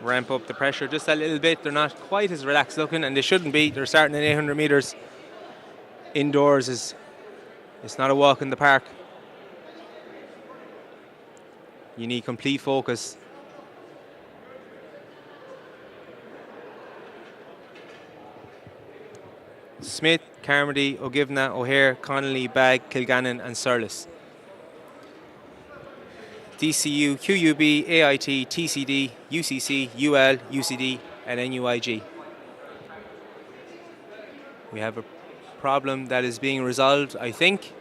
ramp up the pressure just a little bit. They're not quite as relaxed looking, and they shouldn't be. They're starting at 800 metres. Indoors it's not a walk in the park. You need complete focus. Smith, Carmody, O'Givna, O'Hare, Connolly, Bagg, Kilgannon and Surlis. DCU, QUB, AIT, TCD, UCC, UL, UCD and NUIG. We have a problem that is being resolved, I think.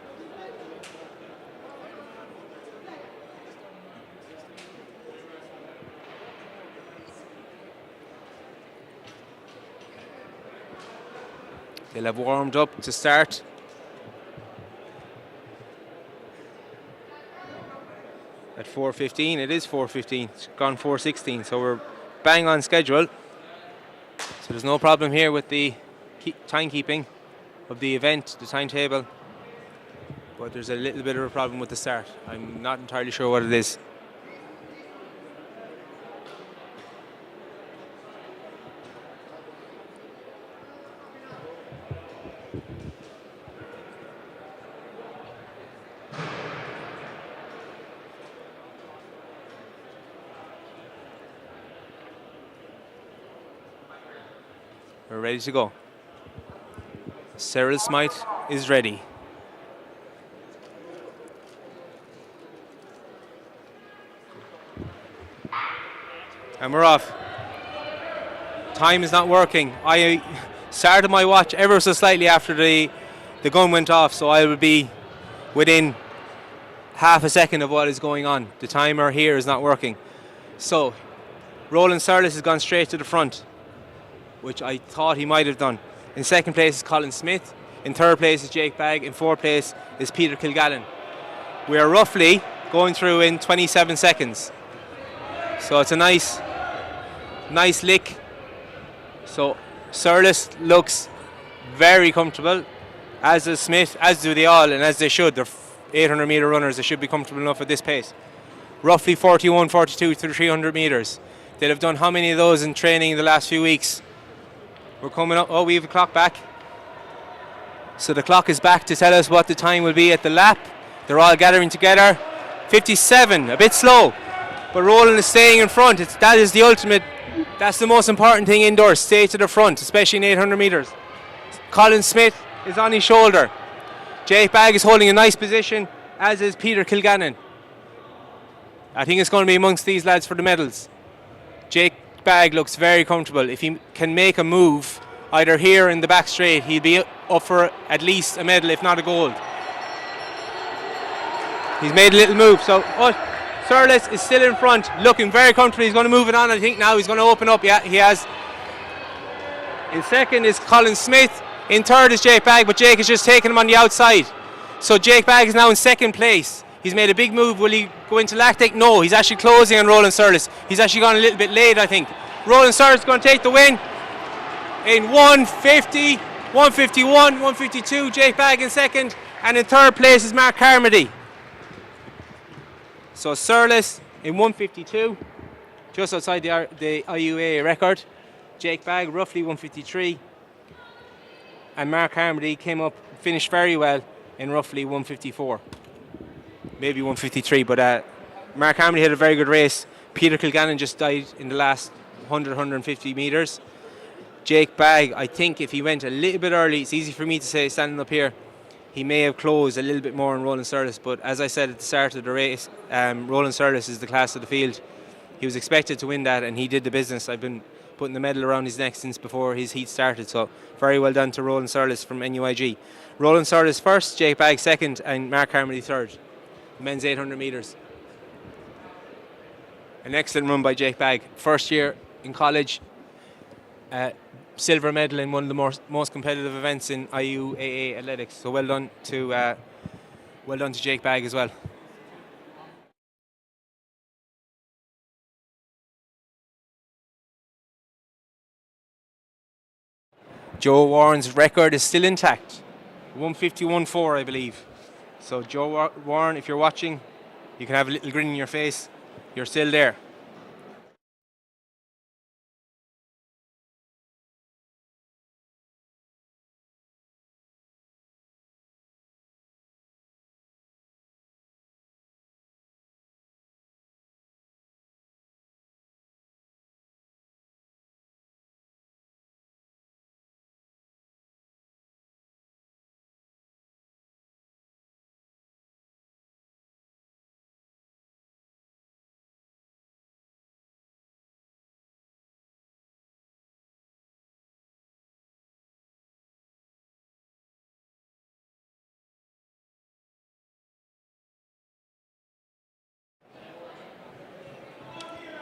They'll have warmed up to start. At 4:15, it is 4:15. It's gone 4:16, so we're bang on schedule. So there's no problem here with the timekeeping of the event, the timetable. But there's a little bit of a problem with the start. I'm not entirely sure what it is. We're ready to go. Cyril Smythe is ready. And we're off. Time is not working. I started my watch ever so slightly after the gun went off, so I will be within half a second of what is going on. The timer here is not working. So, Roland Surlis has gone straight to the front, which I thought he might have done. In second place is Colin Smith. In third place is Jake Bagg. In fourth place is Peter Kilgallen. We are roughly going through in 27 seconds. So it's a nice lick. So Surlis looks very comfortable, as does Smith, as do they all, and as they should. They're 800 metre runners. They should be comfortable enough at this pace. Roughly 41, 42 through 300 metres. They'll have done how many of those in training in the last few weeks? We're coming up. Oh, we have a clock back. So the clock is back to tell us what the time will be at the lap. They're all gathering together. 57, a bit slow, but Roland is staying in front. That is the ultimate. That's the most important thing indoors. Stay to the front, especially in 800 metres. Colin Smith is on his shoulder. Jake Bagg is holding a nice position, as is Peter Kilgannon. I think it's going to be amongst these lads for the medals. Jake Bagg looks very comfortable. If he can make a move either here in the back straight, he'll be up for at least a medal, if not a gold. He's made a little move. So Surlis is still in front, looking very comfortable. He's going to move it on, I think now. He's going to open up. Yeah, he has. In second is Colin Smith. In third is Jake Bagg, but Jake is just taking him on the outside. So Jake Bagg is now in second place. He's made a big move. Will he go into lactic? No, he's actually closing on Roland Surlis. He's actually gone a little bit late, I think. Roland Surlis is going to take the win in 150, 151, 152. Jake Bagg in second. And in third place is Mark Carmody. So Surlis in 152, just outside the IUAA record. Jake Bagg roughly 153. And Mark Carmody came up, finished very well in roughly 154. Maybe 153, but Mark Carmody had a very good race. Peter Kilgannon just died in the last 100, 150 metres. Jake Bagg, I think if he went a little bit early, it's easy for me to say standing up here, he may have closed a little bit more on Roland Surlis, but as I said at the start of the race, Roland Surlis is the class of the field. He was expected to win that and he did the business. I've been putting the medal around his neck since before his heat started, so very well done to Roland Surlis from NUIG. Roland Surlis first, Jake Bagg second and Mark Carmody third. Men's 800 metres. An excellent run by Jake Bagg. First year in college, silver medal in one of the most competitive events in IUAA athletics. So well done to Jake Bagg as well. Joe Warren's record is still intact. 151.4, I believe. So Joe Warren, if you're watching, you can have a little grin on your face. You're still there.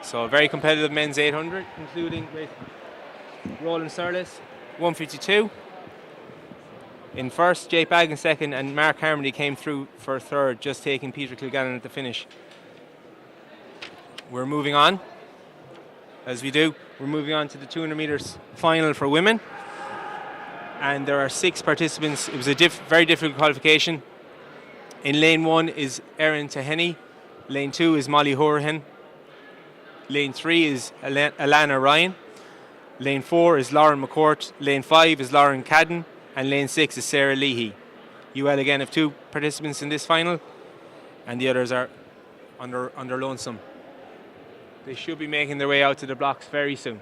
So a very competitive men's 800, including with Roland Surlis, 152. In first, Jake Bagg in second, and Mark Harmony came through for third, just taking Peter Kilgannon at the finish. We're moving on. As we do, we're moving on to the 200 metres final for women. And there are 6 participants. It was a very difficult qualification. In lane 1 is Erin Taheny. Lane 2 is Molly Horahan. Lane 3 is Alana Ryan. Lane 4 is Lauren McCourt. Lane 5 is Lauren Cadden. And lane 6 is Sarah Leahy. UL again have 2 participants in this final, and the others are under lonesome. They should be making their way out to the blocks very soon.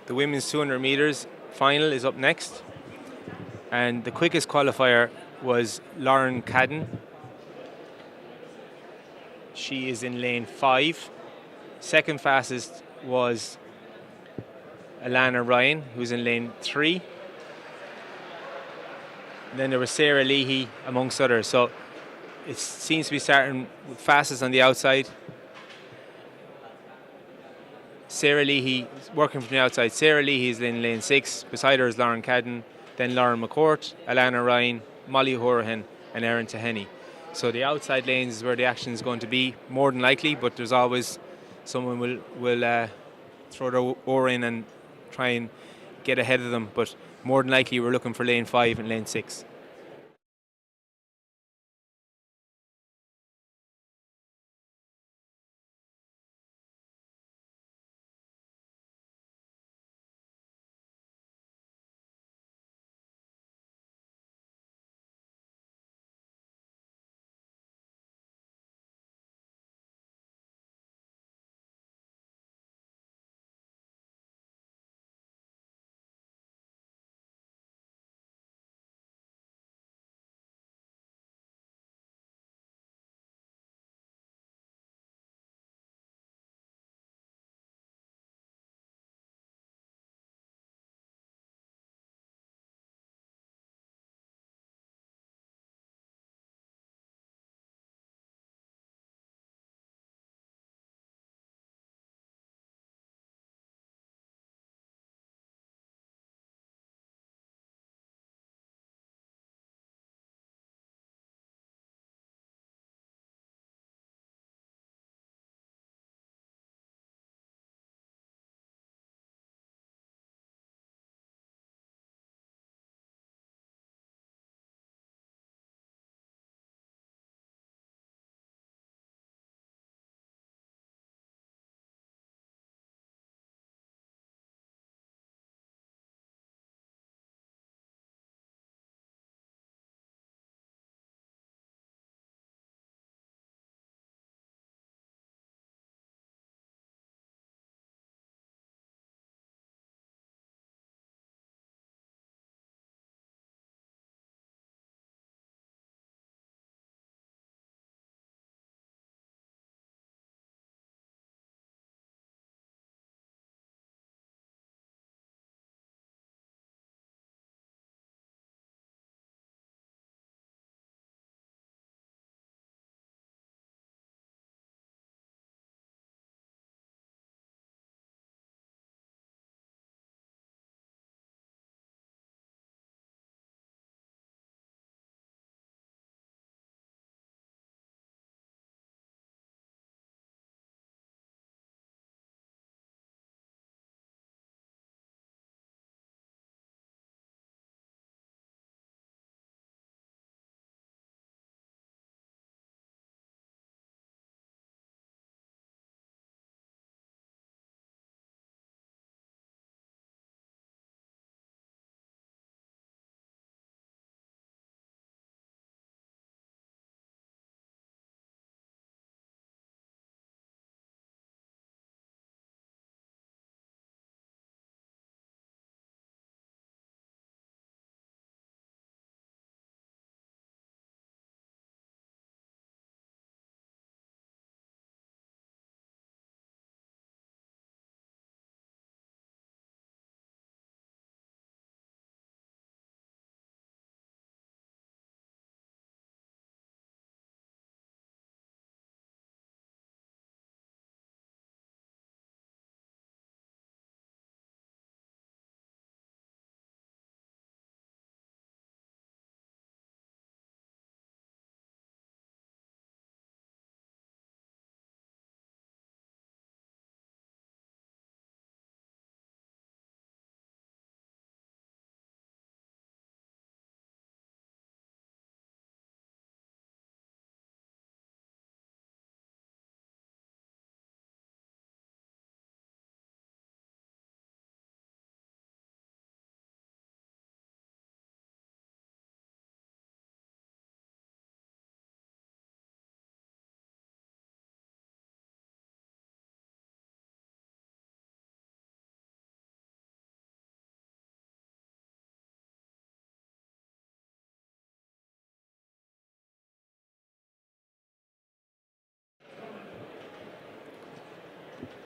The women's 200 metres final is up next. And the quickest qualifier was Lauren Cadden. She is in lane 5. Second fastest was Alana Ryan, who's in lane 3. And then there was Sarah Leahy, amongst others. So it seems to be starting with fastest on the outside. Sarah Leahy working from the outside. Sarah Leahy is in lane 6. Beside her is Lauren Cadden, then Lauren McCourt, Alana Ryan, Molly Horahan, and Erin Taheny. So the outside lanes is where the action is going to be, more than likely, but there's always someone will throw their oar in and try and get ahead of them. But more than likely, we're looking for lane 5 and lane 6.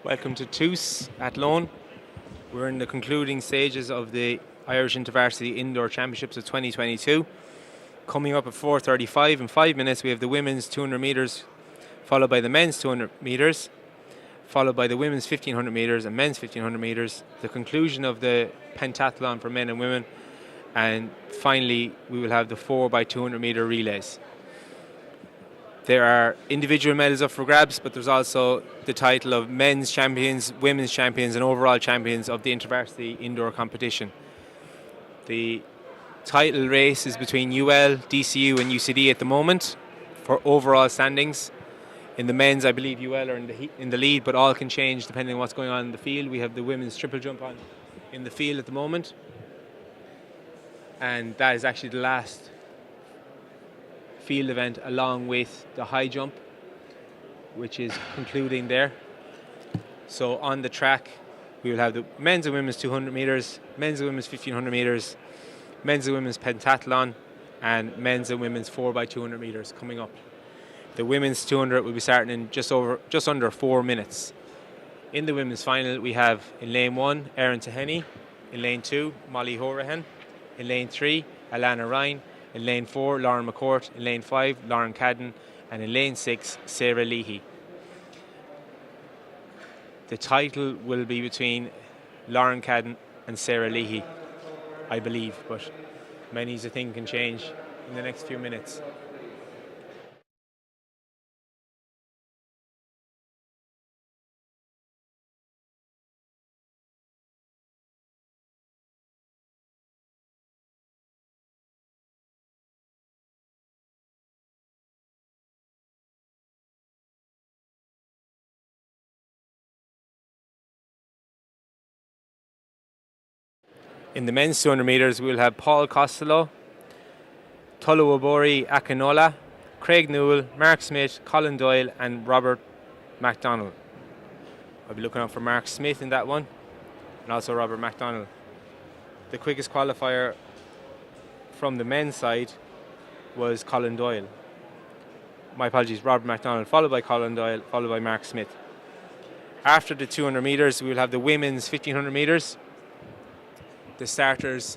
Welcome to TUS at Lone. We're in the concluding stages of the Irish Intervarsity Indoor Championships of 2022. Coming up at 4:35 in 5 minutes, we have the women's 200 metres, followed by the men's 200 metres, followed by the women's 1500 metres and men's 1500 metres, the conclusion of the pentathlon for men and women, and finally we will have the 4x200 metre relays. There are individual medals up for grabs, but there's also the title of men's champions, women's champions and overall champions of the InterVarsity indoor competition. The title race is between UL, DCU and UCD at the moment for overall standings. In the men's, I believe UL are in the lead, but all can change depending on what's going on in the field. We have the women's triple jump on in the field at the moment, and that is actually the last field event along with the high jump, which is concluding there. So on the track we will have the men's and women's 200 metres, men's and women's 1500 metres, men's and women's pentathlon and men's and women's 4x200 metres coming up. The women's 200 will be starting in just under 4 minutes. In the women's final we have in lane 1 Erin Taheny, in lane 2 Molly Horahan, in lane 3 Alana Ryan, in lane 4, Lauren McCourt, in lane 5, Lauren Cadden, and in lane 6, Sarah Leahy. The title will be between Lauren Cadden and Sarah Leahy, I believe, but many's a thing can change in the next few minutes. In the men's 200 metres, we'll have Paul Costello, Toluwabori Akinola, Craig Newell, Mark Smith, Colin Doyle and Robert MacDonald. I'll be looking out for Mark Smith in that one, and also Robert MacDonald. The quickest qualifier from the men's side was Colin Doyle. My apologies, Robert MacDonald, followed by Colin Doyle, followed by Mark Smith. After the 200 metres, we'll have the women's 1500 metres. The starters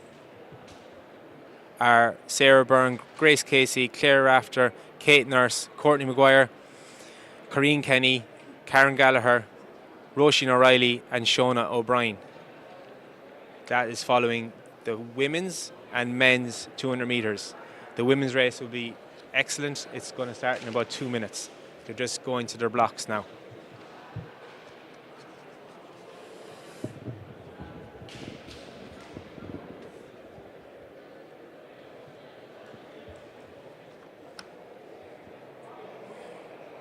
are Sarah Byrne, Grace Casey, Claire Rafter, Kate Nurse, Courtney Maguire, Corrine Kenny, Karen Gallagher, Roisin O'Reilly and Shona O'Brien. That is following the women's and men's 200 metres. The women's race will be excellent. It's going to start in about 2 minutes. They're just going to their blocks now.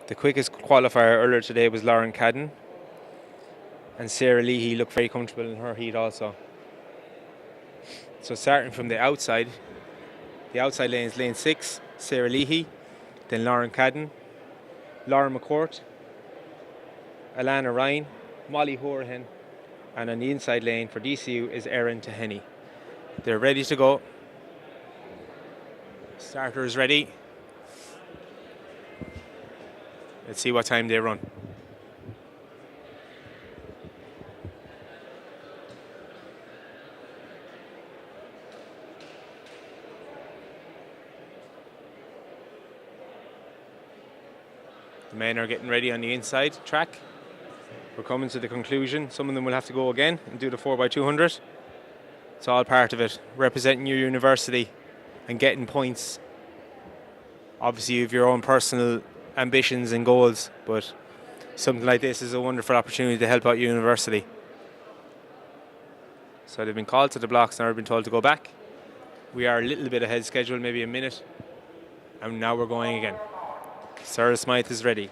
The quickest qualifier earlier today was Lauren Cadden, and Sarah Leahy looked very comfortable in her heat also. So starting from the outside lane is lane 6, Sarah Leahy, then Lauren Cadden, Lauren McCourt, Alana Ryan, Molly Horahan, and on the inside lane for DCU is Erin Taheny. They're ready to go. Starter is ready. Let's see what time they run. The men are getting ready on the inside track. We're coming to the conclusion. Some of them will have to go again and do the 4x200. It's all part of it, representing your university and getting points. Obviously you have your own personal ambitions and goals, but something like this is a wonderful opportunity to help out your university. So they've been called to the blocks and I've been told to go back. We are a little bit ahead schedule, maybe a minute, and now we're going again. Sarah Smythe is ready.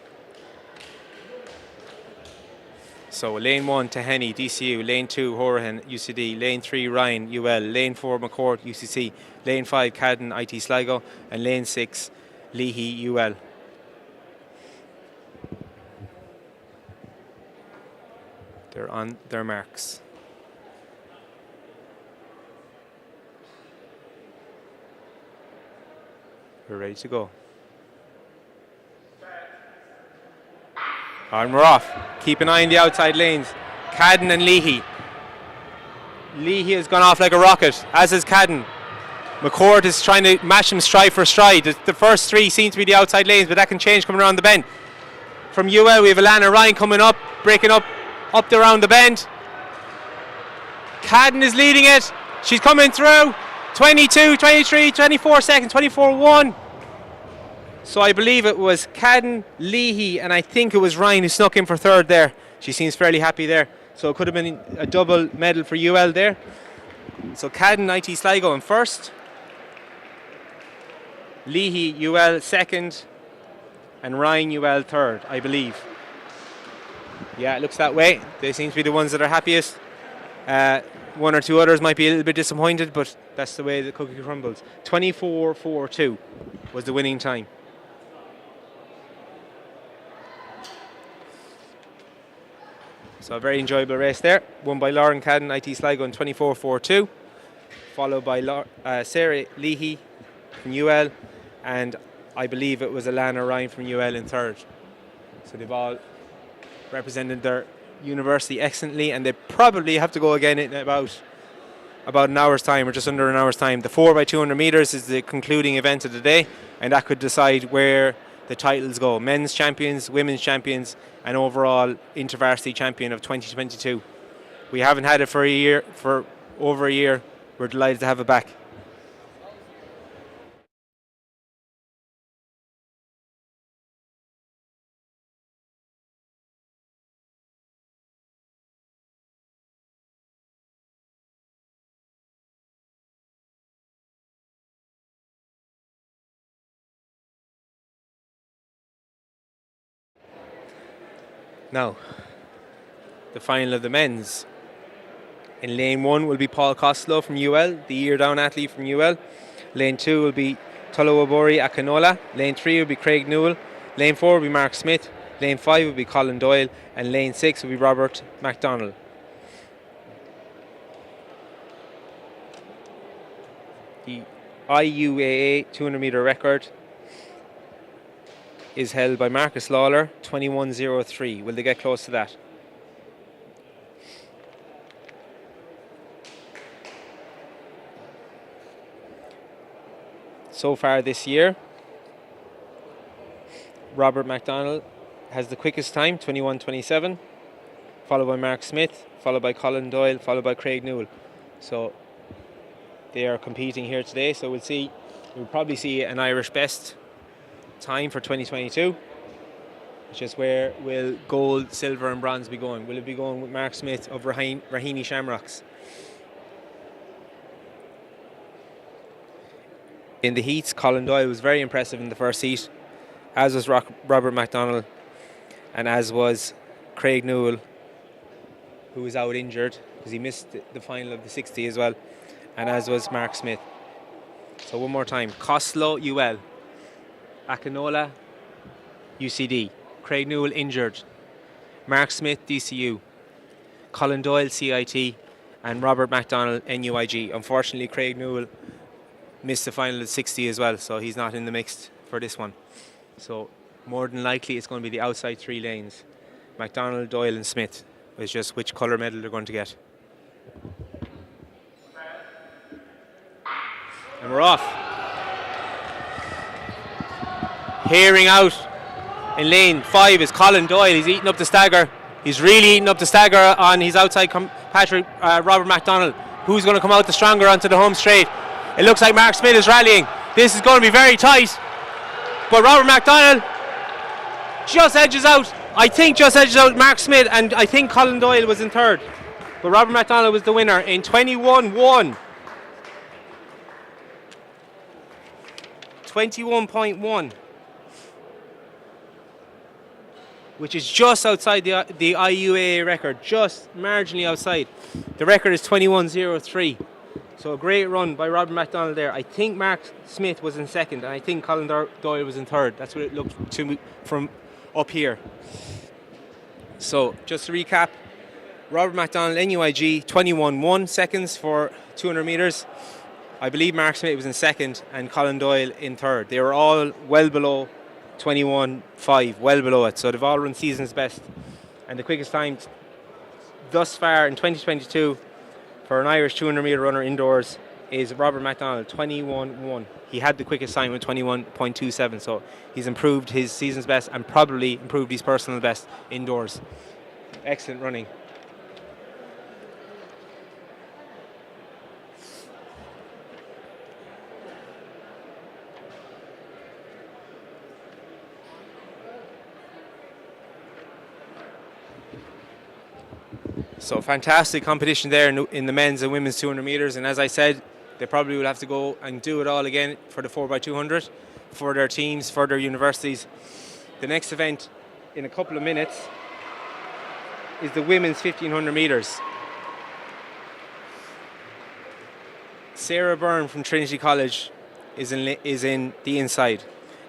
So lane 1 Taheny, DCU, lane 2 Horahan, UCD, lane 3 Ryan, UL, lane 4 McCourt, UCC, lane 5 Cadden, IT Sligo, and lane 6 Leahy, UL. They're on their marks. We're ready to go. And we're off. Keep an eye on the outside lanes. Cadden and Leahy. Leahy has gone off like a rocket, as is Cadden. McCord is trying to match him stride for stride. The first three seem to be the outside lanes, but that can change coming around the bend. From Newell, we have Alana Ryan coming up, breaking up around the bend. Cadden is leading it. She's coming through. 22, 23, 24 seconds, 24-1. So I believe it was Cadden, Leahy, and I think it was Ryan who snuck in for third there. She seems fairly happy there. So it could have been a double medal for UL there. So Cadden, IT Sligo in first. Leahy, UL second. And Ryan, UL third, I believe. Yeah, it looks that way. They seem to be the ones that are happiest. One or two others might be a little bit disappointed, but that's the way the cookie crumbles. 24-4-2 was the winning time. So a very enjoyable race there. Won by Lauren Cadden, IT Sligo in 24-4-2. Followed by Sarah Leahy from UL. And I believe it was Alana Ryan from UL in third. So they've all represented their university excellently, and they probably have to go again in about an hour's time, or just under an hour's time. The 4x200 metres is the concluding event of the day, and that could decide where the titles go. Men's champions, women's champions, and overall Intervarsity champion of 2022. We haven't had it for over a year. We're delighted to have it back. Now, the final of the men's. In lane 1 will be Paul Costello from UL, the year-down athlete from UL. Lane 2 will be Tulawabori Akinola. Lane 3 will be Craig Newell. Lane 4 will be Mark Smith. Lane 5 will be Colin Doyle. And lane 6 will be Robert MacDonald. The IUAA 200 metre record is held by Marcus Lawler, 21.03. Will they get close to that? So far this year, Robert MacDonald has the quickest time, 21.27, followed by Mark Smith, followed by Colin Doyle, followed by Craig Newell. So they are competing here today, so we'll probably see an Irish best time for 2022, which is where will gold, silver and bronze be going. Will it be going with Mark Smith of Raheny Shamrocks? In the heats, Colin Doyle was very impressive in the first heat, as was Robert MacDonald, and as was Craig Newell, who was out injured because he missed the final of the 60 as well, and as was Mark Smith. So one more time: Costello, UL; Akinola, UCD; Craig Newell injured; Mark Smith, DCU; Colin Doyle, CIT; and Robert MacDonald, NUIG. Unfortunately, Craig Newell missed the final of 60 as well, so he's not in the mix for this one. So more than likely it's going to be the outside three lanes: MacDonald, Doyle and Smith. It's just which colour medal they're going to get. And we're off. Hearing out in lane 5 is Colin Doyle. He's eating up the stagger. He's really eating up the stagger on his outside compatriot Robert MacDonald. Who's going to come out the stronger onto the home straight? It looks like Mark Smith is rallying. This is going to be very tight. But Robert MacDonald just edges out. I think just edges out Mark Smith, and I think Colin Doyle was in third. But Robert MacDonald was the winner in 21.1. 21.1. Which is just outside the IUAA record, just marginally outside. The record is 21.03. So a great run by Robert MacDonald there. I think Mark Smith was in second, and I think Colin Doyle was in third. That's what it looked to me from up here. So just to recap, Robert MacDonald, NUIG, 21.1 seconds for 200 metres. I believe Mark Smith was in second and Colin Doyle in third. They were all well below 21.5, well below it. So they've all run season's best. And the quickest time thus far in 2022 for an Irish 200 metre runner indoors is Robert McDonald, 21.1. He had the quickest time with 21.27, so he's improved his season's best and probably improved his personal best indoors. Excellent running. So fantastic competition there in the men's and women's 200 metres, and as I said, they probably will have to go and do it all again for the 4x200 for their teams, for their universities. The next event in a couple of minutes is the women's 1500 metres. Sarah Byrne from Trinity College is in the inside.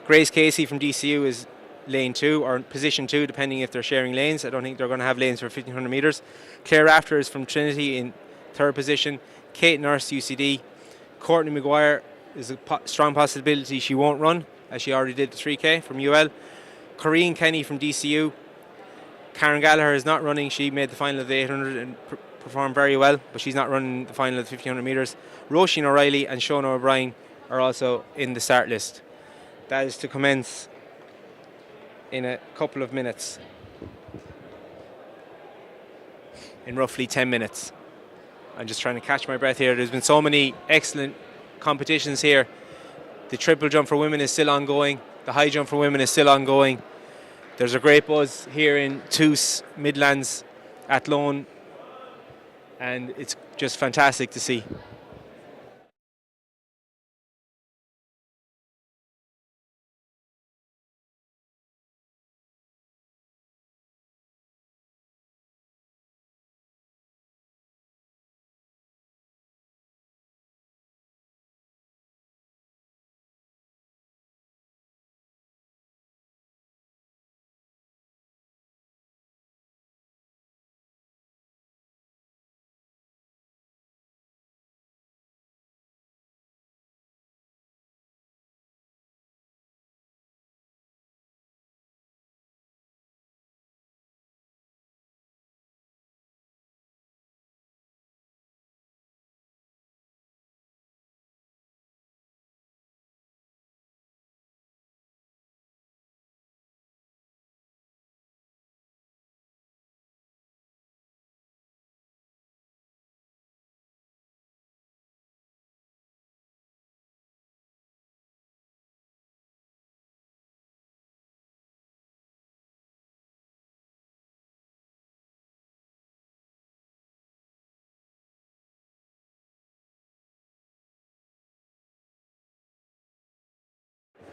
Grace Casey from DCU is lane 2 or position 2, depending if they're sharing lanes. I don't think they're going to have lanes for 1500 metres. Claire Rafter is from Trinity in 3rd position. Kate Nurse, UCD. Courtney McGuire is a strong possibility she won't run, as she already did the 3K from UL. Corrine Kenny from DCU. Karen Gallagher is not running. She made the final of the 800 and performed very well, but she's not running the final of the 1500 metres. Roisin O'Reilly and Shona O'Brien are also in the start list. That is to commence in a couple of minutes, in roughly 10 minutes. I'm just trying to catch my breath here. There's been so many excellent competitions here. The triple jump for women is still ongoing. The high jump for women is still ongoing. There's a great buzz here in TUS, Midlands, Athlone, and it's just fantastic to see.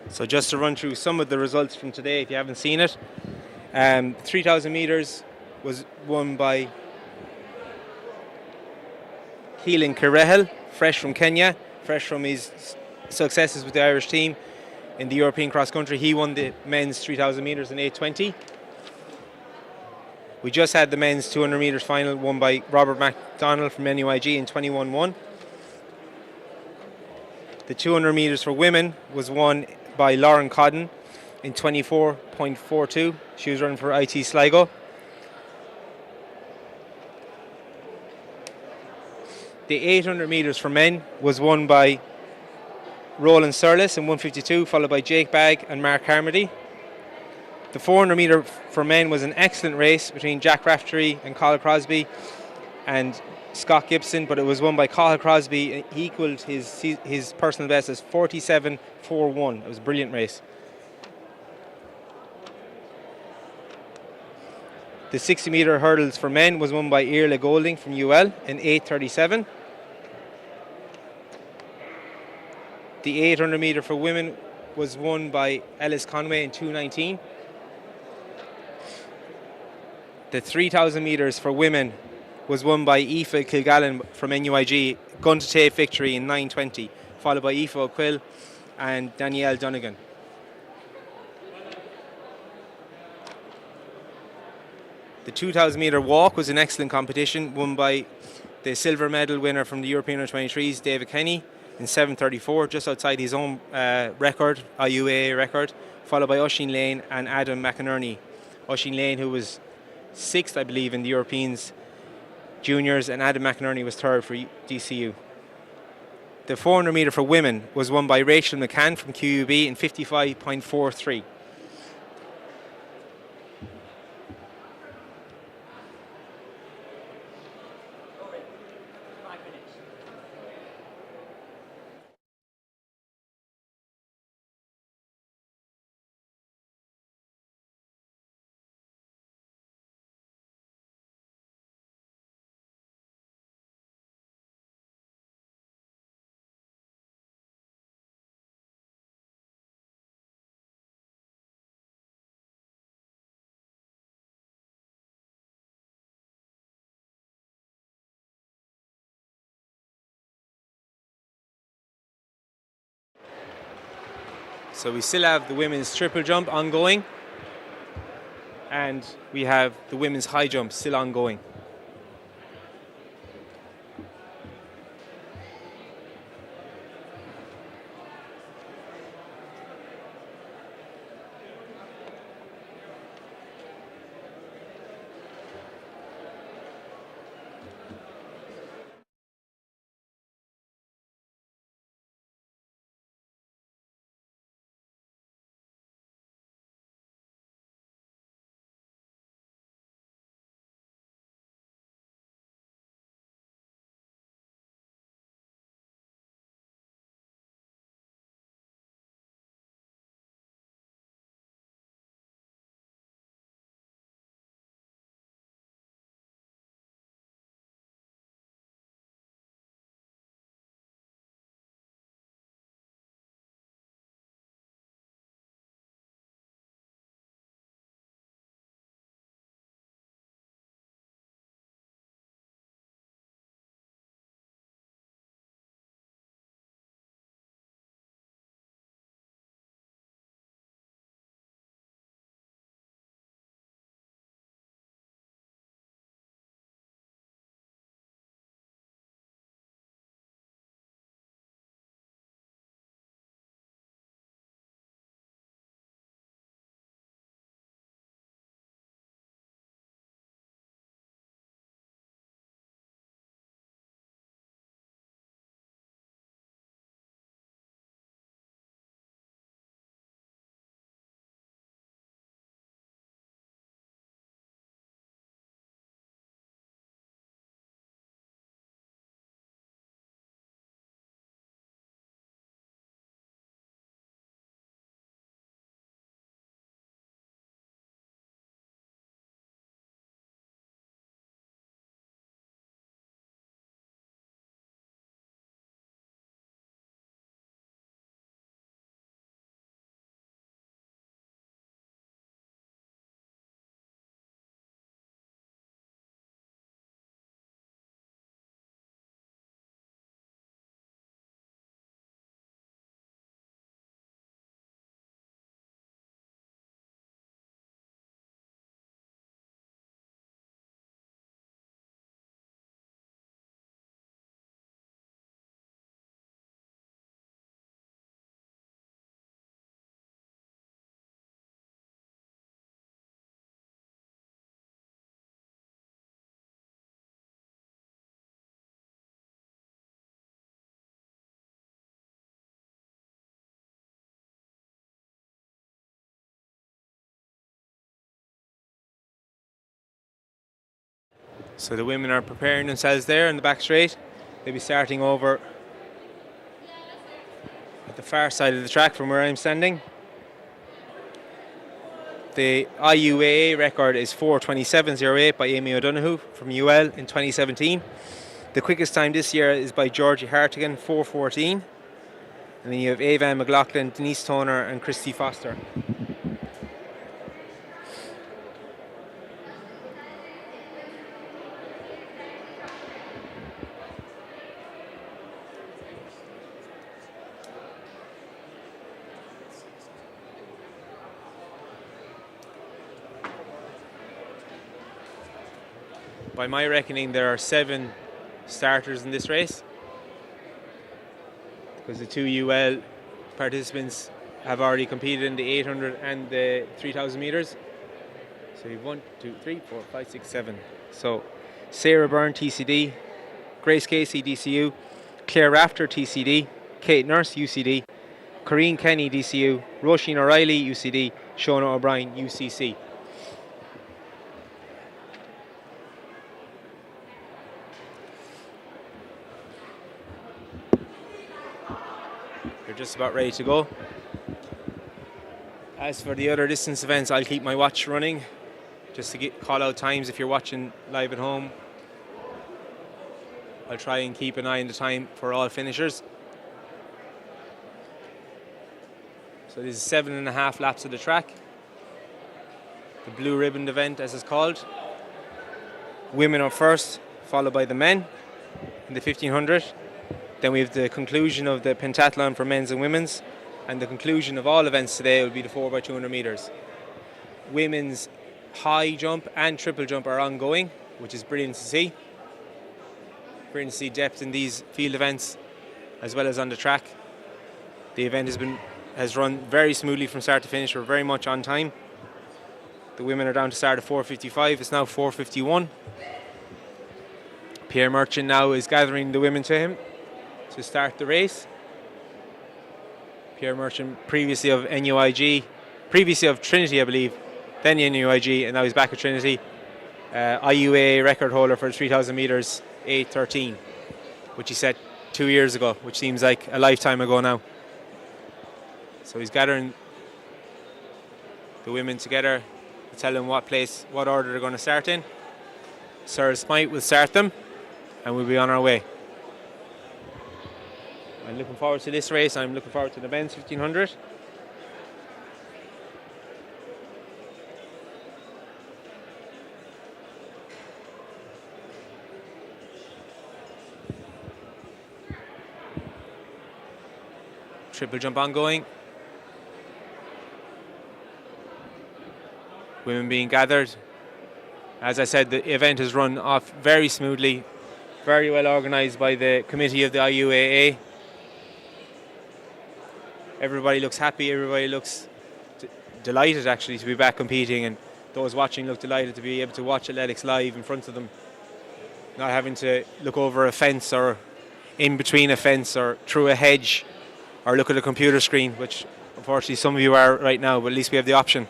So just to run through some of the results from today, if you haven't seen it, 3,000 metres was won by Keelan Kirehel, fresh from Kenya, fresh from his successes with the Irish team in the European cross country. He won the men's 3,000 metres in 8:20. We just had the men's 200 metres final won by Robert McDonald from NUIG in 21.1. The 200 metres for women was won by Lauren Codden in 24.42. She was running for IT Sligo. The 800 metres for men was won by Roland Surlis in 1:52, followed by Jake Bagg and Mark Carmody. The 400 metre for men was an excellent race between Jack Raftery and Cathal Crosby and Scott Gibson, but it was won by Cathal Crosby. He equalled his personal best as 47.41. It was a brilliant race. The 60 metre hurdles for men was won by Iarla Golding from UL in 8:37. The 800 metre for women was won by Ellis Conway in 2:19. The 3,000 metres for women was won by Aoife Kilgallen from NUIG, gun to tape victory in 9:20, followed by Aoife O'Quill and Danielle Donegan. The 2,000 metre walk was an excellent competition, won by the silver medal winner from the European Under-23s, David Kenny, in 7:34, just outside his own record, IUAA record, followed by Oisin Lane and Adam McInerney. Oisin Lane, who was 6th, I believe, in the Europeans juniors, and Adam McInerney was 3rd for DCU. The 400 metre for women was won by Rachel Mccann from QUB in 55.43. So we still have the women's triple jump ongoing, and we have the women's high jump still ongoing. So the women are preparing themselves there in the back straight. They'll be starting over at the far side of the track from where I'm standing. The IUAA record is 4:27.08 by Amy O'Donoghue from Newell in 2017. The quickest time this year is by Georgie Hartigan, 4:14. And then you have Ava McLaughlin, Denise Toner and Christy Foster. By my reckoning, there are 7 starters in this race, because the 2 UL participants have already competed in the 800 and the 3,000 metres. So we have 1, 2, 3, 4, 5, 6, 7. So Sarah Byrne, TCD, Grace Casey, DCU, Claire Rafter, TCD, Kate Nurse, UCD, Corrine Kenny, DCU, Roisin O'Reilly, UCD, Shona O'Brien, UCC. They're just about ready to go. As for the other distance events, I'll keep my watch running just to call out times if you're watching live at home. I'll try and keep an eye on the time for all finishers. So this is 7.5 laps of the track. The blue ribbon event, as it's called. Women up first, followed by the men in the 1500. Then we have the conclusion of the pentathlon for men's and women's. And the conclusion of all events today will be the 4x200 metres. Women's high jump and triple jump are ongoing, which is brilliant to see. Brilliant to see depth in these field events, as well as on the track. The event has run very smoothly from start to finish. We're very much on time. The women are down to start at 4:55. It's now 4:51. Pierre Merchant now is gathering the women to him to start the race. Pierre Merchant, previously of NUIG, previously of Trinity, I believe, then NUIG, and now he's back at Trinity. IUAA record holder for 3,000 metres, 8:13, which he set 2 years ago, which seems like a lifetime ago now. So he's gathering the women together to tell them what order they're going to start in. Sarah Smythe will start them, and we'll be on our way. I'm looking forward to this race. I'm looking forward to the men's 1500. Triple jump ongoing. Women being gathered. As I said, the event has run off very smoothly, very well organised by the committee of the IUAA. Everybody looks happy, everybody looks delighted actually to be back competing, and those watching look delighted to be able to watch athletics live in front of them, not having to look over a fence or in between a fence or through a hedge or look at a computer screen, which unfortunately some of you are right now, but at least we have the option.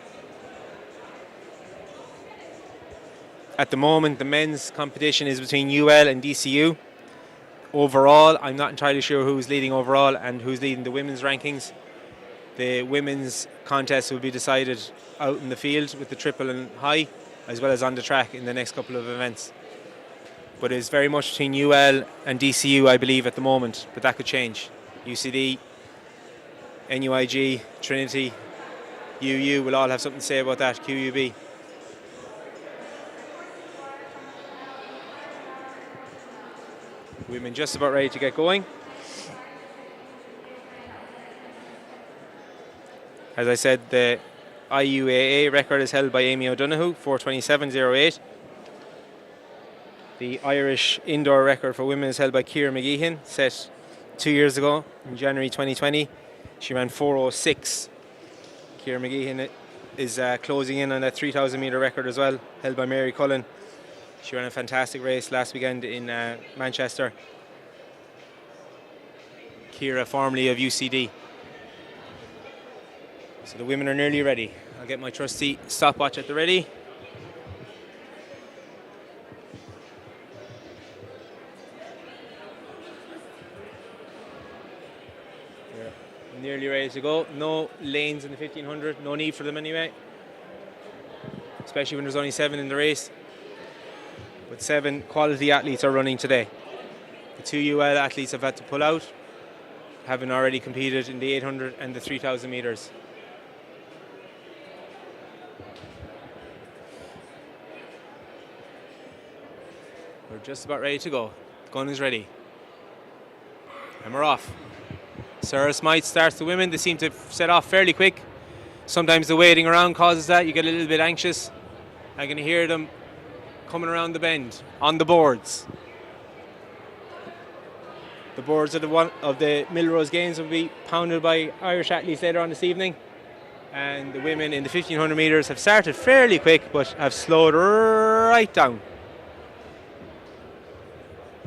At the moment, the men's competition is between UL and DCU. Overall, I'm not entirely sure who's leading overall and who's leading the women's rankings. The women's contest will be decided out in the field with the triple and high, as well as on the track in the next couple of events. But it's very much between UL and DCU, I believe, at the moment, but that could change. UCD, NUIG, Trinity, UU will all have something to say about that, QUB. Women just about ready to get going. As I said, the IUAA record is held by Amy O'Donoghue, 4:27.08. The Irish indoor record for women is held by Ciara McGeehan, set 2 years ago in January 2020. She ran 4:06. Ciara McGeehan is closing in on that 3,000 metre record as well, held by Mary Cullen. She ran a fantastic race last weekend in Manchester. Ciara, formerly of UCD. So the women are nearly ready. I'll get my trusty stopwatch at the ready. They're nearly ready to go. No lanes in the 1500, no need for them anyway. Especially when there's only 7 in the race. But 7 quality athletes are running today. The 2 UL athletes have had to pull out, having already competed in the 800 and the 3,000 metres. We're just about ready to go. The gun is ready. And we're off. Sarah Smythe starts the women. They seem to set off fairly quick. Sometimes the waiting around causes that. You get a little bit anxious. I can hear them coming around the bend on the boards. The boards of the Millrose Games will be pounded by Irish athletes later on this evening. And the women in the 1500 metres have started fairly quick but have slowed right down.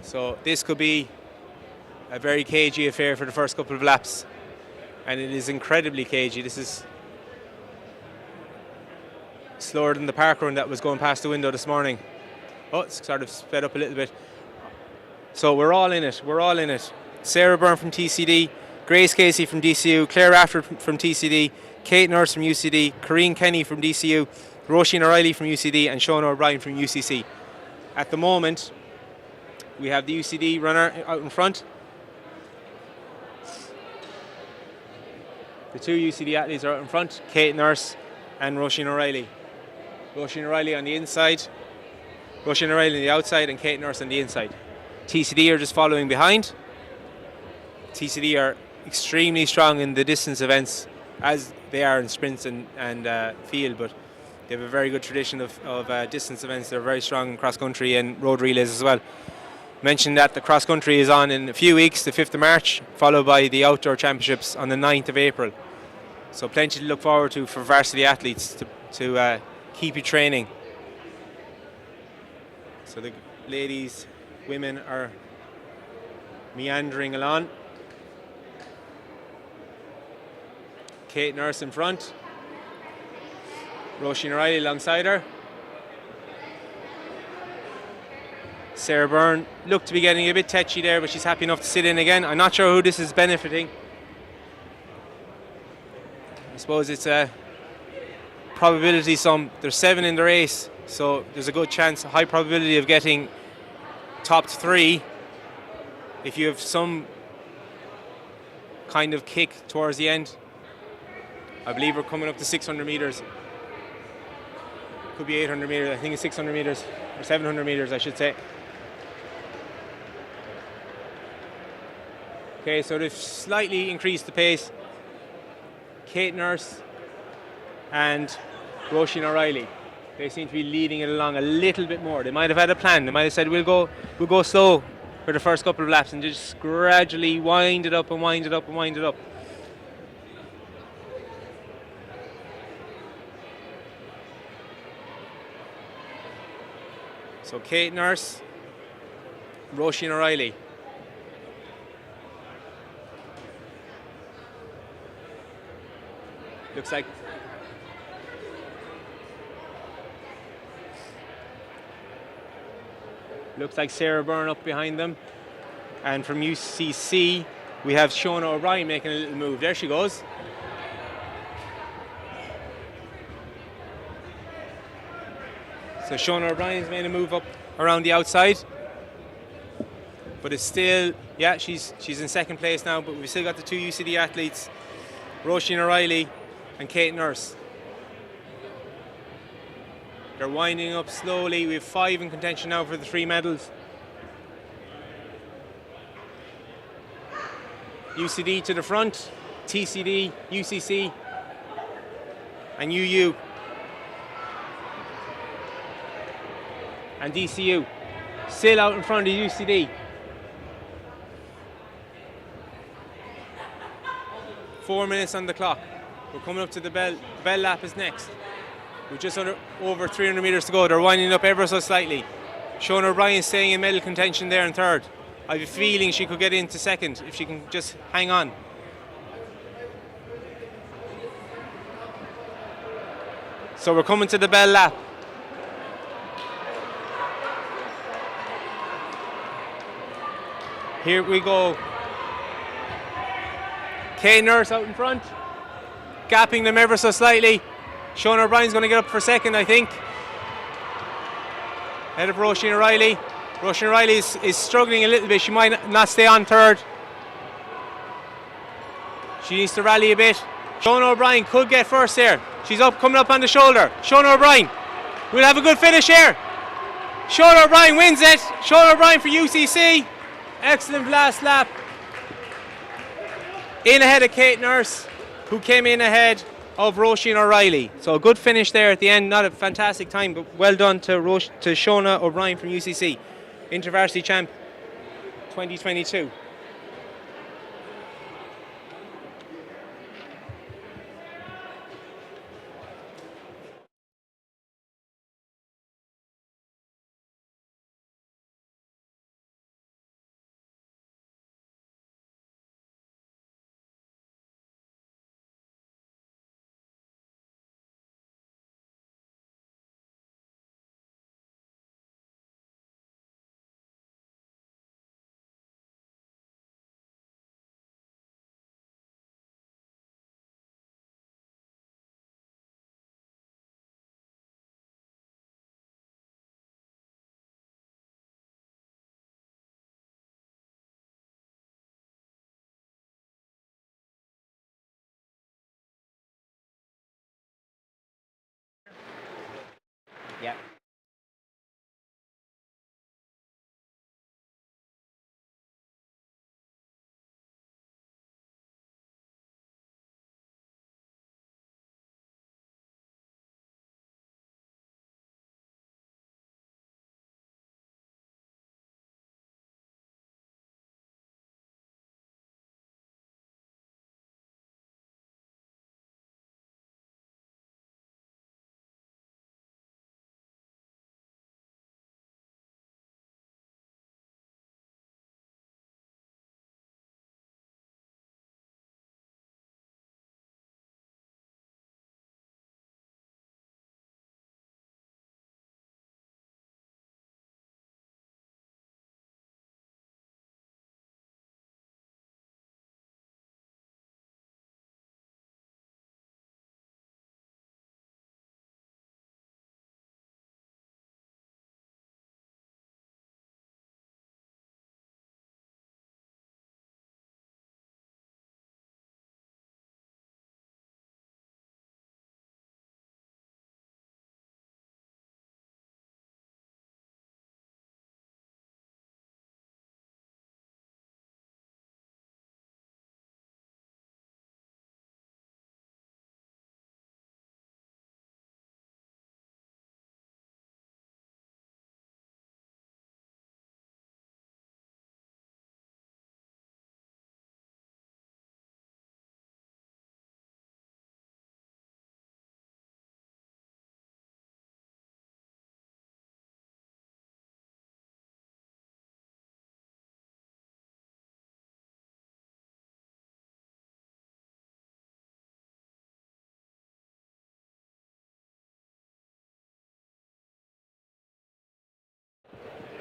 So this could be a very cagey affair for the first couple of laps. And it is incredibly cagey. This is slower than the park run that was going past the window this morning. Oh, it's sort of sped up a little bit. So we're all in it. We're all in it. Sarah Byrne from TCD, Grace Casey from DCU, Claire Rafter from TCD, Kate Nurse from UCD, Corrine Kenny from DCU, Roisin O'Reilly from UCD, and Shona O'Brien from UCC. At the moment, we have the UCD runner out in front. The two UCD athletes are out in front, Kate Nurse and Roisin O'Reilly. Roisin O'Reilly on the inside, Roisin O'Reilly on the outside, and Kate Nurse on the inside. TCD are just following behind. TCD are extremely strong in the distance events, as they are in sprints and field, but they have a very good tradition of distance events. They're very strong in cross country and road relays as well. Mentioned that the cross country is on in a few weeks, the 5th of March, followed by the outdoor championships on the 9th of April. So plenty to look forward to for varsity athletes to keep you training. So the ladies, women are meandering along. Kate Nurse in front. Roisin O'Reilly alongside her. Sarah Byrne looked to be getting a bit tetchy there, but she's happy enough to sit in again. I'm not sure who this is benefiting. I suppose it's a probability sum. There's 7 in the race, so there's a good chance, a high probability of getting top 3 if you have some kind of kick towards the end. I believe we're coming up to 600 metres. Could be 800 metres. I think it's 600 metres, or 700 metres, I should say. Okay, so they've slightly increased the pace. Kate Nurse and Roisin O'Reilly, they seem to be leading it along a little bit more. They might have had a plan. They might have said, we'll go slow for the first couple of laps and just gradually wind it up and wind it up and wind it up. So Kate Nurse, Roisin O'Reilly. Looks like Sarah Byrne up behind them. And from UCC, we have Shona O'Brien making a little move. There she goes. So Shona O'Brien's made a move up around the outside. But it's still, yeah, she's in second place now, but we've still got the two UCD athletes, Roisin O'Reilly and Kate Nurse. They're winding up slowly. We have 5 in contention now for the 3 medals. UCD to the front, TCD, UCC and UU and DCU. Still out in front of UCD. 4 minutes on the clock. We're coming up to the bell. Bell lap is next. We're just over 300 metres to go. They're winding up ever so slightly. Shona O'Brien staying in medal contention there in third. I have a feeling she could get into second if she can just hang on. So we're coming to the bell lap. Here we go. Kate Nurse out in front, gapping them ever so slightly. Shona O'Brien's going to get up for second, I think. Ahead of Roisin O'Reilly. Roisin O'Reilly is struggling a little bit. She might not stay on third. She needs to rally a bit. Shona O'Brien could get first there. She's up, coming up on the shoulder. Shona O'Brien. We'll have a good finish here. Shona O'Brien wins it. Shona O'Brien for UCC. Excellent last lap. In ahead of Kate Nurse, who came in ahead of Roisin O'Reilly. So a good finish there at the end. Not a fantastic time, but well done to Shona O'Brien from UCC. Intervarsity champ 2022. Yeah.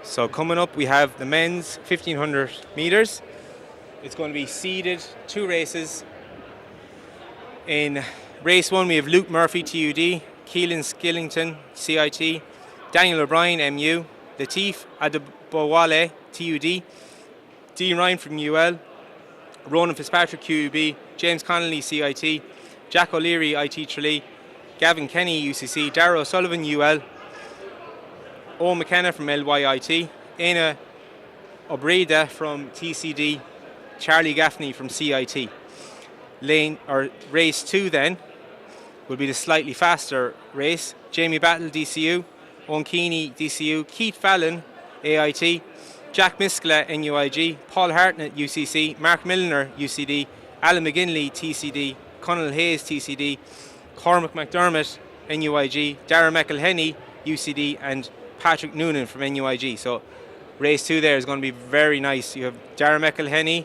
So coming up, we have the men's 1500 meters. It's going to be seeded 2 races. In race 1, we have Luke Murphy, TUD, Keelan Skillington, CIT, Daniel O'Brien, MU, Latif Adebowale, TUD, Dean Ryan from Newell, Ronan Fitzpatrick, QUB, James Connolly, CIT, Jack O'Leary, IT Tralee, Gavin Kenny, UCC, Darragh O'Sullivan, UL, Owen McKenna from LYIT, Aina Obreda from TCD, Charlie Gaffney from CIT. Race 2 then will be the slightly faster race. Jamie Battle, DCU, Owen Keeney, DCU, Keith Fallon, AIT, Jack Miskla, NUIG, Paul Hartnett, UCC, Mark Milner, UCD, Alan McGinley, TCD, Conal Hayes, TCD, Cormac McDermott, NUIG, Darren McElhenney, UCD, and Patrick Noonan from NUIG. So race 2 there is going to be very nice. You have Darren McElhenney,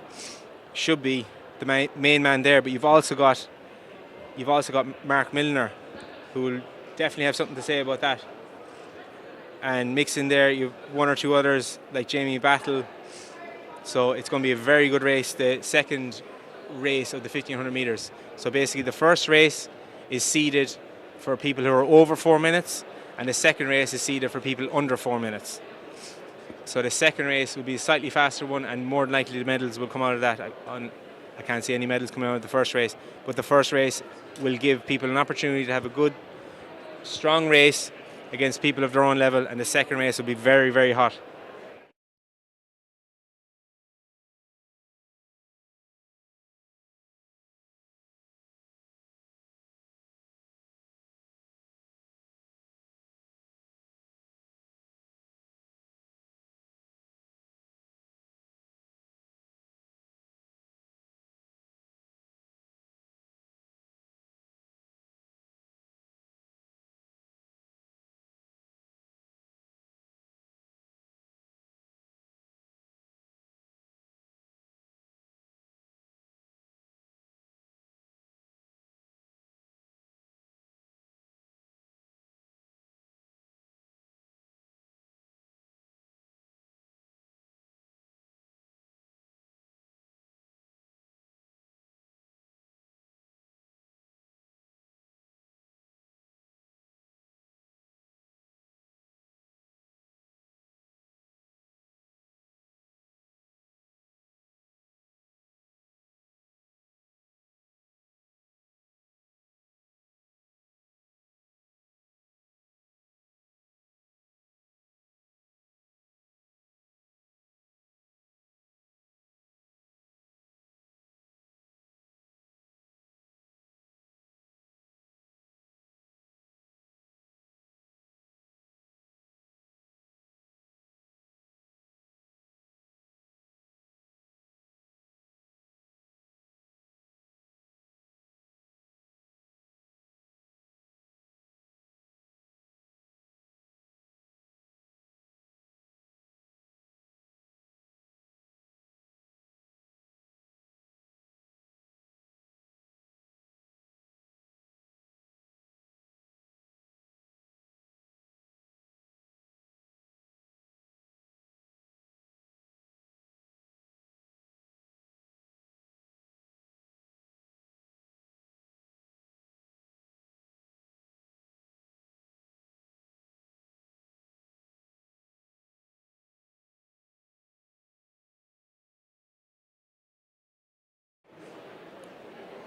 should be the main man there, but you've also got Mark Milner, who will definitely have something to say about that. And mixing there, you have 1 or 2 others like Jamie Battle. So it's going to be a very good race, the second race of the 1500 meters. So basically the first race is seeded for people who are over 4 minutes, and the second race is seeded for people under 4 minutes. So the second race will be a slightly faster one, and more than likely the medals will come out of that. I can't see any medals coming out of the first race, but the first race will give people an opportunity to have a good, strong race against people of their own level, and the second race will be very, very hot.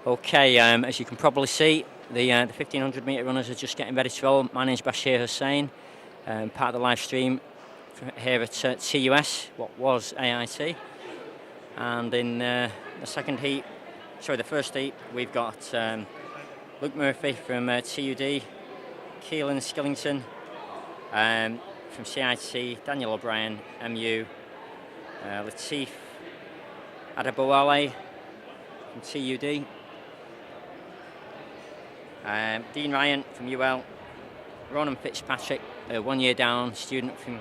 Okay, as you can probably see, the 1500 metre runners are just getting ready to roll. My name's Bashir Hussain, part of the live stream here at TUS, what was AIT. And in the first heat, we've got Luke Murphy from TUD, Keelan Skillington from CIT, Daniel O'Brien, MU, Latif Adebowale from TUD, Dean Ryan from Newell, Ronan Fitzpatrick, a 1 year down student from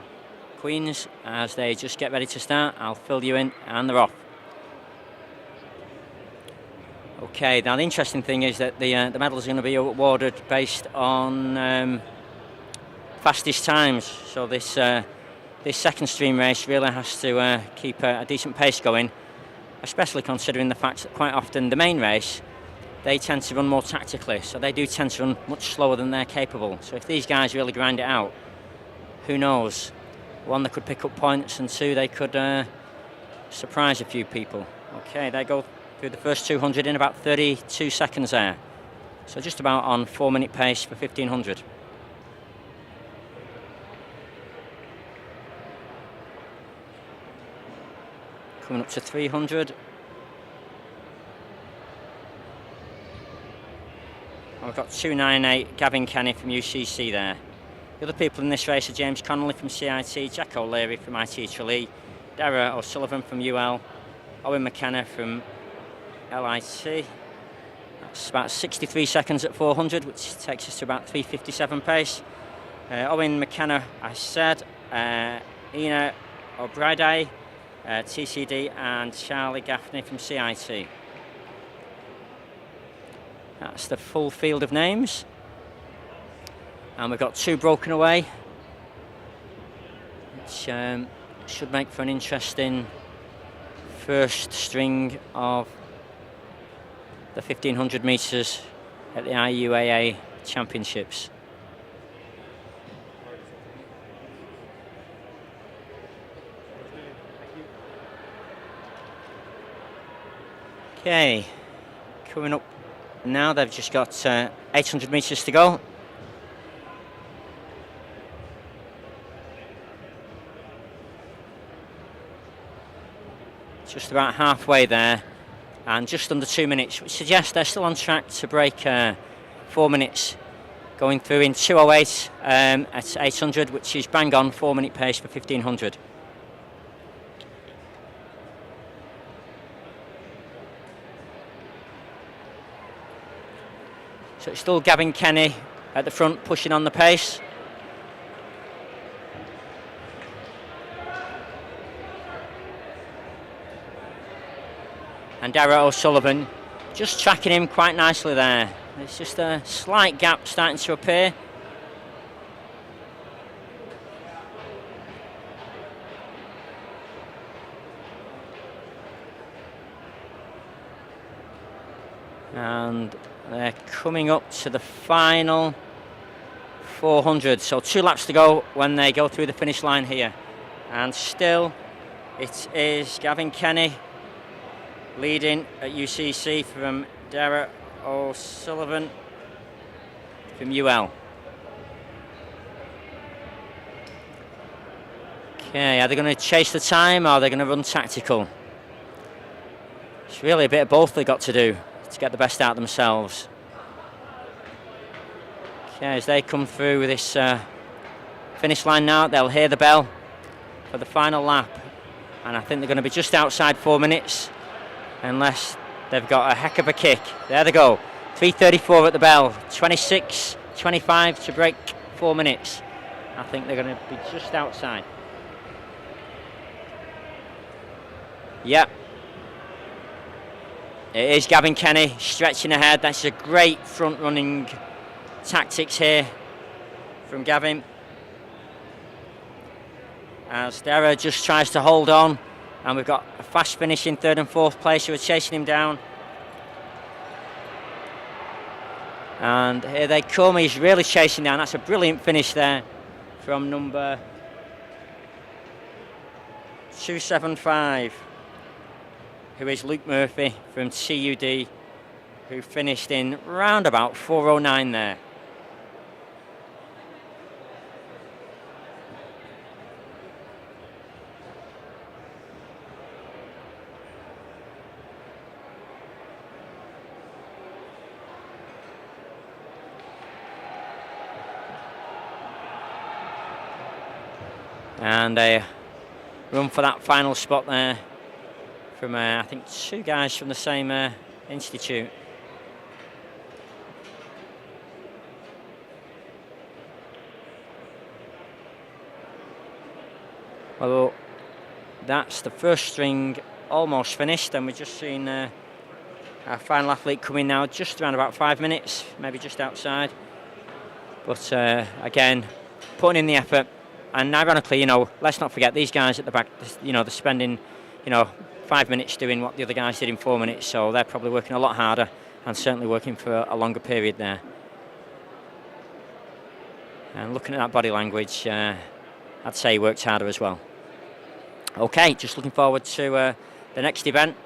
Queens. As they just get ready to start, I'll fill you in, and they're off. Okay, now the interesting thing is that the medals are going to be awarded based on fastest times. So this second stream race really has to keep a decent pace going, especially considering the fact that quite often the main race, they tend to run more tactically, so they do tend to run much slower than they're capable. So if these guys really grind it out, who knows? One, they could pick up points, and two, they could surprise a few people. Okay, they go through the first 200 in about 32 seconds there. So just about on 4-minute pace for 1500. Coming up to 300. We've got 298, Gavin Kenny from UCC there. The other people in this race are James Connolly from CIT, Jack O'Leary from IT Tralee, Dara O'Sullivan from UL, Owen McCann from LIT. That's about 63 seconds at 400, which takes us to about 3:57 pace. Owen McCann, I said, Ina O'Brien, TCD, and Charlie Gaffney from CIT. That's the full field of names. And we've got 2 broken away, which should make for an interesting first string of the 1500 metres at the IUAA Championships. Okay, coming up now, they've just got 800 metres to go. Just about halfway there, and just under 2 minutes, which suggests they're still on track to break 4 minutes, going through in 2:08 at 800, which is bang on 4-minute pace for 1500. So it's still Gavin Kenny at the front, pushing on the pace. And Dara O'Sullivan just tracking him quite nicely there. There's just a slight gap starting to appear. And they're coming up to the final 400. So 2 laps to go when they go through the finish line here. And still, it is Gavin Kenny leading at UCC from Dara O'Sullivan from UL. Okay, are they going to chase the time, or are they going to run tactical? It's really a bit of both they've got to do to get the best out of themselves. Okay, as they come through with this finish line now, they'll hear the bell for the final lap, and I think they're going to be just outside 4 minutes, unless they've got a heck of a kick. There they go, 3:34 at the bell, 26:25 to break 4 minutes. I think they're going to be just outside. Yep. It is Gavin Kenny stretching ahead. That's a great front running tactics here from Gavin, as Dara just tries to hold on, and we've got a fast finish in 3rd and 4th place who are chasing him down. And here they come, he's really chasing down. That's a brilliant finish there from number 275, who is Luke Murphy from TUD who finished in round about 4:09 there. And a run for that final spot there from, I think, two guys from the same institute. Well, that's the first string almost finished, and we've just seen our final athlete come in now, just around about 5 minutes, maybe just outside. But again, putting in the effort. And ironically, you know, let's not forget these guys at the back, you know, they're spending, you know, 5 minutes doing what the other guys did in 4 minutes. So they're probably working a lot harder and certainly working for a longer period there. And looking at that body language, I'd say he works harder as well. Okay, just looking forward to the next event.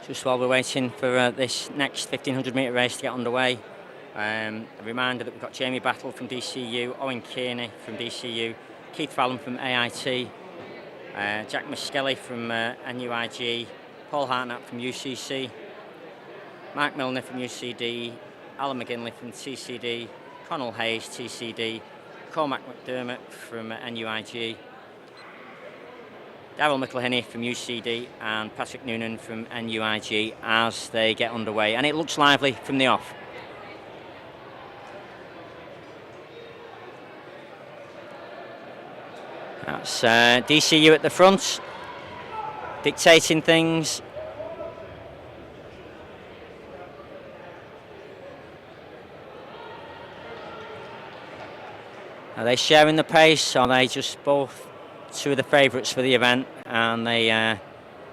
Just while we're waiting for this next 1500 metre race to get underway, a reminder that we've got Jamie Battle from DCU, Owen Kearney from DCU, Keith Fallon from AIT, Jack Miskelly from NUIG, Paul Hartnett from UCC, Mark Milner from UCD, Alan McGinley from TCD, Connell Hayes, TCD, Cormac McDermott from NUIG, Darryl McElhinney from UCD and Patrick Noonan from NUIG as they get underway. And it looks lively from the off. That's DCU at the front, dictating things. Are they sharing the pace, or are they just both two of the favourites for the event, and they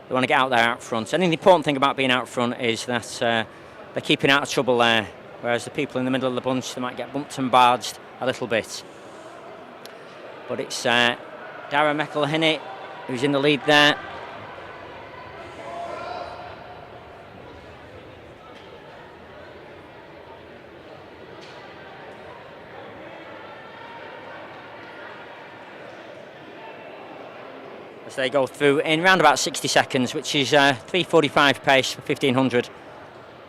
want to get out there out front? And the important thing about being out front is that they're keeping out of trouble there, whereas the people in the middle of the bunch, they might get bumped and barged a little bit. But it's Darren McElhinney who's in the lead there. As they go through in around about 60 seconds, which is 3:45 pace for 1500,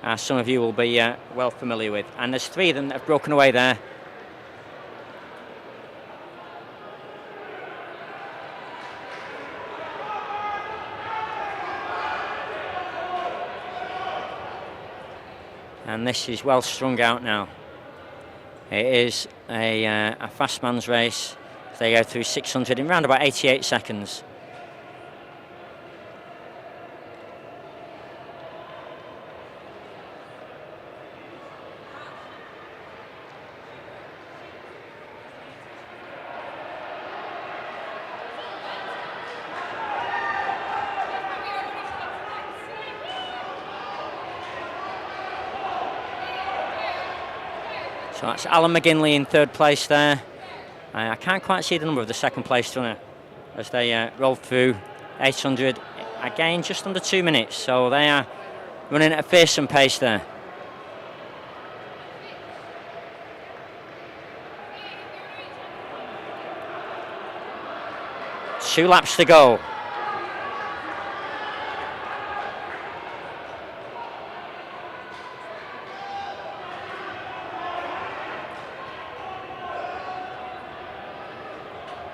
as some of you will be well familiar with. And there's three of them that have broken away there. And this is well strung out now. It is a fast man's race. They go through 600 in around about 88 seconds. So that's Alan McGinley in third place there. I can't quite see the number of the second place runner as they roll through 800. Again, just under 2 minutes. So they are running at a fearsome pace there. Two laps to go.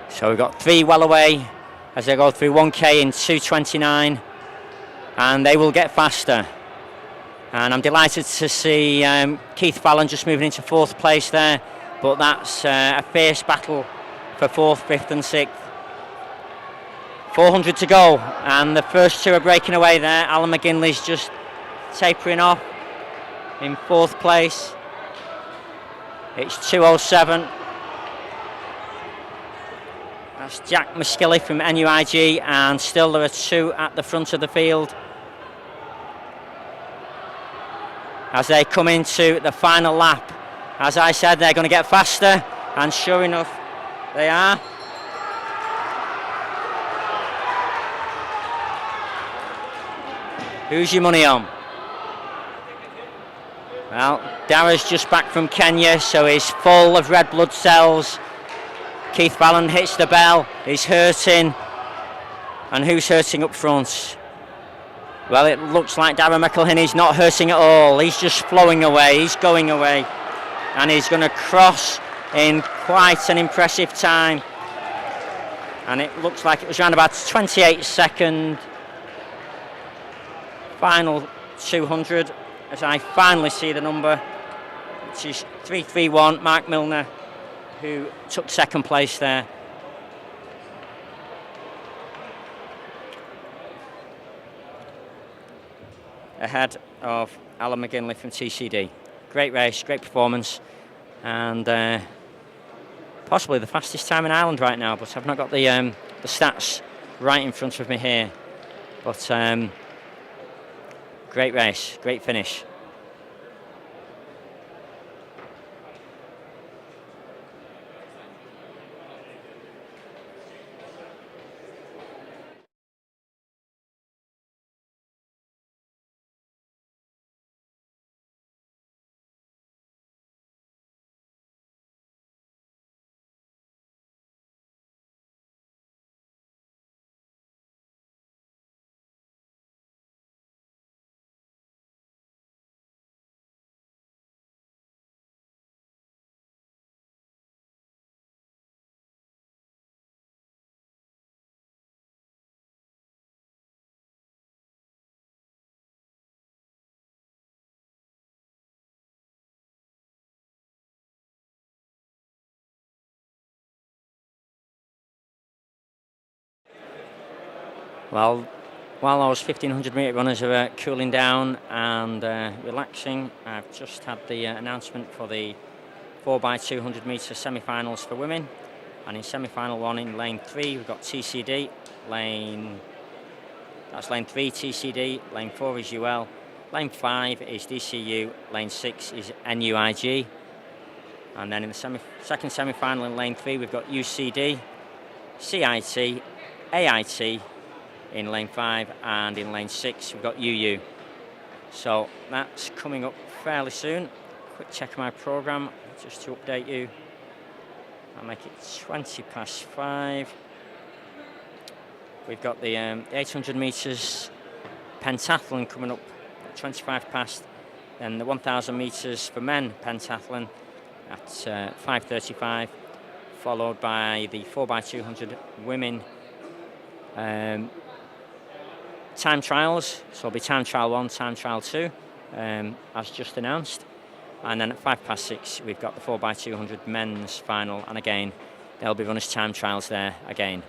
So we've got 3 well away as they go through 1K in 2:29, and they will get faster. And I'm delighted to see Keith Fallon just moving into 4th place there, but that's a fierce battle for 4th, 5th and 6th. 400 to go, and the first 2 are breaking away there. Alan McGinley's just tapering off in 4th place. It's 2:07. That's Jack Muskilly from NUIG, and still there are 2 at the front of the field as they come into the final lap. As I said, they're going to get faster, and sure enough, they are. Who's your money on? Well, Dara's just back from Kenya, so he's full of red blood cells. Keith Fallon hits the bell, he's hurting. And who's hurting up front? Well, it looks like Darren McElhinney's not hurting at all. He's just flowing away, he's going away. And he's going to cross in quite an impressive time. And it looks like it was around about 28-second final 200, as I finally see the number, which is 331, Mark Milner, who took 2nd place there. Ahead of Alan McGinley from TCD. Great race, great performance, and possibly the fastest time in Ireland right now, but I've not got the stats right in front of me here. But great race, great finish. Well, while those 1500 metre runners are cooling down and relaxing, I've just had the announcement for the 4x200 metre semi-finals for women. And in semi-final 1 in lane 3, we've got TCD. That's lane 3 TCD, lane 4 is UL, lane 5 is DCU, lane 6 is NUIG. And then in the second semi-final in lane 3, we've got UCD, CIT, AIT in lane 5, and in lane 6 we've got UU. So that's coming up fairly soon. Quick check of my programme just to update you. I'll make it 5:20. We've got the 800 metres pentathlon coming up at 5:25, and the 1000 metres for men pentathlon at 5:35, followed by the 4x200 women time trials. So it'll be time trial 1, time trial 2 as just announced. And then at 6:05, we've got the 4x200 men's final, and again, there'll be runners' time trials there again.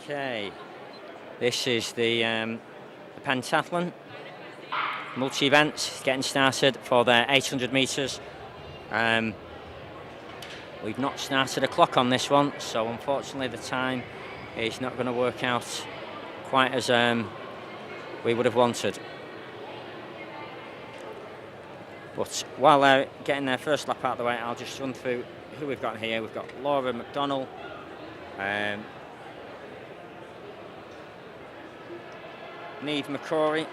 Okay, this is the pentathlon multi-events getting started for their 800 metres. We've not started a clock on this one, so unfortunately the time is not going to work out quite as we would have wanted. But while they're getting their first lap out of the way, I'll just run through who we've got here. We've got Laura McDonnell, Niamh McCrory,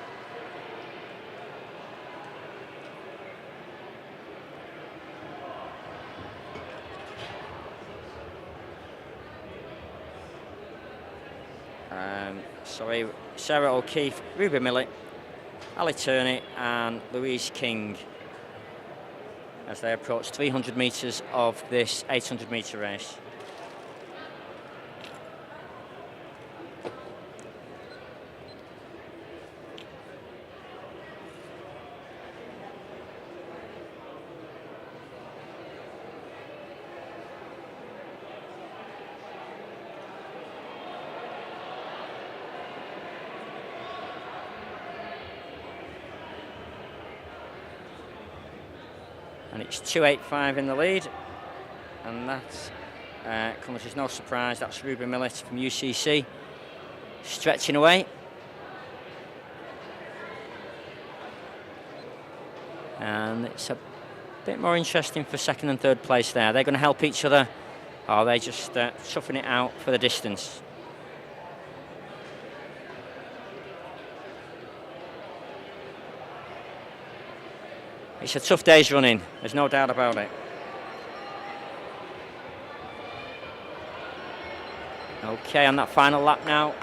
Sarah O'Keefe, Ruby Millett, Ali Turney and Louise King as they approach 300 metres of this 800 metre race. And it's 2:85 in the lead, and that comes as no surprise. That's Ruby Millett from UCC stretching away. And it's a bit more interesting for second and third place there. They're going to help each other, or are they just toughing it out for the distance? It's a tough day's running, there's no doubt about it. Okay, on that final lap now.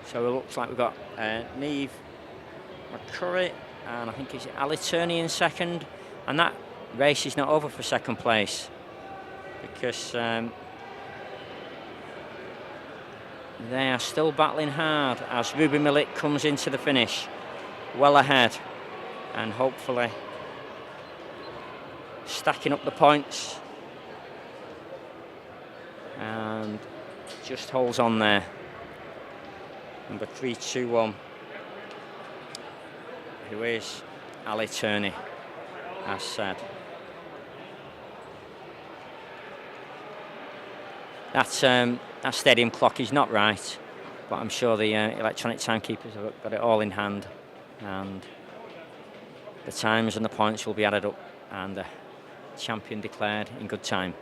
So it looks like we've got Niamh McCrory and I think it's Ali Turney in second. And that race is not over for second place because they are still battling hard as Ruby Millett comes into the finish well ahead and hopefully stacking up the points and just holds on there. Number 321, who is Ali Turney, as said. That stadium clock is not right, but I'm sure the electronic timekeepers have got it all in hand, and the times and the points will be added up, and the champion declared in good time.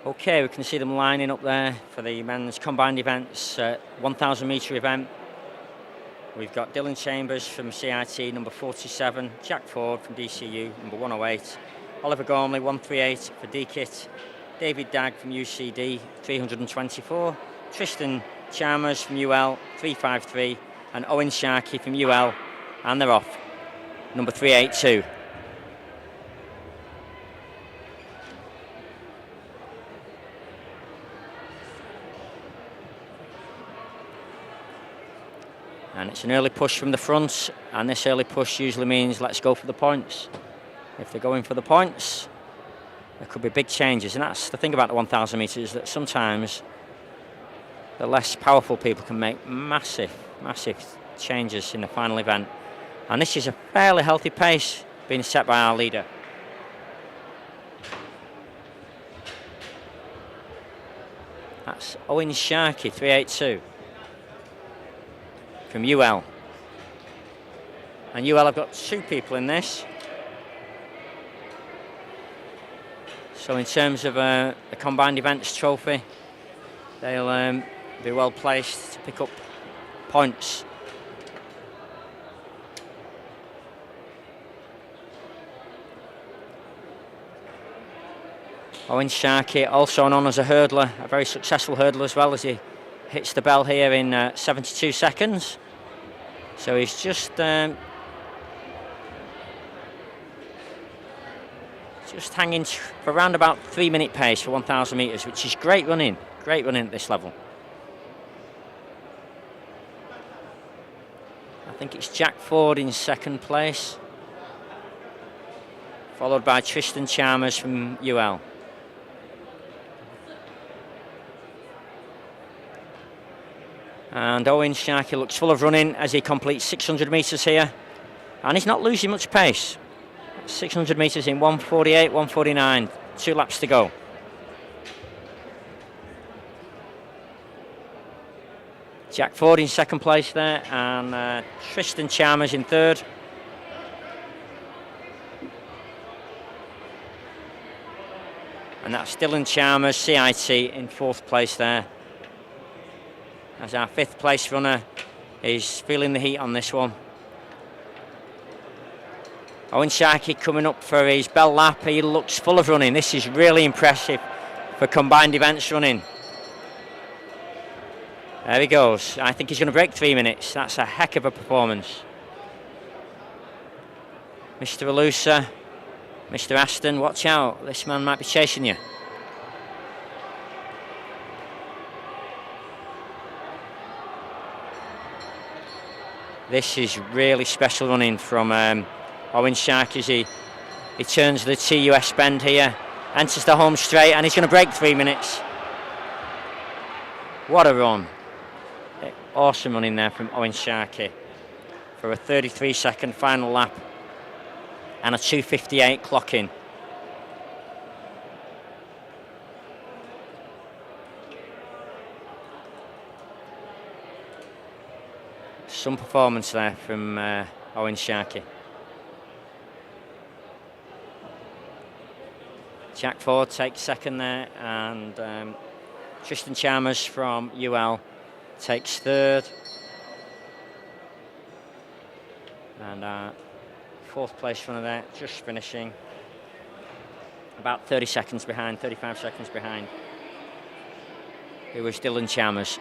Okay, we can see them lining up there for the men's combined events 1,000 metre event. We've got Dylan Chambers from CIT, number 47, Jack Ford from DCU, number 108, Oliver Gormley, 138 for DKIT, David Dagg from UCD, 324, Tristan Chalmers from UL, 353, and Owen Sharkey from UL, and they're off, number 382. And it's an early push from the front, and this early push usually means let's go for the points. If they're going for the points, there could be big changes, and that's the thing about the 1,000 metres, that sometimes the less powerful people can make massive changes in the final event. And this is a fairly healthy pace being set by our leader. That's Owen Sharkey, 382. From UL. And UL have got 2 people in this. So in terms of the combined events trophy, they'll be well placed to pick up points. Owen Sharkey, also known as a hurdler, a very successful hurdler as well, as he hits the bell here in 72 seconds. So he's just hanging for around about 3-minute pace for 1,000 metres, which is great running at this level. I think it's Jack Ford in second place, followed by Tristan Chalmers from UL. And Owen Sharkey looks full of running as he completes 600 metres here. And he's not losing much pace. 600 metres in 1:48, 1:49. 2 laps to go. Jack Ford in second place there, and Tristan Chalmers in third. And that's Dylan Chalmers, CIT, in fourth place there, as our 5th place runner is feeling the heat on this one. Owen Sharkey coming up for his bell lap. He looks full of running. This is really impressive for combined events running. There he goes. I think he's going to break 3 minutes. That's a heck of a performance. Mr. Alusa, Mr. Aston, watch out. This man might be chasing you. This is really special running from Owen Sharkey as he turns the TUS bend here, enters the home straight, and he's going to break 3 minutes. What a run. Awesome running there from Owen Sharkey for a 33-second final lap and a 2:58 clock in. Some performance there from Owen Sharkey. Jack Ford takes second there, and Tristan Chalmers from UL takes third. And our 4th place runner there, just finishing about 30 seconds behind, 35 seconds behind, who was Dylan Chalmers.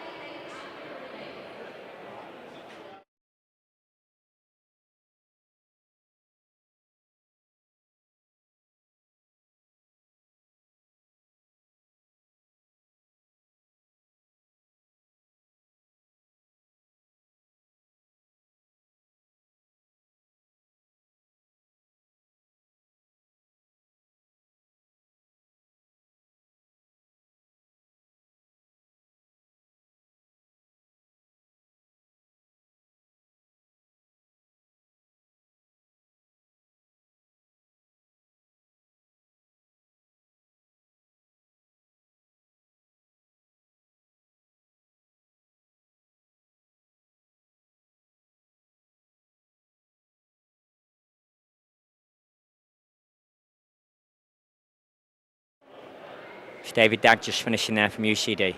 It's David Dagg just finishing there from UCD.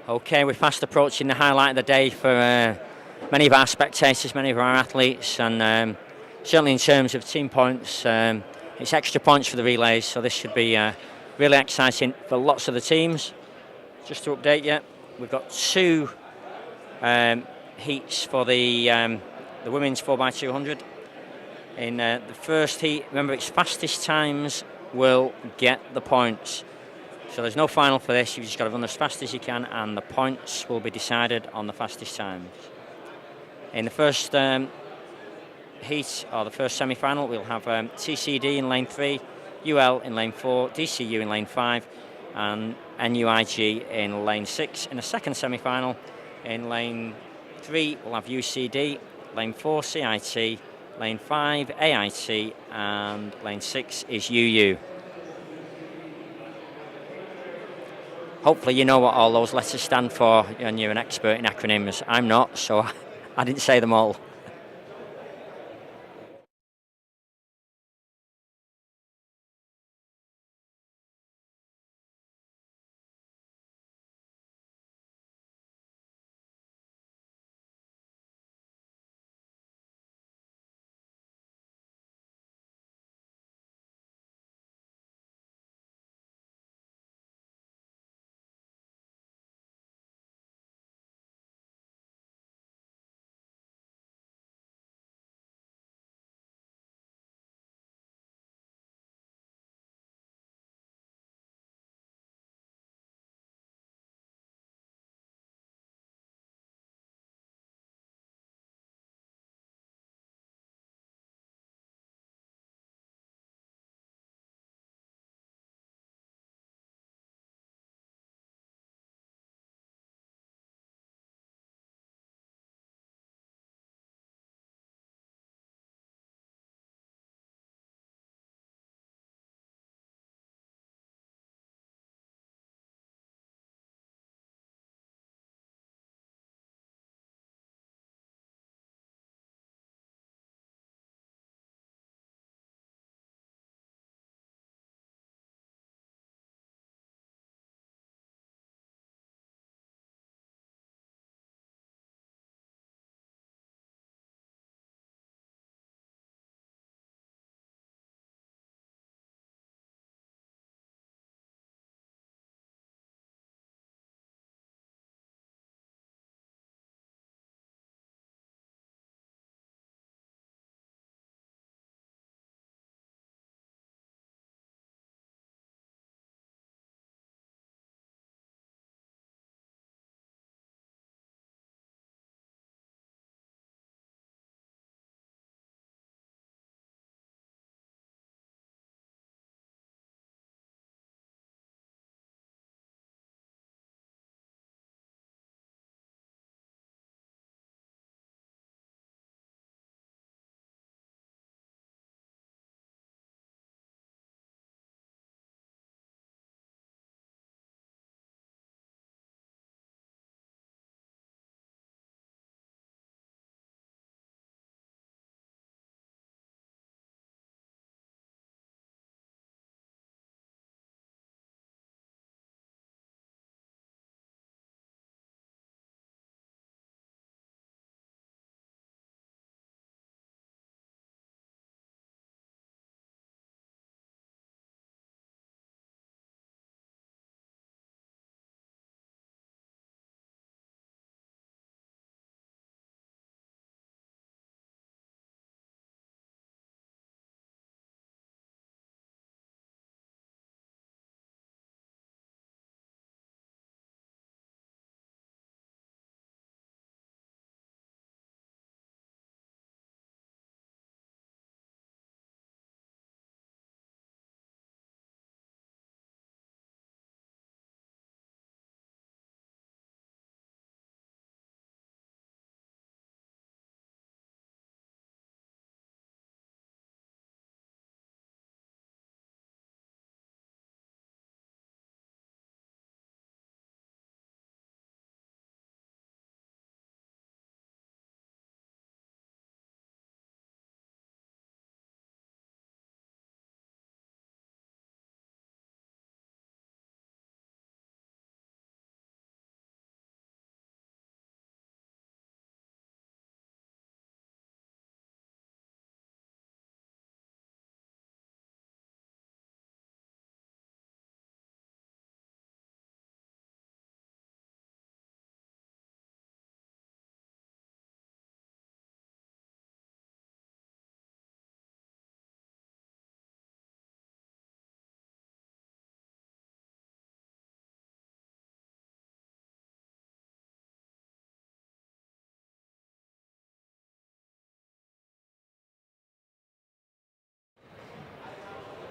Okay, we're fast approaching the highlight of the day for many of our spectators, many of our athletes, and certainly in terms of team points, it's extra points for the relays, so this should be really exciting for lots of the teams. Just to update you, we've got 2 heats for the women's 4x200. In the first heat, remember it's fastest times will get the points. So there's no final for this, you've just got to run as fast as you can and the points will be decided on the fastest times. In the first heat, or the first semi-final, we'll have TCD in lane 3, UL in lane 4, DCU in lane 5 and NUIG in lane 6. In the second semi-final, in lane 3 we'll have UCD, lane 4 CIT, lane 5 AIT and lane 6 is UU. Hopefully you know what all those letters stand for and you're an expert in acronyms. I'm not, so I didn't say them all.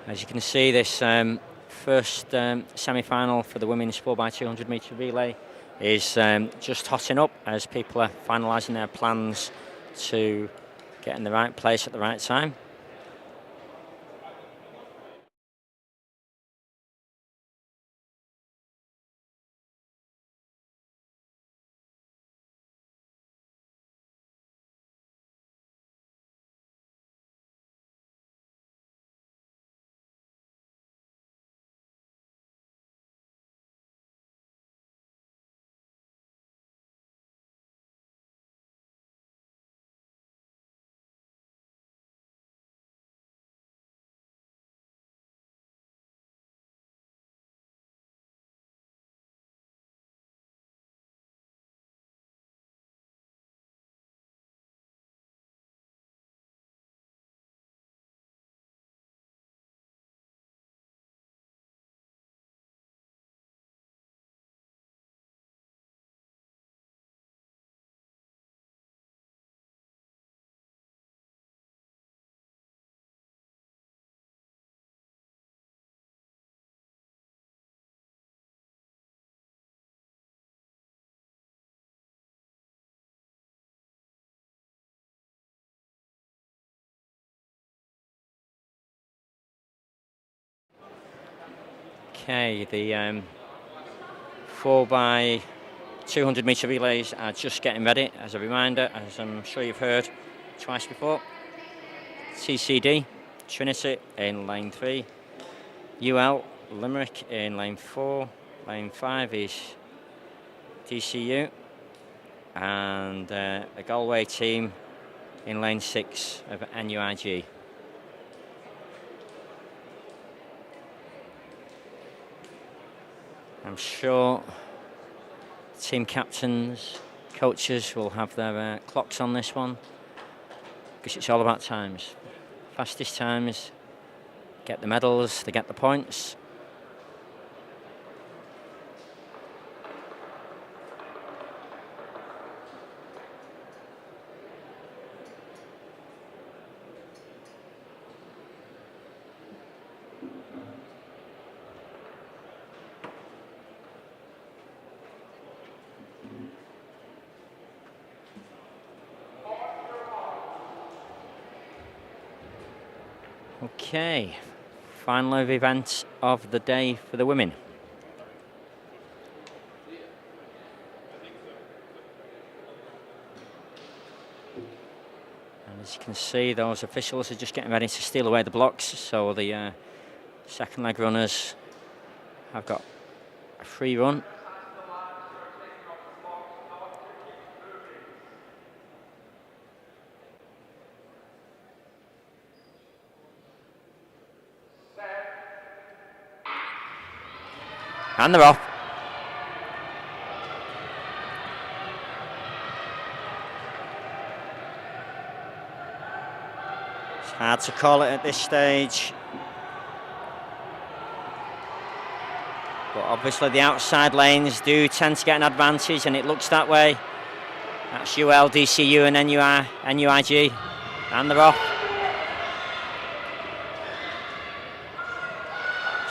As you can see, this first semi-final for the women's 4x200 metre relay is just hotting up as people are finalising their plans to get in the right place at the right time. Okay, the 4x200 metre relays are just getting ready. As a reminder, as I'm sure you've heard twice before, TCD, Trinity in lane 3, UL, Limerick in lane 4, lane 5 is DCU, and a Galway team in lane 6 of NUIG. I'm sure team captains, coaches will have their clocks on this one, because it's all about times. Fastest times get the medals, they get the points. Okay, final event of the day for the women. And as you can see, those officials are just getting ready to steal away the blocks, so the second leg runners have got a free run. And they're off. It's hard to call it at this stage. But obviously the outside lanes do tend to get an advantage, and it looks that way. That's UL, DCU and NUIG. And they're off.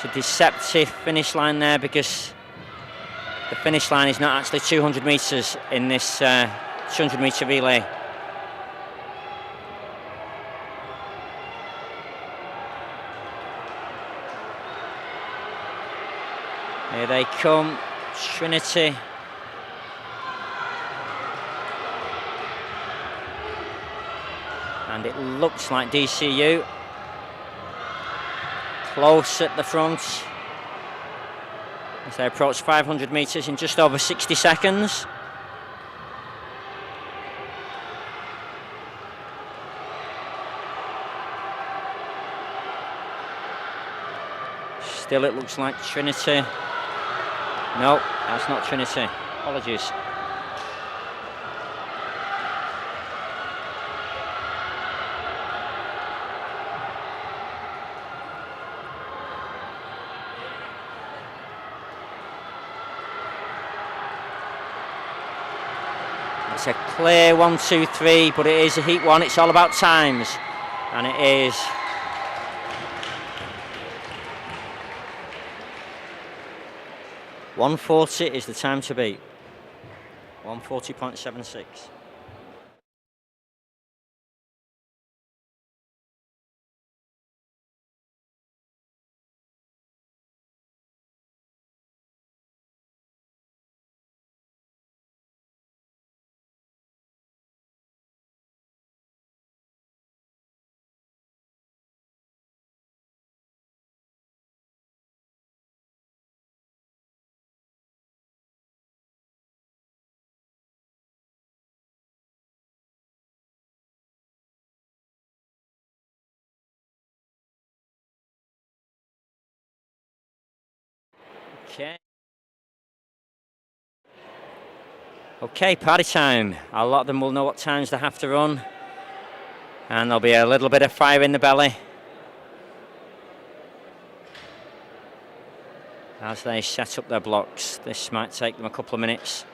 A deceptive finish line there, because the finish line is not actually 200 metres in this 200 metre relay. Here they come, Trinity. And it looks like DCU. Close at the front as they approach 500 metres in just over 60 seconds. Still it looks like Trinity. No, that's not Trinity. Apologies. It's a clear 1, 2, 3, but it is a heat one. It's all about times, and it is 1:40 is the time to beat. 1:40.76. Okay. Okay, party time. A lot of them will know what times they have to run, and there'll be a little bit of fire in the belly as they set up their blocks. This might take them a couple of minutes.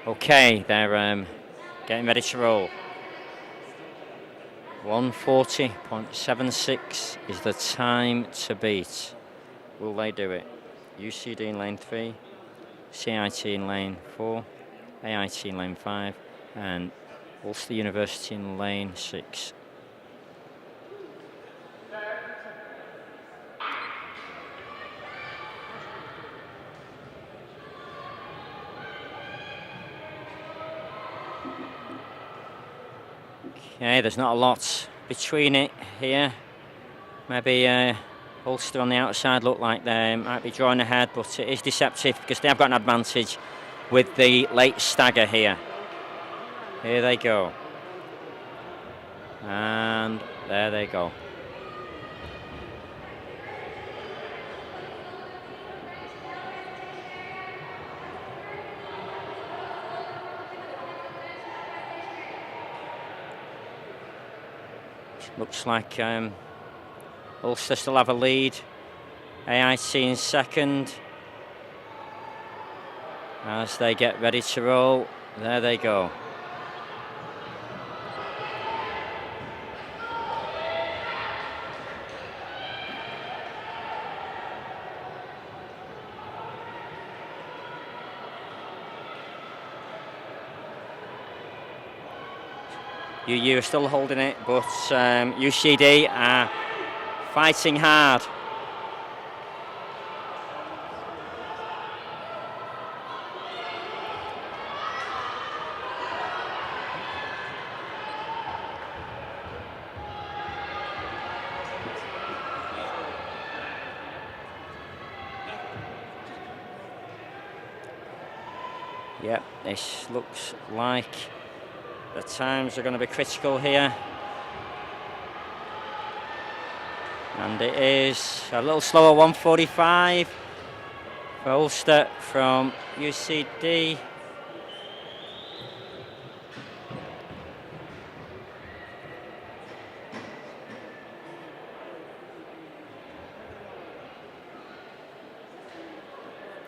Okay, they're getting ready to roll. 1:40.76 is the time to beat. Will they do it? UCD in lane 3, CIT in lane 4, AIT in lane 5, and Ulster University in lane 6. Okay, there's not a lot between it here. Maybe Ulster on the outside look like they might be drawing ahead, but it is deceptive because they have got an advantage with the late stagger here. Here they go. And there they go. Looks like Ulster still have a lead. AIT in second. As they get ready to roll, there they go. UU are still holding it, but UCD are fighting hard. Yep, this looks like the times are going to be critical here. And it is a little slower, 1:45 for Ulster from UCD.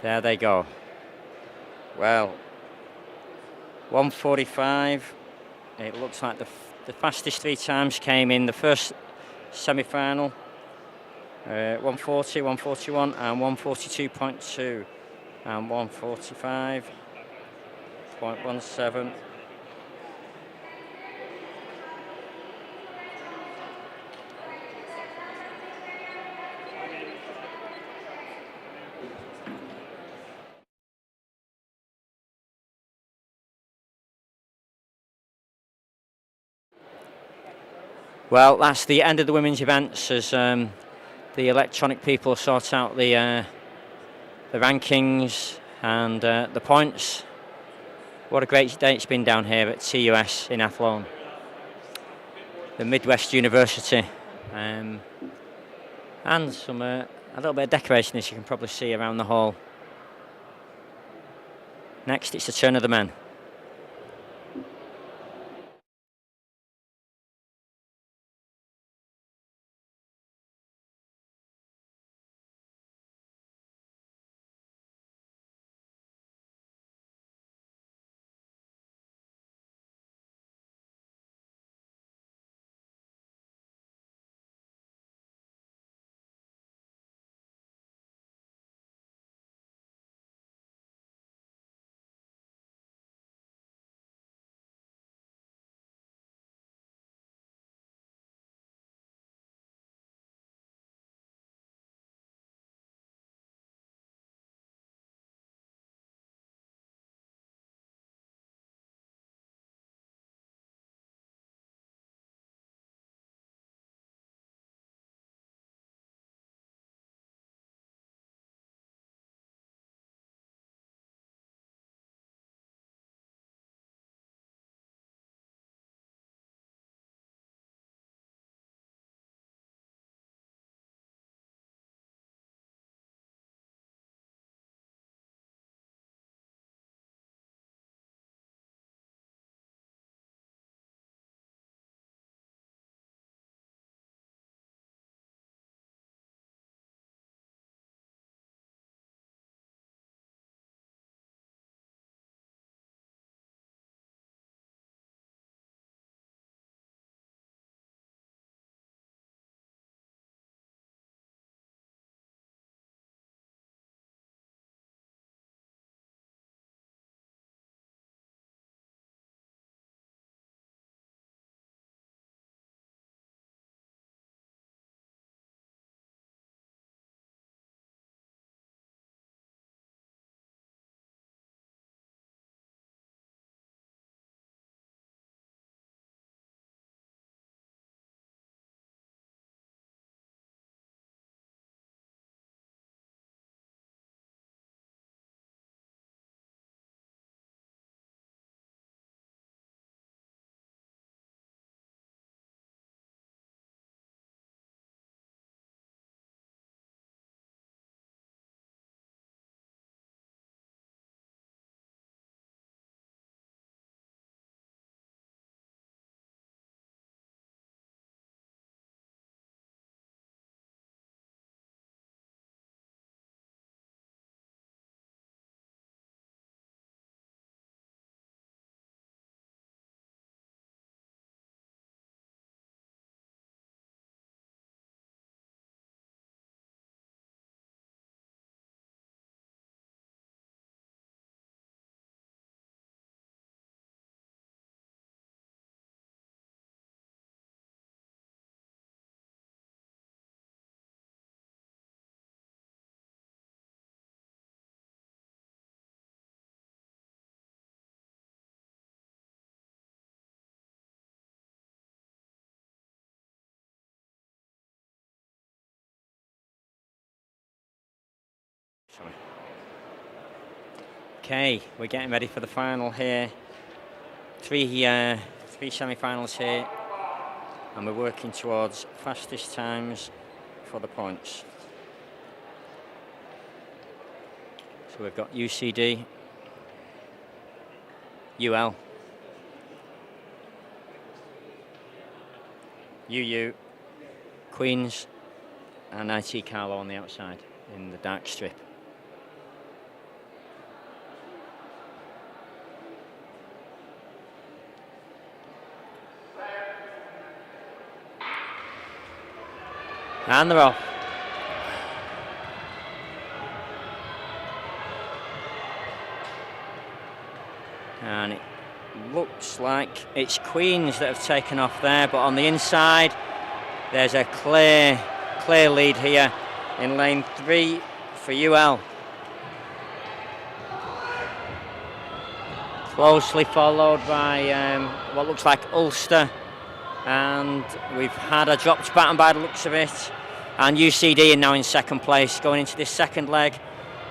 There they go. Well, 1:45. It looks like the fastest 3 times came in the first semi-final. 1:40, 1:41 and 1:42.2 and 1:45.17. Well, that's the end of the women's events as the electronic people sort out the rankings and the points. What a great day it's been down here at TUS in Athlone, the Midwest University, and some a little bit of decoration, as you can probably see around the hall. Next, it's the turn of the men. Okay, we're getting ready for the final here. Three semi-finals here, and we're working towards fastest times for the points. So we've got UCD, UL, UU, Queens, and IT Carlo on the outside in the dark strip. And they're off. And it looks like it's Queens that have taken off there, but on the inside there's a clear lead here in lane 3 for UL. Closely followed by what looks like Ulster, and we've had a dropped baton by the looks of it, and UCD are now in second place going into this second leg.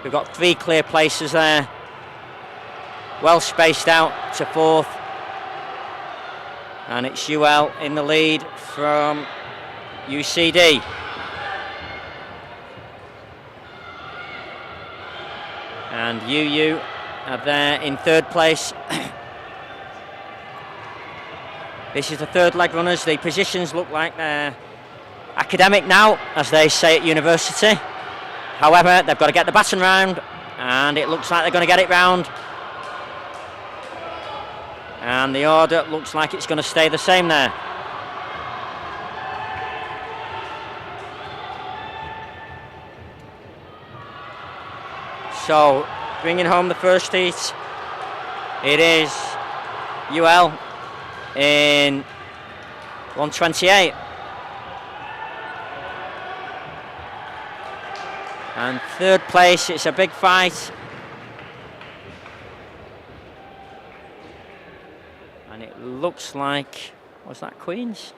We've got 3 clear places there, well spaced out to 4th, and it's UL in the lead from UCD. And UU are there in 3rd place. This is the 3rd leg runners. The positions look like they're academic now, as they say at university. However, they've got to get the baton round, and it looks like they're going to get it round. And the order looks like it's going to stay the same there. So, bringing home the first heat, it is UL in 1:28. And 3rd place, it's a big fight. And it looks like, was that Queens?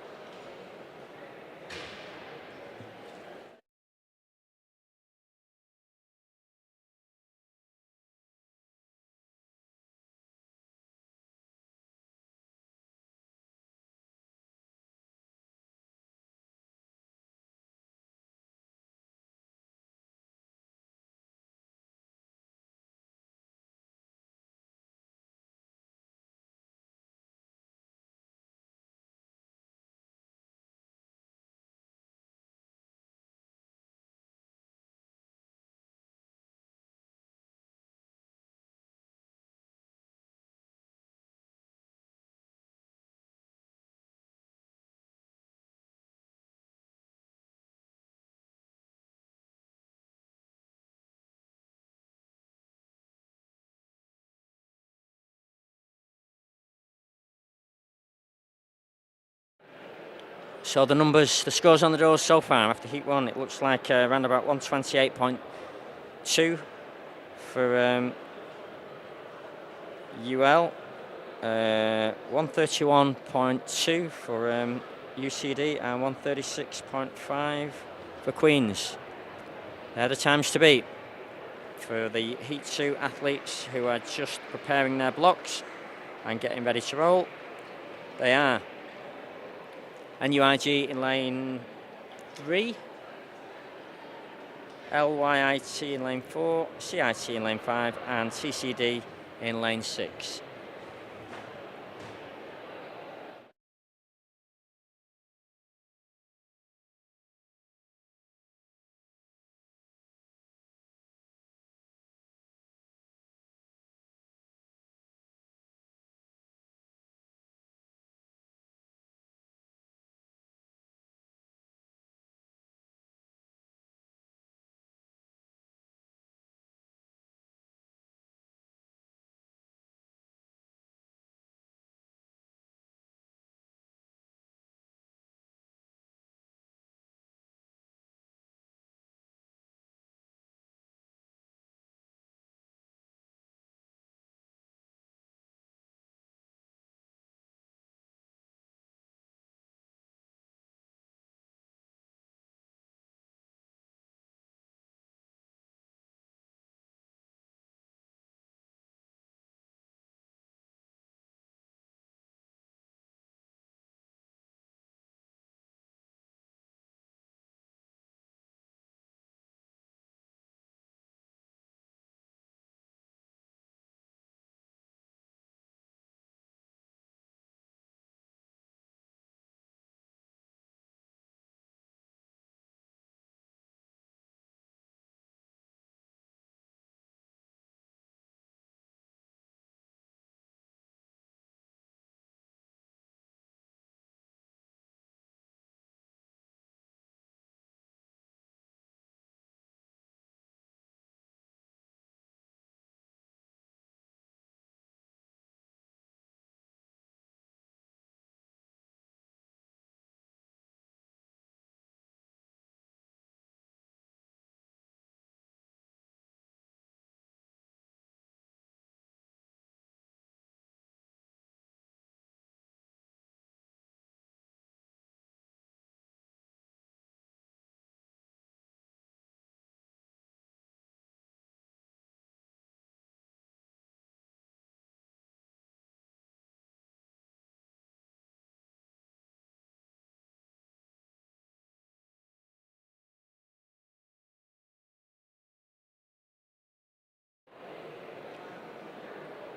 So the scores on the doors so far after heat 1, it looks like around about 128.2 for UL, 131.2 for UCD, and 136.5 for Queens. They're the times to beat for the heat 2 athletes who are just preparing their blocks and getting ready to roll. They are NUIG in lane 3, LYIT in lane 4, CIT in lane 5, and CCD in lane 6.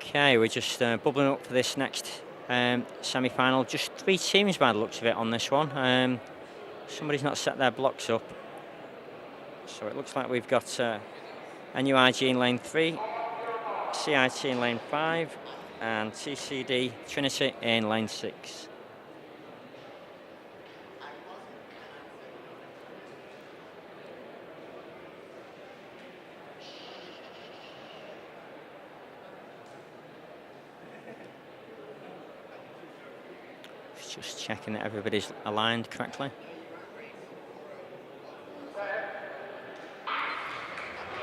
Okay, we're just bubbling up for this next semi-final. Just 3 teams by the looks of it on this one. Somebody's not set their blocks up. So it looks like we've got NUIG in lane 3, CIT in lane 5, and TCD Trinity in lane 6. Just checking that everybody's aligned correctly.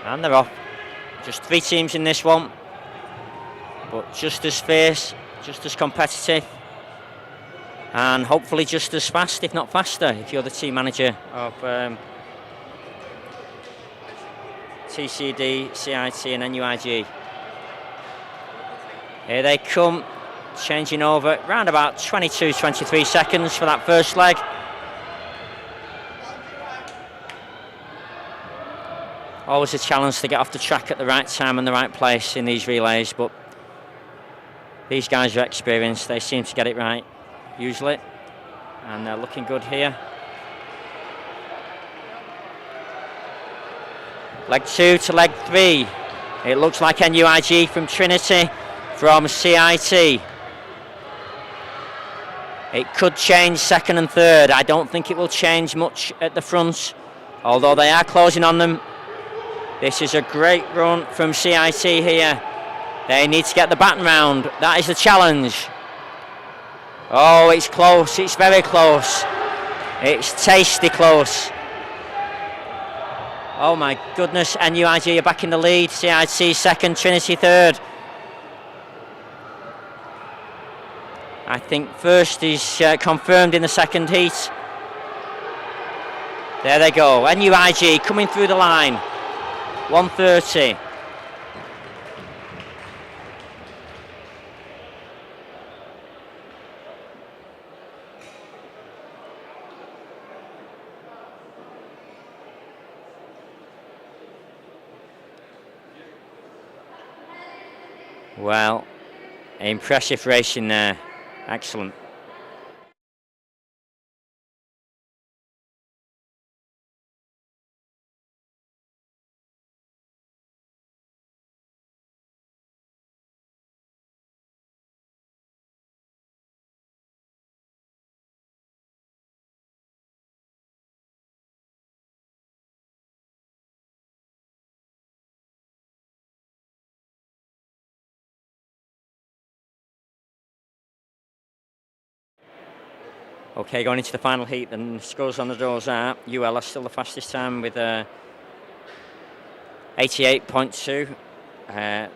And they're off. Just 3 teams in this one, but just as fierce, just as competitive, and hopefully just as fast, if not faster, if you're the team manager of TCD, CIT and NUIG. Here they come, changing over around about 22-23 seconds for that first leg. Always a challenge to get off the track at the right time and the right place in these relays, but these guys are experienced. They seem to get it right, usually, and they're looking good here. Leg 2 to leg 3. It looks like NUIG from Trinity, from CIT. It could change second and third. I don't think it will change much at the front, although they are closing on them. This is a great run from CIT here. They need to get the baton round. That is the challenge. Oh, it's close. It's very close. It's tasty close. Oh my goodness, NUIG are back in the lead. CIT second, Trinity third. I think first is confirmed in the second heat. There they go. NUIG coming through the line. 1:30. Well, impressive racing there. Excellent. Okay, going into the final heat, and scores on the doors are Newell are still the fastest time with 88.2.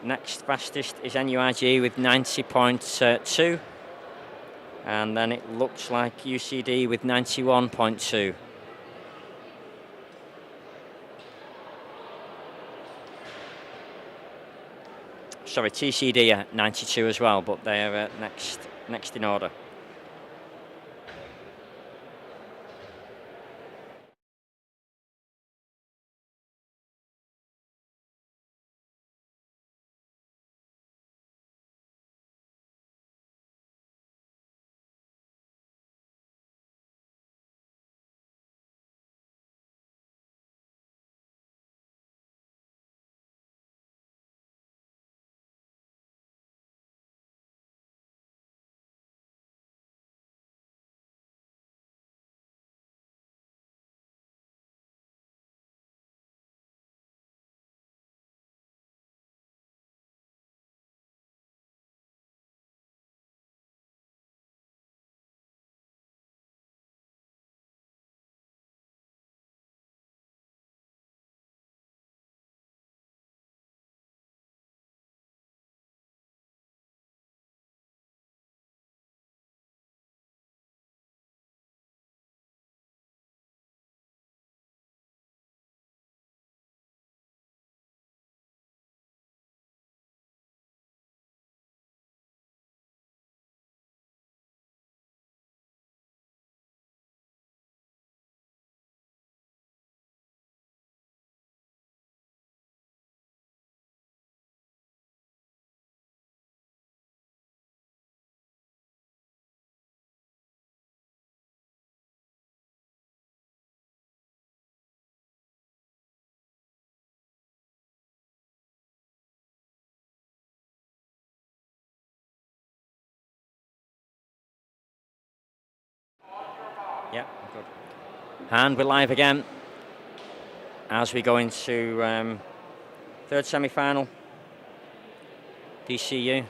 Next fastest is NUIG with 90.2. And then it looks like UCD with 91.2. Sorry, TCD at 92 as well, but they are next in order. Yeah, good. And we're live again as we go into third semi-final. DCU,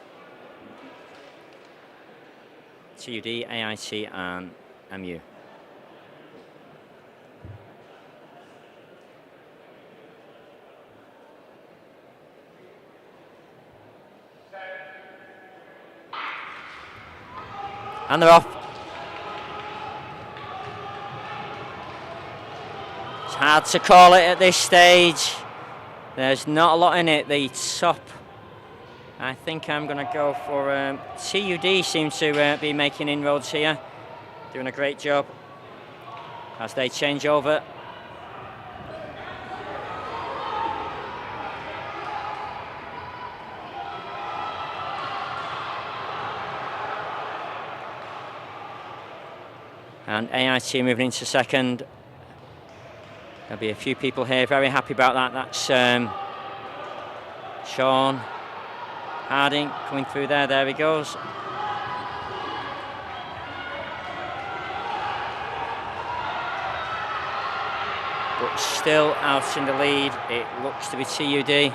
TUD, AIT and MU. And they're off. It's hard to call it at this stage. There's not a lot in it. The top, I think I'm going to go for TUD. Seems to be making inroads here. Doing a great job as they change over. And AIT moving into second. There'll be a few people here very happy about that. That's Sean Harding coming through there. There he goes. But still out in the lead. It looks to be TUD.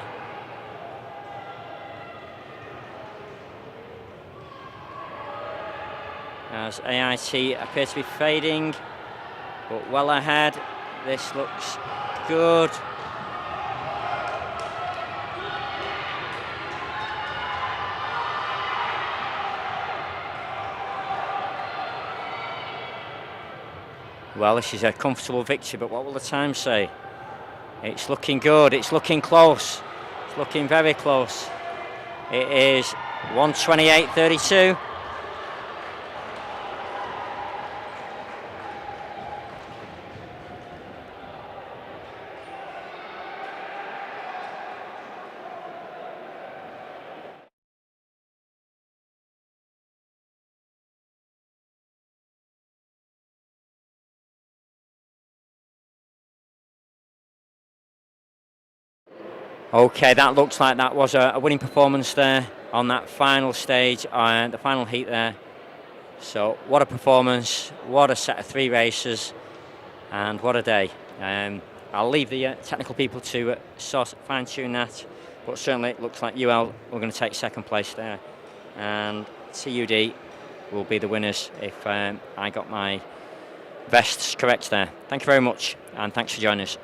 As AIT appears to be fading, but well ahead. This looks good. Well, this is a comfortable victory, but what will the time say? It's looking good, it's looking close. It's looking very close. It is 1:28.32. Okay, that looks like that was a winning performance there on that final stage, the final heat there. So what a performance, what a set of three races, and what a day. I'll leave the technical people to fine-tune that, but certainly it looks like UL were going to take second place there, and TUD will be the winners if I got my vests correct there. Thank you very much, and thanks for joining us.